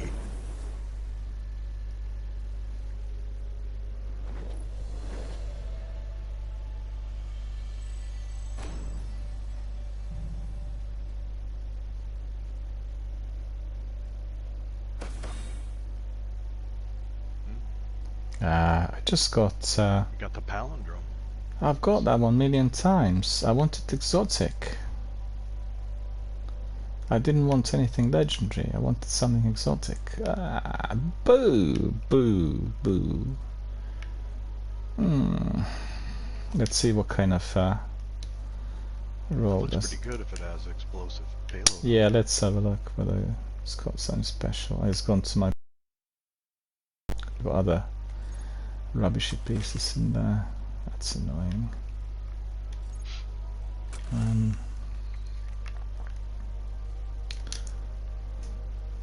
I just got... You got the palindrome. I've got that 1,000,000 times. I wanted exotic. I didn't want anything legendary. I wanted something exotic. Boo! Boo! Boo! Let's see what kind of roll Looks this. pretty good if it has explosive payload. Yeah, let's have a look whether it's got something special. It's gone to my... got other rubbishy pieces in there. That's annoying.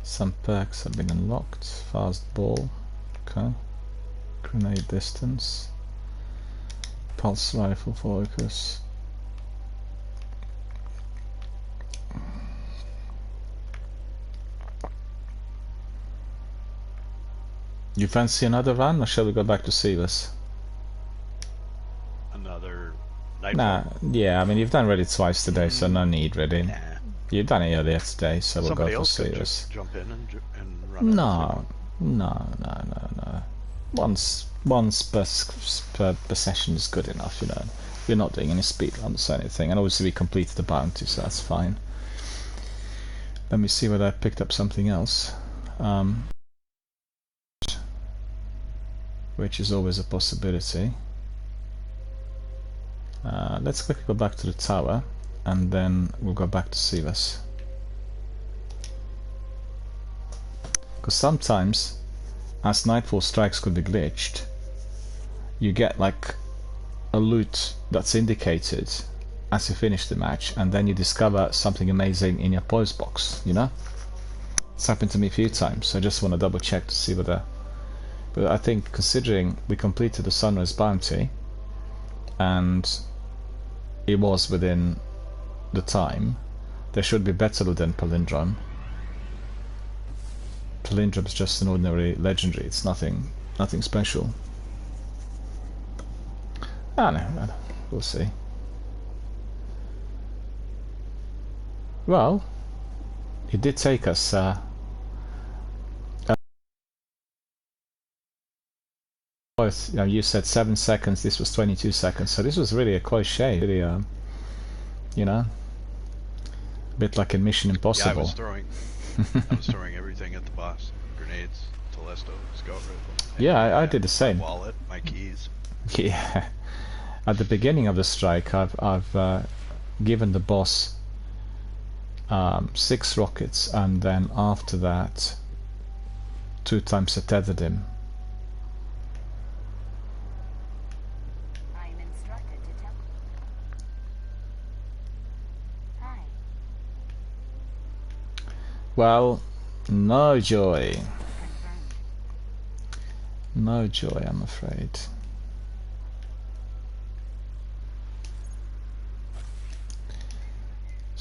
Some perks have been unlocked. Fast ball. Okay. Grenade distance. Pulse rifle focus. You fancy another run, or shall we go back to Sivas? Another night. Nah, yeah, I mean, you've done Reddit twice today, so no need, really. Nah. You've done it earlier today, so we'll Somebody go for else could Sivas. just jump in and run. No. Once per session is good enough, you know. We're not doing any speed runs or anything, and obviously we completed the bounty, so that's fine. Let me see whether I picked up something else. Which is always a possibility. Let's quickly go back to the tower, and then we'll go back to Sivas. Because sometimes, as Nightfall Strikes could be glitched, you get like a loot that's indicated as you finish the match, and then you discover something amazing in your post box, you know? It's happened to me a few times, so I just want to double check to see whether... But I think, considering we completed the Sunrise bounty, and it was within the time, there should be better loot than Palindrome. Palindrome's just an ordinary legendary, it's nothing special. I don't know, we'll see. Well, it did take us both, you know, you said 7 seconds, this was 22 seconds, so this was really a close shave, really, you know, a bit like in Mission Impossible. Yeah, I was throwing everything at the boss. Grenades, Telesto, scout rifle. Yeah, I did the same. My wallet, my keys. Yeah. At the beginning of the strike, I've given the boss 6 rockets, and then after that 2 times I tethered him. I am instructed to tell. Hi. Well, no joy. Confirmed. No joy, I'm afraid.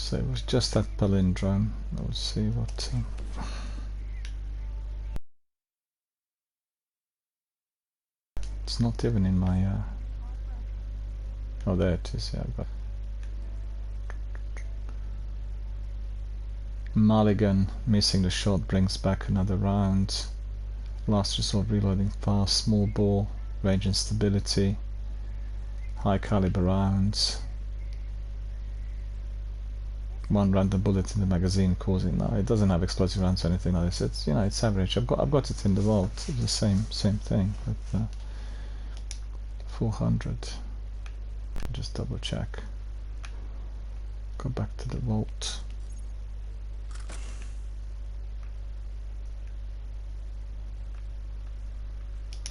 So it was just that palindrome. Let's see what... It's not even in my... Oh, there it is, yeah. But Mulligan, missing the shot, brings back another round. Last resort, reloading fast, small bore, range and stability. High caliber rounds. One random bullet in the magazine causing... No, it doesn't have explosive rounds or anything like this. It's, you know, it's average. I've got it in the vault. It's the same thing with 400. Just double check. Go back to the vault.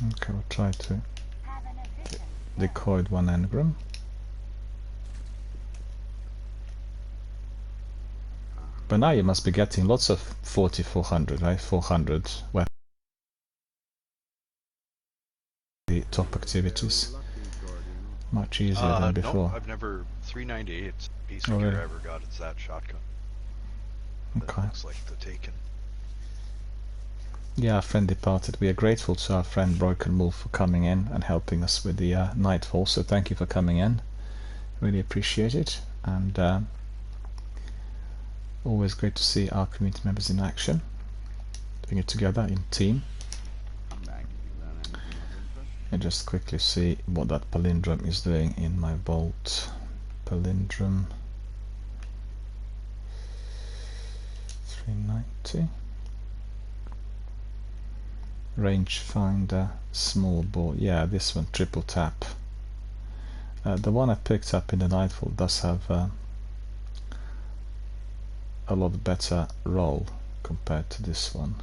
Okay, we'll try to decoy 1 engram. But now you must be getting lots of 4400, right? 400 weapons. The top activities. Much easier than before. No, I've never... 398 piece of Oh, gear really? I ever got. It's that shotgun. Okay. That looks like the Taken. Yeah, our friend departed. We are grateful to our friend Broken Wolf for coming in and helping us with the Nightfall, so thank you for coming in. Really appreciate it, and always great to see our community members in action, doing it together in team. And just quickly see what that palindrome is doing in my vault. Palindrome 390. Rangefinder, small bore. Yeah, this one, triple tap. The one I picked up in the Nightfall does have a lot better roll compared to this one.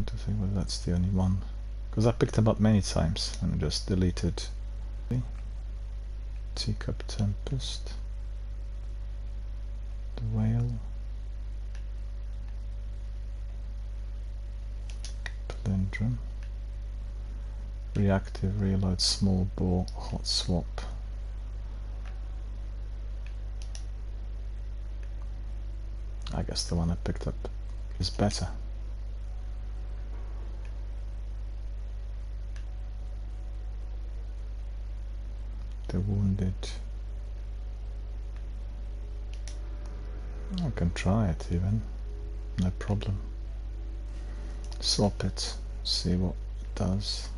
To think whether that's the only one, because I picked them up many times and just deleted. Teacup Tempest, the Whale, Palindrome, Reactive Reload, Small Bore, Hot Swap. I guess the one I picked up is better. The Wounded. I can try it even, no problem. Swap it, see what it does.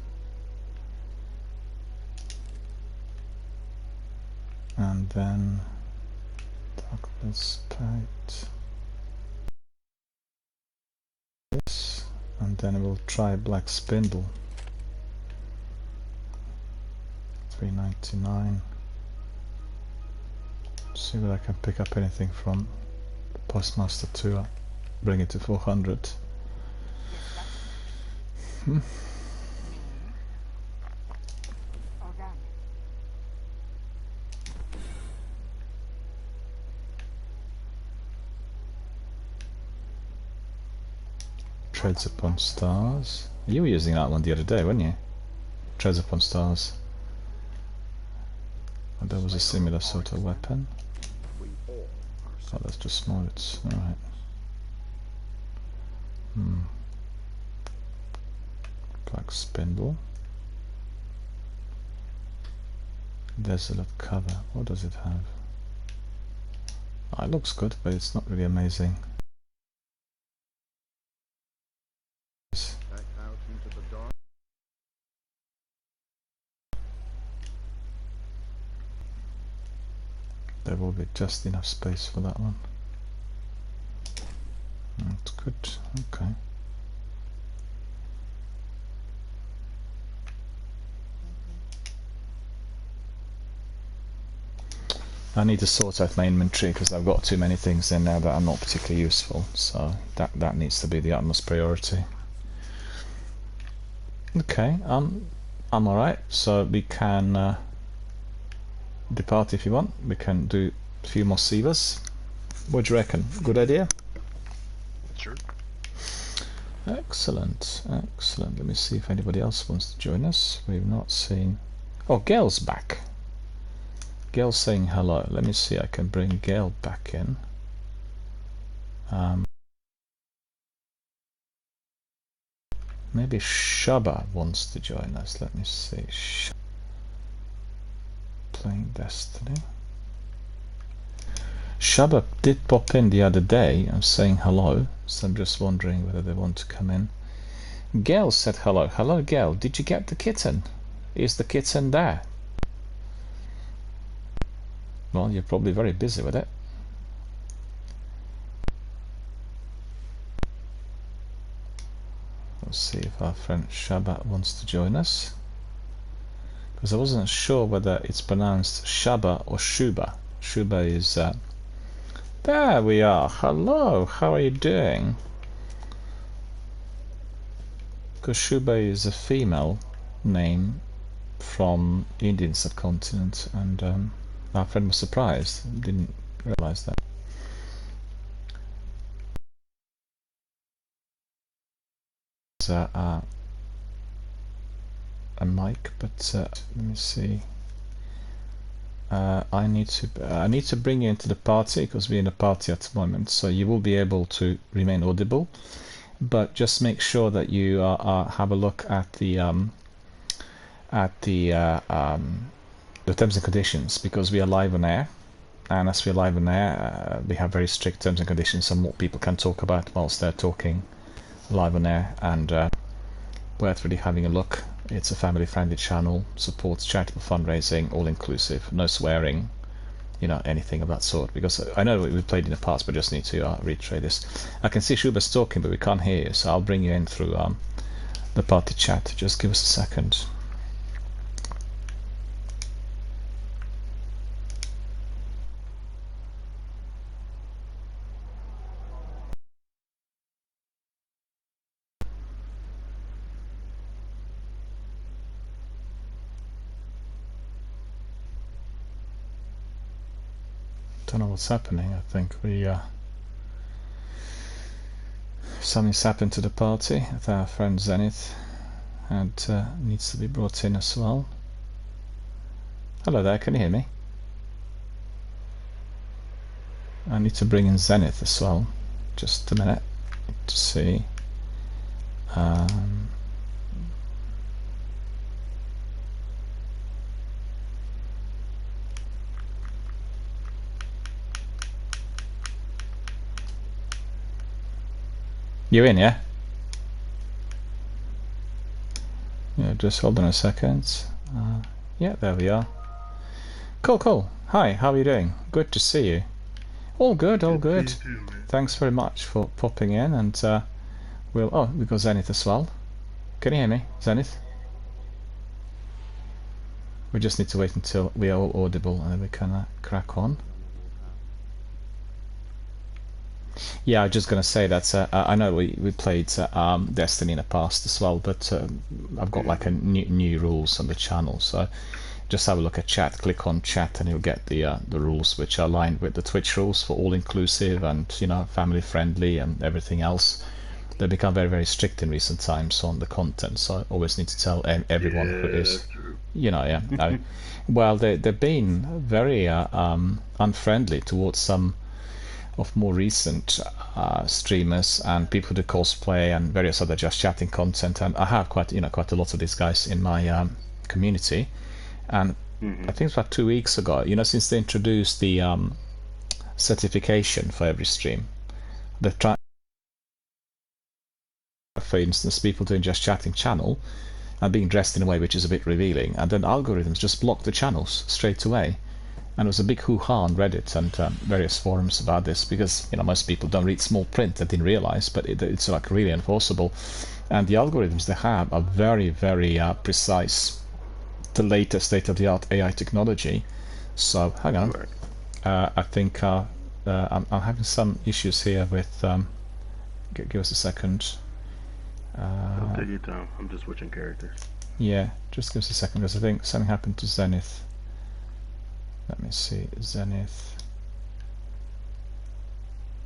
And then Darkness Pact. This, and then we'll try Black Spindle. 399. See whether I can pick up anything from Postmaster 2. Bring it to 400. Treads Upon Stars. You were using that one the other day, weren't you? Treads Upon Stars. Oh, there was a similar sort of weapon. Oh, that's just small. It's alright. Black Spindle. Desolate Cover. What does it have? Oh, it looks good, but it's not really amazing. There will be just enough space for that one. That's good. Okay. I need to sort out my inventory because I've got too many things in there that are not particularly useful, so that needs to be the utmost priority. Okay, I'm alright, so we can depart if you want. We can do a few more Sievers. What do you reckon? Good idea? Sure. Excellent, excellent. Let me see if anybody else wants to join us. We've not seen... Oh, Gail's back. Gale's saying hello. Let me see, I can bring Gale back in. Maybe Shaba wants to join us. Let me see. Playing Destiny. Shaba did pop in the other day. I'm saying hello, so I'm just wondering whether they want to come in. Gale said hello. Hello, Gale. Did you get the kitten? Is the kitten there? Well, you're probably very busy with it. Let's see if our friend Shaba wants to join us. Because I wasn't sure whether it's pronounced Shaba or Shuba. Shuba is... There we are. Hello, how are you doing? Because Shuba is a female name from the Indian subcontinent, and our friend was surprised, didn't realise that. There's a mic, but let me see. I need to bring you into the party because we're in a party at the moment, so you will be able to remain audible, but just make sure that you have a look at the terms and conditions, because we are live on air, and as we are live on air, we have very strict terms and conditions on what people can talk about whilst they're talking live on air, and worth really having a look. It's a family-friendly channel, supports charitable fundraising, all-inclusive, no swearing, you know, anything of that sort. Because I know we played in the past, but just need to reiterate this. I can see Shuba's talking, but we can't hear you, so I'll bring you in through the party chat. Just give us a second. Don't know what's happening. I think something's happened to the party. Our friend Zenith needs to be brought in as well. Hello there, can you hear me? I need to bring in Zenith as well. Just a minute to see. You're in, yeah? Yeah, just hold on a second. Yeah, there we are. Cool, cool. Hi, how are you doing? Good to see you. All good, all good. Thanks very much for popping in, and we've got Zenith as well. Can you hear me, Zenith? We just need to wait until we are all audible, and then we can crack on. Yeah, I was just going to say that I know we played Destiny in the past as well, but I've got like a new rules on the channel, so just have a look at chat, click on chat, and you'll get the rules which are aligned with the Twitch rules for all inclusive and, you know, family friendly and everything else. They become very, very strict in recent times on the content, so I always need to tell everyone who is, you know, yeah. Well, they've been very unfriendly towards some of more recent streamers and people who do cosplay and various other just chatting content, and I have quite a lot of these guys in my community, and I think it's about 2 weeks ago, you know, since they introduced the certification for every stream, they've tried, for instance, people doing just chatting channel and being dressed in a way which is a bit revealing, and then algorithms just block the channels straight away. And there was a big hoo-ha on Reddit and various forums about this, because, you know, most people don't read small print. I didn't realize, but it's like really enforceable. And the algorithms they have are very, very precise, the latest state-of-the-art AI technology. So hang on, I think I'm having some issues here with. Give us a second. Don't take your time. I'm just switching characters. Yeah, just give us a second, because I think something happened to Zenith. Let me see, Zenith.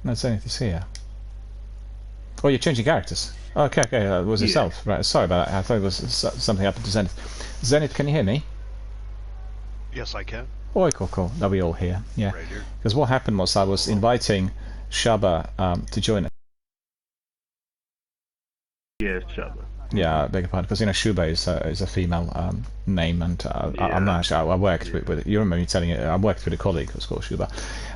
No, Zenith is here. Oh, you're changing characters. Okay, it was yourself. Right, sorry about that. I thought it was something happened to Zenith. Zenith, can you hear me? Yes, I can. Oh, cool. Are we all here? Yeah. Right here. Because what happened was I was inviting Shaba to join us. Yeah, it's Shaba. Yeah, I beg your pardon, because Shuba is a female name, and I'm not actually. I worked with. You remember me telling you I worked with a colleague who's called Shuba.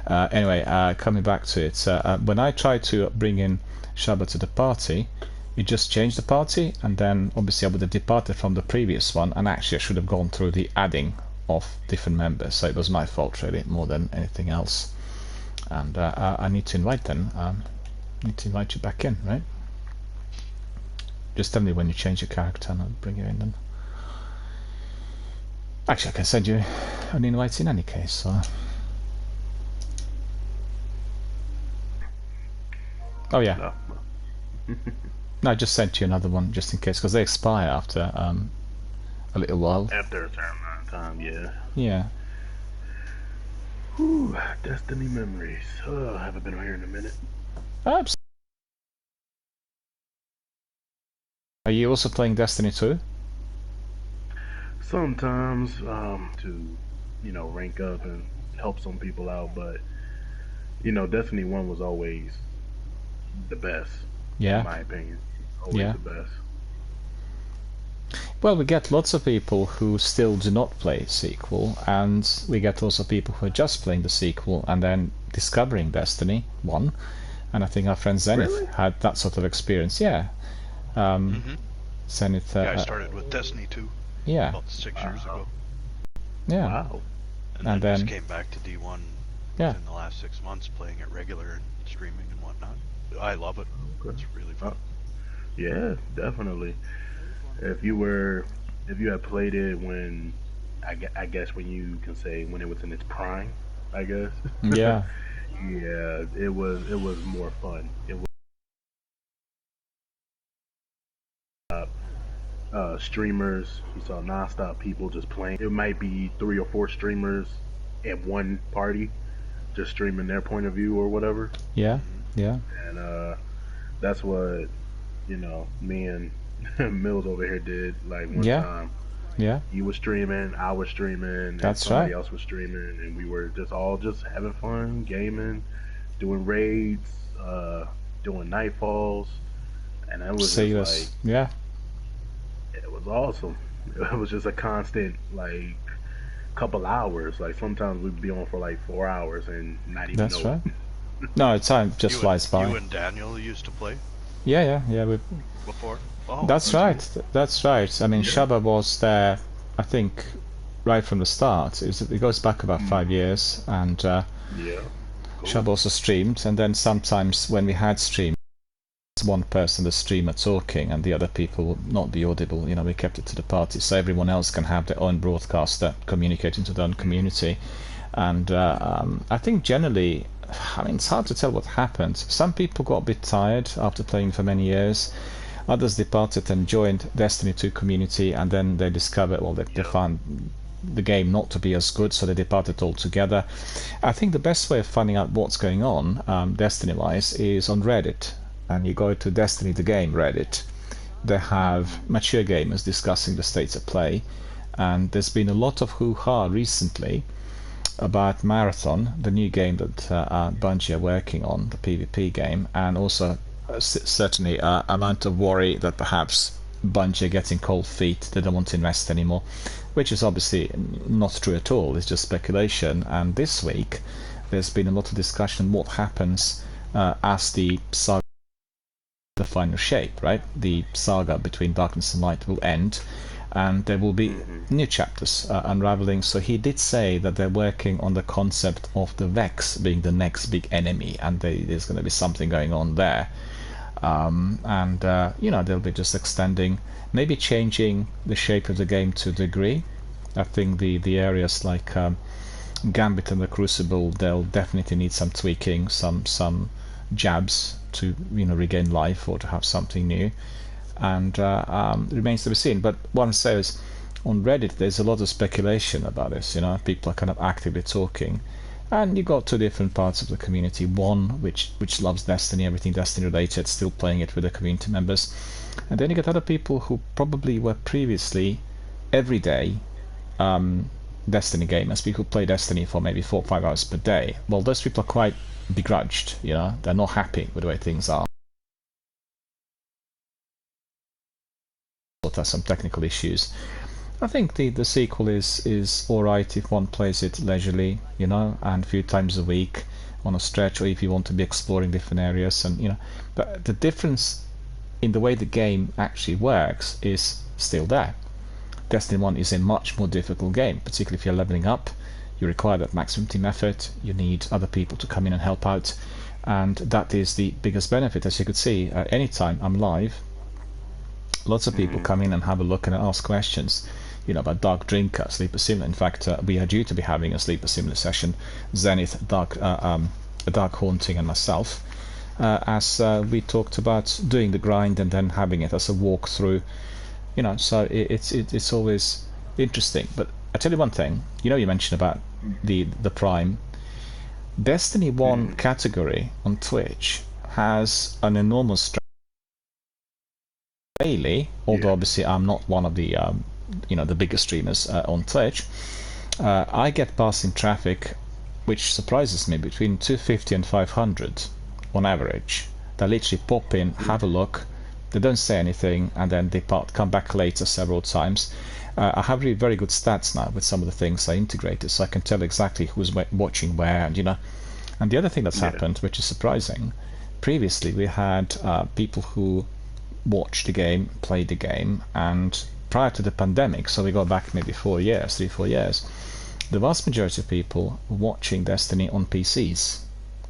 Anyway, coming back to it, when I tried to bring in Shaba to the party, it just changed the party, and then obviously I would have departed from the previous one, and actually I should have gone through the adding of different members. So it was my fault really, more than anything else. And I need to invite them. Need to invite you back in, right? Just tell me when you change your character and I'll bring you in then. Actually, I can send you an invite in any case, so... Oh yeah. No, I just sent you another one just in case, because they expire after a little while. After a certain amount of time, yeah. Yeah. Whew, Destiny memories. Oh, I haven't been on here in a minute. Absolutely. Are you also playing Destiny 2? Sometimes, to, you know, rank up and help some people out, but, you know, Destiny 1 was always the best, yeah. In my opinion. Always the best. Well, we get lots of people who still do not play sequel, and we get lots of people who are just playing the sequel and then discovering Destiny 1, and I think our friend Zenith had that sort of experience, yeah. Zenith, yeah, I started with Destiny 2 about 6 years ago. Yeah. Wow. And then just came back to D1 in the last 6 months, playing it regular and streaming and whatnot. I love it. It's really fun. Yeah, definitely. If you had played it when, I guess when you can say when it was in its prime, I guess. Yeah. Yeah, it was more fun. It was streamers. You saw non-stop people just playing. It might be 3 or 4 streamers at one party, just streaming their point of view or whatever. Yeah, yeah. And that's what, you know, me and Mills over here did. Like one time. Yeah. You was streaming, I was streaming, and somebody else was streaming, and we were just all having fun, gaming, doing raids, doing nightfalls, and it was just like, it was awesome. It was just a constant, like, couple hours. Like sometimes we'd be on for like 4 hours and not even know. Right. No, time just flies by. You and Daniel used to play? Yeah. Before? Oh, that's right. That's right. I mean, Shaba was there, I think, right from the start. It goes back about 5 years, and Shaba also streamed. And then sometimes when we had streamed, one person, the streamer, talking, and the other people would not be audible. You know, we kept it to the party, so everyone else can have their own broadcaster communicating to their own community. And I think generally, I mean, it's hard to tell what happened. Some people got a bit tired after playing for many years. Others departed and joined Destiny 2 community, and then they discovered, well, they found the game not to be as good, so they departed altogether. I think the best way of finding out what's going on, Destiny-wise, is on Reddit. And you go to Destiny the Game Reddit. They have mature gamers discussing the states of play, and there's been a lot of hoo-ha recently about Marathon, the new game that Bungie are working on, the PvP game, and also certainly amount of worry that perhaps Bungie are getting cold feet, they don't want to invest anymore, which is obviously not true at all, it's just speculation. And this week there's been a lot of discussion on what happens as the saga, the final shape, right? The saga between Darkness and Light will end, and there will be new chapters unraveling. So he did say that they're working on the concept of the Vex being the next big enemy, and there's going to be something going on there. You know, they'll be just extending, maybe changing the shape of the game to a degree. I think the areas like Gambit and the Crucible, they'll definitely need some tweaking, some jabs to, you know, regain life or to have something new, and remains to be seen. But what I'm saying is, on Reddit there's a lot of speculation about this. You know, people are kind of actively talking, and you got 2 different parts of the community. One which loves Destiny, everything Destiny related, still playing it with the community members, and then you get other people who probably were previously every day Destiny gamers, people who play Destiny for maybe 4 or 5 hours per day, well, those people are quite begrudged, you know, they're not happy with the way things are. There's some technical issues. I think the sequel is alright if one plays it leisurely, you know, and a few times a week on a stretch, or if you want to be exploring different areas, and you know, but the difference in the way the game actually works is still there. Destiny 1 is a much more difficult game, particularly if you're leveling up. You require that maximum team effort, you need other people to come in and help out, and that is the biggest benefit. As you could see, anytime I'm live, lots of people come in and have a look and ask questions, you know, about Dark Drinker, Sleeper Simulator. In fact, we are due to be having a Sleeper Simulator session, Zenith, Dark Haunting and myself, as we talked about doing the grind and then having it as a walkthrough, you know, so it's always interesting. But I tell you one thing, you know, you mentioned about the Prime. Destiny 1 category on Twitch has an enormous strength daily, although obviously I'm not one of the you know, the biggest streamers on Twitch. I get passing traffic which surprises me, between 250 and 500 on average. They literally pop in, have a look, they don't say anything, and then they come back later several times. I have really very good stats now with some of the things I integrated, so I can tell exactly who's watching where, and you know. And the other thing that's happened, which is surprising, previously we had people who watched the game, played the game, and prior to the pandemic, so we go back maybe 3-4 years, the vast majority of people watching Destiny on PCs.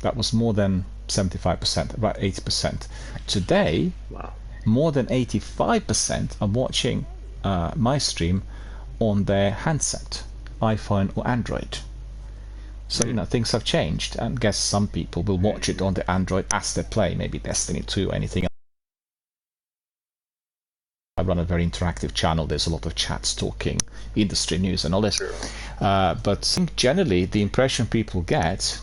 That was more than 75%, about 80%. Today, more than 85% are watching my stream on their handset, iPhone or Android. So, you know, things have changed, and I guess some people will watch it on the Android as they play, maybe Destiny 2 or anything else. I run a very interactive channel, there's a lot of chats talking, industry news and all this. But generally, the impression people get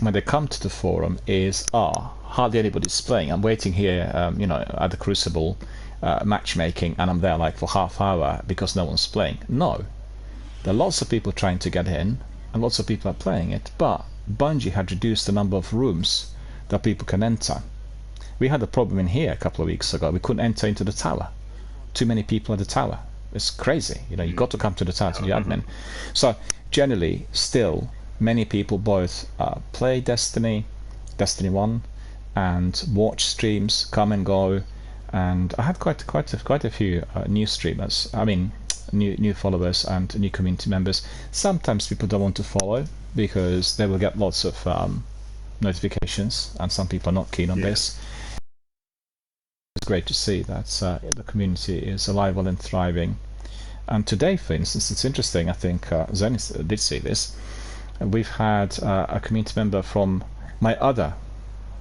when they come to the forum is, hardly anybody's playing. I'm waiting here, you know, at the Crucible matchmaking, and I'm there like for half hour because no one's playing. No. There are lots of people trying to get in, and lots of people are playing it, but Bungie had reduced the number of rooms that people can enter. We had a problem in here a couple of weeks ago. We couldn't enter into the tower. Too many people at the tower. It's crazy. You know, you've got to come to the tower to the admin. So generally, still, many people both play Destiny 1, and watch streams, come and go. And I have quite a few new streamers. I mean, new followers and new community members. Sometimes people don't want to follow because they will get lots of notifications, and some people are not keen on this. It's great to see that the community is alive and thriving. And today, for instance, it's interesting, I think Zenith did see this. We've had a community member from my other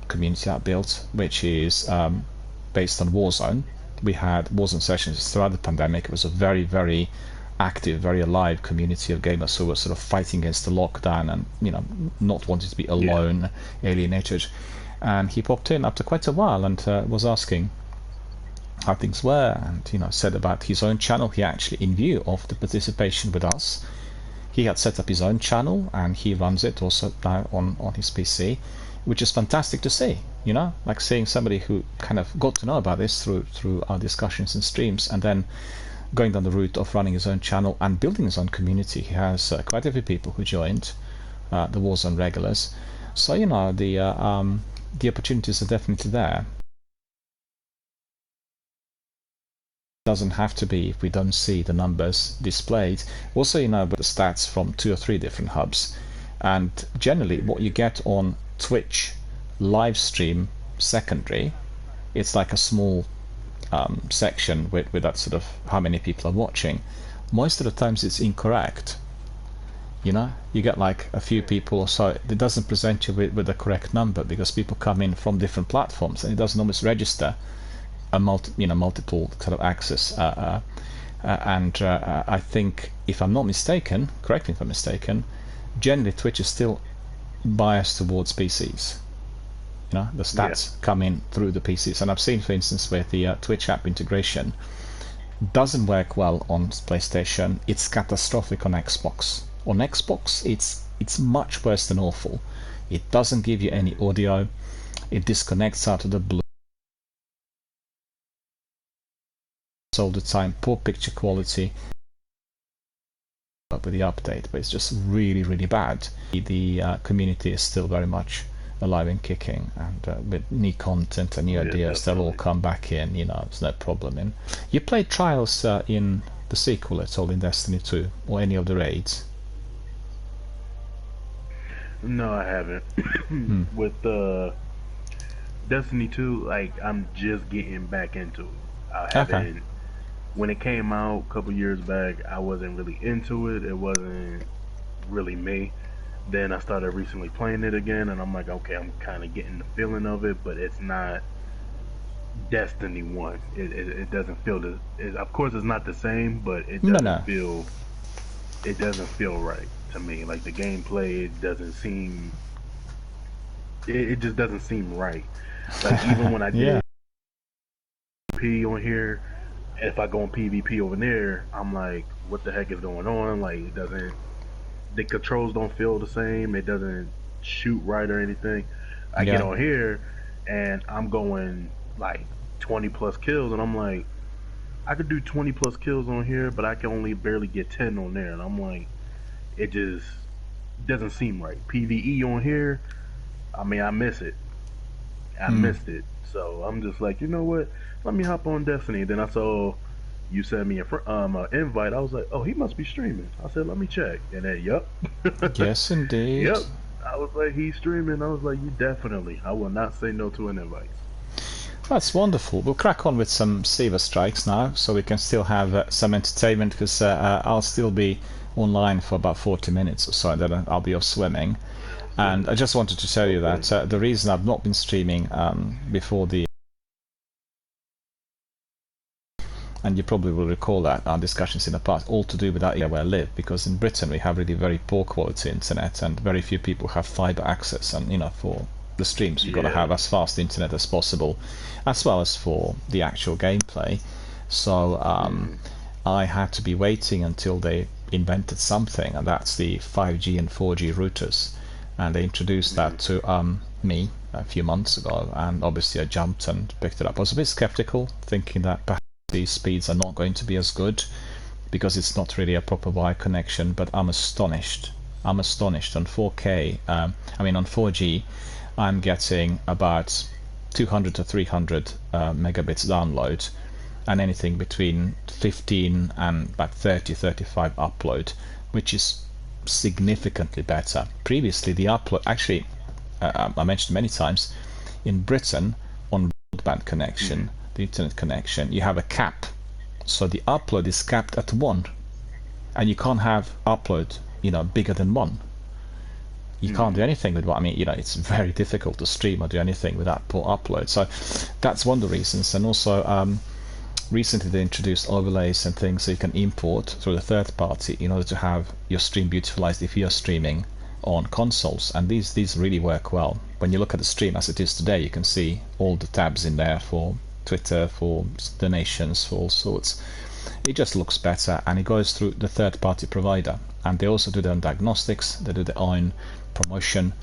community I built, which is based on Warzone. We had Warzone sessions throughout the pandemic. It was a very, very active, very alive community of gamers who were sort of fighting against the lockdown and, you know, not wanting to be alone, alienated. And he popped in after quite a while and was asking how things were, and, you know, said about his own channel. He actually, in view of the participation with us, he had set up his own channel, and he runs it also now on his PC, which is fantastic to see, you know, like seeing somebody who kind of got to know about this through our discussions and streams, and then going down the route of running his own channel and building his own community. He has quite a few people who joined the Warzone regulars, so, you know, the opportunities are definitely there. Doesn't have to be if we don't see the numbers displayed. Also, you know, about the stats from 2 or 3 different hubs, and generally what you get on Twitch live stream secondary, it's like a small section with that sort of how many people are watching. Most of the times it's incorrect. You know, you get like a few people or so. It doesn't present you with the correct number because people come in from different platforms, and it doesn't always register a multiple kind of access. And I think, if I'm not mistaken, correct me if I'm mistaken, generally Twitch is still biased towards PCs. You know, the stats come in through the PCs, and I've seen, for instance, with the Twitch app integration, Doesn't work well on PlayStation. It's catastrophic on Xbox. On Xbox, it's much worse than awful. It doesn't give you any audio. It disconnects out of the blue all the time. Poor picture quality with the update, but it's just really, really bad. The community is still very much alive and kicking, and with new content and new ideas, they'll all come back in. You know, there's no problem. And you played Trials in the sequel at all, in Destiny 2, or any of the raids? No, I haven't. With Destiny 2, like, I'm just getting back into it. I haven't. When it came out a couple years back, I wasn't really into it. It wasn't really me. Then I started recently playing it again, and I'm like, okay, I'm kind of getting the feeling of it, but it's not Destiny 1. It doesn't feel of course, it's not the same, but it doesn't feel. It doesn't feel right to me. Like, the gameplay, it doesn't seem. It just doesn't seem right. Like, even when I did PvP on here, if I go on PvP over there, I'm like, what the heck is going on? Like, it doesn't. The controls don't feel the same. It doesn't shoot right or anything. I get on here and I'm going like 20 plus kills, and I'm like, I could do 20 plus kills on here, but I can only barely get 10 on there, and I'm like, it just doesn't seem right. PvE on here, I mean, I miss it. I missed it. So I'm just like, you know what? Let me hop on Destiny. Then I saw you sent me an invite. I was like, oh, he must be streaming. I said, let me check. And then, yep. Yes, indeed. Yep. I was like, he's streaming. I was like, you definitely. I will not say no to an invite. That's wonderful. We'll crack on with some Saber Strikes now, so we can still have some entertainment, because I'll still be online for about 40 minutes or so, and then I'll be off swimming. And I just wanted to tell you that the reason I've not been streaming before the... And you probably will recall that our discussions in the past, all to do with that area where I live, because in Britain we have really very poor quality internet, and very few people have fibre access, and you know, for the streams you've got to have as fast internet as possible, as well as for the actual gameplay. So I had to be waiting until they invented something, and that's the 5G and 4G routers, and they introduced that to me a few months ago, and obviously I jumped and picked it up. I was a bit skeptical, thinking that perhaps these speeds are not going to be as good because it's not really a proper wire connection, but I'm astonished. I'm astonished. On 4K, I mean on 4G, I'm getting about 200 to 300 megabits download, and anything between 15 and about 30-35 upload, which is significantly better. Previously, the upload, actually, I mentioned many times, in Britain, on broadband connection, the internet connection, you have a cap, so the upload is capped at 1, and you can't have upload, you know, bigger than 1. You can't do anything with what I mean. You know, it's very difficult to stream or do anything with that poor upload. So that's one of the reasons. And also, recently they introduced overlays and things so you can import through the third party in order to have your stream beautified if you're streaming on consoles. And these really work well. When you look at the stream as it is today, you can see all the tabs in there for Twitter, for donations, for all sorts. It just looks better, and it goes through the third-party provider, and they also do their own diagnostics, they do their own promotion.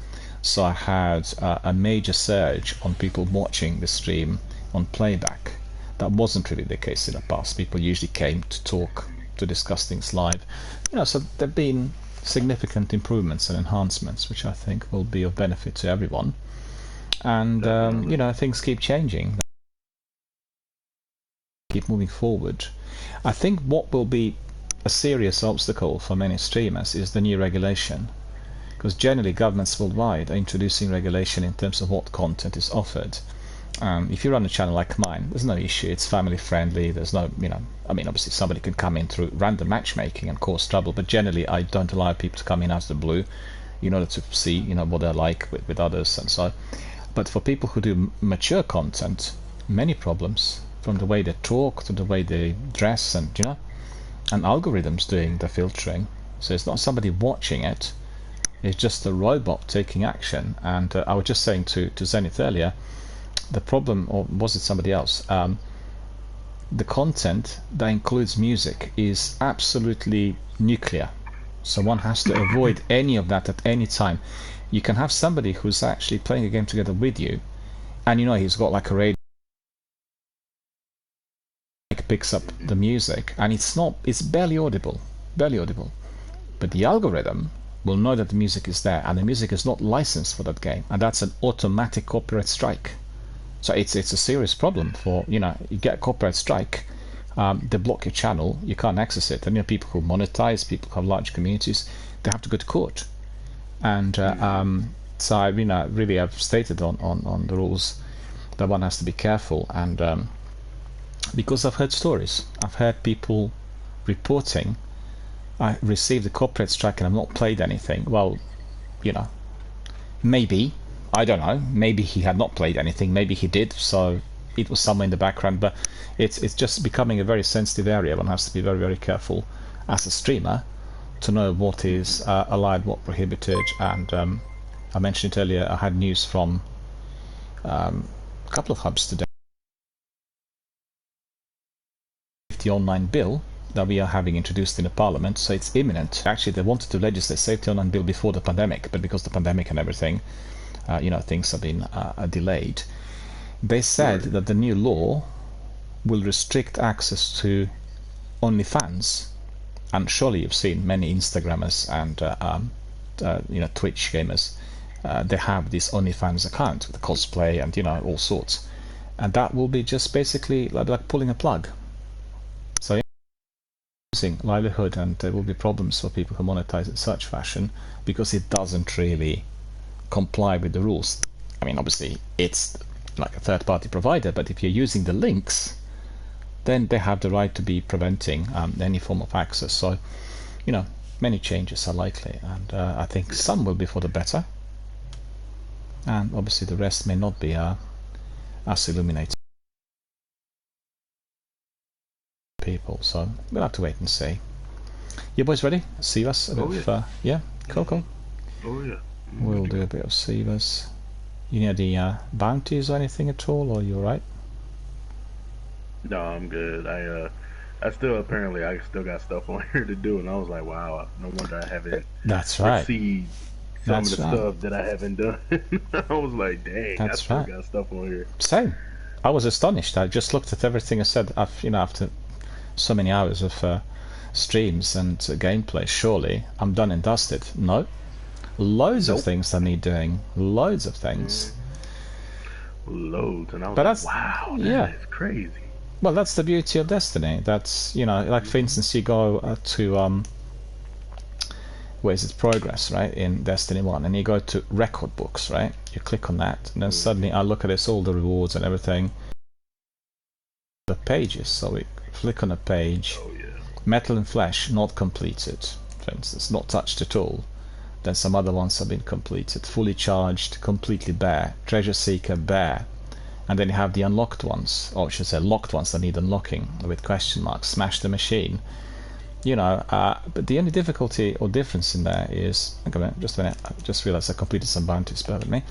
So I had a major surge on people watching the stream on playback. That wasn't really the case in the past. People usually came to talk, to discuss things live. You know, so there have been significant improvements and enhancements, which I think will be of benefit to everyone. And you know, things keep changing. Keep moving forward. I think what will be a serious obstacle for many streamers is the new regulation, because generally governments worldwide are introducing regulation in terms of what content is offered. If you run a channel like mine, there's no issue. It's family friendly. There's no, you know, I mean, obviously somebody can come in through random matchmaking and cause trouble, but generally I don't allow people to come in out of the blue in order to see, you know, what they're like with others and so. But for people who do mature content, many problems, from the way they talk to the way they dress, and you know, and algorithms doing the filtering. So it's not somebody watching it, it's just a robot taking action. And I was just saying to Zenith earlier, the problem, or was it somebody else, the content that includes music is absolutely nuclear. So one has to avoid any of that at any time. You can have somebody who's actually playing a game together with you, and you know he's got like a radio, picks up the music, and it's barely audible, but the algorithm will know that the music is there, and the music is not licensed for that game, and that's an automatic copyright strike. So it's a serious problem. For you get a copyright strike, they block your channel, you can't access it, and people who monetize, people who have large communities, they have to go to court. And so I really I've stated on the rules that one has to be careful, and because I've heard stories, I've heard people reporting, I received a copyright strike and I've not played anything. Well, maybe, I don't know, maybe he had not played anything, maybe he did, so it was somewhere in the background, but it's just becoming a very sensitive area. One has to be very, very careful as a streamer to know what is allowed, what prohibited. And I mentioned it earlier, I had news from a couple of hubs today. The online bill that we are having introduced in the parliament, so it's imminent. Actually, they wanted to legislate safety online bill before the pandemic, but because the pandemic and everything, things have been delayed. They said that the new law will restrict access to OnlyFans, and surely you've seen many Instagrammers and Twitch gamers. They have this OnlyFans account with cosplay and all sorts, and that will be just basically like pulling a plug. So losing livelihood, and there will be problems for people who monetize in such fashion because it doesn't really comply with the rules. I mean, obviously it's like a third-party provider, but if you're using the links, then they have the right to be preventing any form of access. So many changes are likely, and I think some will be for the better, and obviously the rest may not be as illuminating people. So we'll have to wait and see. You boys ready? Sivas? Yeah, cool. Oh yeah. We'll do a bit of Sivas. You need the bounties or anything at all, or you alright? No, I'm good. I still got stuff on here to do, and I was like, wow, no wonder I haven't. That's right. See some of the stuff that I haven't done. I was like, dang, I still got stuff on here. Same. I was astonished. I just looked at everything I said. After so many hours of streams and gameplay, surely I'm done and dusted. No. Loads of things I need doing. Loads of things. Loads. And I was like, wow, that is crazy. Well, that's the beauty of Destiny. That's, like for instance, you go to, where's its progress, right, in Destiny 1, and you go to record books, right? You click on that, and then suddenly I look at this, all the rewards and everything. The pages, so we flick on a page. Metal and Flesh, not completed, for instance, not touched at all. Then some other ones have been completed. Fully Charged, completely bare. Treasure Seeker, bare. And then you have the unlocked ones, or I should say locked ones that need unlocking with question marks. Smash the Machine. But the only difficulty or difference in there is, just a minute, I just realised I completed some bounties, bear with me.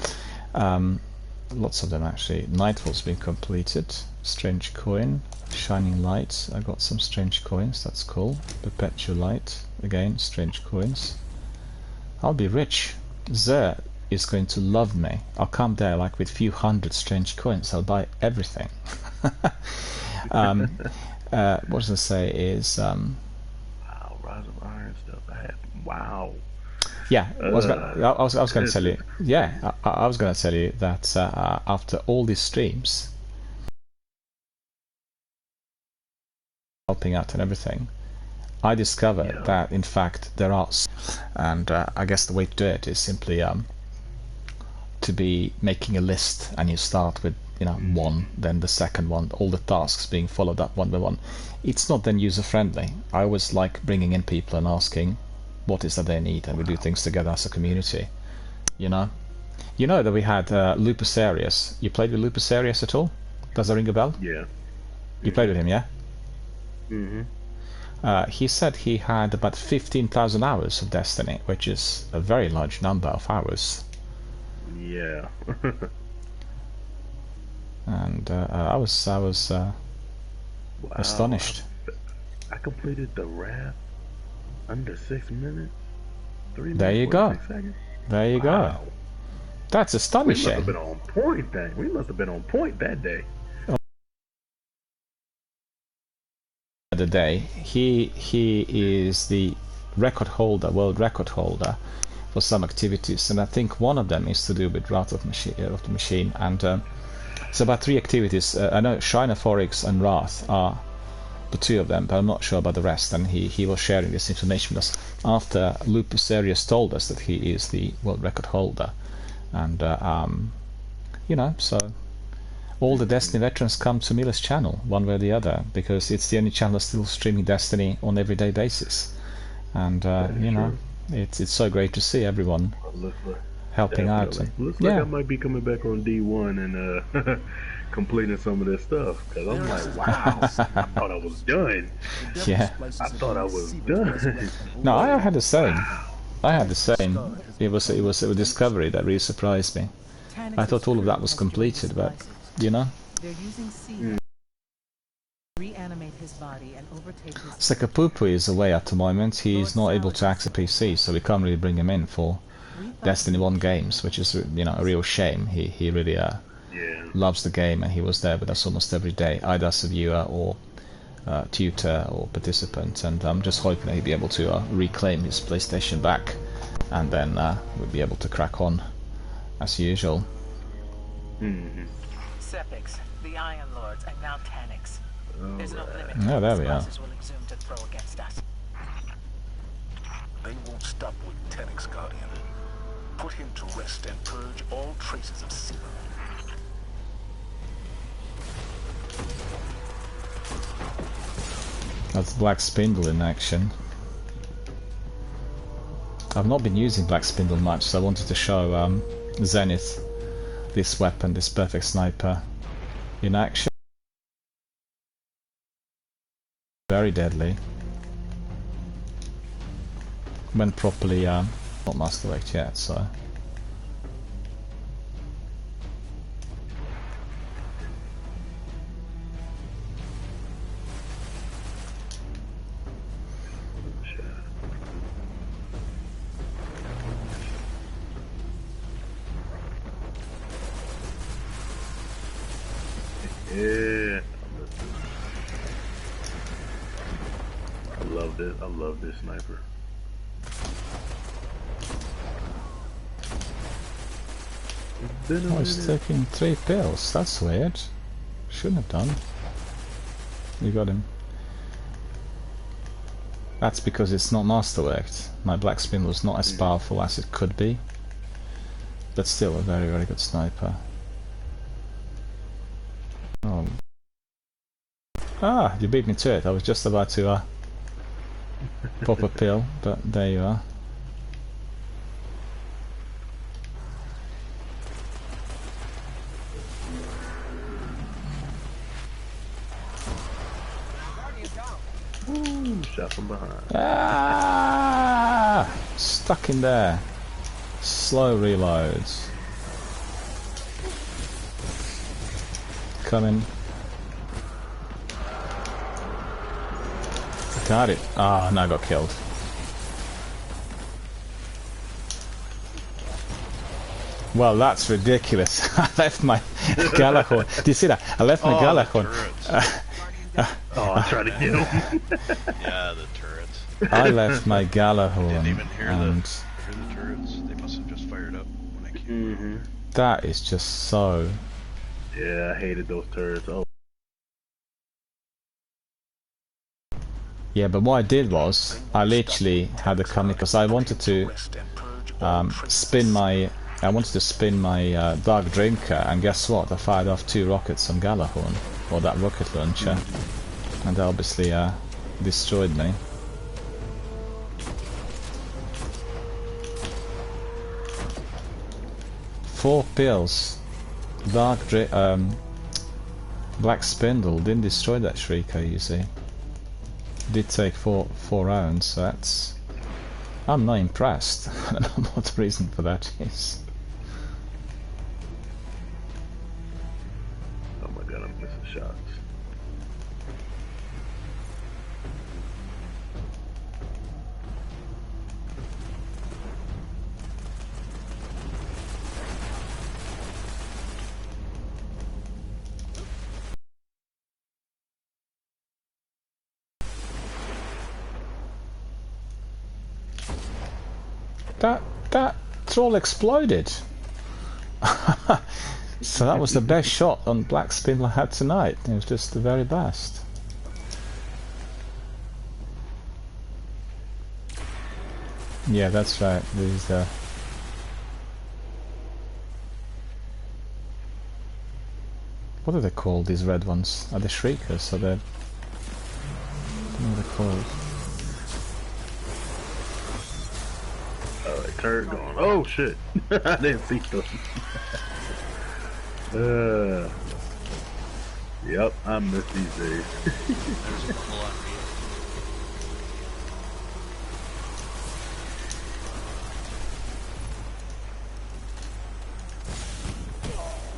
Lots of them actually. Nightfall's been completed. Strange Coin. Shining Light, I got some strange coins, that's cool. Perpetual Light, again, strange coins. I'll be rich. Zer is going to love me. I'll come there like with few hundred strange coins. I'll buy everything. What does it say is wow, Rise of Iron stuff. Wow. Yeah, I was going to tell you. Yeah, I was going to tell you that after all these streams, helping out and everything, I discovered that in fact there are, and I guess the way to do it is simply to be making a list, and you start with one, then the second one, all the tasks being followed up one by one. It's not then user friendly. I always like bringing in people and asking what is that they need, and we do things together as a community. You know that we had Lupus Arias. You played with Lupus Arias at all? Does that ring a bell? Yeah. You played with him, yeah? Mm-hmm. He said he had about 15,000 hours of Destiny, which is a very large number of hours. Yeah. And I was Wow, astonished. I completed the Wrath under 6 minutes. 3 There you minutes, go. 46 seconds. There you go. That's astonishing. We must have been on point then. We must have been on point that day. The day he is the record holder, world record holder for some activities, and I think one of them is to do with Wrath of the Machine, and it's about 3 activities. I know Shrine of Oryx and Wrath are the 2 of them, but I'm not sure about the rest, and he was sharing this information with us after Lupus Arius told us that he is the world record holder. And you know, so all the Destiny veterans come to Miller's channel one way or the other, because it's the only channel that's still streaming Destiny on everyday basis. And you know, it's so great to see everyone helping out. And, looks like I might be coming back on D1 and completing some of this stuff, because I'm like, wow, I thought I was done. Yeah, I thought I was done. No, I had the same. I had the same. It was a discovery that really surprised me. I thought all of that was completed, but you know. They're using C reanimate his body and overtake his Sakapupu is away at the moment. He's not able to access PC, so we can't really bring him in for Destiny 1 games, which is, you know, a real shame. He really loves the game, and he was there with us almost every day, either as a viewer or tutor or participant, and I'm just hoping that he'll be able to reclaim his PlayStation back, and then we'll be able to crack on as usual. Sepix, the Iron Lords, and now Taniks. There's no limit Oh, there we are. will exhume to throw against us. They won't stop with Taniks, Guardian. Put him to rest and purge all traces of Siva. That's Black Spindle in action. I've not been using Black Spindle much, so I wanted to show Zenith this weapon, this perfect sniper, in action. Very deadly. When properly, not masterworked yet, so. Yeah, I love this sniper. Oh, he's taking 3 pills. That's weird. Shouldn't have done. You got him. That's because it's not masterworked. My Black Spindle is not as powerful as it could be, but still a very, very good sniper. Oh. Ah, you beat me to it. I was just about to pop a pill, but there you are. Ooh, shot from behind. Ah! Stuck in there. Slow reloads. Coming. Got it. Ah, no, I got killed. Well, that's ridiculous. I left my Galahorn. Do you see that? I left my Galahorn. Oh, I tried to get him. Yeah, the turrets. I left my Galahorn. Didn't even hear and the turrets. They must have just fired up when I came. That is just so. Yeah, I hated those turrets. Oh. Yeah, but what I did was I literally had a coming because I wanted to spin my Dark Drinker, and guess what? I fired off 2 rockets on Galahorn, or that rocket launcher, and that obviously destroyed me. Four pills. Black Spindle didn't destroy that Shrieker, you see. Did take four rounds, so that's... I'm not impressed. I don't know what the reason for that is. Oh my god, I'm missing shots. that troll exploded. So that was the best shot on Black Spindle I had tonight. It was just the very best. Yeah, that's right. These what are they called, these red ones? Are they Shriekers? Are they... I don't know what they're called. Oh, it turned on. Oh shit! I didn't see them. Yep, I miss these days.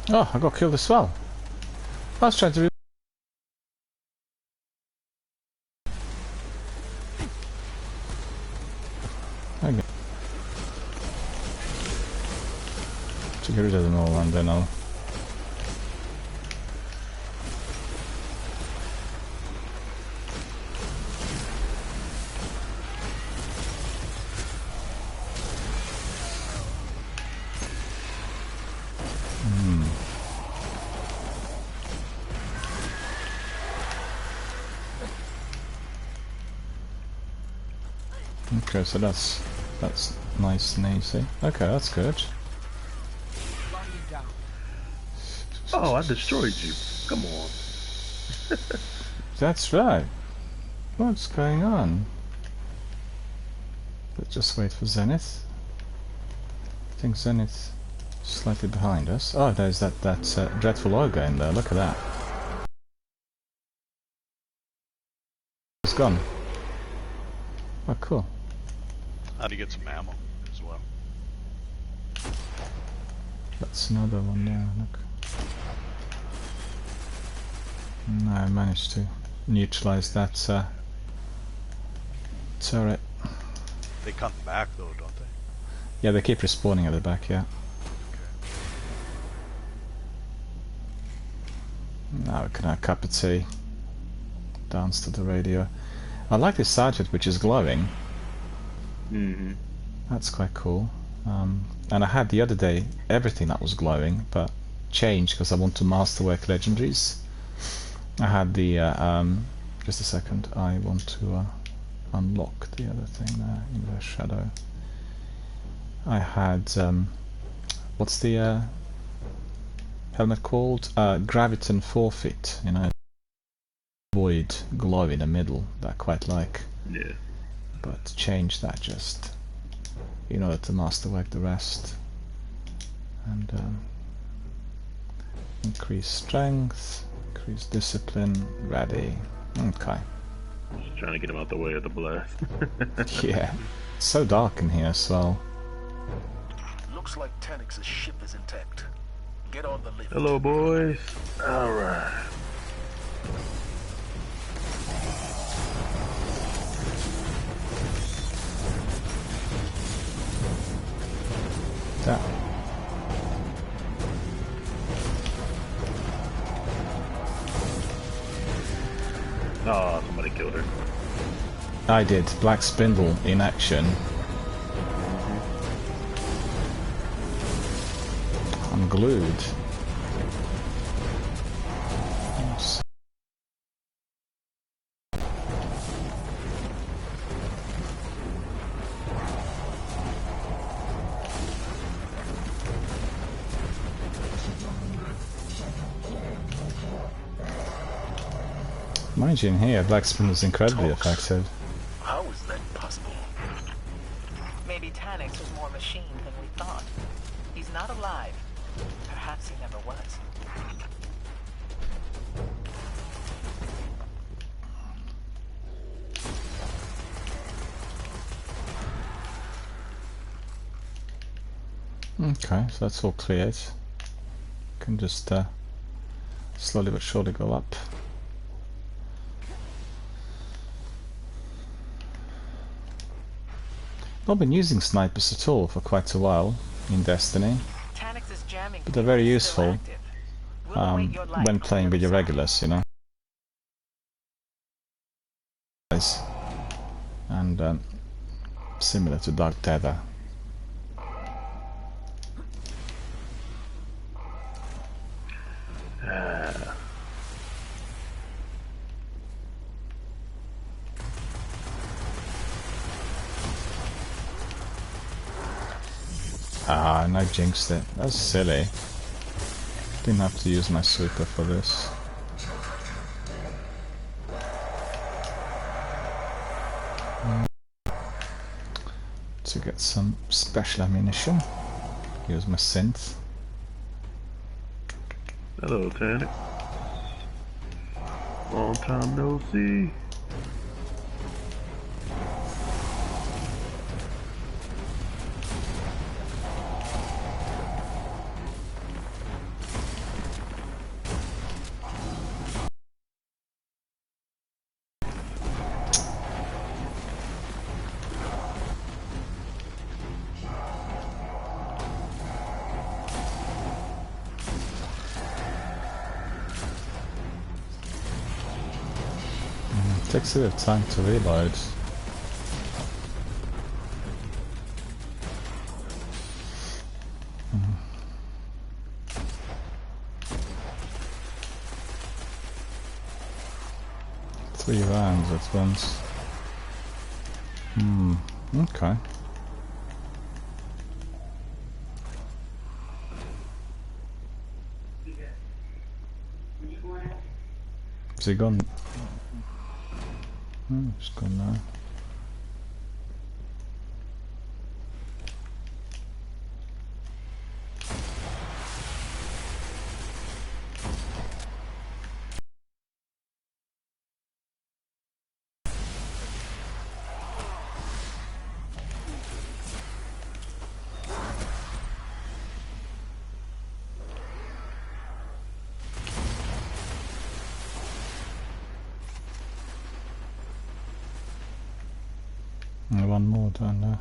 Oh, I got killed as well. I was trying to... Okay. To get rid of them all and then I'll... Okay, so that's nice and easy. Okay, that's good. Oh, I destroyed you. Come on. That's right. What's going on? Let's just wait for Zenith. I think Zenith is slightly behind us. Oh, there's that dreadful ogre in there. Look at that. It's gone. Oh, cool. How to get some ammo as well. That's another one there, look. No, I managed to neutralize that turret. They come back though, don't they? Yeah, they keep respawning at the back, yeah. Okay. Now we can have a cup of tea. Dance to the radio. I like this outfit which is glowing. That's quite cool. And I had the other day everything that was glowing, but changed because I want to masterwork legendaries. I had the just a second. I want to unlock the other thing there in the shadow. I had what's the helmet called? Graviton Forfeit. You know, void glow in the middle that I quite like. Yeah. But change that just in order to masterwork the rest, and increase strength, increase discipline, ready. Okay. Just trying to get him out the way of the blast. Yeah, it's so dark in here as well. Looks like Taniks's ship is intact. Get on the lift. Hello, boys. All right. That. Oh, somebody killed her. I did. Black Spindle in action. I'm glued. Oops. Mind you, in here, Black Spindle's incredibly effective. How is that possible? Maybe Taniks was more machine than we thought. He's not alive. Perhaps he never was. Okay, so that's all cleared. Can just slowly but surely go up. Not been using snipers at all for quite a while in Destiny, but they're very useful when playing with your regulars, you know. And similar to Dark Tether, Ah, and I jinxed it. That's silly. Didn't have to use my super for this. To get some special ammunition. Use my synth. Hello, Tannic. Long time no see. Takes a bit of time to reload. Three rounds at once. Okay. Is he gone? It's gone now. One more down there.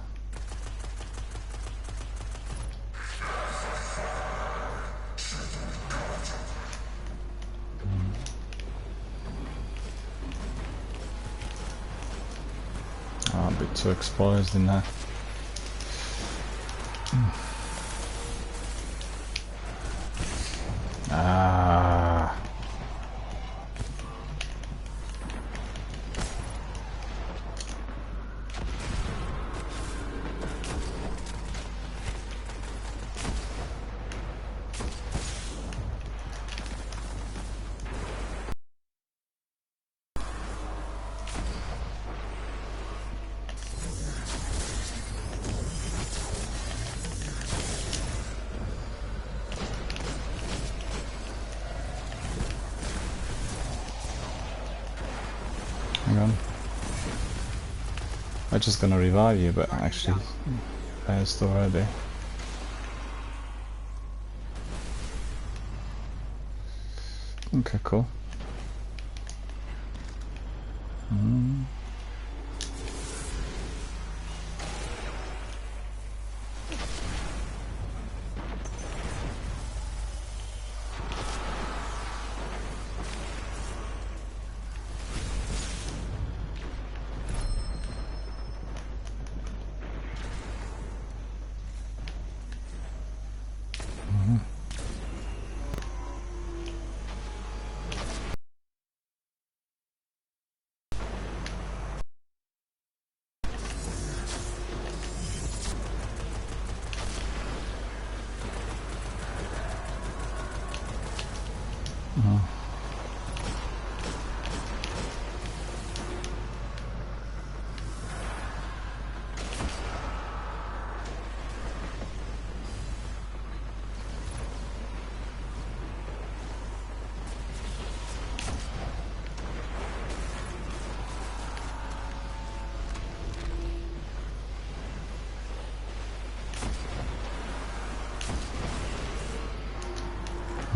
A bit too exposed in there. Hang on. I'm just gonna revive you, but actually, passed already. Okay, cool.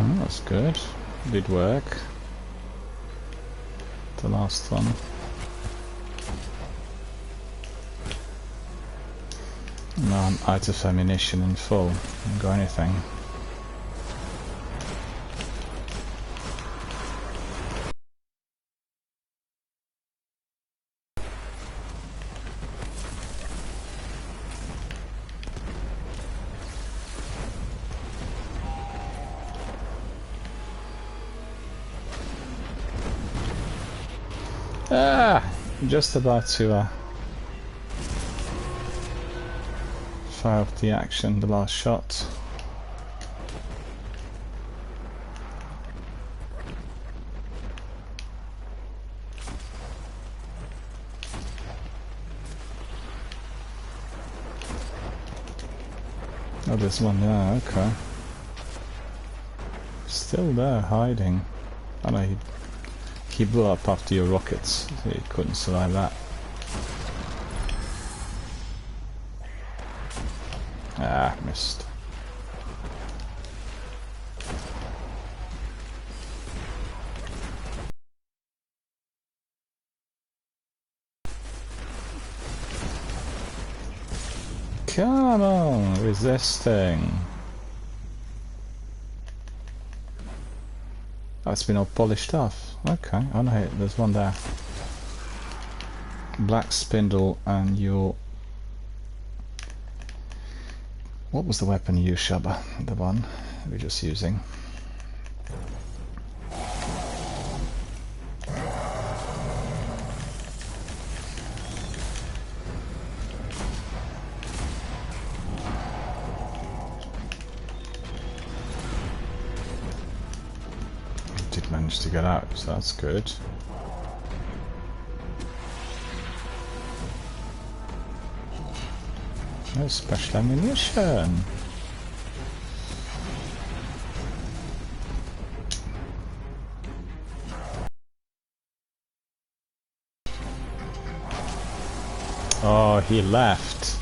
Oh, that's good. Did work. The last one. Now I'm out of ammunition in full. Haven't got anything. Just about to fire off the action, the last shot. Oh, there's one there, okay. Still there, hiding. I know he blew up after your rockets, so he couldn't survive that. Ah, missed. Come on, resisting. Oh, it's been all polished off. Okay, oh no, there's one there. Black spindle and your... What was the weapon you used, Shabba? The one we're just using. Did manage to get out, so that's good. No special ammunition. Oh, he left.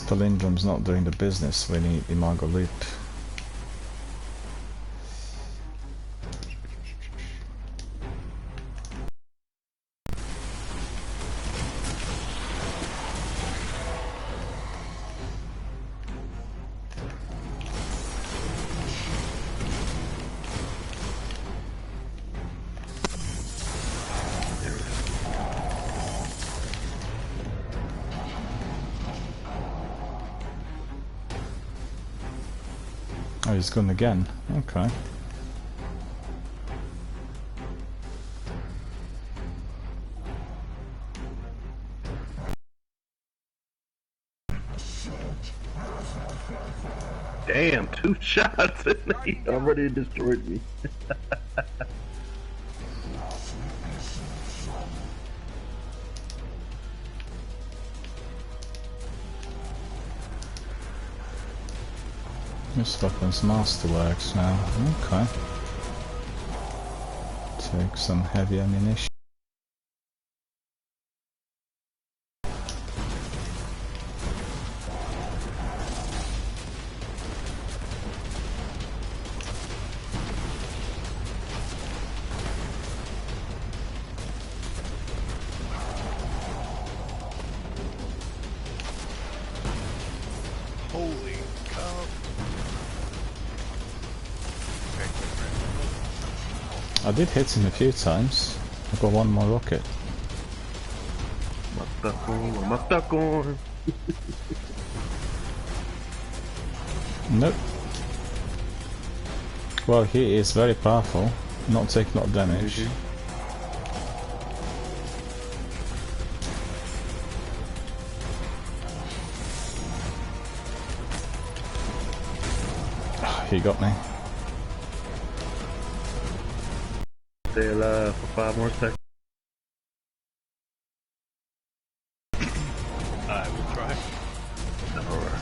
Palindrom's not doing the business. We need Imago Loop. Oh, he's gone again. Okay. Damn, 2 shots and he already destroyed me. This weapon's masterworks now. Okay. Take some heavy ammunition. Holy cow. I did hit him a few times. I've got one more rocket. What am I stuck on? Nope. Well, he is very powerful. Not taking a lot of damage. He got me. Stay alive for 5 more seconds. I will try. Alright.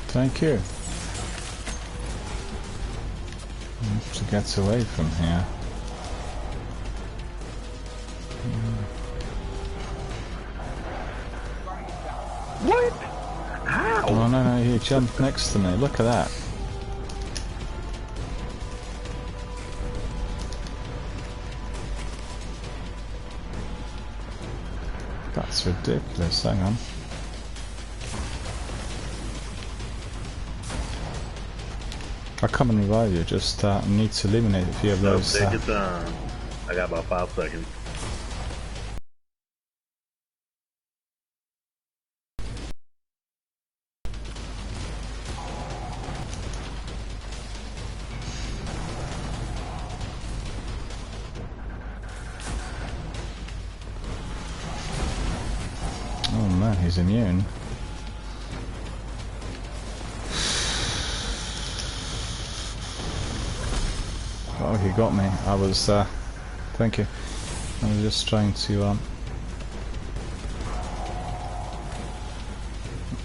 Thank you. To get away from here. What? How? Oh no, he jumped next to me. Look at that. That's ridiculous. Hang on. I'll come and revive you, just need to eliminate a few of those. Take your time. I got about 5 seconds. Oh man, he's immune. Oh, he got me. I was, thank you. I was just trying to,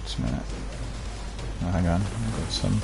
just a minute. Oh, hang on, I've got some.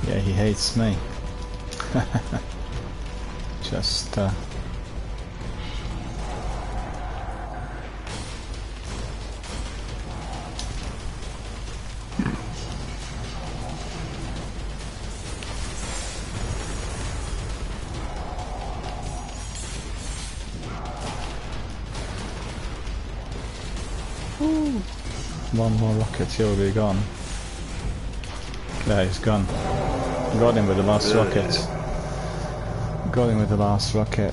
Yeah, he hates me. Just, one more rocket, he'll be gone. There, he's gone. Got him with the last rocket. Got him with the last rocket.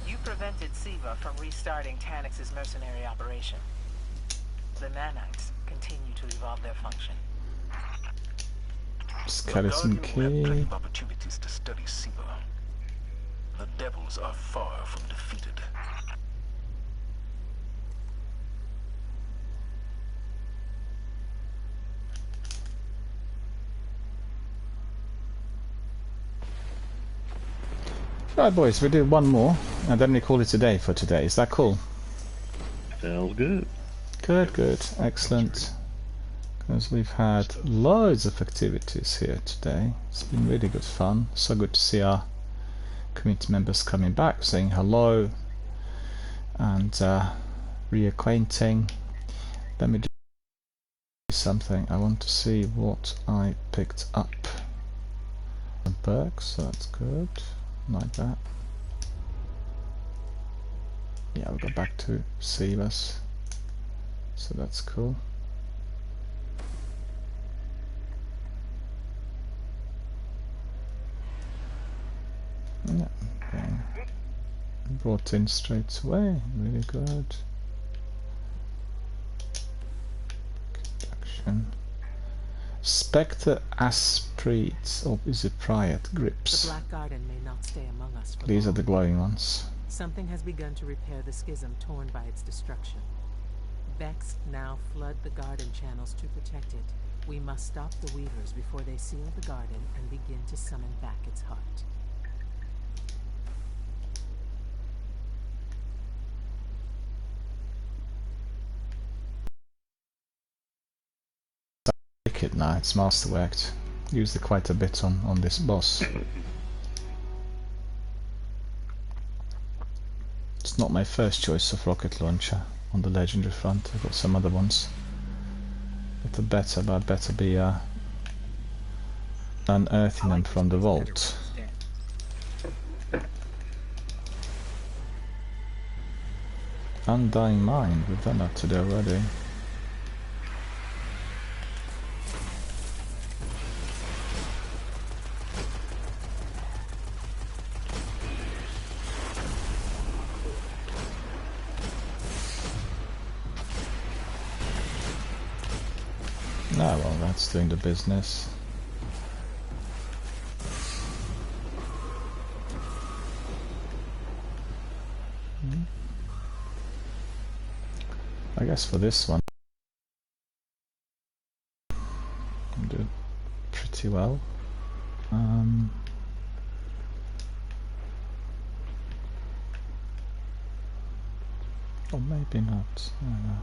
You prevented Siva from restarting Taniks's mercenary operation. The nanites continue to evolve their function. Skeleton key. Opportunities to study Siva. The devils are far from defeated. Right boys, we do one more and then we call it a day for today. Is that cool? Sounds good. Good, excellent. Because we've had loads of activities here today. It's been really good fun. So good to see our community members coming back, saying hello and reacquainting. Let me do something. I want to see what I picked up. Some perks, so that's good. Like that. Yeah, we'll go back to Sivas. So that's cool. Yeah, okay. Brought in straight away. Really good. Action. Spectre Asprit, or is it Priot Grips? The Black Garden may not stay among us for These long. are the glowing ones. Something has begun to repair the schism torn by its destruction. Vex now flood the garden channels to protect it. We must stop the Weavers before they seal the garden and begin to summon back its heart. It now, it's masterworked. Used it quite a bit on this boss. It's not my first choice of rocket launcher on the legendary front. I've got some other ones that are better, but I'd better be unearthing them from the vault. Undying Mind. We've done that today already. Ah, well, that's doing the business. I guess for this one, I'm doing pretty well. Or maybe not. I don't know.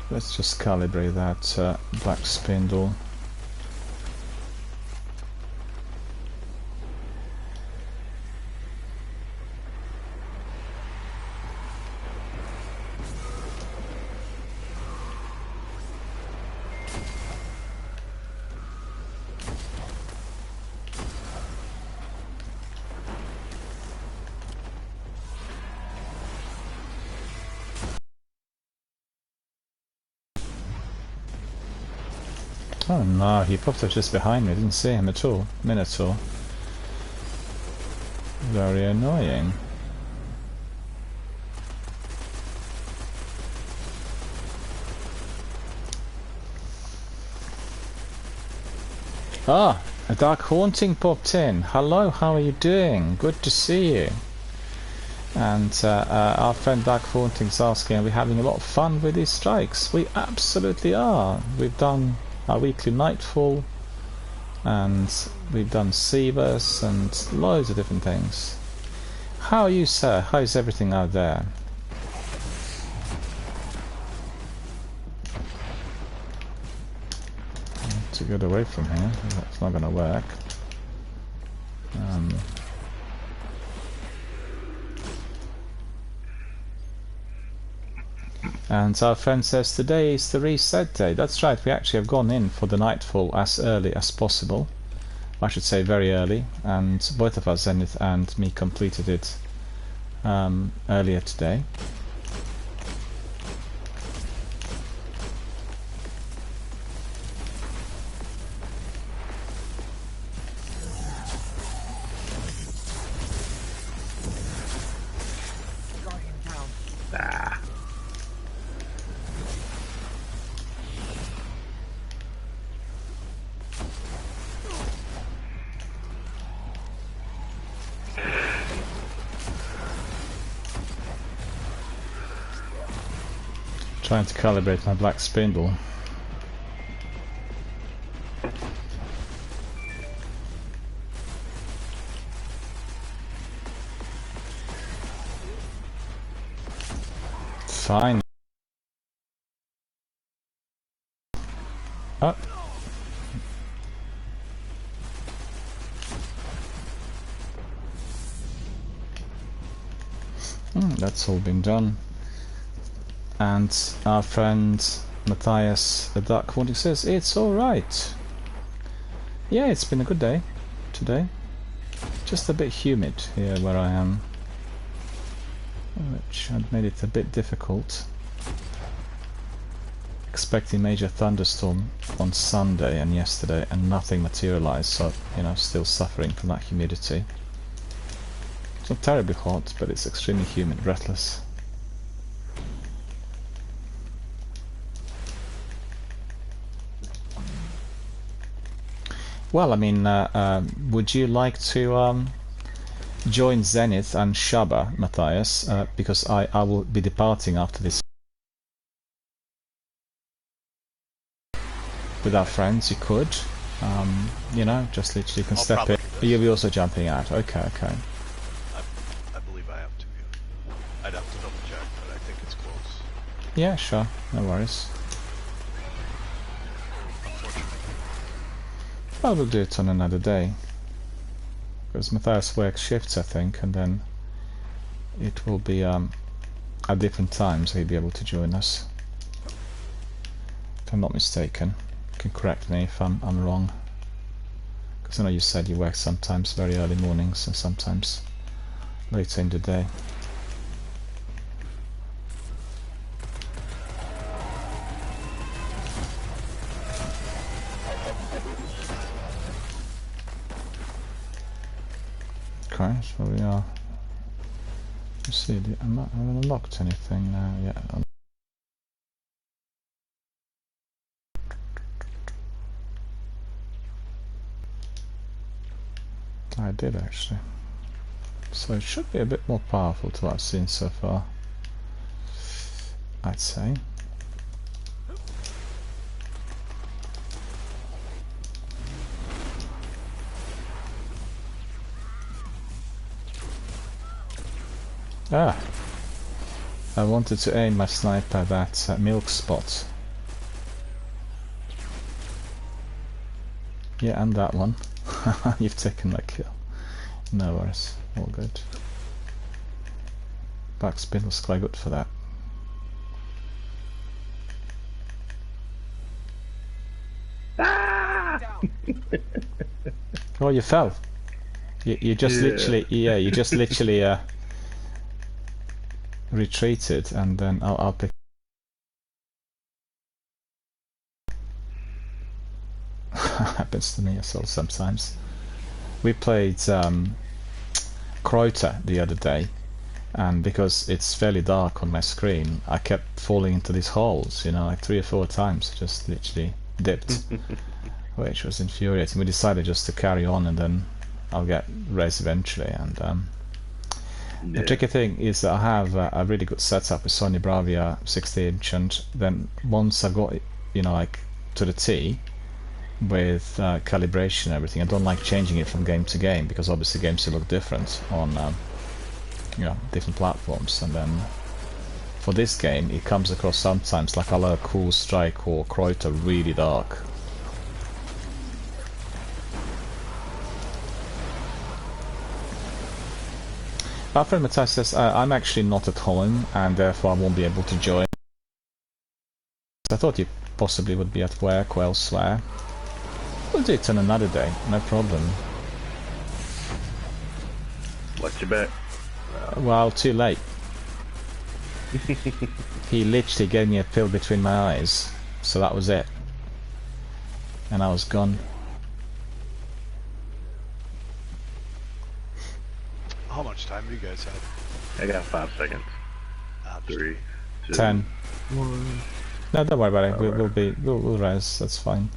Let's just calibrate that black spindle. Oh no, he popped up just behind me, I didn't see him at all. Minotaur. Very annoying. Ah, a Dark Haunting popped in. Hello, how are you doing? Good to see you. And our friend Dark Haunting's asking, are we having a lot of fun with these strikes? We absolutely are. We've done our weekly Nightfall, and we've done Seabus and loads of different things. How are you, sir? How's everything out there? To get away from here, that's not going to work. And our friend says today is the reset day. That's right, we actually have gone in for the Nightfall as early as possible. I should say very early, and both of us, Zenith and me, completed it earlier today. Trying to calibrate my black spindle. Fine. Up. That's all been done. And our friend Matthias the Dark Haunting says it's alright. Yeah, it's been a good day today. Just a bit humid here where I am, which had made it a bit difficult. Expecting major thunderstorm on Sunday and yesterday, and nothing materialized, so you know, still suffering from that humidity. It's not terribly hot, but it's extremely humid, breathless. Well, I mean, would you like to join Zenith and Shaba, Matthias? Because I will be departing after this with our friends. You could, you know, just literally can step in. You'll be also jumping out. Okay, okay. I believe I have to. Yeah. I'd have to double check, but I think it's close. Yeah, sure. No worries. Well, we'll do it on another day, because Matthias works shifts, I think, and then it will be at different times he'll be able to join us. If I'm not mistaken. You can correct me if I'm wrong. Because I know you said you work sometimes very early mornings and sometimes later in the day. Okay, so we are. Let's see, I haven't unlocked anything now yet. I did actually. So it should be a bit more powerful to what I've seen so far, I'd say. Ah! I wanted to aim my sniper at that milk spot. Yeah, and that one. You've taken my kill. No worries, all good. Backspin was quite good for that. Oh, you fell. You just literally, yeah, you just literally retreated, and then I'll pick. Happens to me as well sometimes. We played Kreuter the other day, and because it's fairly dark on my screen, I kept falling into these holes, you know, like 3 or 4 times, just literally dipped, which was infuriating. We decided just to carry on, and then I'll get res eventually. And the tricky thing is that I have a really good setup with Sony Bravia 60-inch, and then once I've got it, you know, like to the T, with calibration and everything, I don't like changing it from game to game, because obviously games will look different on you know, different platforms. And then for this game it comes across sometimes like a Cool Strike or Kreuter really dark. Our friend Matthias says I'm actually not at home and therefore I won't be able to join. I thought you possibly would be at work or elsewhere. We'll do it on another day, no problem. Watch your back. Well, too late. He literally gave me a pill between my eyes, so that was it. And I was gone. How much time do you guys have? I got 5 seconds. 3, 2, 10. 1. No, don't worry about it. We'll res. That's fine.